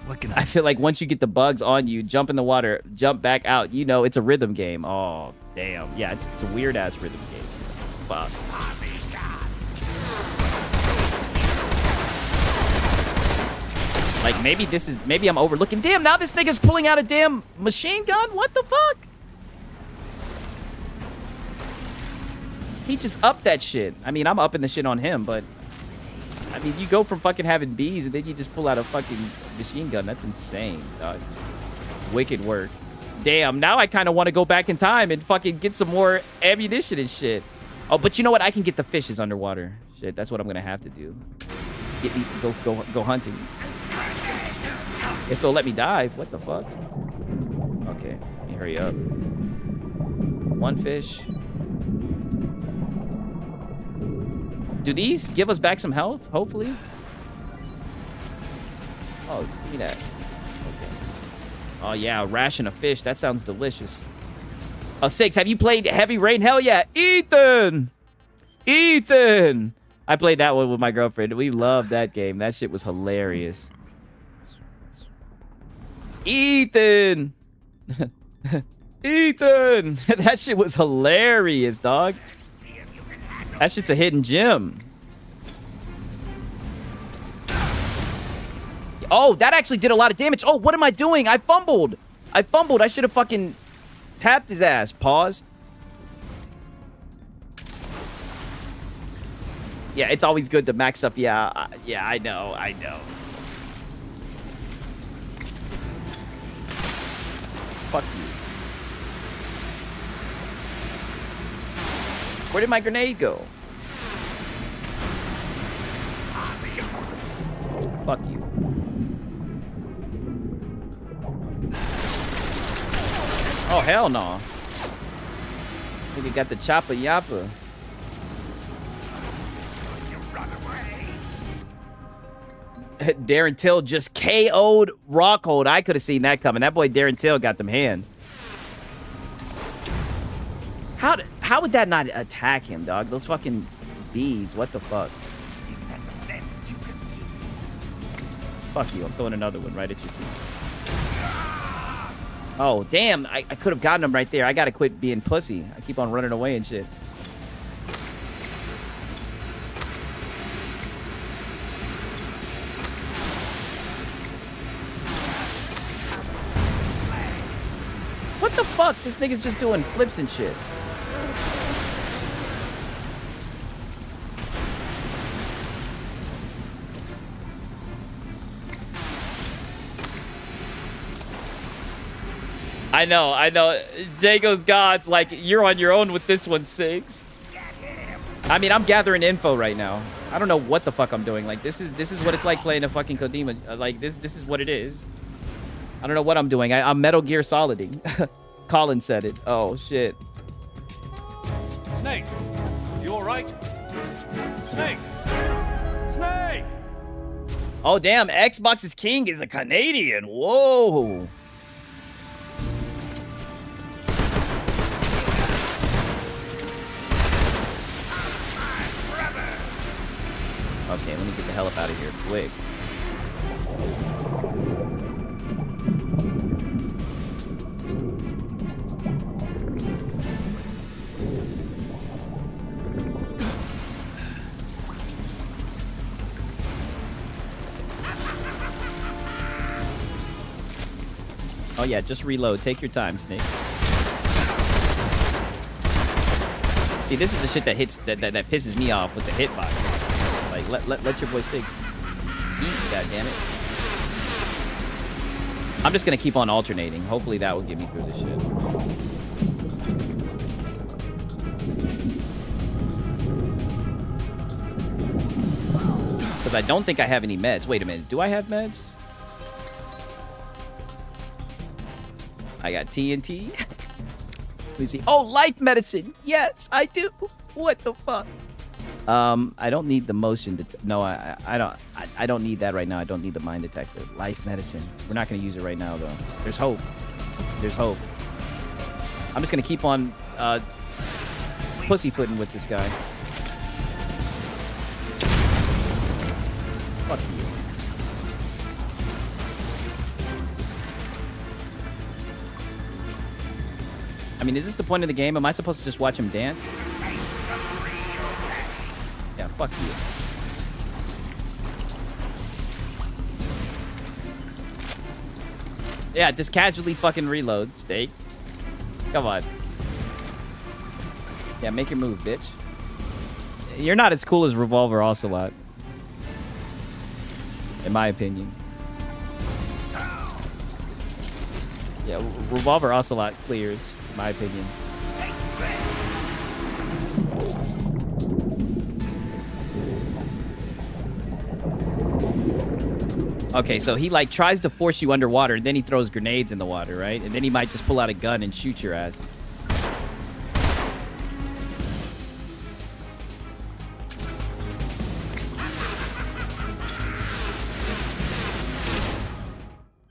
Speaker 10: What can
Speaker 1: I feel like once you get the bugs on you, jump in the water, jump back out, you know it's a rhythm game. Oh, damn. Yeah, it's a weird-ass rhythm game. Fuck. Like, maybe I'm overlooking. Damn, now this nigga's pulling out a damn machine gun? What the fuck? He just upped that shit. I mean, I'm upping the shit on him, but... I mean, you go from fucking having bees and then you just pull out a fucking machine gun. That's insane, dog. Wicked work. Damn, now I kind of want to go back in time and fucking get some more ammunition and shit. Oh, but you know what? I can get the fishes underwater. Shit, that's what I'm going to have to do. Go hunting. If they'll let me dive. What the fuck? Okay, let me hurry up. 1 fish. Do these give us back some health? Hopefully. Oh, give me that. Okay. Oh, yeah, a ration of fish. That sounds delicious. Oh, 6, have you played Heavy Rain? Hell yeah. Ethan! Ethan! I played that one with my girlfriend. We loved that game. That shit was hilarious. Ethan! Ethan! That shit was hilarious, dog. That shit's a hidden gem. Oh, that actually did a lot of damage. Oh, what am I doing? I fumbled. I should have fucking tapped his ass. Pause. Yeah, it's always good to max stuff. Yeah, I know. Fuck you. Where did my grenade go? Fuck you. Oh, hell no. This nigga got the chopper yapper. Darren Till just KO'd Rockhold. I could have seen that coming. That boy Darren Till got them hands. How would that not attack him, dog? Those fucking bees. What the fuck? Fuck you. I'm throwing another one right at your feet. Oh, damn. I could have gotten him right there. I gotta quit being pussy. I keep on running away and shit. What the fuck? This nigga's just doing flips and shit. I know. Jago's God's like, you're on your own with this one, Sigs. I mean, I'm gathering info right now. I don't know what the fuck I'm doing. Like, this is what it's like playing a fucking Kojima. Like, this is what it is. I don't know what I'm doing. I'm Metal Gear Soliding. Colin said it. Oh, shit.
Speaker 10: Snake, you all right? Snake! Snake!
Speaker 1: Oh, damn. Xbox's king is a Canadian. Whoa. Okay, let me get the hell up out of here quick. Oh yeah, just reload. Take your time, Snake. See, this is the shit that hits that pisses me off with the hitboxes. Like, let your boy Six eat, goddammit. I'm just gonna keep on alternating. Hopefully that will get me through this shit. Because I don't think I have any meds. Wait a minute. Do I have meds? I got TNT. Let me see. Oh, life medicine. Yes, I do. What the fuck? I don't need the motion. No, I don't need that right now. I don't need the mine detector. Life medicine. We're not gonna use it right now though. There's hope. There's hope. I'm just gonna keep on pussyfooting with this guy. Fuck you. I mean, is this the point of the game? Am I supposed to just watch him dance? Yeah, fuck you. Yeah, just casually fucking reload, Steak. Come on. Yeah, make your move, bitch. You're not as cool as Revolver Ocelot. In my opinion. Yeah, Revolver Ocelot clears, in my opinion. Okay, so he like tries to force you underwater, and then he throws grenades in the water, right? And then he might just pull out a gun and shoot your ass.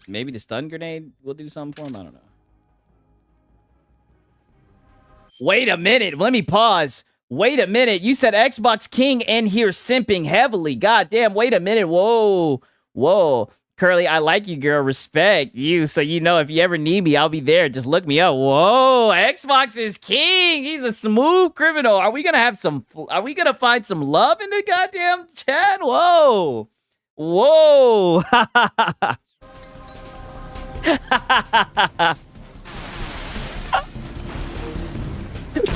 Speaker 1: Maybe the stun grenade will do something for him. I don't know. Wait a minute. Let me pause. Wait a minute. You said Xbox King in here simping heavily. God damn. Wait a minute. Whoa. Whoa. Curly, I like you, girl. Respect you. So you know if you ever need me, I'll be there. Just look me up. Whoa. Xbox is king. He's a smooth criminal. Are we going to find some love in the goddamn chat? Whoa. Whoa.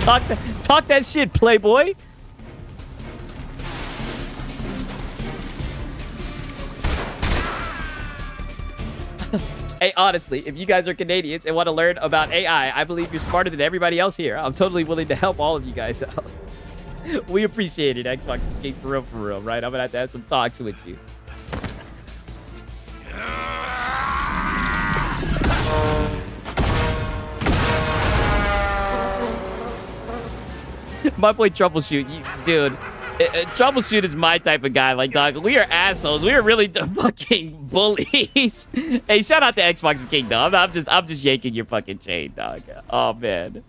Speaker 1: Talk that shit, Playboy. Hey, honestly, if you guys are Canadians and want to learn about AI, I believe you're smarter than everybody else here. I'm totally willing to help all of you guys out. We appreciate it, Xbox is king for real, right? I'm gonna have some talks with you. My boy Troubleshoot, dude. Troubleshoot is my type of guy. Like, dog, we are assholes. We are really fucking bullies. Hey, shout out to Xbox's King, though. I'm just yanking your fucking chain, dog. Oh man.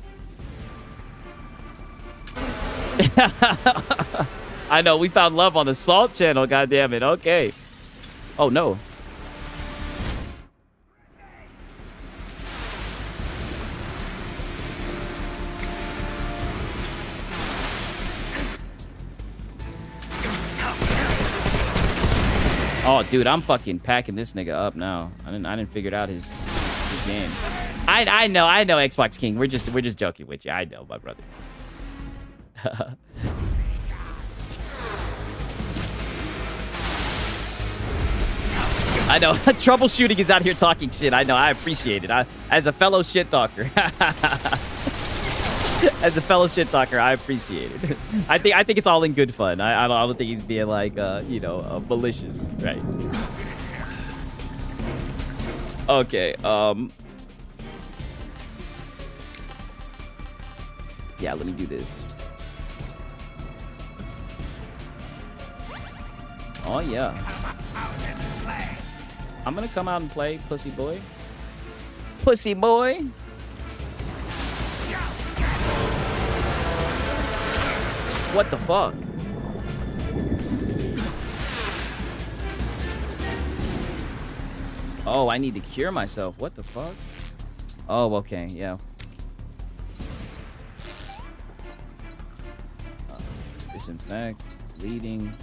Speaker 1: I know we found love on the Salt channel. God damn it. Okay. Oh no. Oh, dude, I'm fucking packing this nigga up now. I didn't figure out his game. I know, Xbox King. We're just joking with you. I know, my brother. I know. Troubleshooting is out here talking shit. I know. I appreciate it. As a fellow shit talker. As a fellow shit talker, I appreciate it. I think it's all in good fun. I don't think he's being like you know, malicious, right? Okay. Yeah, let me do this. Oh yeah. I'm gonna come out and play, pussy boy. Pussy boy. What the fuck? Oh, I need to cure myself. What the fuck? Oh, okay, yeah. Disinfect, bleeding.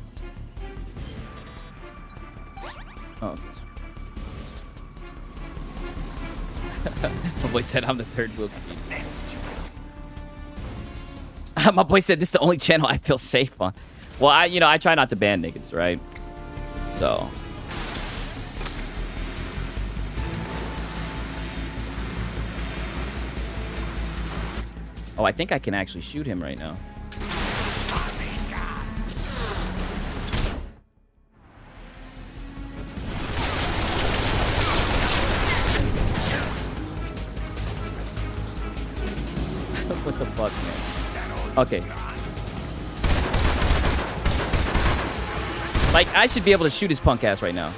Speaker 1: Oh, okay. My boy said I'm the third wheel. My boy said this is the only channel I feel safe on. Well, I try not to ban niggas, right? So. Oh, I think I can actually shoot him right now. What the fuck, man? Okay. Like, I should be able to shoot his punk ass right now.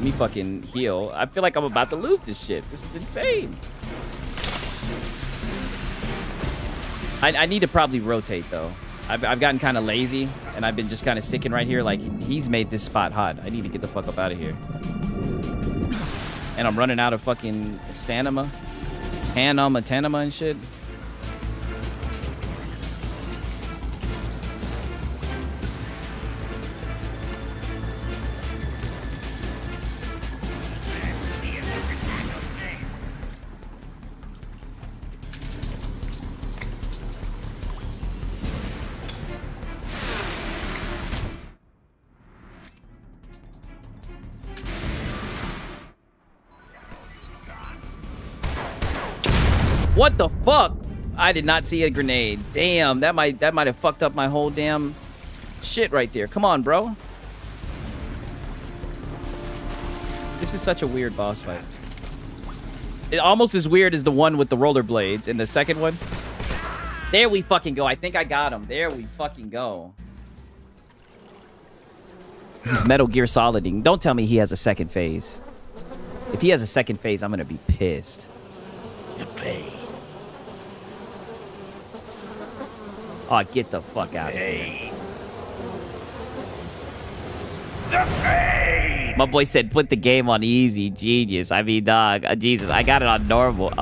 Speaker 1: Me fucking heal. I feel like I'm about to lose this shit. This is insane. I need to probably rotate, though. I've gotten kind of lazy, and I've been just kind of sticking right here. Like, he's made this spot hot. I need to get the fuck up out of here. And I'm running out of fucking stamina. Tanama and shit. What the fuck? I did not see a grenade. Damn, that might have fucked up my whole damn shit right there. Come on, bro. This is such a weird boss fight. It almost as weird as the one with the rollerblades in the second one. There we fucking go. I think I got him. There we fucking go. He's Metal Gear Soliding. Don't tell me he has a second phase. If he has a second phase, I'm gonna be pissed. The pain. Oh, get the fuck out of here. The pain. My boy said, put the game on easy. Genius. I mean, dog. Jesus, I got it on normal.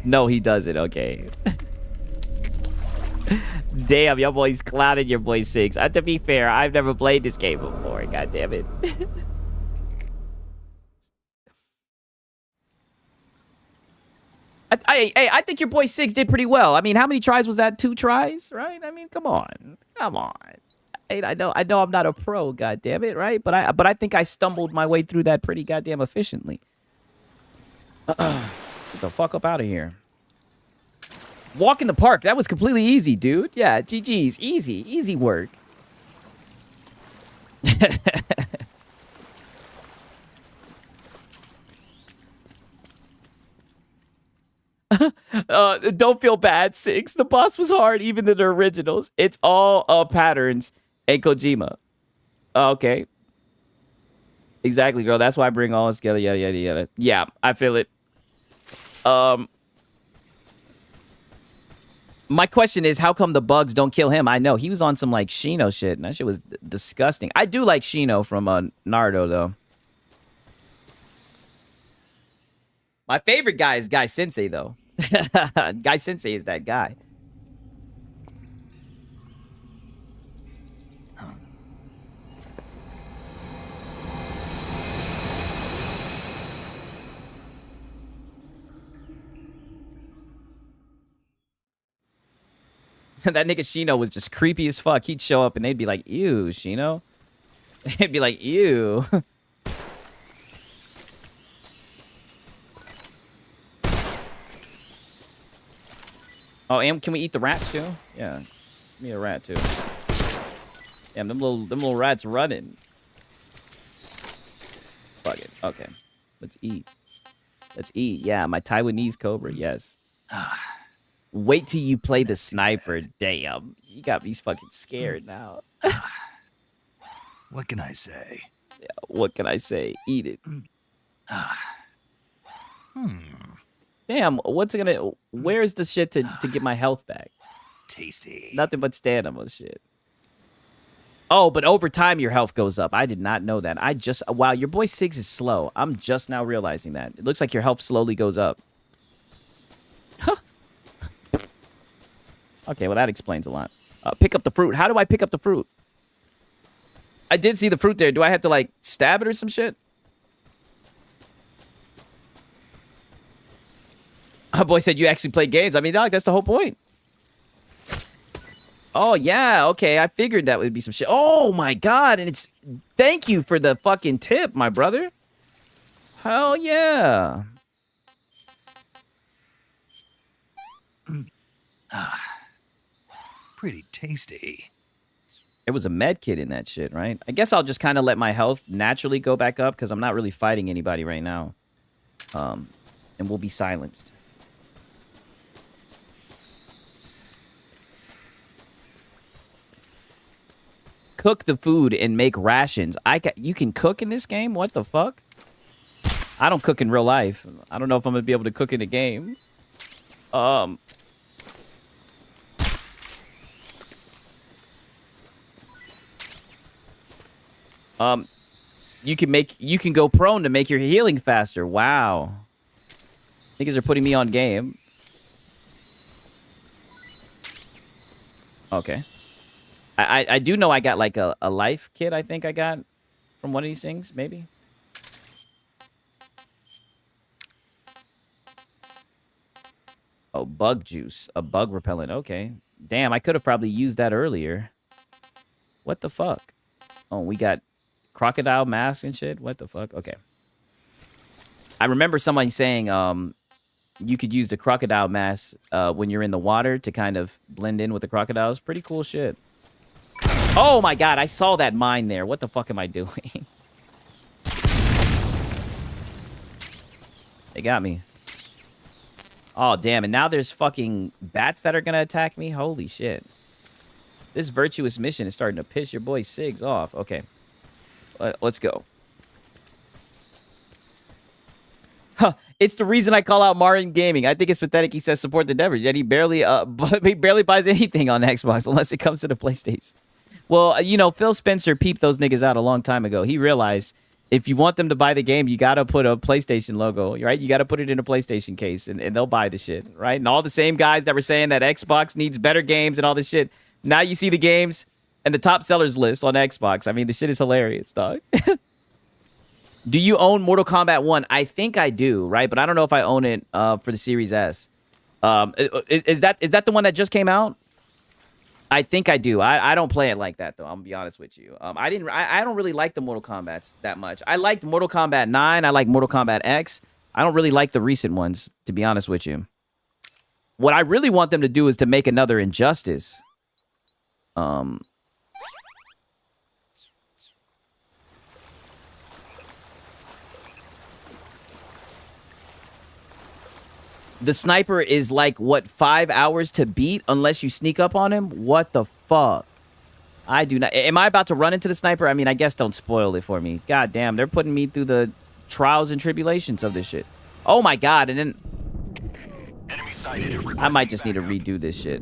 Speaker 1: No, he doesn't. Okay. Damn, your boy's clouded your boy 6. To be fair, I've never played this game before. God damn it. I think your boy 6 did pretty well. I mean, how many tries was that? 2 tries, right? I mean, come on. I know I'm not a pro, god damn it, right? But I think I stumbled my way through that pretty goddamn efficiently. Get the fuck up out of here. Walk in the park. That was completely easy, dude. Yeah, GG's. Easy work. Don't feel bad, 6. The boss was hard, even in the originals. It's all patterns and Kojima. Okay. Exactly, girl. That's why I bring all this together. Yada yada yada. Yeah, I feel it. My question is, how come the bugs don't kill him? I know he was on some like Shino shit, and that shit was disgusting. I do like Shino from Naruto, though. My favorite guy is Guy Sensei, though. Guy Sensei is that guy. That nigga Shino was just creepy as fuck. He'd show up and they'd be like, ew, Shino. They'd be like, ew. Oh, and can we eat the rats too? Yeah. Give me a rat too. Damn, them little rats running. Fuck it. Okay. Let's eat. Let's eat. Yeah, my Taiwanese cobra, yes. Wait till you play the sniper. Damn. You got me fucking scared now.
Speaker 11: What can I say?
Speaker 1: Yeah, what can I say? Eat it. Damn, where's the shit to get my health back?
Speaker 11: Tasty.
Speaker 1: Nothing but stamina shit. Oh, but over time your health goes up. I did not know that. Wow, your boy Siggs is slow. I'm just now realizing that. It looks like your health slowly goes up. Huh. Okay, well that explains a lot. Pick up the fruit. How do I pick up the fruit? I did see the fruit there. Do I have to like stab it or some shit? Oh, boy said you actually play games. I mean, dog, that's the whole point. Oh, yeah. Okay, I figured that would be some shit. Oh, my God. And it's... Thank you for the fucking tip, my brother. Hell yeah.
Speaker 10: Pretty tasty.
Speaker 1: There was a med kit in that shit, right? I guess I'll just kind of let my health naturally go back up because I'm not really fighting anybody right now. And we'll be silenced. Cook the food and make rations. You can cook in this game? What the fuck? I don't cook in real life. I don't know if I'm gonna be able to cook in a game. You can go prone to make your healing faster. Wow. Niggas are putting me on game. Okay. I do know I got like a life kit, I think I got from one of these things, maybe. Oh, bug juice. A bug repellent. Okay. Damn, I could have probably used that earlier. What the fuck? Oh, we got crocodile masks and shit. What the fuck? Okay. I remember someone saying you could use the crocodile mask when you're in the water to kind of blend in with the crocodiles. Pretty cool shit. Oh my God, I saw that mine there. What the fuck am I doing? They got me. Oh, damn. And now there's fucking bats that are going to attack me? Holy shit. This virtuous mission is starting to piss your boy Siggs off. Okay. Let's go. Huh. It's the reason I call out Marin Gaming. I think it's pathetic he says support the devers, yet he barely buys anything on Xbox unless it comes to the PlayStation. Well, you know, Phil Spencer peeped those niggas out a long time ago. He realized if you want them to buy the game, you got to put a PlayStation logo, right? You got to put it in a PlayStation case, and they'll buy the shit, right? And all the same guys that were saying that Xbox needs better games and all this shit, now you see the games and the top sellers list on Xbox. I mean, the shit is hilarious, dog. Do you own Mortal Kombat 1? I think I do, right? But I don't know if I own it for the Series S. Is that the one that just came out? I think I do. I don't play it like that, though. I'm gonna be honest with you. I don't really like the Mortal Kombats that much. I liked Mortal Kombat 9. I like Mortal Kombat X. I don't really like the recent ones, to be honest with you. What I really want them to do is to make another Injustice. The sniper is like, what, 5 hours to beat unless you sneak up on him? What the fuck? I do not... Am I about to run into the sniper? I mean, I guess don't spoil it for me. God damn, they're putting me through the trials and tribulations of this shit. Oh my God, and then... I might just need to redo this shit.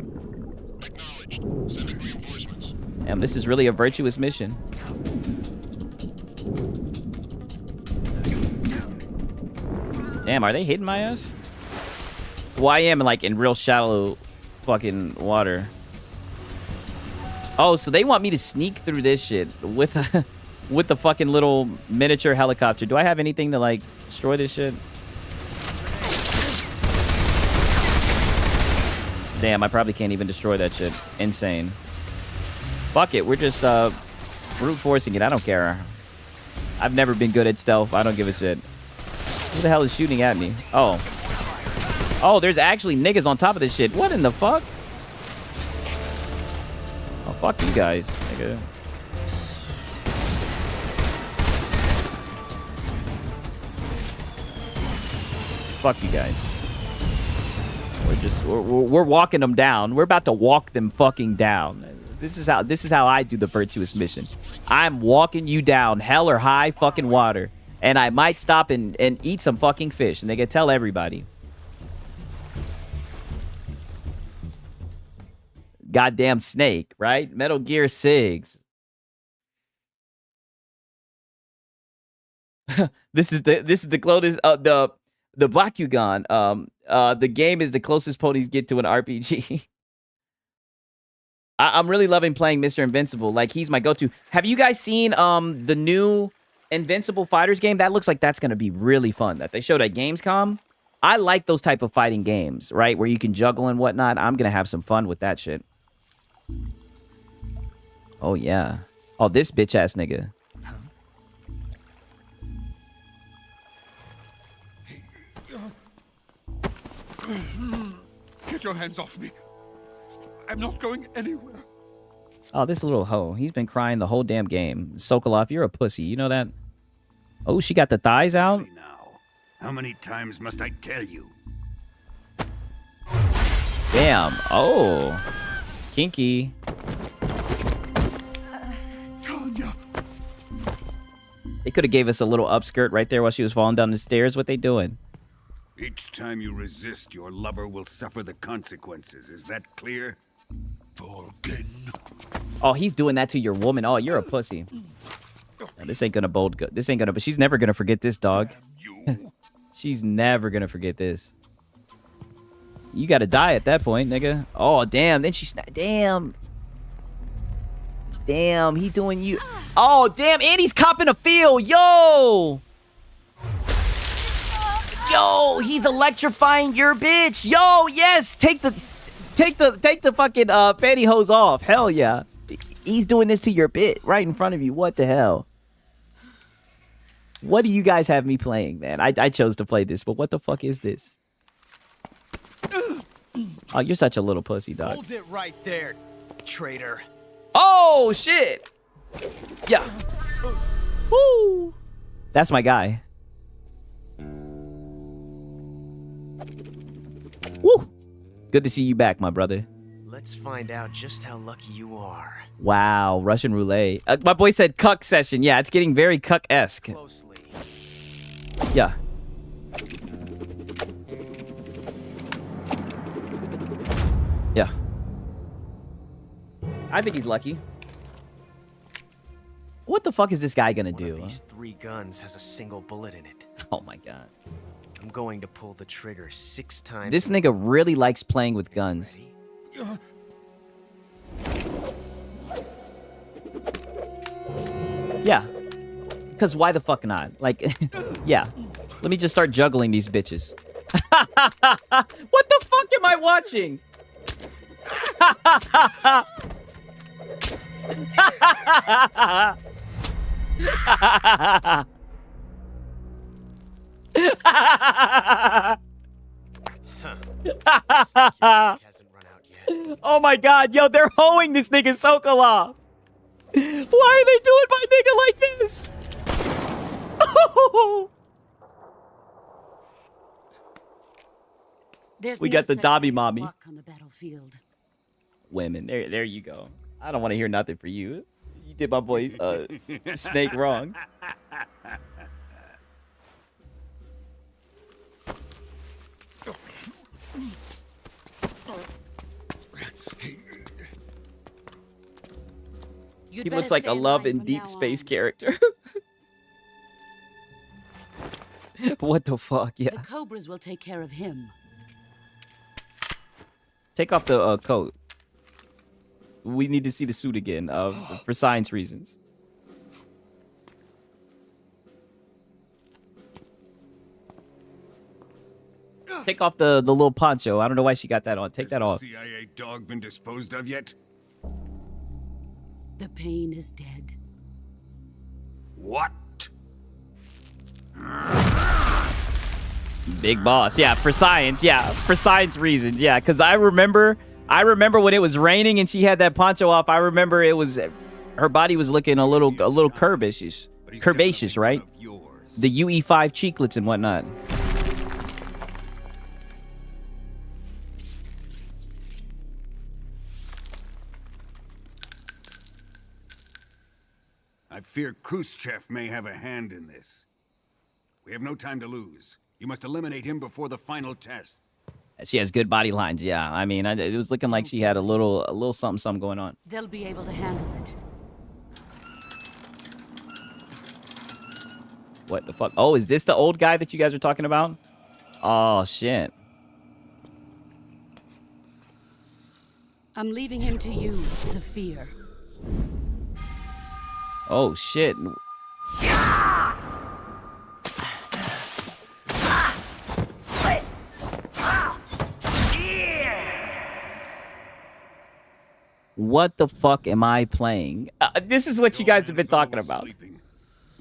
Speaker 1: Damn, this is really a virtuous mission. Damn, are they hitting my ass? Well, I am like in real shallow fucking water. Oh, so they want me to sneak through this shit with the fucking little miniature helicopter. Do I have anything to like destroy this shit? Damn, I probably can't even destroy that shit. Insane. Fuck it, we're just brute forcing it. I don't care. I've never been good at stealth. I don't give a shit. Who the hell is shooting at me? Oh. Oh, there's actually niggas on top of this shit. What in the fuck? Oh, fuck you guys, nigga. Fuck you guys. We're walking them down. We're about to walk them fucking down. This is how I do the virtuous mission. I'm walking you down hell or high fucking water. And I might stop and eat some fucking fish. And they can tell everybody. Goddamn Snake, right? Metal Gear Siggs. This is the closest the Bakugan. The game is the closest ponies get to an RPG. I'm really loving playing Mr. Invincible. Like, he's my go-to. Have you guys seen the new Invincible Fighters game? That looks like that's gonna be really fun. That they showed at Gamescom. I like those type of fighting games, right? Where you can juggle and whatnot. I'm gonna have some fun with that shit. Oh yeah. Oh, this bitch ass nigga.
Speaker 10: Get your hands off me. I'm not going anywhere.
Speaker 1: Oh, this little hoe. He's been crying the whole damn game. Sokolov, you're a pussy. You know that? Oh, she got the thighs out?
Speaker 10: Now, how many times must I tell you?
Speaker 1: Damn. Oh. Kinky.
Speaker 10: Tanya.
Speaker 1: They could have gave us a little upskirt right there while she was falling down the stairs. What they doing?
Speaker 10: Each time you resist, your lover will suffer the consequences. Is that clear? Vulcan.
Speaker 1: Oh, he's doing that to your woman. Oh, you're a pussy. No, this ain't gonna bode good. This ain't gonna, but she's never gonna forget this, dog. She's never gonna forget this. You gotta die at that point, nigga. Oh, damn. Then she's, damn. Damn, he doing you. Oh, damn, and he's copping a feel. Yo. Yo, he's electrifying your bitch. Yo, yes. Take the fucking pantyhose off. Hell yeah. He's doing this to your bit right in front of you. What the hell? What do you guys have me playing, man? I chose to play this, but what the fuck is this? Oh, you're such a little pussy, dog.
Speaker 11: Hold it right there, traitor.
Speaker 1: Oh, shit. Yeah. Woo. That's my guy. Woo. Good to see you back, my brother.
Speaker 11: Let's find out just how lucky you are.
Speaker 1: Wow, Russian roulette. My boy said cuck session. Yeah, it's getting very cuck-esque.
Speaker 11: Closely.
Speaker 1: Yeah. Yeah. I think he's lucky. What the fuck is this guy gonna do?
Speaker 11: One of these 3 guns has a single bullet in it.
Speaker 1: Oh my god.
Speaker 11: I'm going to pull the trigger 6 times.
Speaker 1: This nigga really likes playing with guns. Yeah. Because why the fuck not? Like, yeah. Let me just start juggling these bitches. What the fuck am I watching? Oh my god, yo, they're hoeing this nigga Sokolov. Why are they doing my nigga like this? We got the Dobby mommy.
Speaker 12: On the battlefield.
Speaker 1: Women, there you go. I don't want to hear nothing for you. You did my boy Snake wrong. He looks like a Love in Deep Space character. What the fuck? Yeah.
Speaker 12: The Cobras will take care of him.
Speaker 1: Take off the coat. We need to see the suit again for science reasons. Take off the little poncho. I don't know why she got that on. Take that off.
Speaker 10: CIA dog been disposed of yet?
Speaker 12: The pain is dead.
Speaker 10: What?
Speaker 1: Big boss. Yeah, for science. Yeah, for science reasons. Yeah, because I remember when it was raining and she had that poncho off. I remember her body was looking a little curvaceous, right? The UE5 cheeklets and whatnot.
Speaker 10: I fear Khrushchev may have a hand in this. We have no time to lose. You must eliminate him before the final test.
Speaker 1: She has good body lines. Yeah, I mean, it was looking like she had a little something going on.
Speaker 12: They'll be able to handle it.
Speaker 1: What the fuck? Oh, is this the old guy that you guys were talking about? Oh, shit.
Speaker 12: I'm leaving him to you, the fear.
Speaker 1: Oh, shit. What the fuck am I playing? This is what you guys have been talking about.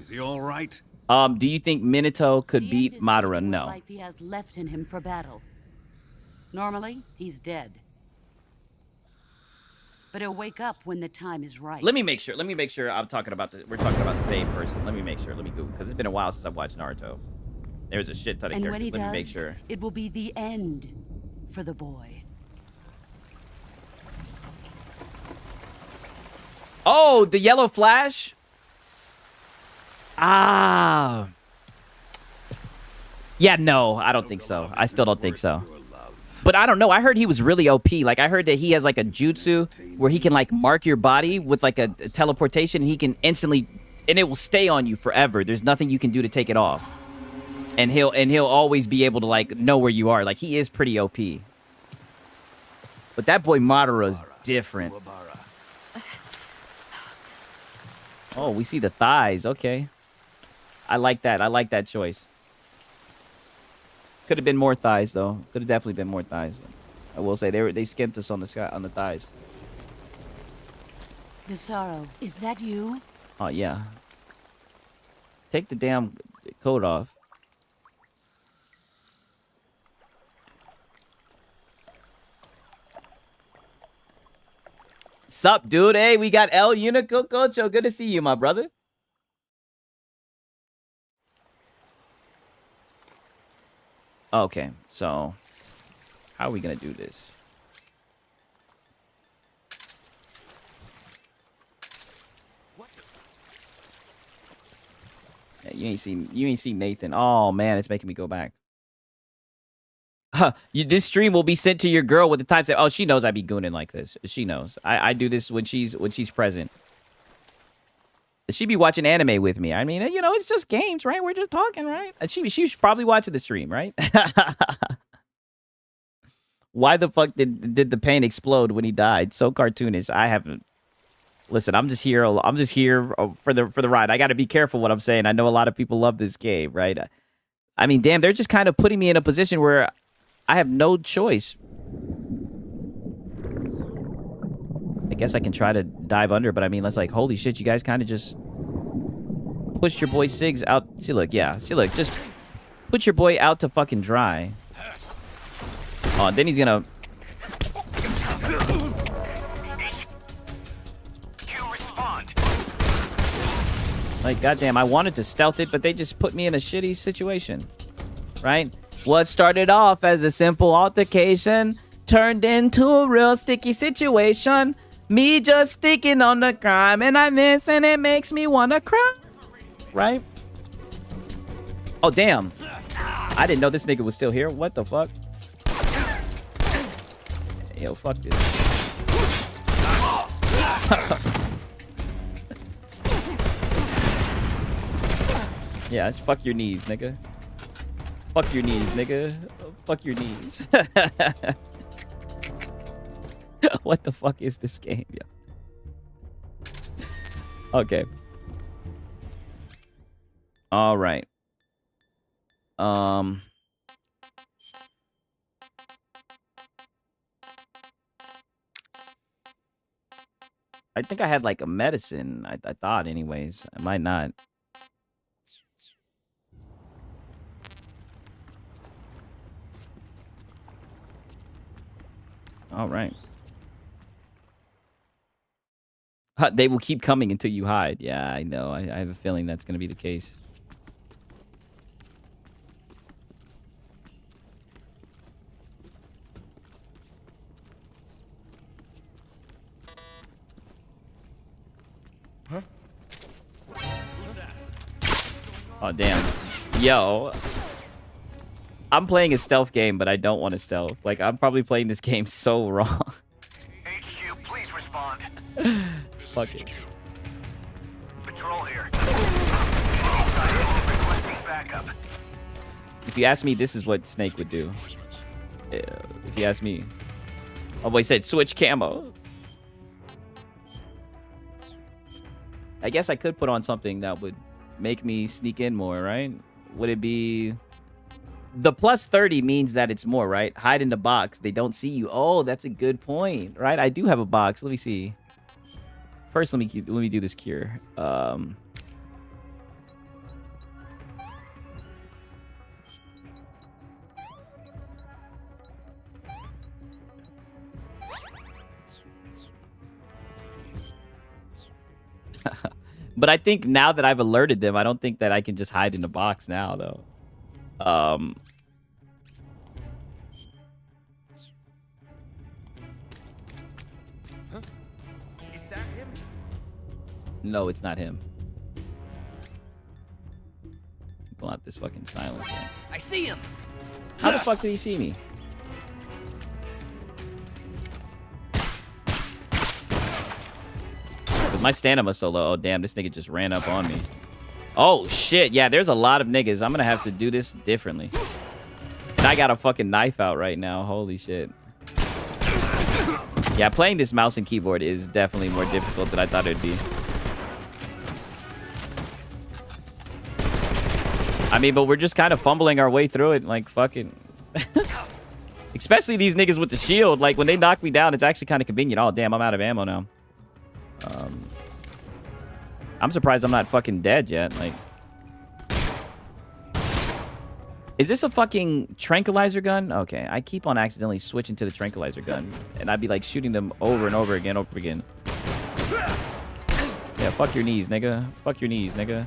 Speaker 10: Is he all right?
Speaker 1: Do you think Minato could beat Madara? No.
Speaker 12: Life he has left in him for battle. Normally, he's dead. But he'll wake up when the time is right.
Speaker 1: Let me make sure. I'm talking about we're talking about the same person. Let me make sure. Let me Google, because it's been a while since I've watched Naruto. There's a shit ton of
Speaker 12: And when he
Speaker 1: characters. Let me
Speaker 12: does,
Speaker 1: make sure.
Speaker 12: it will be the end for the boy.
Speaker 1: Oh, the yellow flash? Ah. Yeah, no, I don't think so. I still don't think so. But I don't know. I heard he was really OP. Like, I heard that he has, like, a jutsu where he can, like, mark your body with, like, a teleportation. And he can instantly... And it will stay on you forever. There's nothing you can do to take it off. And he'll always be able to, like, know where you are. Like, he is pretty OP. But that boy Madara's different. Oh, we see the thighs. Okay. I like that. I like that choice. Could have been more thighs, though. Could have definitely been more thighs. I will say they skimped us on the thighs.
Speaker 12: Desaro, is that you?
Speaker 1: Oh yeah. Take the damn coat off. Sup, dude? Hey, we got El Unico Cocho. Good to see you, my brother. Okay, so how are we gonna do this? Yeah, you ain't seen Nathan. Oh man, it's making me go back. Huh, this stream will be sent to your girl with the time say, oh, she knows I be gooning like this. She knows. I do this when she's present. She be watching anime with me. I mean, you know, it's just games, right? We're just talking, right? She's probably watching the stream, right? Why the fuck did the pain explode when he died? So cartoonish. I haven't. Listen, I'm just here for the ride. I got to be careful what I'm saying. I know a lot of people love this game, right? I mean, damn, they're just kind of putting me in a position where I have no choice. I guess I can try to dive under, but I mean, that's like, holy shit, you guys kind of just pushed your boy Siggs out. See, look, yeah. See, look, just put your boy out to fucking dry. Oh, then he's gonna... Like, goddamn, I wanted to stealth it, but they just put me in a shitty situation. Right? What started off as a simple altercation turned into a real sticky situation. Me just sticking on the crime and I miss and it makes me wanna cry. Right? Oh, damn. I didn't know this nigga was still here. What the fuck? Yo, fuck this. Yeah, just fuck your knees, nigga. Fuck your knees, nigga. Fuck your knees. What the fuck is this game, yo? Okay. All right. I think I had like a medicine. I thought, anyways. I might not. All right. They will keep coming until you hide. Yeah, I know. I have a feeling that's going to be the case.
Speaker 11: Huh?
Speaker 1: Oh, damn. Yo. I'm playing a stealth game, but I don't want to stealth. Like, I'm probably playing this game so wrong.
Speaker 13: HQ, please respond.
Speaker 1: Fuck it.
Speaker 13: Patrol here. Requesting backup.
Speaker 1: If you ask me, this is what Snake would do. If you ask me. Oh, boy, said switch camo. I guess I could put on something that would make me sneak in more, right? Would it be... The plus 30 means that it's more, right? Hide in the box. They don't see you. Oh, that's a good point, right? I do have a box. Let me see. First, let me do this cure. But I think now that I've alerted them, I don't think that I can just hide in the box now, though.
Speaker 6: Is that him?
Speaker 1: No, it's not him. Pull out this fucking silence.
Speaker 11: I see him.
Speaker 1: How the fuck did he see me? With my stamina so low. Oh, damn, this nigga just ran up on me. Oh, shit. Yeah, there's a lot of niggas. I'm gonna have to do this differently. And I got a fucking knife out right now. Holy shit. Yeah, playing this mouse and keyboard is definitely more difficult than I thought it'd be. I mean, but we're just kind of fumbling our way through it. Like, fucking... Especially these niggas with the shield. Like, when they knock me down, it's actually kind of convenient. Oh, damn, I'm out of ammo now. I'm surprised I'm not fucking dead yet. Like, is this a fucking tranquilizer gun? Okay, I keep on accidentally switching to the tranquilizer gun, and I'd be like shooting them over and over again, Yeah, fuck your knees, nigga. Fuck your knees, nigga.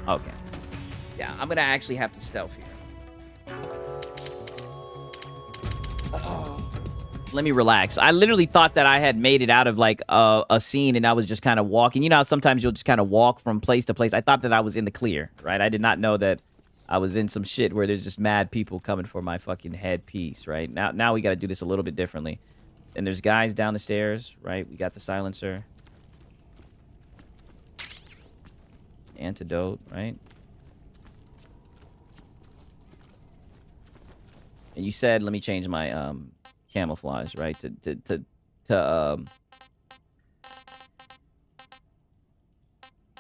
Speaker 1: Okay. Yeah, I'm gonna actually have to stealth here. Let me relax. I literally thought that I had made it out of like a scene and I was just kind of walking. You know how sometimes you'll just kind of walk from place to place? I thought that I was in the clear, right? I did not know that I was in some shit where there's just mad people coming for my fucking headpiece, right? Now we got to do this a little bit differently. And there's guys down the stairs, right? We got the silencer. Antidote, right? And you said, let me change my camouflage, right? To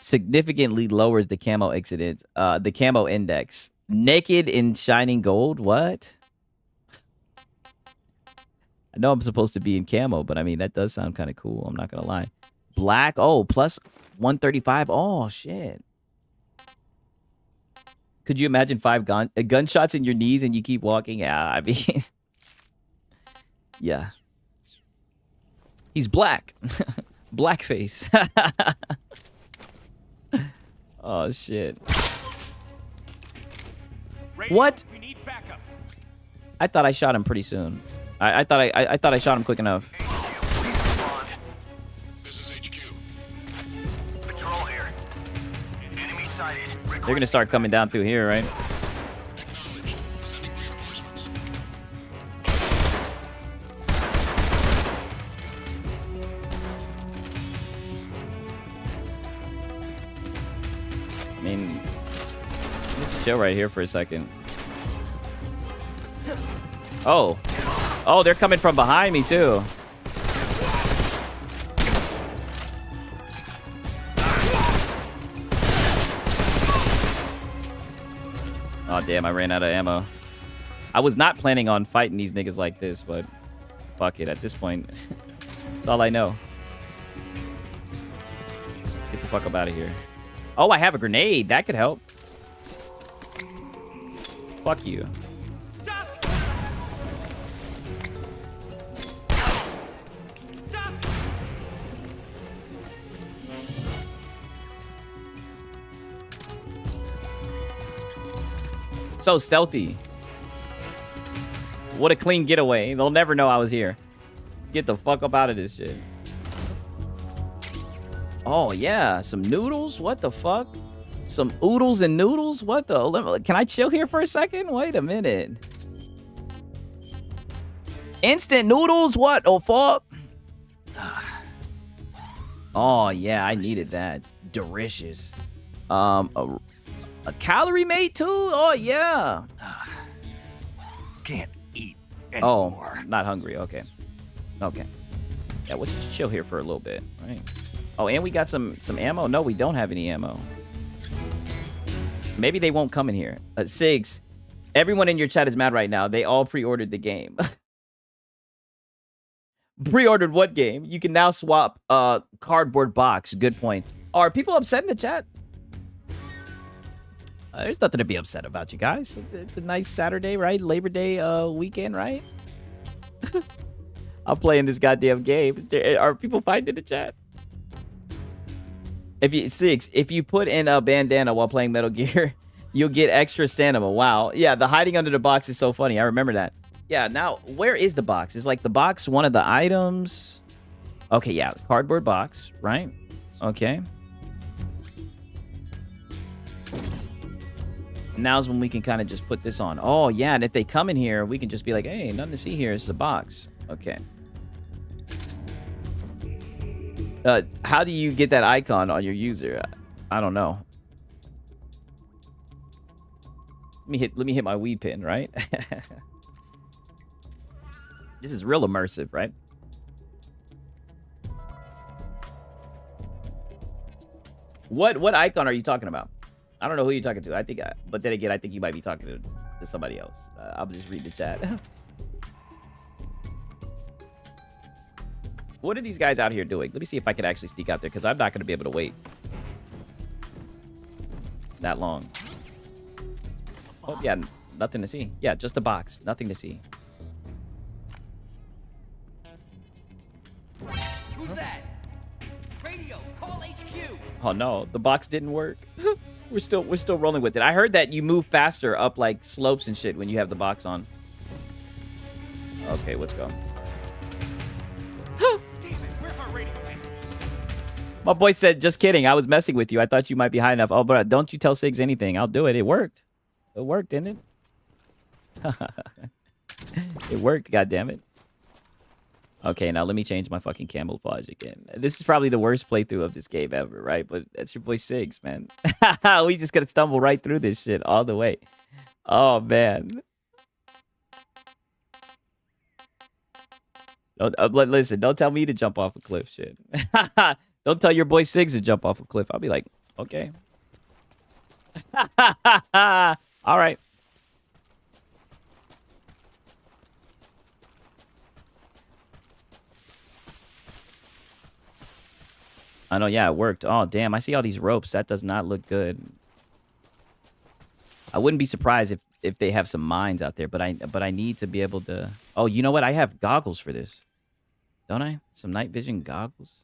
Speaker 1: significantly lowers the camo incident, the camo index. Naked in shining gold? What? I know I'm supposed to be in camo, but I mean, that does sound kind of cool. I'm not going to lie. Black. Oh, plus 135. Oh, shit. Could you imagine 5 gunshots in your knees and you keep walking? Yeah, I mean... yeah. He's black. Blackface. Oh, shit. What? I thought I shot him pretty soon. I thought I shot him quick enough.
Speaker 13: This is HQ. Patrol here. Enemy sighted.
Speaker 1: They're gonna start coming down through here, right? I mean, let's chill right here for a second. Oh. Oh, they're coming from behind me, too. Oh, damn, I ran out of ammo. I was not planning on fighting these niggas like this, but fuck it. At this point, that's all I know. Let's get the fuck up out of here. Oh, I have a grenade. That could help. Fuck you. So stealthy. What a clean getaway. They'll never know I was here. Let's get the fuck up out of this shit. Oh, yeah. Some noodles? What the fuck? Some oodles and noodles? What the... Can I chill here for a second? Wait a minute. Instant noodles? What the fuck? Oh yeah, I needed that. Delicious. A calorie mate too. Oh yeah.
Speaker 10: Can't eat
Speaker 1: Oh, not hungry. Okay. Okay. Yeah, let's just chill here for a little bit. Right. Oh, and we got some ammo. No, we don't have any ammo. Maybe they won't come in here. Sigs, everyone in your chat is mad right now. They all pre-ordered the game. Pre-ordered what game? You can now swap cardboard box. Good point. Oh, are people upset in the chat? There's nothing to be upset about, you guys. It's a nice Saturday, right? Labor Day weekend, right? I'm playing this goddamn game. Are people fighting in the chat? If you put in a bandana while playing Metal Gear, you'll get extra stamina. Wow. Yeah, the hiding under the box is so funny. I remember that. Yeah, now, where is the box? Is like the box one of the items? Okay, yeah, cardboard box, right? Okay. Now's when we can kind of just put this on. Oh, yeah, and if they come in here, we can just be like, hey, nothing to see here. It's a box. Okay. How do you get that icon on your user? I don't know. Let me hit my weed pin, right? This is real immersive, right? What icon are you talking about? I don't know who you're talking to. But then again, I think you might be talking to somebody else. I'll just read the chat. What are these guys out here doing? Let me see if I can actually sneak out there, because I'm not going to be able to wait that long. Oh, yeah, nothing to see. Yeah, just a box. Nothing to see.
Speaker 14: Who's that? Radio, call HQ.
Speaker 1: Oh, no. The box didn't work. We're still rolling with it. I heard that you move faster up, like, slopes and shit when you have the box on. Okay, let's go. My boy said, just kidding. I was messing with you. I thought you might be high enough. Oh, but don't you tell Sigs anything. I'll do it. It worked. It worked, didn't it? It worked, goddammit. Okay, now let me change my fucking camouflage again. This is probably the worst playthrough of this game ever, right? But that's your boy Sigs, man. We just gonna stumble right through this shit all the way. Oh, man. Listen, don't tell me to jump off a cliff, shit. Don't tell your boy Sigs to jump off a cliff. I'll be like, okay. All right. I know, yeah, it worked. Oh, damn, I see all these ropes. That does not look good. I wouldn't be surprised if they have some mines out there, but I need to be able to... Oh, you know what? I have goggles for this. Don't I? Some night vision goggles.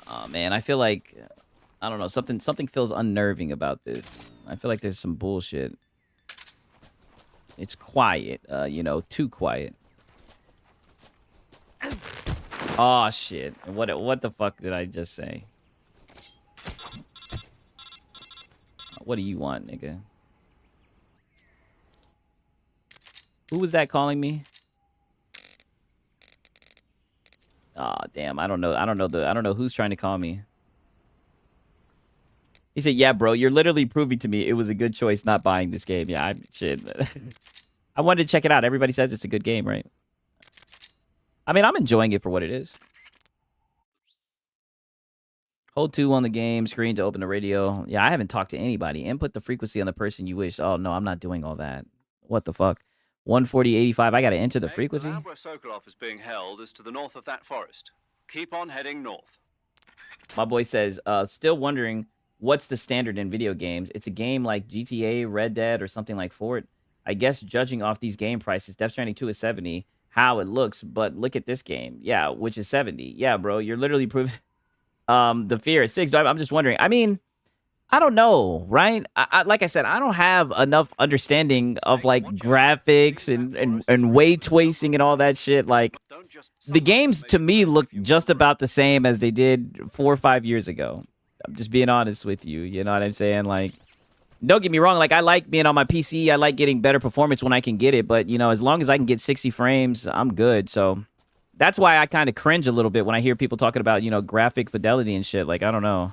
Speaker 1: Oh, man, I feel like... I don't know. Something feels unnerving about this. I feel like there's some bullshit. It's quiet. You know, too quiet. Oh, shit. What the fuck did I just say? What do you want, nigga? Who was that calling me? Oh, damn. I don't know who's trying to call me. He said, yeah, bro, you're literally proving to me it was a good choice not buying this game. Yeah, shit. I wanted to check it out. Everybody says it's a good game, right? I mean, I'm enjoying it for what it is. Hold 2 on the game screen to open the radio. Yeah, I haven't talked to anybody. Input the frequency on the person you wish. Oh, no, I'm not doing all that. What the fuck? 140.85. I got to enter the frequency?
Speaker 15: The lab where Sokolov is being held is to the north of that forest. Keep on heading north.
Speaker 1: My boy says, still wondering what's the standard in video games. It's a game like GTA, Red Dead, or something like Fort. I guess judging off these game prices, Death Stranding 2 is 70. How it looks, but look at this game. Yeah, which is 70. Yeah, bro, you're literally proving the fear is 6. I'm just wondering. I mean, I don't know, right? Like I said, I don't have enough understanding of like graphics and way tracing and all that shit. Like the games to me look just about the same as they did 4 or 5 years ago. I'm just being honest with you. You know what I'm saying? Like, don't get me wrong. Like, I like being on my PC. I like getting better performance when I can get it. But, you know, as long as I can get 60 frames, I'm good. So, That's why I kind of cringe a little bit when I hear people talking about, you know, graphic fidelity and shit. Like, I don't know.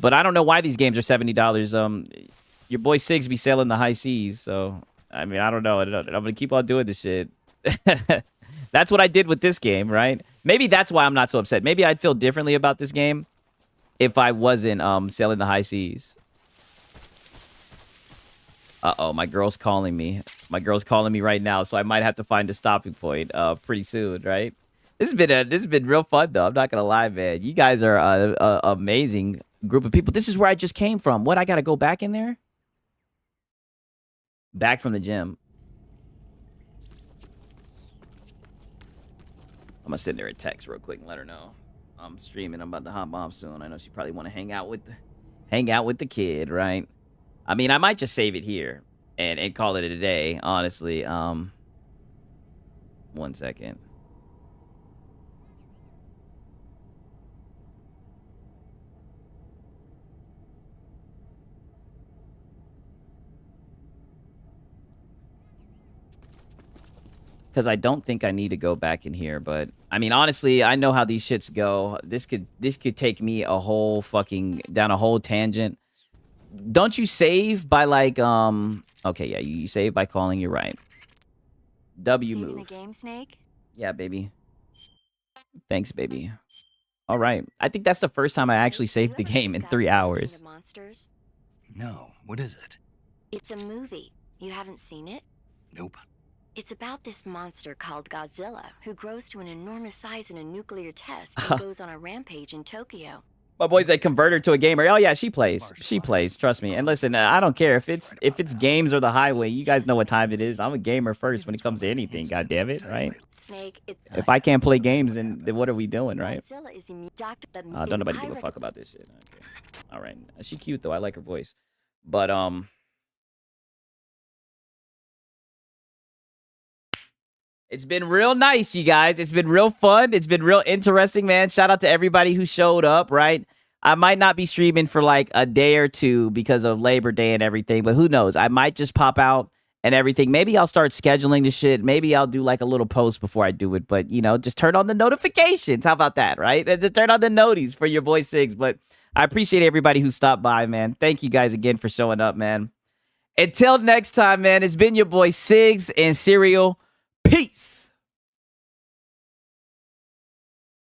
Speaker 1: But I don't know why these games are $70. Your boy Sigs be selling the high seas, so I mean, I don't know. I'm gonna keep on doing this shit. That's what I did with this game, right? Maybe that's why I'm not so upset. Maybe I'd feel differently about this game if I wasn't selling the high seas. Uh-oh, my girl's calling me. My girl's calling me right now, so I might have to find a stopping point pretty soon, right? This has been real fun though. I'm not gonna lie, man. You guys are an amazing group of people. This is where I just came from. What, I gotta go back in there? Back from the gym. I'm gonna sit there and text real quick and let her know I'm streaming. I'm about to hop off soon. I know she probably want to hang out with the kid, right? I mean, I might just save it here and call it a day, honestly. 1 second. Because I don't think I need to go back in here, but I mean, honestly, I know how these shits go. This could take me a whole fucking down a whole tangent. Don't you save by like okay, yeah, you save by calling. You're right. W move.
Speaker 16: The game, Snake?
Speaker 1: Yeah, baby. Thanks, baby. All right. I think that's the first time I actually saved the game in 3 hours.
Speaker 16: Monsters?
Speaker 17: No. What is it?
Speaker 16: It's a movie. You haven't seen it?
Speaker 17: Nope.
Speaker 16: It's about this monster called Godzilla, who grows to an enormous size in a nuclear test and goes on a rampage in Tokyo.
Speaker 1: My boy's a converter to a gamer. Oh yeah, she plays. She plays. Trust me. And listen, I don't care if it's games or the highway. You guys know what time it is. I'm a gamer first when it comes to anything. God damn it, right?
Speaker 16: Snake,
Speaker 1: if I can't play games, then what are we doing, right?
Speaker 16: Godzilla is
Speaker 1: Don't nobody give a fuck about this shit. Okay. All right. She cute though. I like her voice. But it's been real nice, you guys. It's been real fun. It's been real interesting, man. Shout out to everybody who showed up, right? I might not be streaming for like a day or two because of Labor Day and everything, but who knows? I might just pop out and everything. Maybe I'll start scheduling the shit. Maybe I'll do like a little post before I do it, but you know, just turn on the notifications. How about that, right? Just turn on the noties for your boy Sigs. But I appreciate everybody who stopped by, man. Thank you guys again for showing up, man. Until next time, man, it's been your boy Sigs and Serial. Peace.